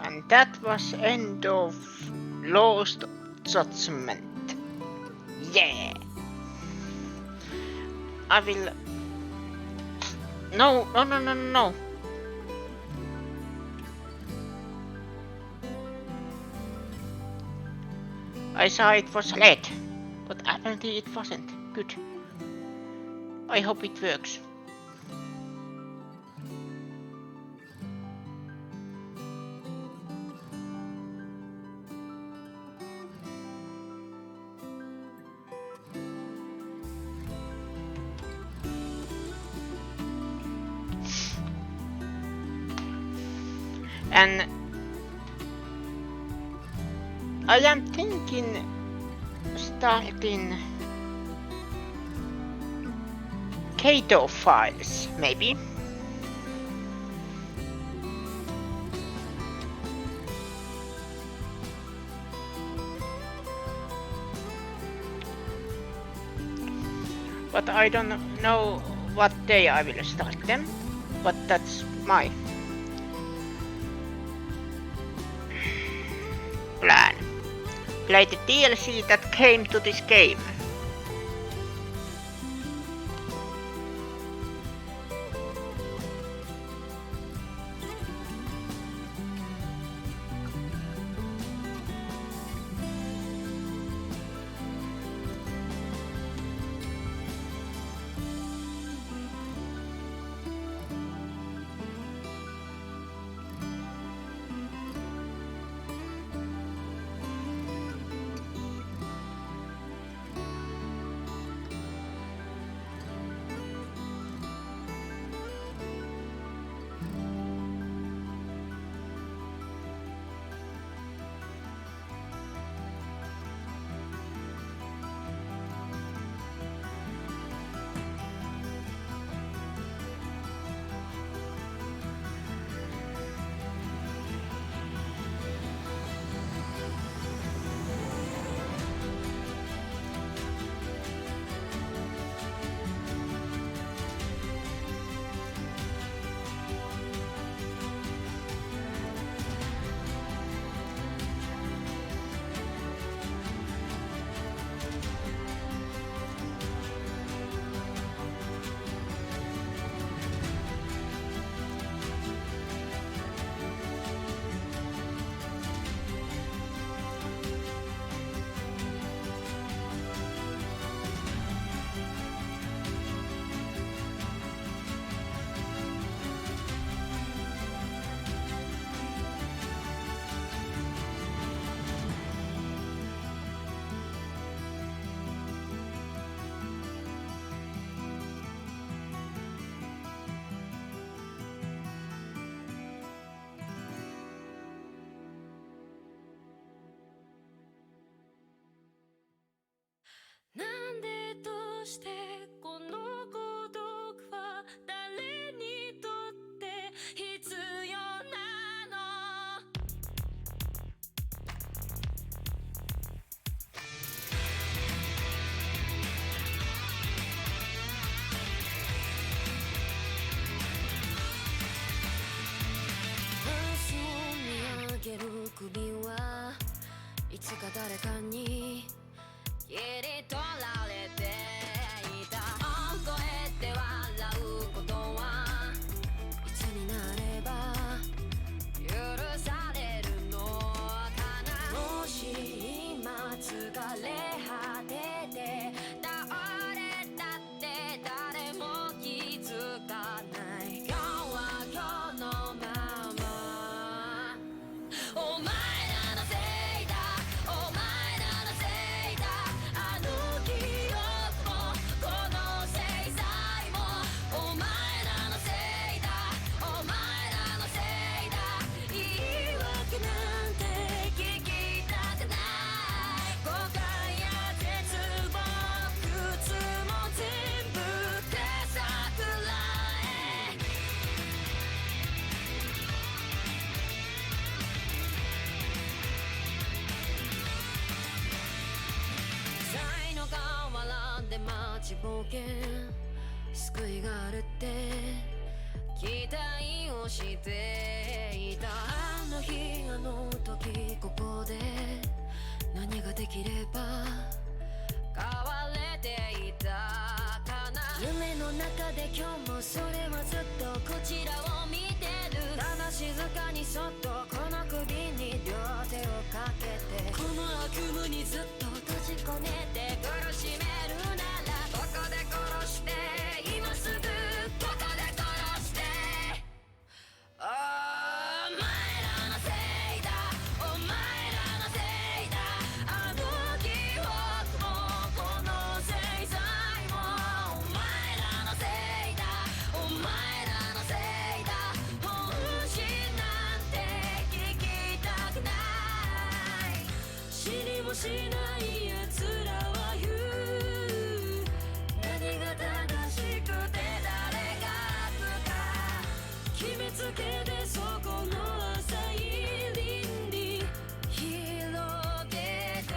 And that was end of Lost Judgment. Yeah. I will. No. I saw it was red, but apparently it wasn't. Good. I hope it works. And I am thinking starting Kato files, maybe. But I don't know what day I will start them, but that's my plan. Play the DLC that came to this game. してこの孤独は誰にとって必要なの明日を見上げる首はいつか誰かに切り取られていた大声で笑うことはいつになれば許されるのかなもし今疲れ果てて倒れたって誰も気づかない今日は今日のままお前らのせいだお前らのせいだあの記憶もこの制裁もお前らのせいだお前らのせいだ言い訳なんて聞きたくない後悔や絶望苦痛も全部手さくらえ才の河原で待ちぼうけ救いがあるって期待をしていたあの日あの時ここで何ができれば変われていたかな夢の中で今日もそれはずっとこちらを見てるただ静かにそっとこの首に両手をかけてこの悪夢にずっと閉じ込めて苦しめるならここで殺して今すぐここで殺してお前らのせいだお前らのせいだあの記憶もこの制裁もお前らのせいだお前らのせいだ本心なんて聞きたくない知りもしない奴らは言う何が正しくて誰が悪か決めつけてそこの浅い倫理広げて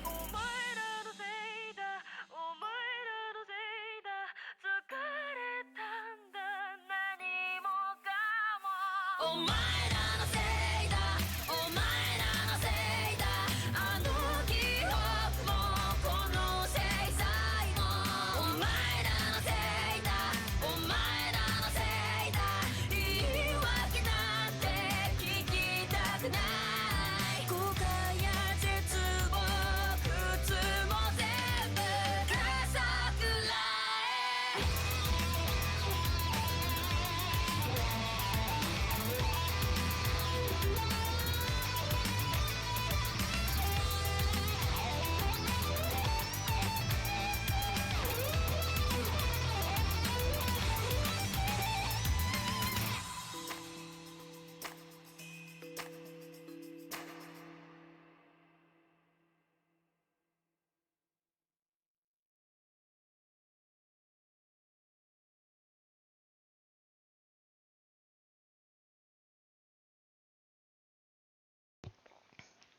お前らのせいだお前らのせいだ疲れたんだ何もかもお前らのせいだお前らのせいだあの記憶もこの制裁もお前らのせいだお前らのせいだ言い訳なんて聞きたくない後悔や絶望苦痛も全部かさくらえ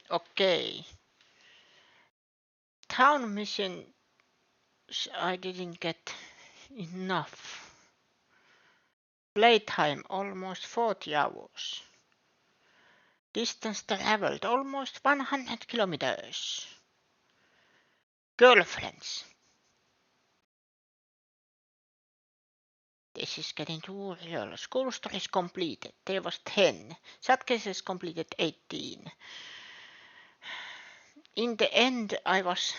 Okay. Town mission I didn't get enough. Playtime almost 40 hours. Distance traveled almost 100 kilometers. Girlfriends. This is getting too real. School stories completed. There was 10. Sad cases completed 18. In the end, I was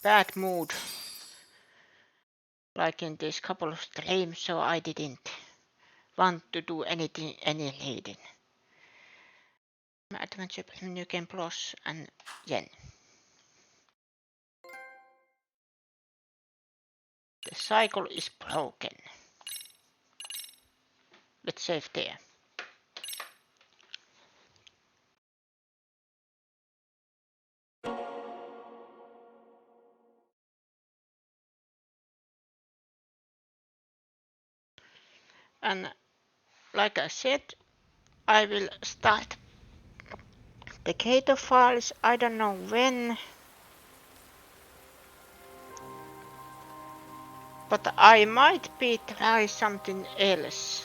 bad mood. Like in this couple of streams, so I didn't want to do anything, any reading. Adventure New Game Plus and Yen. The cycle is broken. Let's save there. And like I said, I will start the Kato files. I don't know when, but I might be try something else.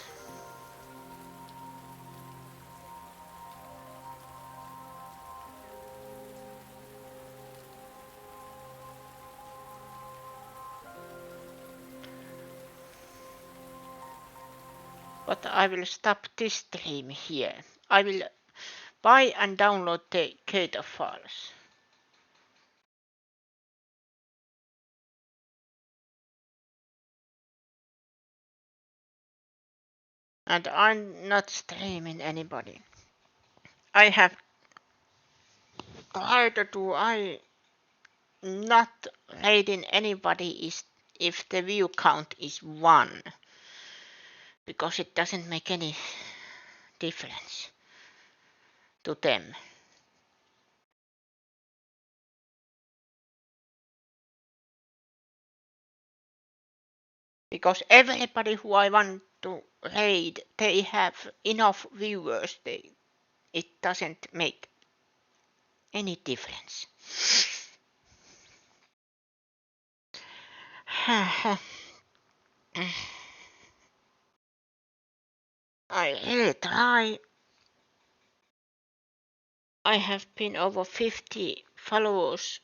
But I will stop this stream here. I will buy and download the Kato files. And I'm not streaming anybody. I have tried to do, I not rating anybody is if the view count is 1, because it doesn't make any difference to them. Because everybody who I want to raid, they have enough viewers. It doesn't make any difference. I really try. I have been over 50 followers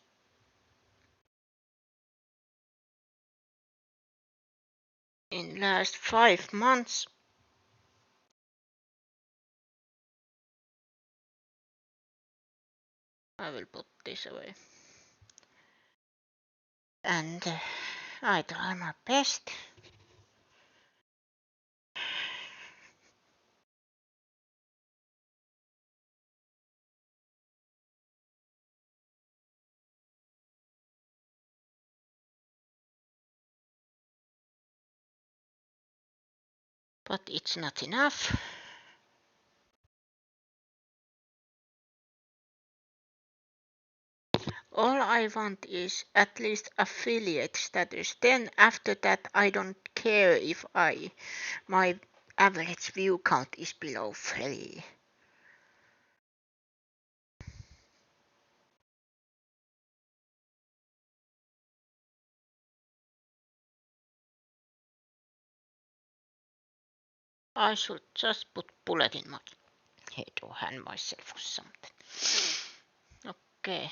in last 5 months. I will put this away. And I try my best. But it's not enough. All I want is at least affiliate status. Then after that I don't care if my average view count is below 3. I should just put bullet in my head or hand myself or something. Okay.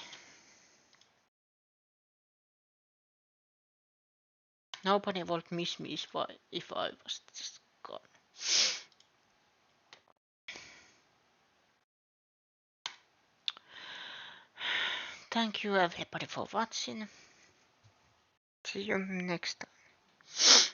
Nobody would miss me if I was just gone. Thank you everybody for watching. See you next time.